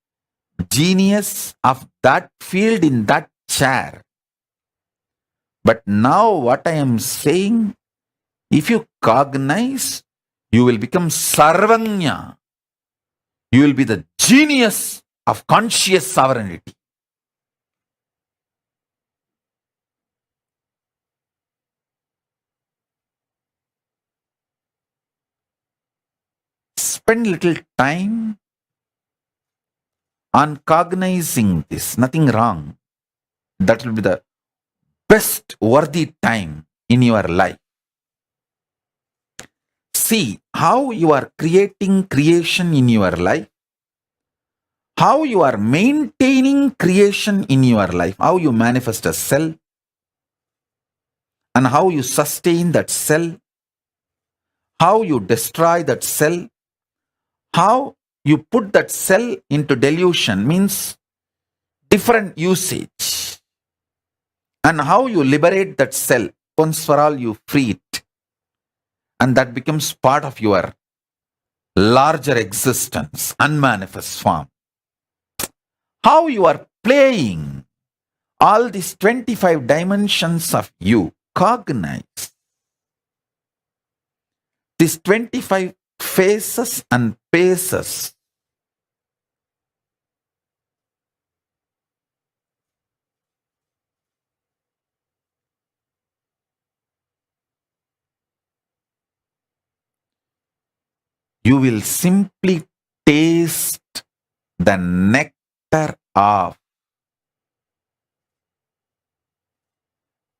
genius of that field in that chair. But now what I am saying, if you cognize, you will become sarvanya. You will be the genius of conscious sovereignty. Spend little time on cognizing this. Nothing wrong. That will be the best worthy time in your life. See how you are creating creation in your life, how you are maintaining creation in your life, how you manifest a cell, and how you sustain that cell, how you destroy that cell, how you put that cell into delusion, means different usage, and how you liberate that cell. Once for all, you free it, and that becomes part of your larger existence, unmanifest form. How you are playing all these 25 dimensions of you, cognize. These 25 phases and paces. You will simply taste the nectar of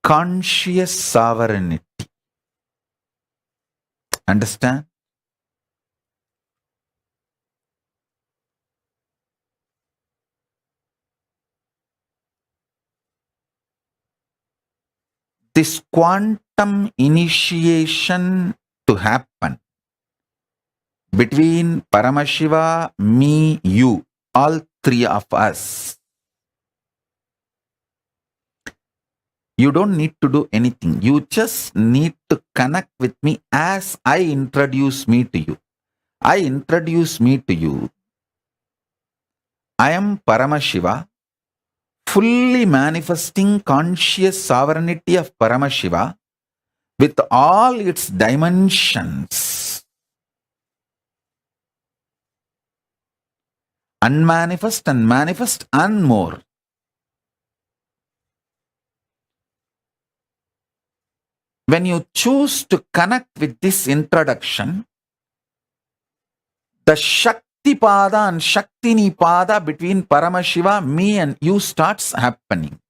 conscious sovereignty. Understand? This quantum initiation to happen between Paramashiva, me, you, all three of us. You don't need to do anything. You just need to connect with me as I introduce me to you. I introduce me to you. I am Paramashiva, fully manifesting conscious sovereignty of Paramashiva with all its dimensions. Unmanifest and manifest and more. When you choose to connect with this introduction, the Shakti Pada and Shakti Nipada between Paramashiva, me and you starts happening.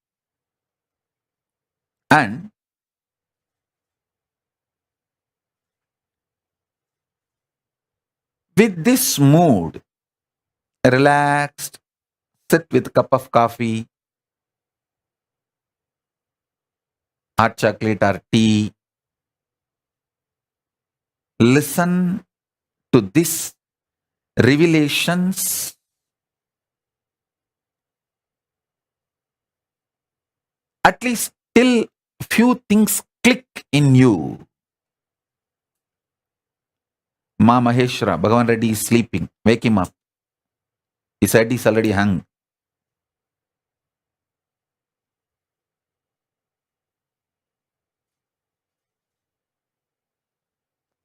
And with this mood, relaxed, sit with a cup of coffee, hot chocolate or tea, listen to this revelations. At least till few things click in you. Ma Maheshwara, Bhagavan Reddy is sleeping. Wake him up. His head is already hung.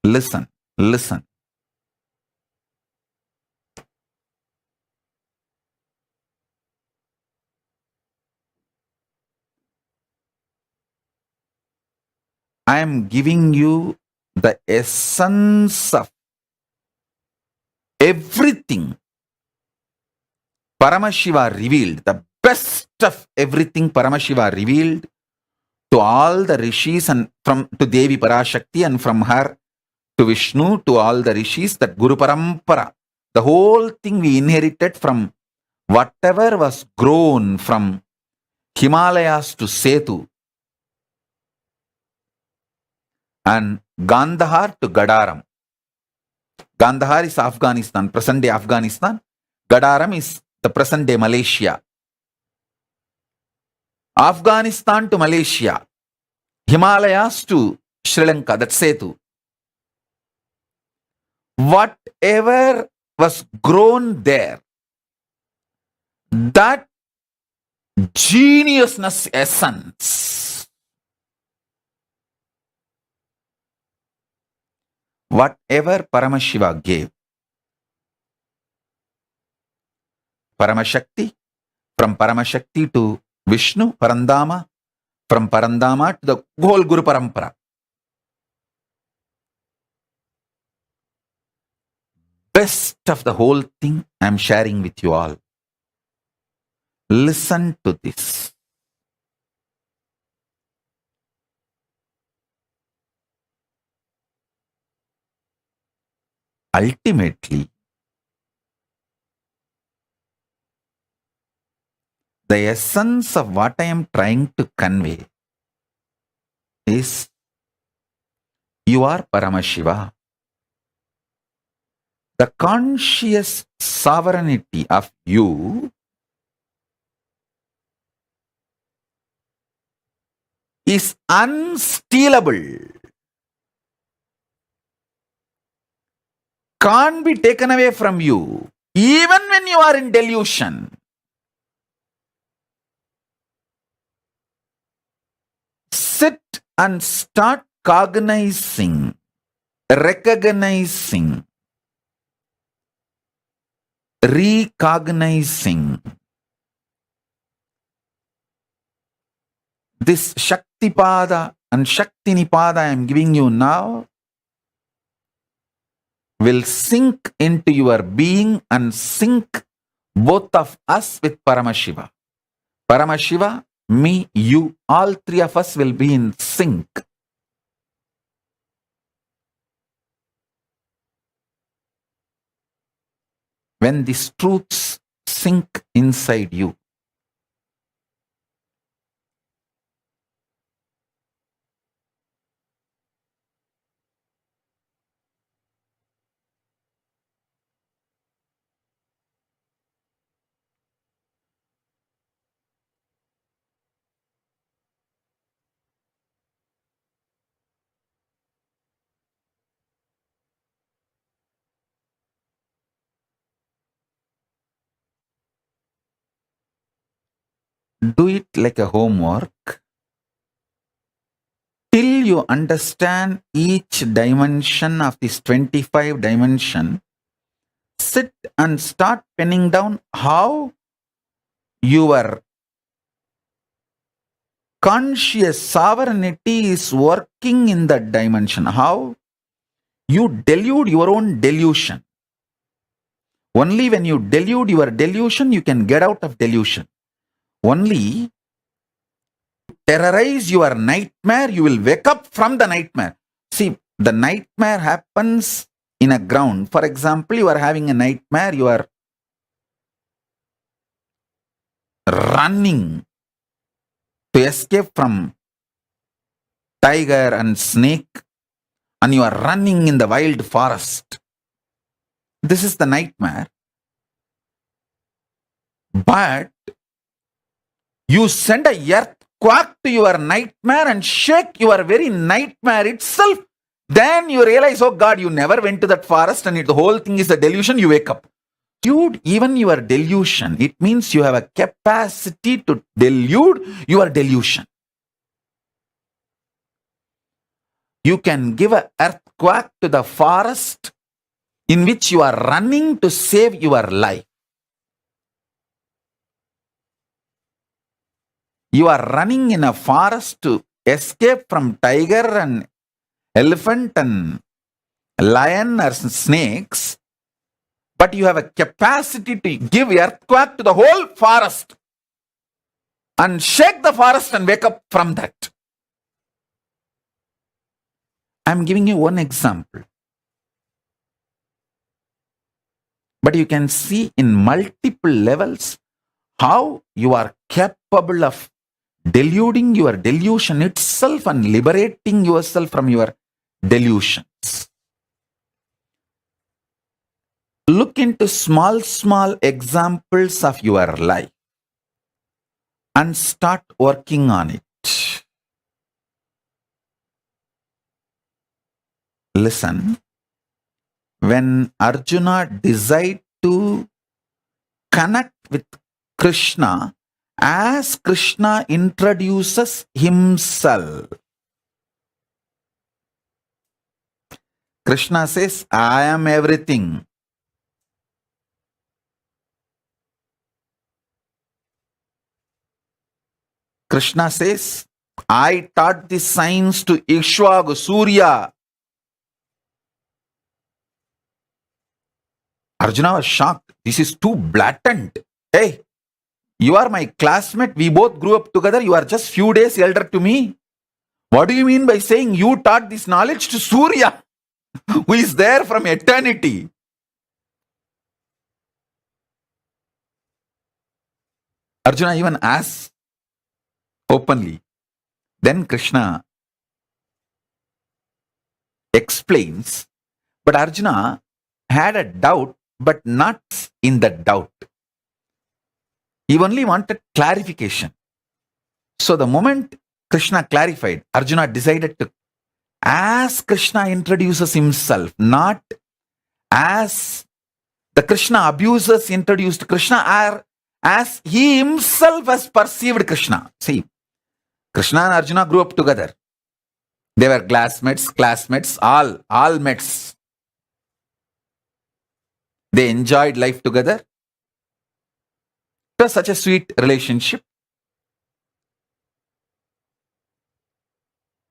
Listen, listen. I am giving you the essence of everything Paramashiva revealed, the best of everything Paramashiva revealed to all the rishis and to Devi Parashakti, and from her to Vishnu, to all the rishis, that Guru Parampara, the whole thing we inherited from whatever was grown from Himalayas to Setu, and Gandhar to Gadaram. Gandhar is Afghanistan, present day Afghanistan. Gadaram is the present day Malaysia. Afghanistan to Malaysia. Himalayas to Sri Lanka, that's Setu. Whatever was grown there, that geniusness essence, whatever Paramashiva gave, Paramashakti, from Paramashakti to Vishnu, Parandama, from Parandama to the whole Guru Parampara. Best of the whole thing I am sharing with you all. Listen to this. Ultimately, the essence of what I am trying to convey is you are Paramashiva. The conscious sovereignty of you is unstealable. Can't be taken away from you, even when you are in delusion. Sit and start cognizing, recognizing, recognizing this Shaktipada and Shaktinipada I am giving you now will sink into your being and sink both of us with Paramashiva. Paramashiva, me, you, all three of us will be in sync. When these truths sink inside you, do it like a homework till you understand each dimension of this 25 dimension. Sit and start penning down how your conscious sovereignty is working in that dimension. How you delude your own delusion. Only when you delude your delusion, you can get out of delusion. Only terrorize your nightmare, you will wake up from the nightmare. See, the nightmare happens in a ground. For example, you are having a nightmare, you are running to escape from tiger and snake, and you are running in the wild forest. This is the nightmare. But you send a earthquake to your nightmare and shake your very nightmare itself. Then you realize, oh God, you never went to that forest and the whole thing is a delusion. You wake up. Dude, even your delusion, it means you have a capacity to delude your delusion. You can give an earthquake to the forest in which you are running to save your life. You are running in a forest to escape from tiger and elephant and lion or snakes, but you have a capacity to give earthquake to the whole forest and shake the forest and wake up from that. I'm giving you one example. But you can see in multiple levels how you are capable of deluding your delusion itself and liberating yourself from your delusions. Look into small examples of your life and start working on it. Listen, when Arjuna decided to connect with Krishna as Krishna introduces himself, Krishna says, I am everything. Krishna says, I taught the science to Ikshvaku, Surya. Arjuna was shocked. This is too blatant. Hey, you are my classmate. We both grew up together. You are just few days elder to me. What do you mean by saying you taught this knowledge to Surya, who is there from eternity? Arjuna even asks openly. Then Krishna explains, but Arjuna had a doubt, but not in the doubt. He only wanted clarification. So the moment Krishna clarified, Arjuna decided to, as Krishna introduces himself, not as the Krishna abusers introduced Krishna, or as he himself has perceived Krishna. See, Krishna and Arjuna grew up together. They were classmates, all mates. They enjoyed life together. It was such a sweet relationship.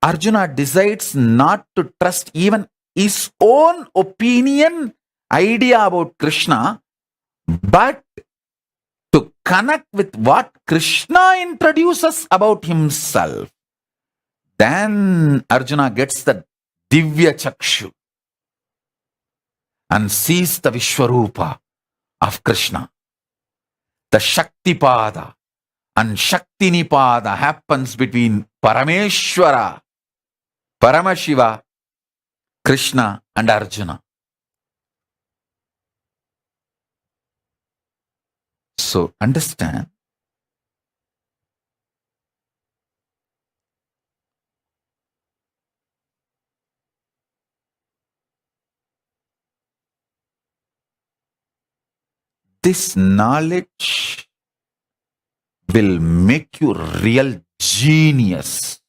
Arjuna decides not to trust even his own opinion, idea about Krishna, but to connect with what Krishna introduces about himself. Then Arjuna gets the Divya Chakshu and sees the Vishwarupa of Krishna. The Shaktipada and Shaktinipada happens between Parameshwara, Paramashiva, Krishna and Arjuna. So understand, this knowledge will make you real genius.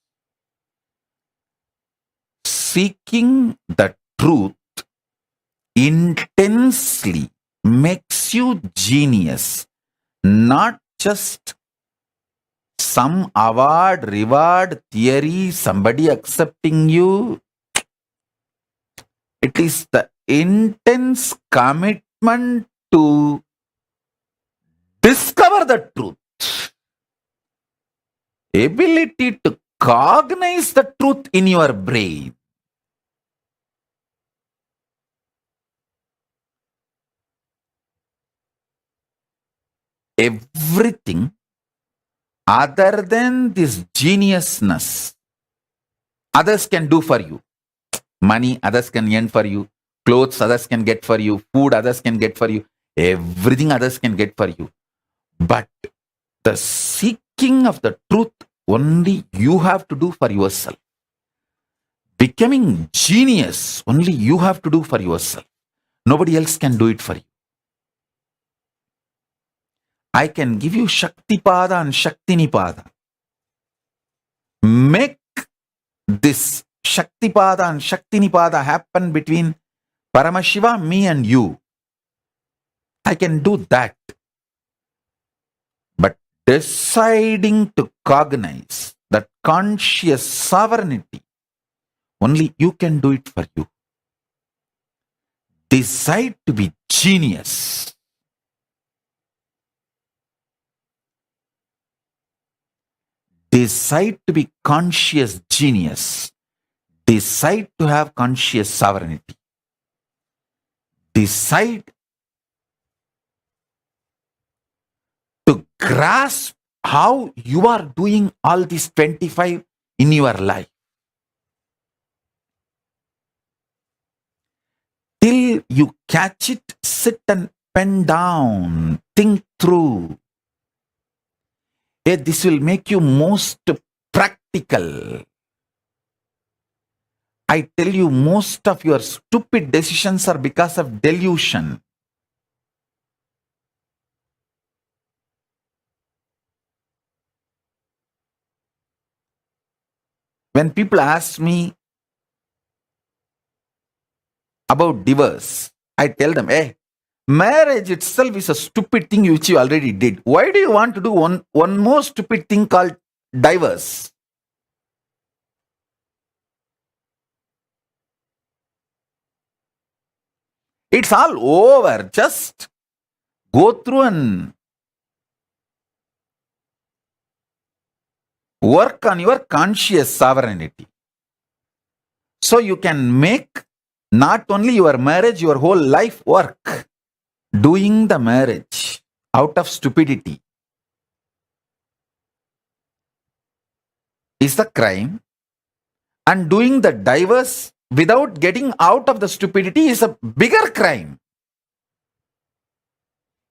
Seeking the truth intensely makes you genius, not just some award, reward, theory, somebody accepting you. It is the intense commitment to discover the truth, ability to cognize the truth in your brain. Everything other than this geniusness, others can do for you. Money, others can earn for you. Clothes, others can get for you. Food, others can get for you. Everything others can get for you. But the seeking of the truth, only you have to do for yourself. Becoming genius, only you have to do for yourself. Nobody else can do it for you. I can give you Shaktipada and Shaktinipada. Make this Shaktipada and Shaktinipada happen between Paramashiva, me and you. I can do that. But deciding to cognize that conscious sovereignty Only you can do it for you. Decide to be genius. Decide to be conscious genius. Decide to have conscious sovereignty. Decide to grasp how you are doing all these 25 in your life. Till you catch it, sit and pen down, think through. This will make you most practical. I tell you, most of your stupid decisions are because of delusion. When people ask me about divorce, I tell them, hey, marriage itself is a stupid thing which you already did. Why do you want to do one more stupid thing called divorce? It's all over. Just go through and work on your conscious sovereignty. So you can make not only your marriage, your whole life work. Doing the marriage out of stupidity is the crime, and doing the divorce without getting out of the stupidity is a bigger crime.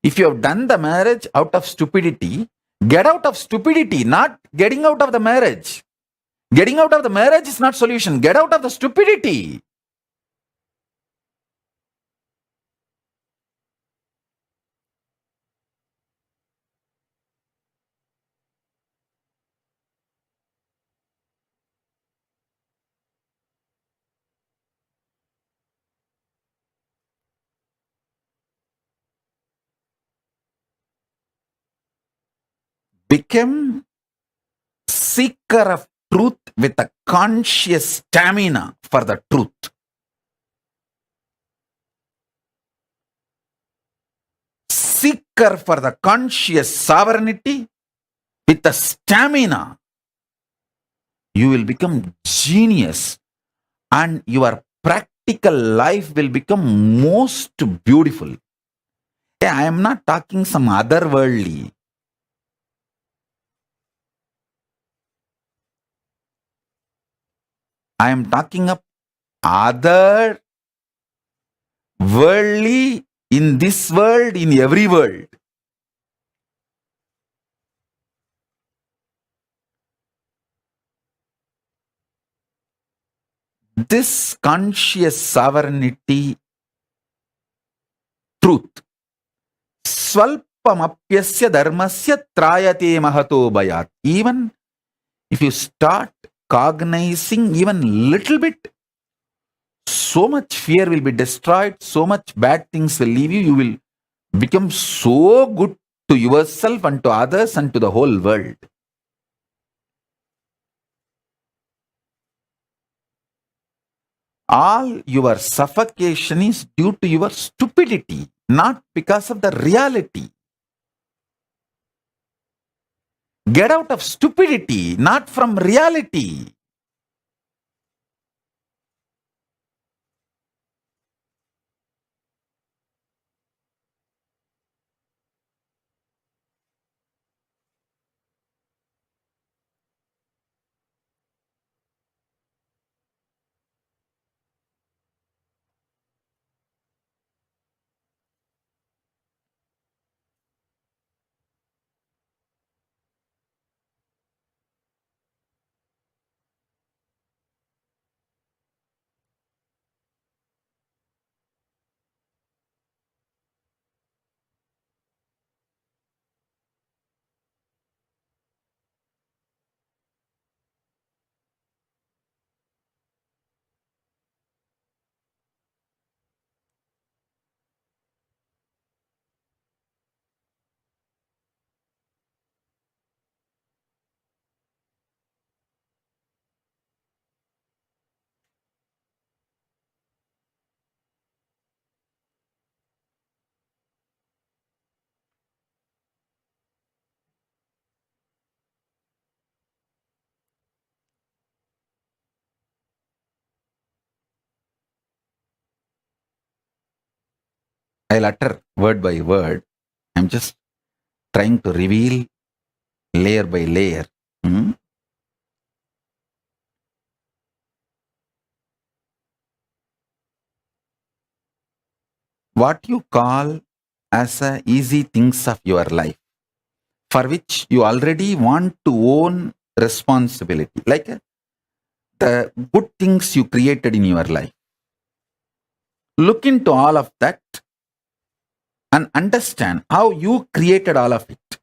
If you have done the marriage out of stupidity, get out of stupidity, not getting out of the marriage. Getting out of the marriage is not solution. Get out of the stupidity. Become seeker of truth with a conscious stamina for the truth. Seeker for the conscious sovereignty with a stamina. You will become genius, and your practical life will become most beautiful. I am not talking some otherworldly. I am talking of other worldly in this world, in every world. This conscious sovereignty truth, swalpamapyasya dharmasya trayate mahato bayat. Even if you start cognizing even little bit, so much fear will be destroyed, so much bad things will leave you. You will become so good to yourself and to others and to the whole world. All your suffocation is due to your stupidity, not because of the reality. Get out of stupidity, not from reality. I'll utter word by word. I'm just trying to reveal layer by layer. What you call as a easy things of your life, for which you already want to own responsibility, like the good things you created in your life. Look into all of that and understand how you created all of it.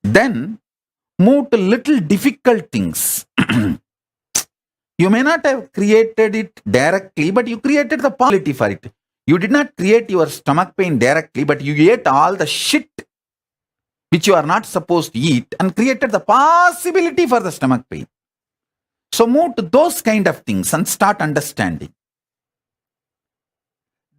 Then move to little difficult things. You may not have created it directly, but you created the possibility for it. You did not create your stomach pain directly, but you ate all the shit which you are not supposed to eat and created the possibility for the stomach pain. So move to those kind of things and start understanding.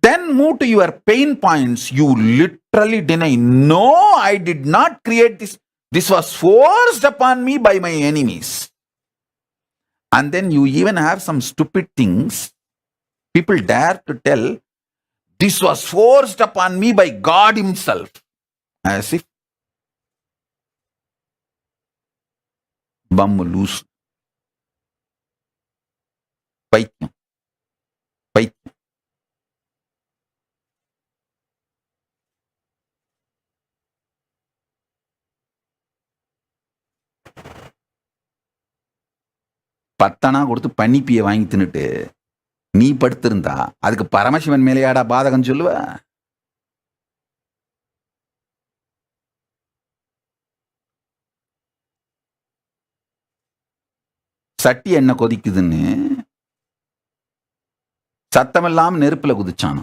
Then move to your pain points. You literally deny, no, I did not create this. This was forced upon me by my enemies. And then you even have some stupid things. People dare to tell, this was forced upon me by God himself. As if bum loose. பைத்தியம் பைத்தியம். பத்தனா கொடுத்து பன்னிப்பிய வாங்கி தின்னுட்டு நீ படுத்திருந்தா அதுக்கு பரமசிவன் மேலேயாடா பாதகம் சொல்லுவ? சட்டி என்ன கொதிக்குதுன்னு சத்தமில்லாம நெருப்புல குதிச்சானோ.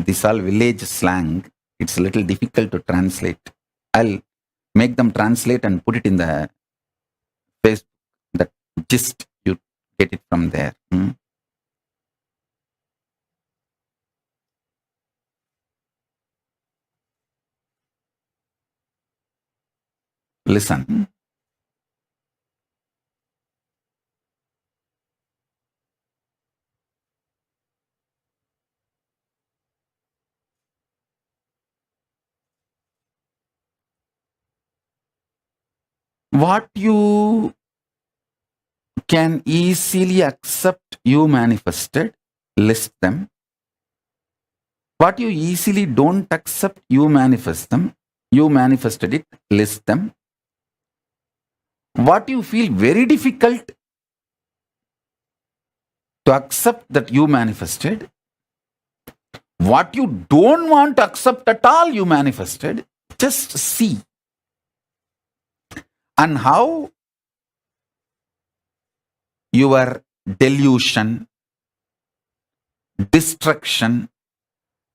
This all village slang, it's a little difficult to translate. I'll make them translate and put it in the Facebook, that gist, you get it from there. Listen. What you can easily accept, you manifested, list them. What you easily don't accept, you manifest them. You manifested it, list them. What you feel very difficult to accept, that you manifested. What you don't want to accept at all, you manifested. Just see. And how your delusion, destruction,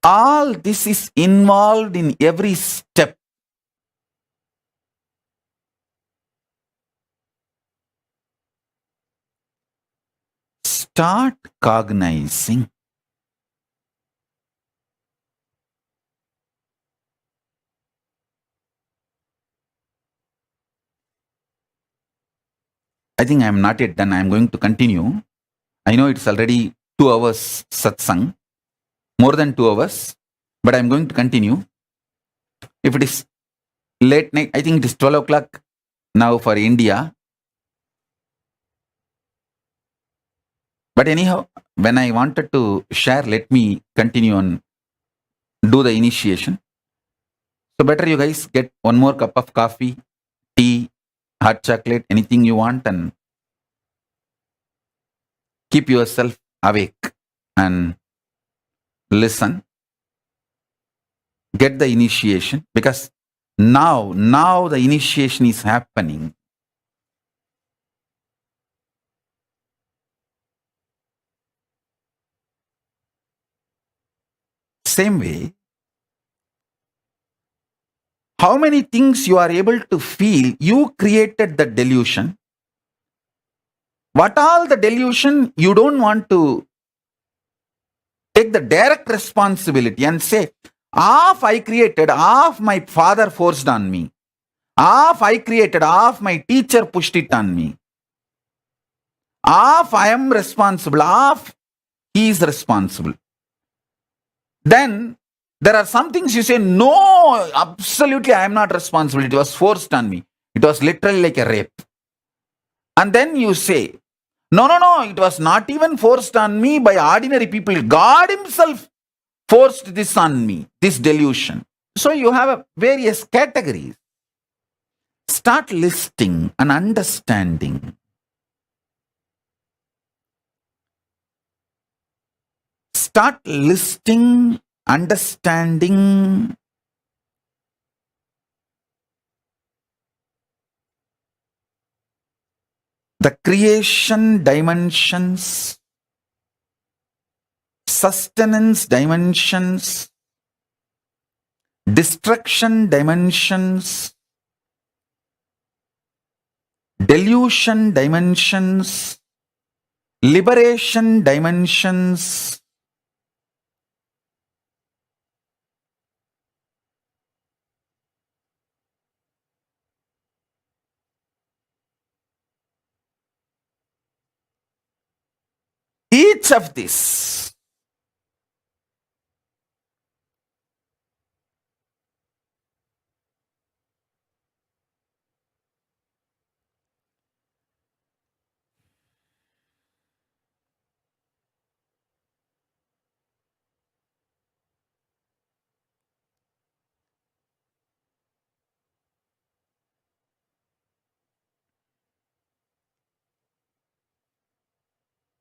all this is involved in every step. Start cognizing. I think I am not yet done. I am going to continue. I know it's already 2 hours satsang, more than 2 hours, but I am going to continue. If it is late night, I think it is 12 o'clock now for India. But anyhow, when I wanted to share, let me continue and do the initiation. So better you guys get one more cup of coffee, tea, hot chocolate, anything you want, and keep yourself awake and listen. Get the initiation, because now the initiation is happening. Same way, how many things you are able to feel, you created the delusion. What all the delusion, you don't want to take the direct responsibility and say, Half I created, half my father forced on me. Half I created, half my teacher pushed it on me. Half I am responsible, half he is responsible. Then there are some things you say, no, absolutely I am not responsible. It was forced on me. It was literally like a rape. And then you say, no, it was not even forced on me by ordinary people. God himself forced this on me, this delusion. So you have various categories. Start listing and understanding. Start listing, understanding. The creation dimensions, sustenance dimensions, destruction dimensions, delusion dimensions, liberation dimensions. Each of these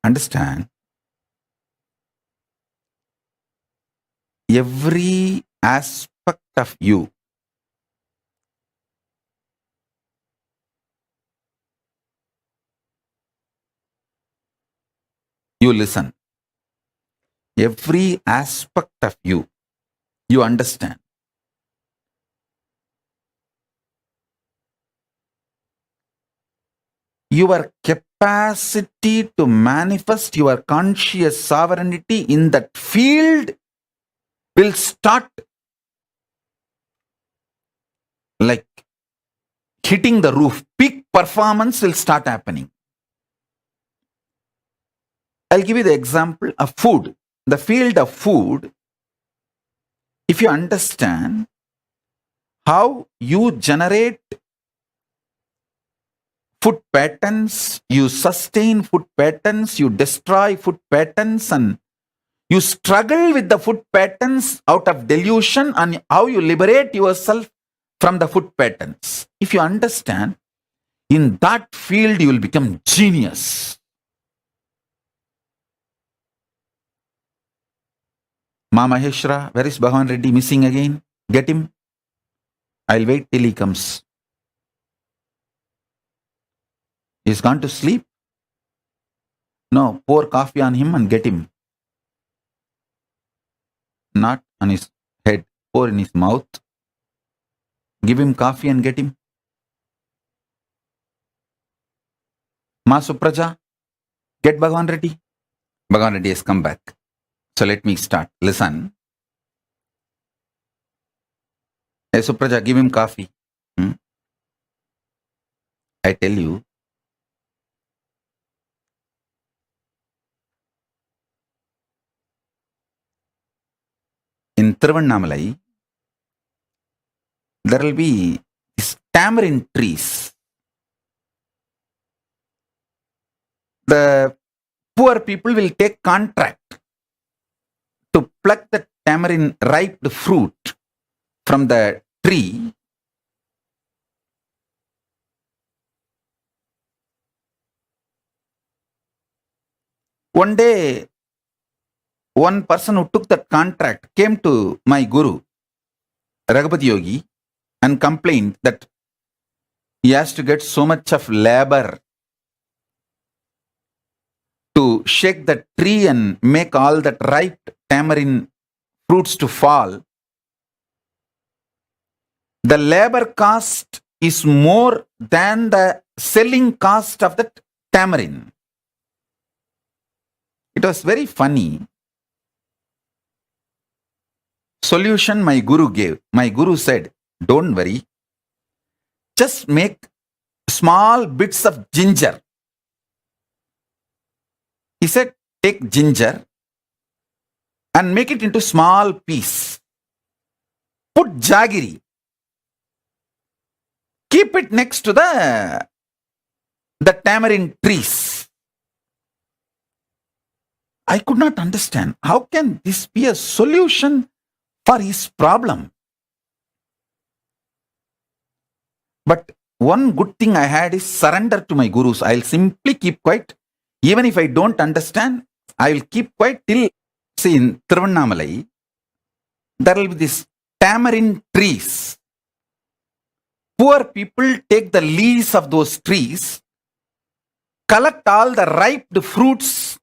understand, every aspect of you listen. Every aspect of you understand. Your capacity to manifest your conscious sovereignty in that field will start like hitting the roof. Peak performance will start happening. I'll give you the example of food. The field of food, if you understand how you generate food patterns, you sustain food patterns, you destroy food patterns, and you struggle with the food patterns out of delusion, and how you liberate yourself from the food patterns. If you understand, in that field you will become genius. Ma Maheshwara, where is Bhagavan Reddy? Missing again? Get him. I'll wait till he comes. He's gone to sleep? No, pour coffee on him and get him. Not on his head, pour in his mouth. Give him coffee and get him. Ma Supraja, get Bhagavan Reddy. Bhagavan Reddy has come back. So let me start. Listen. Hey Supraja, give him coffee. I tell you, in Tiruvannamalai, there will be these tamarind trees. The poor people will take contract to pluck the tamarind ripe fruit from the tree. One day, one person who took that contract came to my guru, Raghupati Yogi, and complained that he has to get so much of labor to shake the tree and make all that ripe tamarind fruits to fall. The labor cost is more than the selling cost of the tamarind. It was very funny. solution my guru gave. My guru said, don't worry, just make small bits of ginger. He said, take ginger and make it into small piece. Put jaggery. Keep it next to the tamarind trees. I could not understand. How can this be a solution for his problem? But one good thing I had is surrender to my gurus. I'll simply keep quiet. Even if I don't understand, I will keep quiet till, see, in Tiruvannamalai, there will be this tamarind trees. Poor people take the leaves of those trees, collect all the ripe fruits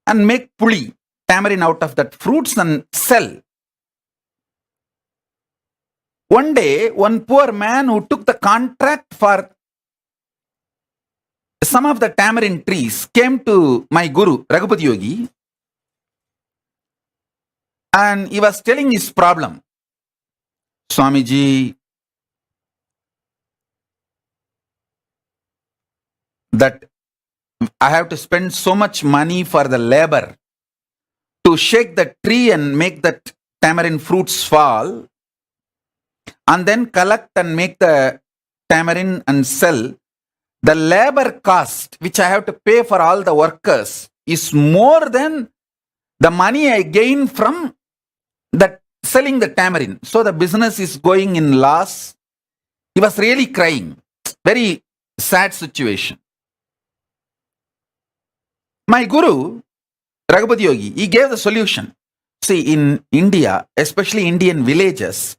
and make puli, tamarind out of that fruits and sell. One day, one poor man who took the contract for some of the tamarind trees came to my guru, Raghupati Yogi, and he was telling his problem. Swamiji, that I have to spend so much money for the labor to shake the tree and make that tamarind fruits fall, and then collect and make the tamarind and sell. The labor cost which I have to pay for all the workers is more than the money I gain from selling the tamarind. So the business is going in loss. He was really crying. Very sad situation. My guru, Raghupati Yogi, he gave the solution. See, in India, especially Indian villages,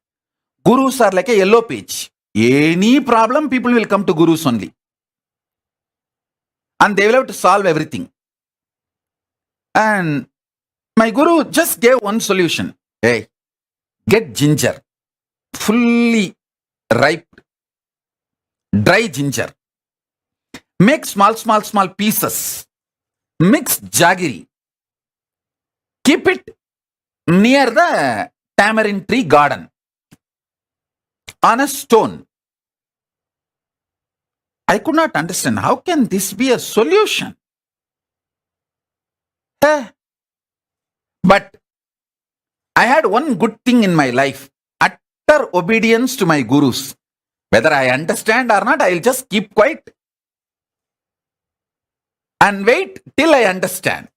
gurus are like a yellow page. Any problem, people will come to gurus only. And they will have to solve everything. And my guru just gave one solution. Hey, get ginger, fully ripe, dry ginger. Make small pieces. Mix jaggery. Keep it near the tamarind tree garden on a stone. I could not understand. How can this be a solution? But I had one good thing in my life. Utter obedience to my gurus. Whether I understand or not, I'll just keep quiet and wait till I understand.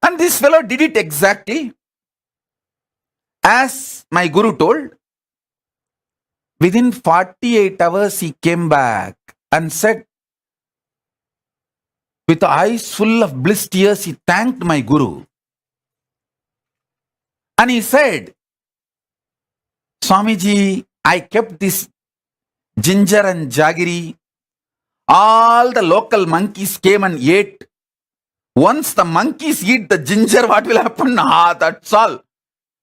And this fellow did it exactly as my guru told. Within 48 hours, he came back and said, with eyes full of bliss tears, he thanked my guru. And he said, Swamiji, I kept this ginger and jaggery. All the local monkeys came and ate. Once the monkeys eat the ginger, what will happen? That's all.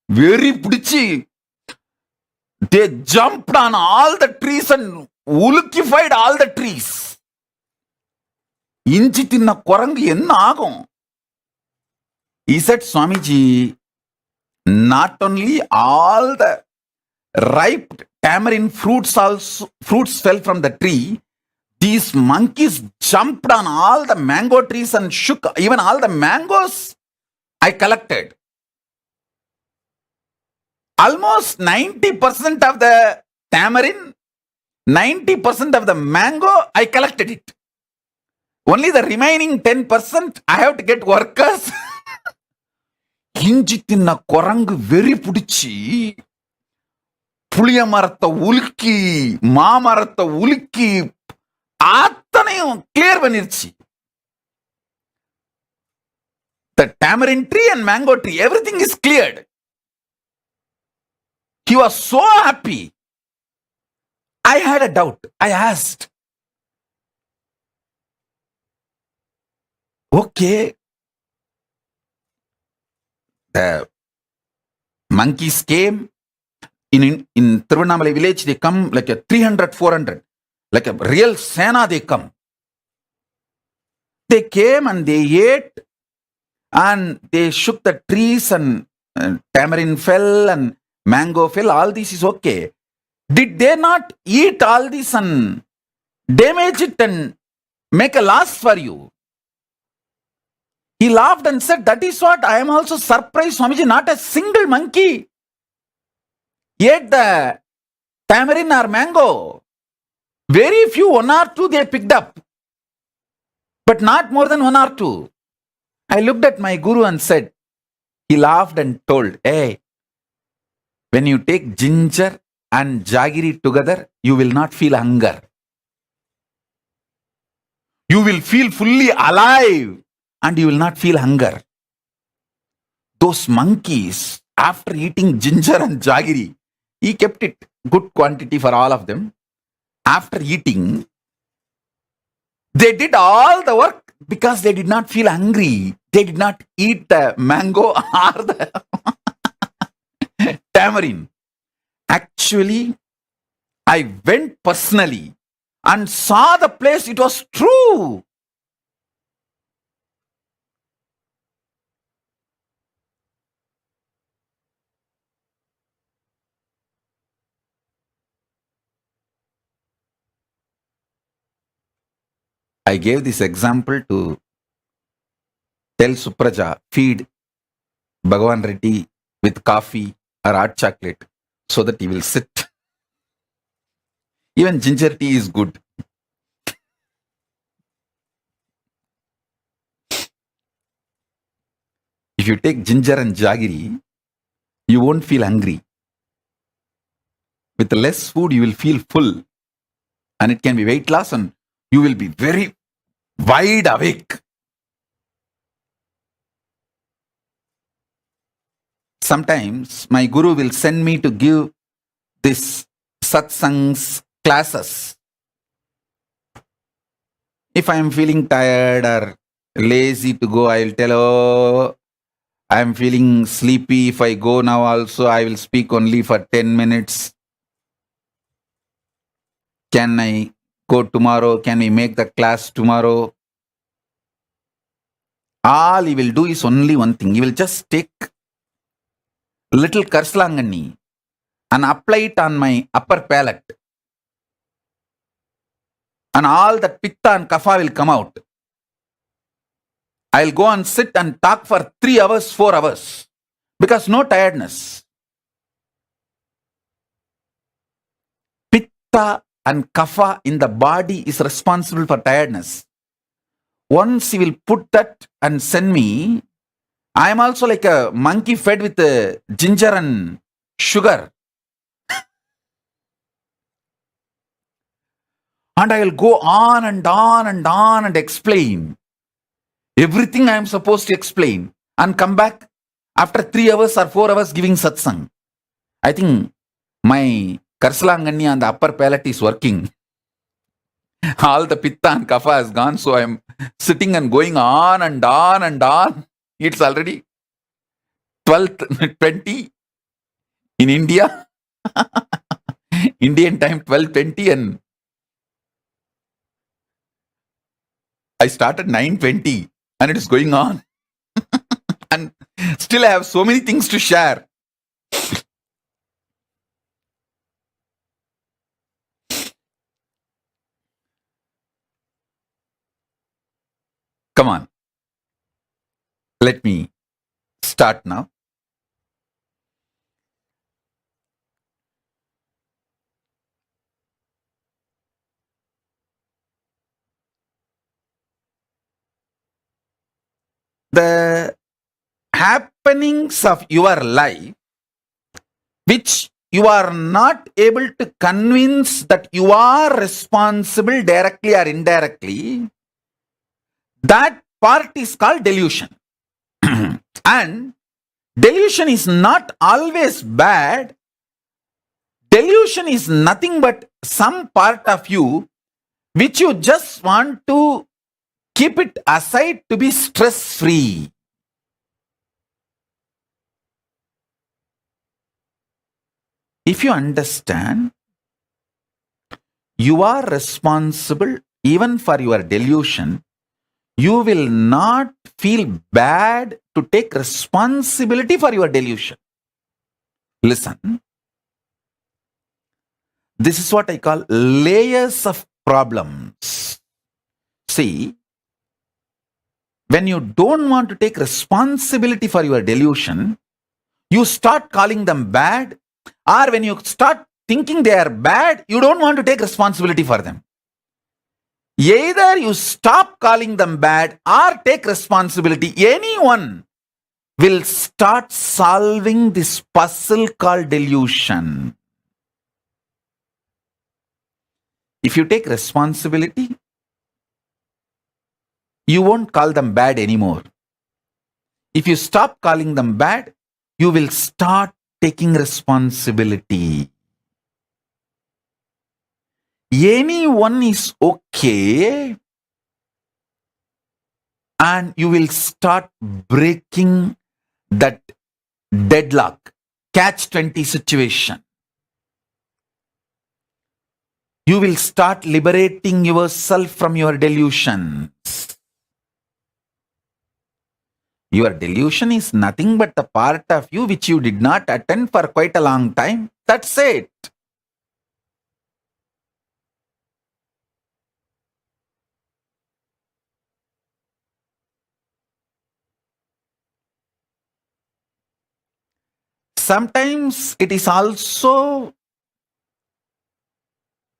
Very pudichi. They jumped on all the trees and ulkified all the trees. Inchi tinna korangu enna agum? He said, Swamiji, not only all the ripe tamarind fruits fell from the tree, these monkeys jumped on all the mango trees and shook even all the mangoes I collected. Almost 90% of the tamarind, 90% of the mango, I collected it. Only the remaining 10%, I have to get workers. Inji tinna korangu very pudichi. Puliya maratta ulki, maamaratta ulki, athanaiyum clear panirchi. The tamarind tree and mango tree, everything is cleared. He was so happy. I had a doubt. I asked, okay, the monkeys came. In Tiruvannamalai village, they come like a 300, 400. Like a real Sena, they come. They came and they ate and they shook the trees and tamarind fell and mango fell. All this is okay. Did they not eat all this and damage it and make a loss for you? He laughed and said, that is what I am also surprised, Swamiji. Not a single monkey ate the tamarind or mango. Very few, one or two they picked up, but not more than one or two. I looked at my guru and said, he laughed and told, hey, when you take ginger and jaggery together, you will not feel hunger. You will feel fully alive and you will not feel hunger. Those monkeys, after eating ginger and jaggery, he kept it good quantity for all of them. After eating, they did all the work because they did not feel hungry. They did not eat the mango or the tamarind. Actually, I went personally and saw the place. It was true. I gave this example to tell Supraja, feed Bhagavan Reddy with coffee or hot chocolate so that he will sit. Even ginger tea is good. If you take ginger and jaggery, you won't feel hungry. With less food, you will feel full. And it can be weight loss and you will be very wide awake. Sometimes my guru will send me to give this satsangs classes. If I am feeling tired or lazy to go, I will tell, oh, I am feeling sleepy. If I go now also, I will speak only for 10 minutes. Can I go tomorrow? Can we make the class tomorrow? All he will do is only one thing. He will just take little karslangani and apply it on my upper palate. And all that pitta and kapha will come out. I'll go and sit and talk for 3 hours, 4 hours. Because no tiredness. Pitta and kapha in the body is responsible for tiredness. Once he will put that and send me, I am also like a monkey fed with ginger and sugar. And I will go on and on and on and explain everything I am supposed to explain and come back after 3 hours or 4 hours giving satsang. I think my karsalangani on the upper palate is working. All the pitta and kapha has gone, so I am sitting and going on and on and on. It's already 12:20 in India. Indian time 12:20 and I started 9:20 and it is going on. And still I have so many things to share. Come on. Let me start now. The happenings of your life, which you are not able to convince that you are responsible directly or indirectly, that part is called delusion. And delusion is not always bad. Delusion is nothing but some part of you which you just want to keep it aside to be stress-free. If you understand, you are responsible even for your delusion. you will not feel bad to take responsibility for your delusion. Listen. This is what I call layers of problems. See, when you don't want to take responsibility for your delusion, you start calling them bad, or when you start thinking they are bad, you don't want to take responsibility for them. Either you stop calling them bad or take responsibility. Anyone will start solving this puzzle called delusion. If you take responsibility, you won't call them bad anymore. If you stop calling them bad, you will start taking responsibility. Anyone is okay, and you will start breaking that deadlock, catch-20 situation. You will start liberating yourself from your delusions. Your delusion is nothing but the part of you which you did not attend for quite a long time. That's it. Sometimes it is also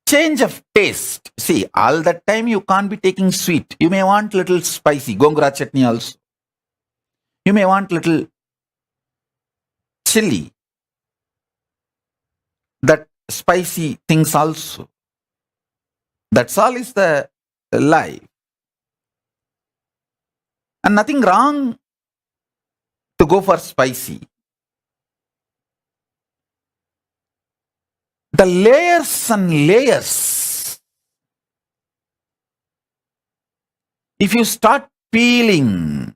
change of taste. See, all the time you can't be taking sweet. You may want little spicy, gongura chutney also. You may want little chili, that spicy things also. That's all is the life. And nothing wrong to go for spicy. The layers and layers. If you start peeling,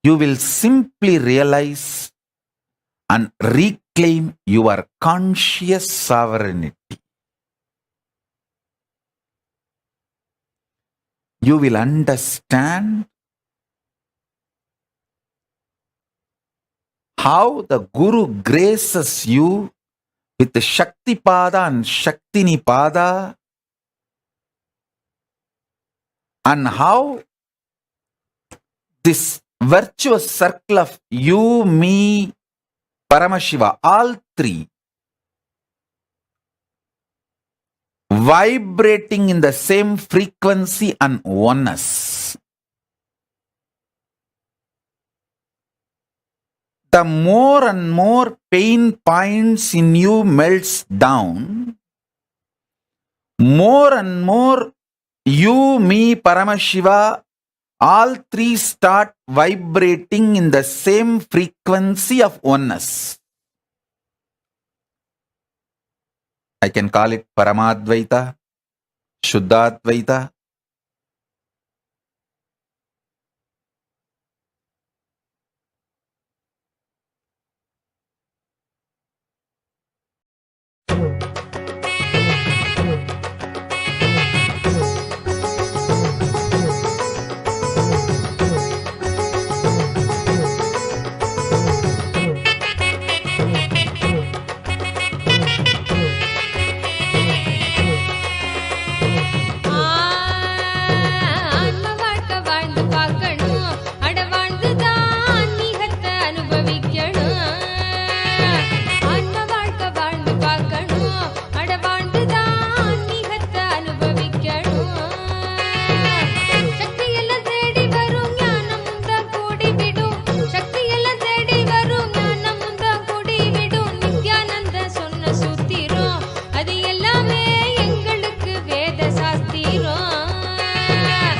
you will simply realize and reclaim your conscious sovereignty. You will understand how the Guru graces you with the Shakti Pada and Shakti Nipada, and how this virtuous circle of you, me, Paramashiva, all three, vibrating in the same frequency and oneness. The more and more pain points in you melts down, more and more you, me, Paramashiva, all three start vibrating in the same frequency of oneness. I can call it Paramadvaita, Shuddhadvaita.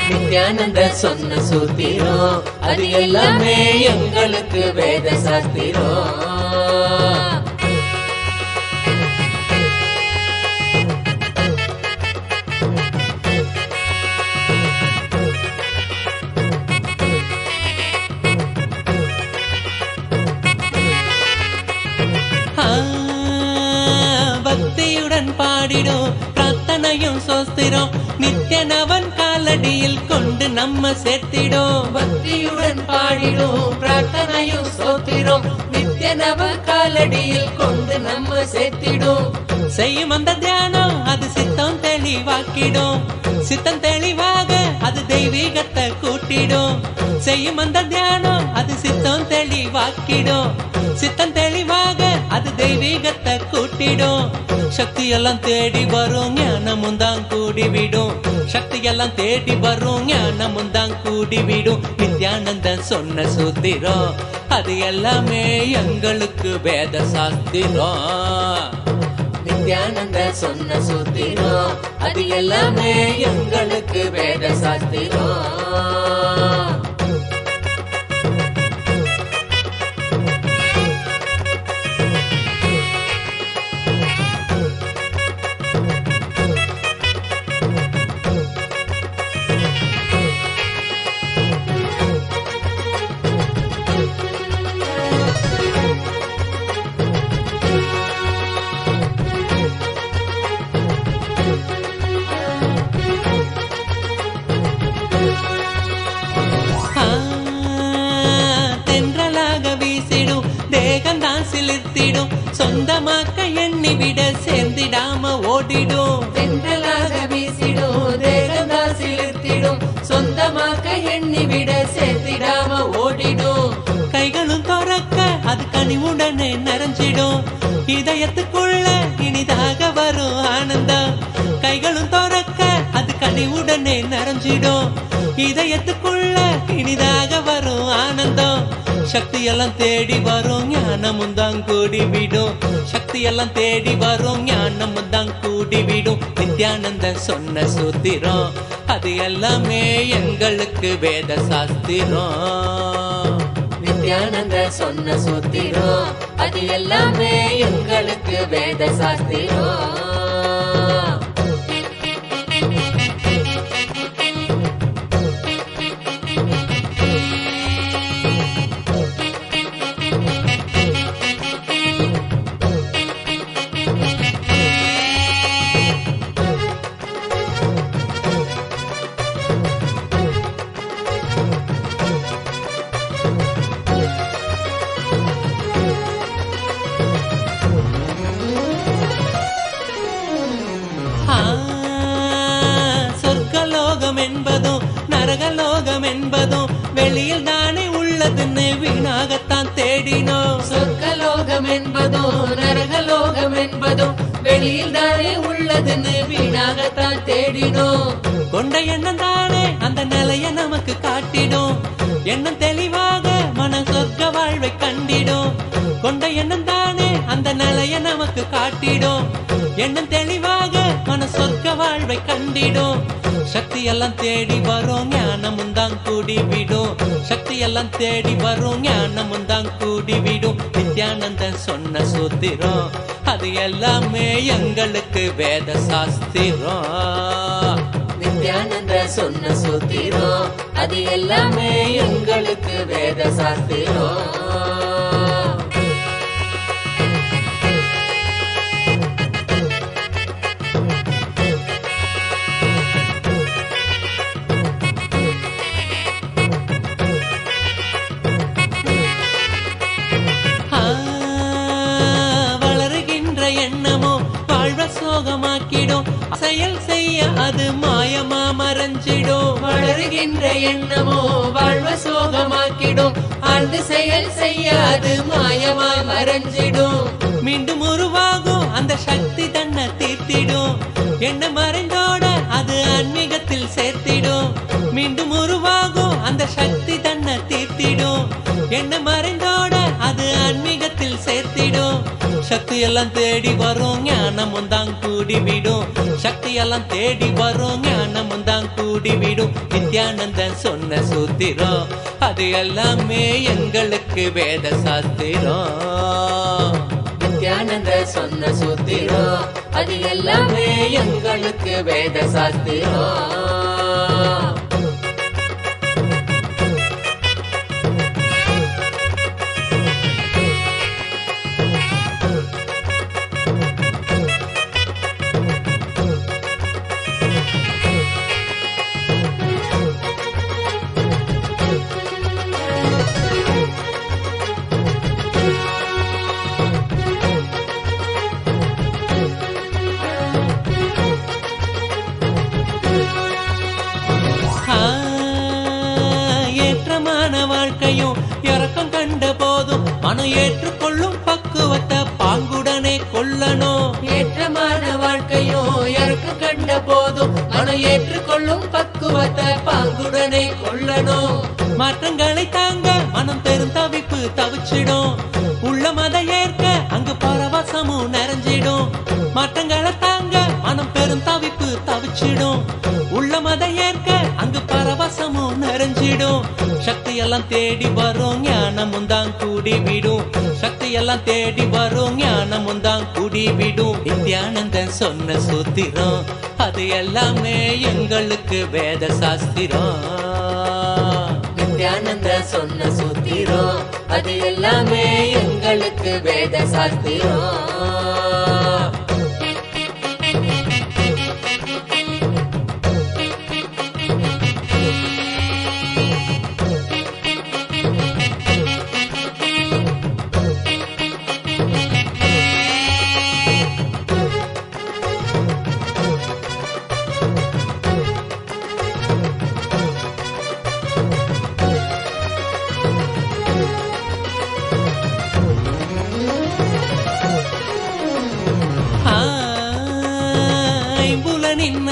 Nityananda சொன்ன சூத்திரம் அது எல்லாமே எங்களுக்கு வேத சாஸ்திரம். பக்தியுடன் பாடிடும் பிரார்த்தனையும் சோஸ்திரம் நித்யனவன் காலடியில் கொண்டு நம்ம சேர்த்திடும். பக்தியுடன் பாடிடும் பிரார்த்தனையும் சோத்திரம் நித்யனவன் காலடியில் கொண்டு நம்ம சேர்த்திடும். செய்யும் அந்த தியானம் அது சித்தம் தெளிவாக்கிடும். சித்தம் தெளிவாக அது தெய்வீகத்தை கூட்டிடும். செய்யும் அந்த தியானம் அது சித்தம் தெளிவாக்கிடும். சித்தம் தெளிவாக அது தெய்வீகத்தை கூட்டிடும். சக்தி எல்லாம் தேடி வரும் ஞானமும் தான் கூடிவிடும். சக்தி எல்லாம் தேடி வரும் ஞானமும் தான் கூடிவிடும். நித்யானந்தன் சொன்ன சூத்திரம் அது எல்லாமே எங்களுக்கு வேத சாஸ்திரம். நித்யானந்த சொன்ன சூத்திரம் அது எல்லாமே எங்களுக்கு வேத சாஸ்திரம். சிலிர்த்திடும் சொந்தமாக்க எண்ணிவிட சேர்ந்திடாம ஓடிடும். தென்றலாக வீசிடும் தேகந்தா சிலிர்த்திடும் சொந்தமாக்க எண்ணிவிட சேர்த்திடாம ஓடிடும். கைகளும் துறக்க அது கனிவுடனே நிறைஞ்சிடும். இதயத்துக்குள்ள இனிதாக வரும் ஆனந்தம். கைகளும் துறக்க அது கனிவுடனே நிறைஞ்சிடும். இதயத்துக்குள்ள இனிதாக வரும் ஆனந்தம். சக்தி எல்லாம் தேடி வரும் ஞானமும் தான் கூடிவிடும். சக்தி எல்லாம் தேடி வரும் ஞானமும் தான் கூடிவிடும். நித்யானந்த சொன்ன சூத்திரம் அது எல்லாமே எங்களுக்கு வேத சாஸ்திரம். நித்யானந்த சொன்ன சூத்திரம் அது எல்லாமே எங்களுக்கு வேத சாஸ்திரம். என்பதும் நரகலோகம் என்பதும் வெளியில் தானே உள்ளதுன்னு வீணாகத்தான் தேடினோம். சொர்க்கலோகம் என்பதும் நரகலோகம் என்பதும் வெளியில் தானே உள்ளதுன்னு வீணாகத்தான் தேடினோம். கொண்ட எண்ணம் தானே அந்த நிலைய நமக்கு காட்டிடும். எண்ணம் தெளிவாக மன சொர்க்க வாழ்வை கண்டிடும். கொண்ட எண்ணம் தானே அந்த நிலைய நமக்கு காட்டிடும். எண்ணம் தெளிவாக மன சொர்க்க வாழ்வை கண்டிடும். சக்தி எல்லாம் தேடி வரும் ஞானமும் தான் கூடிவிடும். சக்தி எல்லாம் தேடி வரும் ஞானமும் தான் கூடிவிடும். நித்யானந்தன் சொன்ன சூத்திரம் அது எல்லாமே எங்களுக்கு வேத சாஸ்திரம். நித்யானந்த சொன்ன சூத்திரம் அது எல்லாமே எங்களுக்கு வேத சாஸ்திரம். சோகமாக்கிடும் செயல் செய்ய அது மாயமா மறைஞ்சிடும். வளருகின்ற எண்ணமோ வாழ்வ சோகமாக்கிடும். ஆழ்ந்து செயல் செய்ய அது மாயமா மறைஞ்சிடும். மீண்டும் உருவாகும் அந்த சக்தி தன்னை தீர்த்திடும். என்ன மறைந்தோட அது ஆன்மீகத்தில் சேர்த்திடும். மீண்டும் உருவாகும் அந்த சக்தி தன்னை தீர்த்திடும். என்ன மறைந்தோட அது ஆன்மீகத்தில் சேர்த்திடும். சக்தி எல்லாம் தேடி வரும் ஞானமும் தான் கூடிவிடும். சக்தி எல்லாம் தேடி வரும் ஞானமும் தான் கூடிவிடும். நித்யானந்தன் சொன்ன சூத்திரம் அது எல்லாமே எங்களுக்கு வேத சாஸ்திரம். நித்யானந்த சொன்ன சூத்திரம் அது எல்லாமே எங்களுக்கு வேத சாஸ்திரம். மனம் ஏற்றுக்கொள்ளும் பக்குவத்தை பாங்குடனே கொள்ளணும். ஏற்றமான வாழ்க்கையும் இறக்கு கண்ட போதும் மனம் ஏற்றுக்கொள்ளும் பக்குவத்தை பாங்குடனே கொள்ளணும். மாற்றங்களை தாங்க மனம் பெரும் தவிப்பு தவிச்சிடும். உள்ள மத ஏற்க அங்கு பரவசமும் நிறைஞ்சிடும். மாற்றங்களை தாங்க மனம் பெரும் தவிப்பு தவிச்சிடும். உள்ள மத ஏற்க அங்கு பரவசமும் நிறைஞ்சிடும். சக்தி எல்லாம் தேடி வரும் ஞானமும் தான் கூடி விடும். சக்தி எல்லாம் தேடி வரும் ஞானமும் தான் கூடி விடும். நித்யானந்தன் சொன்ன சூத்திரம் அது எல்லாமே எங்களுக்கு வேத சாஸ்திரம். நித்யானந்த சொன்ன சூத்திரம் அது எல்லாமே எங்களுக்கு வேத சாஸ்திரம்.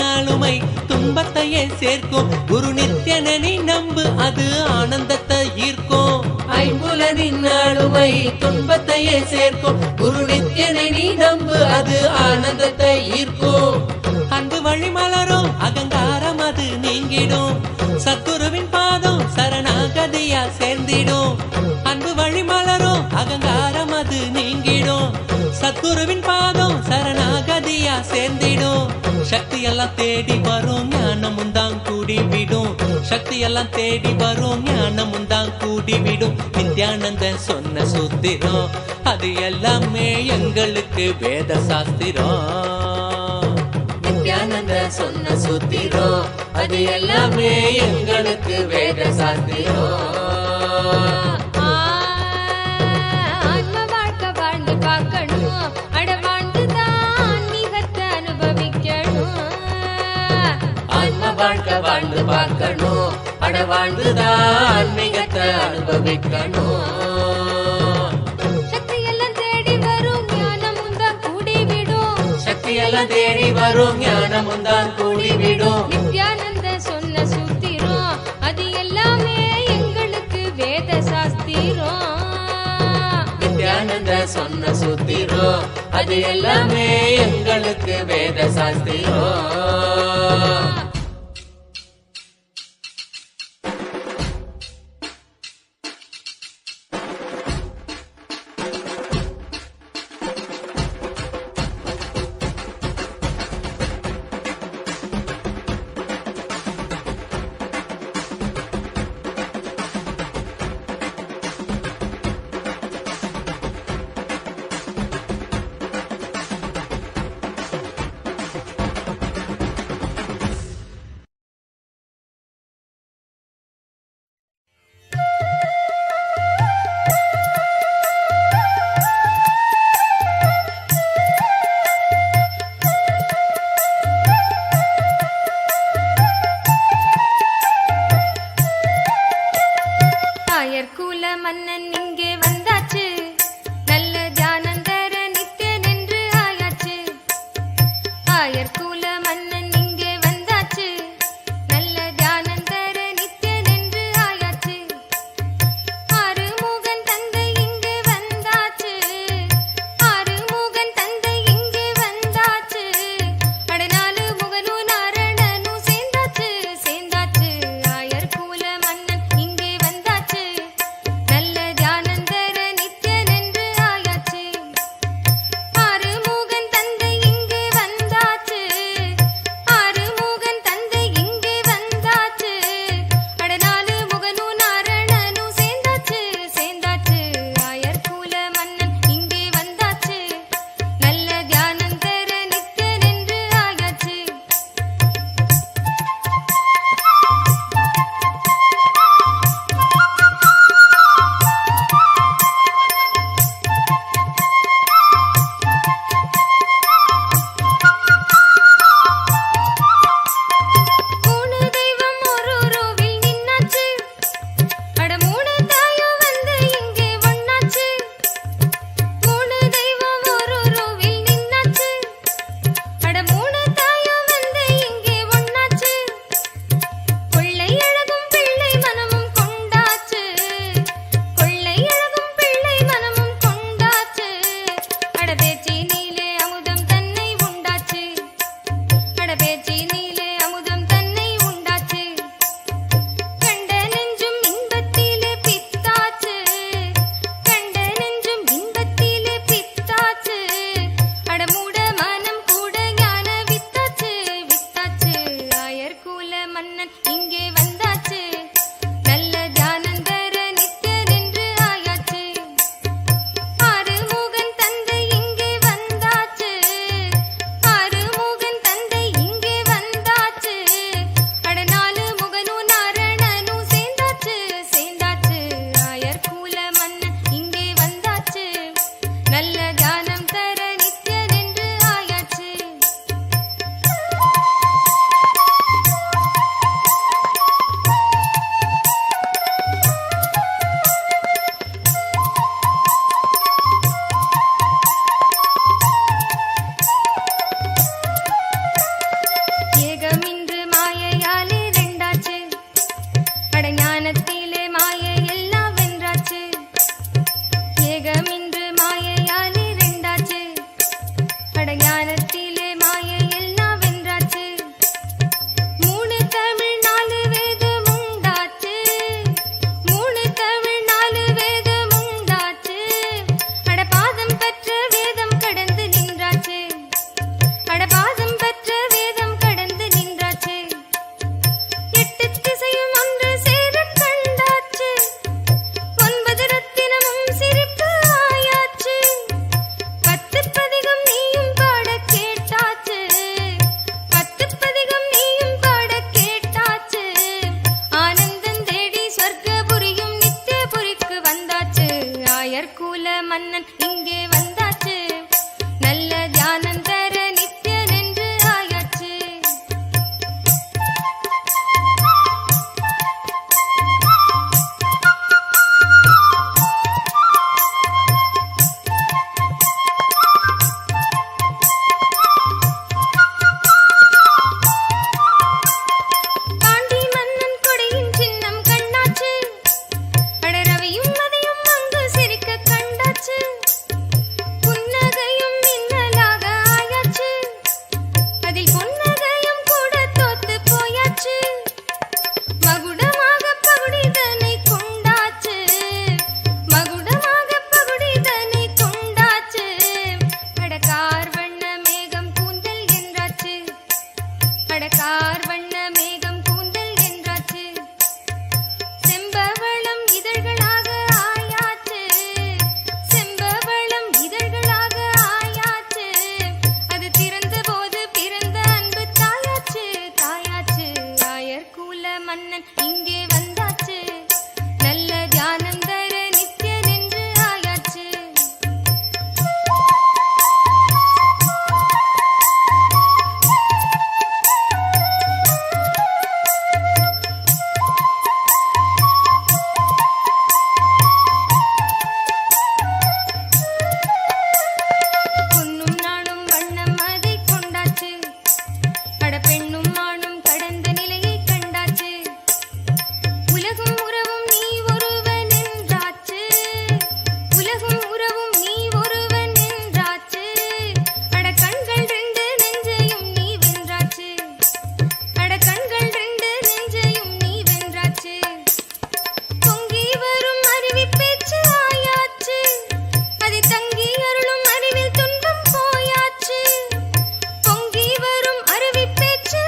ஆளுமை துன்பத்தையே சேர்க்கும். குரு நித்யனி நம்பு அது ஆனந்தத்தை ஈர்க்கும். ஐம்புலனின் ஆளுமை துன்பத்தையே சேர்க்கும். குரு நித்யனி நம்பு அது ஆனந்தத்தை ஈர்க்கும். அன்பு வழி மலரும் அகங்காரம் அது நீங்கிடும். சத்குருவின் பாதம் சரணாகதியா சேர்ந்திடும். அன்பு வழி மலரும் அகங்காரம் அது நீங்கிடும். சத்குருவின் பாதம் சரணாகதியா சேர்ந்திடும். சக்தி எல்லாம் தேடி வரும் ஞானமும் தான் கூடி விடும். சக்தி எல்லாம் தேடி வரும் ஞானமும் தான் கூடி விடும். நித்யானந்தன் சொன்ன சூத்திரம் அது எல்லாமே எங்களுக்கு வேத சாஸ்திரம். நித்யானந்தன் சொன்ன சூத்திரம் அது எல்லாமே எங்களுக்கு வேத சாஸ்திரம். வாழ்க்கை வாழ்ந்து பார்க்கணும். அட வாழ்ந்துதான் ஆன்மீகத்தை அனுபவிக்கணும். சக்தி எல்லாம் தேடி வரும் ஞானமும் தான் கூடி விடும். சக்தி எல்லாம் தேடி வரும் ஞானமும் தான் கூடி விடும். நித்யானந்த சொன்ன சூத்திரம் அது எல்லாமே எங்களுக்கு வேத சாஸ்திரம். நித்யானந்த சொன்ன சூத்திரம் அது எல்லாமே எங்களுக்கு வேத சாஸ்திரம். பேச்சினிலே அமுதம் தன்னை உண்டாச்சு கண்ட நெஞ்சும் இன்பத்திலே பித்தாச்சு கண்ட நெஞ்சும் இன்பத்திலே பித்தாச்சு அடமூட மனம் கூட ஞான வித்தாச்சு வித்தாச்சு ஆயர்குல மன்னன் இங்கே வந்தாச்சு நல்ல தியானந்தர நித்யன் என்று ஆயாச்சு ஆறுமுகன் தந்தை இங்கே வந்தாச்சு ஆறுமுகன் தந்தை இங்கே வந்தாச்சு அட நாலு முகனும் நாரணனும் சேர்ந்தாச்சு சேர்ந்தாச்சு ஆயர்குல மன்னன் இங்கே வந்தாச்சு நல்ல தியானம் தர நித்யன் என்று ஆயாச்சு ஏகமின்று மாயையாலே ரெண்டாச்சு அட ஞானத்திலே மாயை எல்லாம் வென்றாச்சு ஏகமின்று மாயையாலே ரெண்டாச்சு அட ஞானத்திலே மாயை எல்லாம் வென்றாச்சு மூணு தமிழ் நாலு வேதம் உண்டாச்சு மூணு தமிழ் நாலு வேதம் உண்டாச்சு அட பாதம் பெற்ற வேதம் கடந்து நின்றாச்சு அட பாதம் பெற்ற வேதம் கடந்து நின்றாச்சு எட்டு திசையும் ஒன்று சேர கண்டாச்சு ஒன்பது ரத்தினமும் சிரிப்பு ஆயாச்சு பத்து பதிகம் நீயும் பாட கேட்டாச்சு பத்து பதிகம் நீயும் பாட கேட்டாச்சு ஆனந்தம் தேடி சொர்க்கபுரியும் நித்தியபுரிக்கு வந்தாச்சு ஆயர்குல மன்னன் இங்கே வந்தாச்சு நல்ல தியானம் தர நித்யன் என்று ஆயாச்சு பாண்டி மன்னன் கொடையின் சின்னம் கண்ணாச்சு அட ரவியும் மதியும் அங்கு சிரிக்க கண்டாச்சு புன்னகையும் மின்னலாக ஆயாச்சு அதில் புன்னகையும் கூட தோத்து போயாச்சு மகுடமாக பகுடிதனை கொண்டாச்சு மகுடமாக பகுடிதனை கொண்டாச்சு அடக்கார் வண்ண மேகம் கூந்தல் என்றாச்சு அடக்கார் வண்ண மேகம் கூந்தல் என்றாச்சு செம்பவளம் இதழ்களாக ஆயாச்சு செம்பவளம் இதழ்களாக ஆயாச்சு அது திறந்த போது பிறந்த அன்பு தாயாச்சு தாயாச்சு ஆயர்குல மன்னன் இங்கே வந்தாச்சு நல்ல தியானம் தர நித்யன் என்று ஆயாச்சு பொன்னும் நாணும் வண்ணம் அதை கொண்டாச்சு அட பெண்ணும் மானும் கடந்த நிலையை கண்டாச்சு உலகும் உறவும் நீ ஒருவன் என்றாச்சு உலகும் உறவும் நீ ஒருவன் என்றாச்சு அட கண்கள் ரெண்டு நெஞ்சையும் நீ வென்றாச்சு அட கண்கள் ரெண்டு நெஞ்சையும் நீ வென்றாச்சு பொங்கி வரும் அருவி பேச்சு ஆயாச்சு அதை தங்கி அருளும் அறிவில் துன்பம் போயாச்சு பொங்கி வரும் அருவி பேச்சு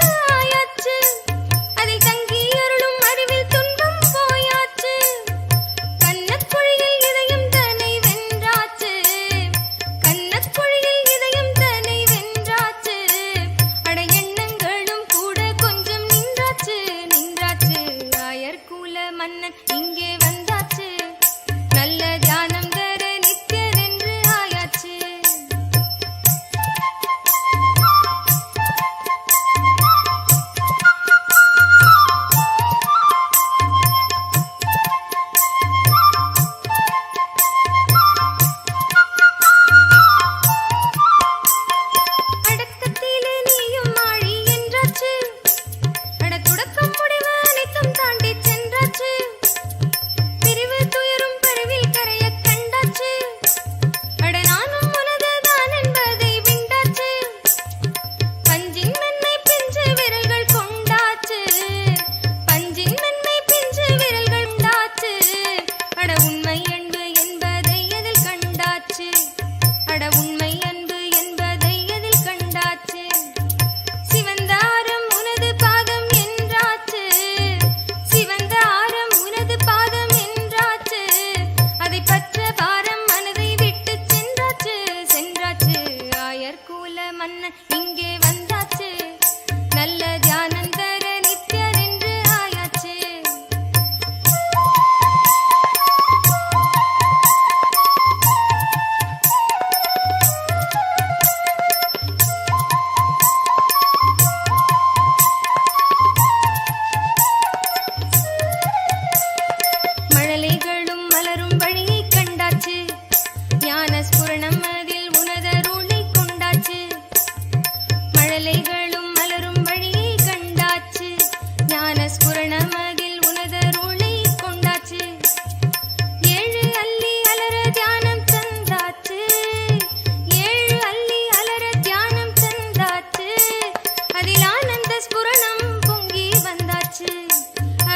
அதில் ஆனந்த ஸ்புரணம் பொங்கி வந்தாச்சு,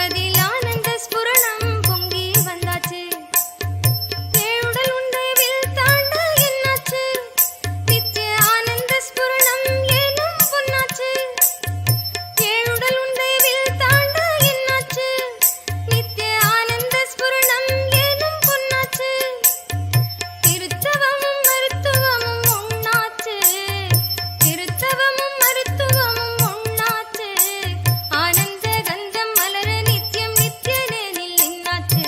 அதில் ஆனந்த ஸ்புரணம் பொங்கி வந்தாச்சு. ஏழுடல் உண்டைவில் தாண்ட என்னாச்சு, நித்திய ஆனந்த ஸ்புரணம் ஏனும் பொன்னாச்சு. ஏழுடல் உண்டைவில் தாண்ட என்னாச்சு, நித்திய ஆனந்த ஸ்புரணம் ஏனும் பொன்னாச்சு. திருத்தவமும் மருத்துவமும் ஒண்ணாச்சு, திருத்தவமும் மருத்துவமும் ஒண்ணாச்சு. ஆனந்த கந்தம் மலர நித்தியம் நித்தியனில் நின்னாச்சு.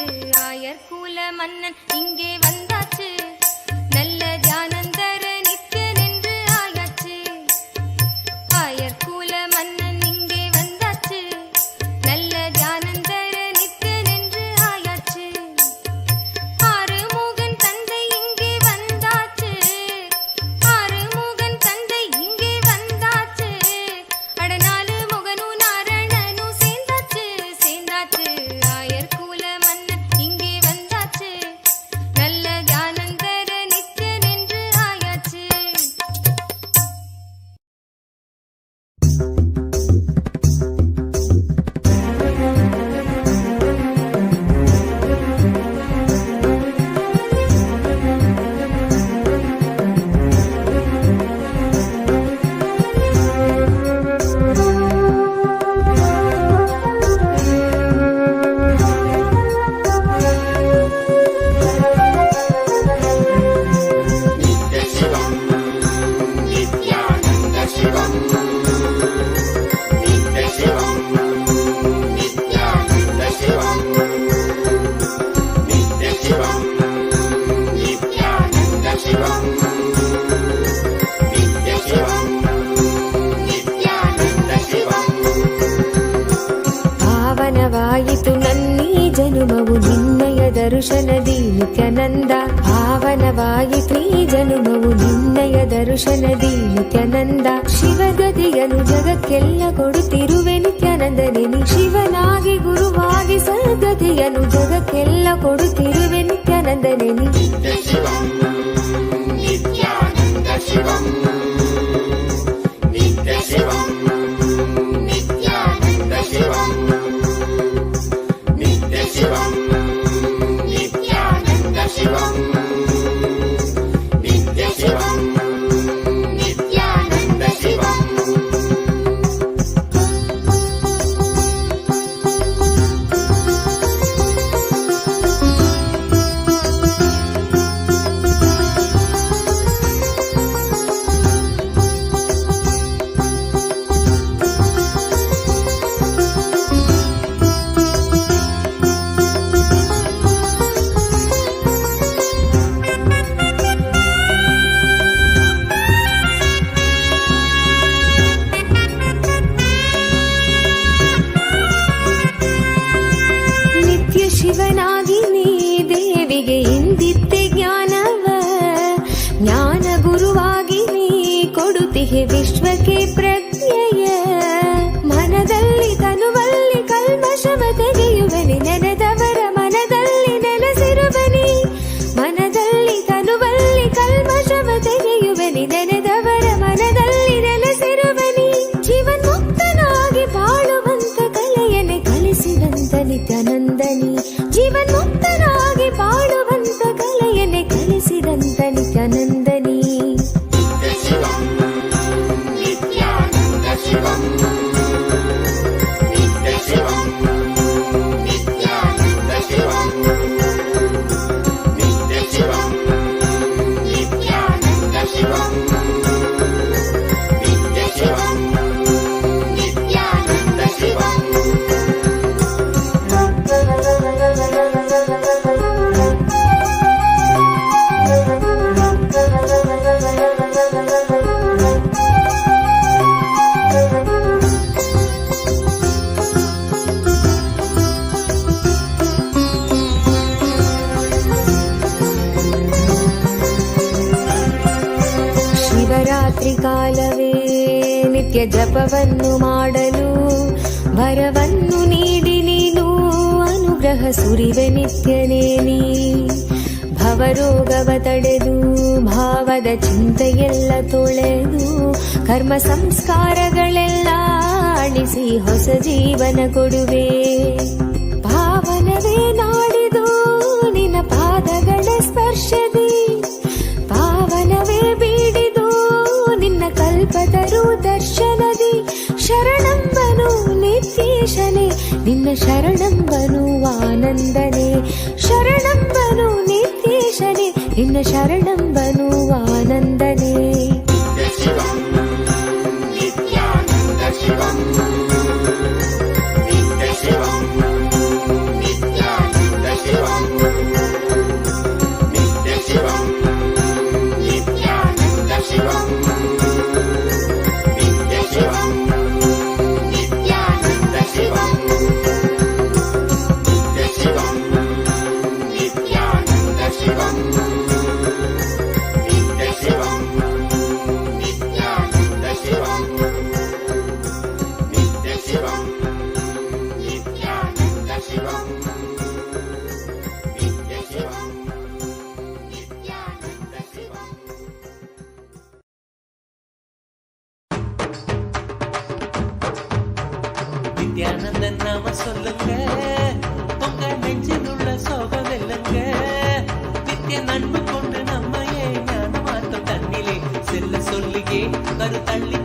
ஆயர்கூல மன்னன் இங்கே வந்தாச்சு, நல்ல தியானந்தர நித்தியன் என்று ஆயாச்சு. ஆயர்கூல மன்னன் இங்கே வந்தாச்சு, நல்ல தியானந்தர நித்தியன் என்று ஆயாச்சு. ஆறுமுகன் தந்தை இங்கே வந்தாச்சு, ஆறுமுகன் தந்தை இங்கே வந்தாச்சு. அடநாலு முகனும் நாரணனும் சேர்ந்தாச்சு, சேர்ந்தாச்சு. ஆயர்கூல மன்னன் இங்கே வந்தாச்சு, நல்ல தியானந்தர நித்தியன் என்று ஆயாச்சு. ಪಾವನವಾಯಿತು ನನ್ನೀ ಜನುಮವು ನಿನ್ನಯ ದರ್ಶನದಿ ನಿತ್ಯಾನಂದ. ಪಾವನವಾಯಿತು ಈ ಜನುಮವು ನಿನ್ನಯ ದರ್ಶನದಿ ನಿತ್ಯಾನಂದ. ಶಿವಗತಿಯನ್ನು ಜಗಕ್ಕೆಲ್ಲ ಕೊಡುತ್ತಿರುವೆ ನಿತ್ಯಾನಂದನೇ ನೀ. ಶಿವನಾಗಿ ಗುರುವಾಗಿ ಸದ್ಗತಿಯನ್ನು ಜಗಕ್ಕೆಲ್ಲ ಕೊಡುತ್ತಿರುವೆ ನಿತ್ಯಾನಂದನೇ ನೀ. ಶಿವನಾಗಿ ನೀ ದೇವಿಗೆ ಎಂದಿತ್ತೆ ಜ್ಞಾನವ. ಜ್ಞಾನ ಗುರುವಾಗಿ ನೀ ಕೊಡುತ್ತಿಹೆ ವಿಶ್ವಕ್ಕೆ ಪ್ರಜ್ಞೆಯ. ಮನದಲ್ಲಿ ತನುವಲ್ಲಿ ಕಲ್ಮಶವ ತೆಗೆಯುವನಿ, ನೆನೆದವರ ಮನದಲ್ಲಿ ನೆಲೆಸಿರುವನಿ. ಮನದಲ್ಲಿ ತನುವಲ್ಲಿ ಕಲ್ಮಶವ ತೆಗೆಯುವನಿ, ನೆನೆದವರ ಮನದಲ್ಲಿ ನೆಲೆಸಿರುವನಿ. ಜೀವನ್ಮುಕ್ತನಾಗಿ ಬಾಳುವಂತ ಕಲೆಯನ್ನೇ ಕಲಿಸಿದಂತ ನಿತ್ಯಾನಂದನಿ. ಜೀವನ್ಮುಕ್ತನಾಗಿ ಬಾಳುವಂತ ಕಲೆಯನ್ನೇ ಕಲಿಸಿದಂತ ನಿತ್ಯಾನಂದನಿ. ಕಾಲವೇ ನಿತ್ಯ ಜಪವನ್ನು ಮಾಡಲು ವರವನ್ನು ನೀಡಿ ನೀನು ಅನುಗ್ರಹ ಸುರಿವೆ ನಿತ್ಯನೇ ನೀ. ಭವರೋಗವ ತಡೆದು ಭಾವದ ಚಿಂತೆಯೆಲ್ಲ ತೊಳೆದು ಕರ್ಮ ಸಂಸ್ಕಾರಗಳೆಲ್ಲ ಸ್ಥಾಪಿಸಿ ಹೊಸ ಜೀವನ ಕೊಡುವೆ. ಪಾವನವೇ ನಾಡಿದು ನಿನ್ನ ಪಾದಗಳ ಸ್ಪರ್ಶದಿ, ಪಾವನವೇ ಬೀಡಿದು ನಿನ್ನ ಕಲ್ಪತರು ದರ್ಶನದಿ. ಶರಣಂಬನು ನಿತ್ಯೇಶನೇ ನಿನ್ನ ಶರಣಂಬನು ಆನಂದನೇ, ಶರಣಂಬನು ನಿತ್ಯೇಶನೇ ನಿನ್ನ ಶರಣಂಬನು ಆನಂದನೇ. நித்யானந்தன் நாம சொல்லுங்க, உங்க நெஞ்சில் உள்ள சோகம் வெல்லுங்க. நித்திய நண்பு கொண்டு நம்மையே ஞான மாத்தம் தண்ணிலே செல்ல சொல்லியே கரு தள்ளி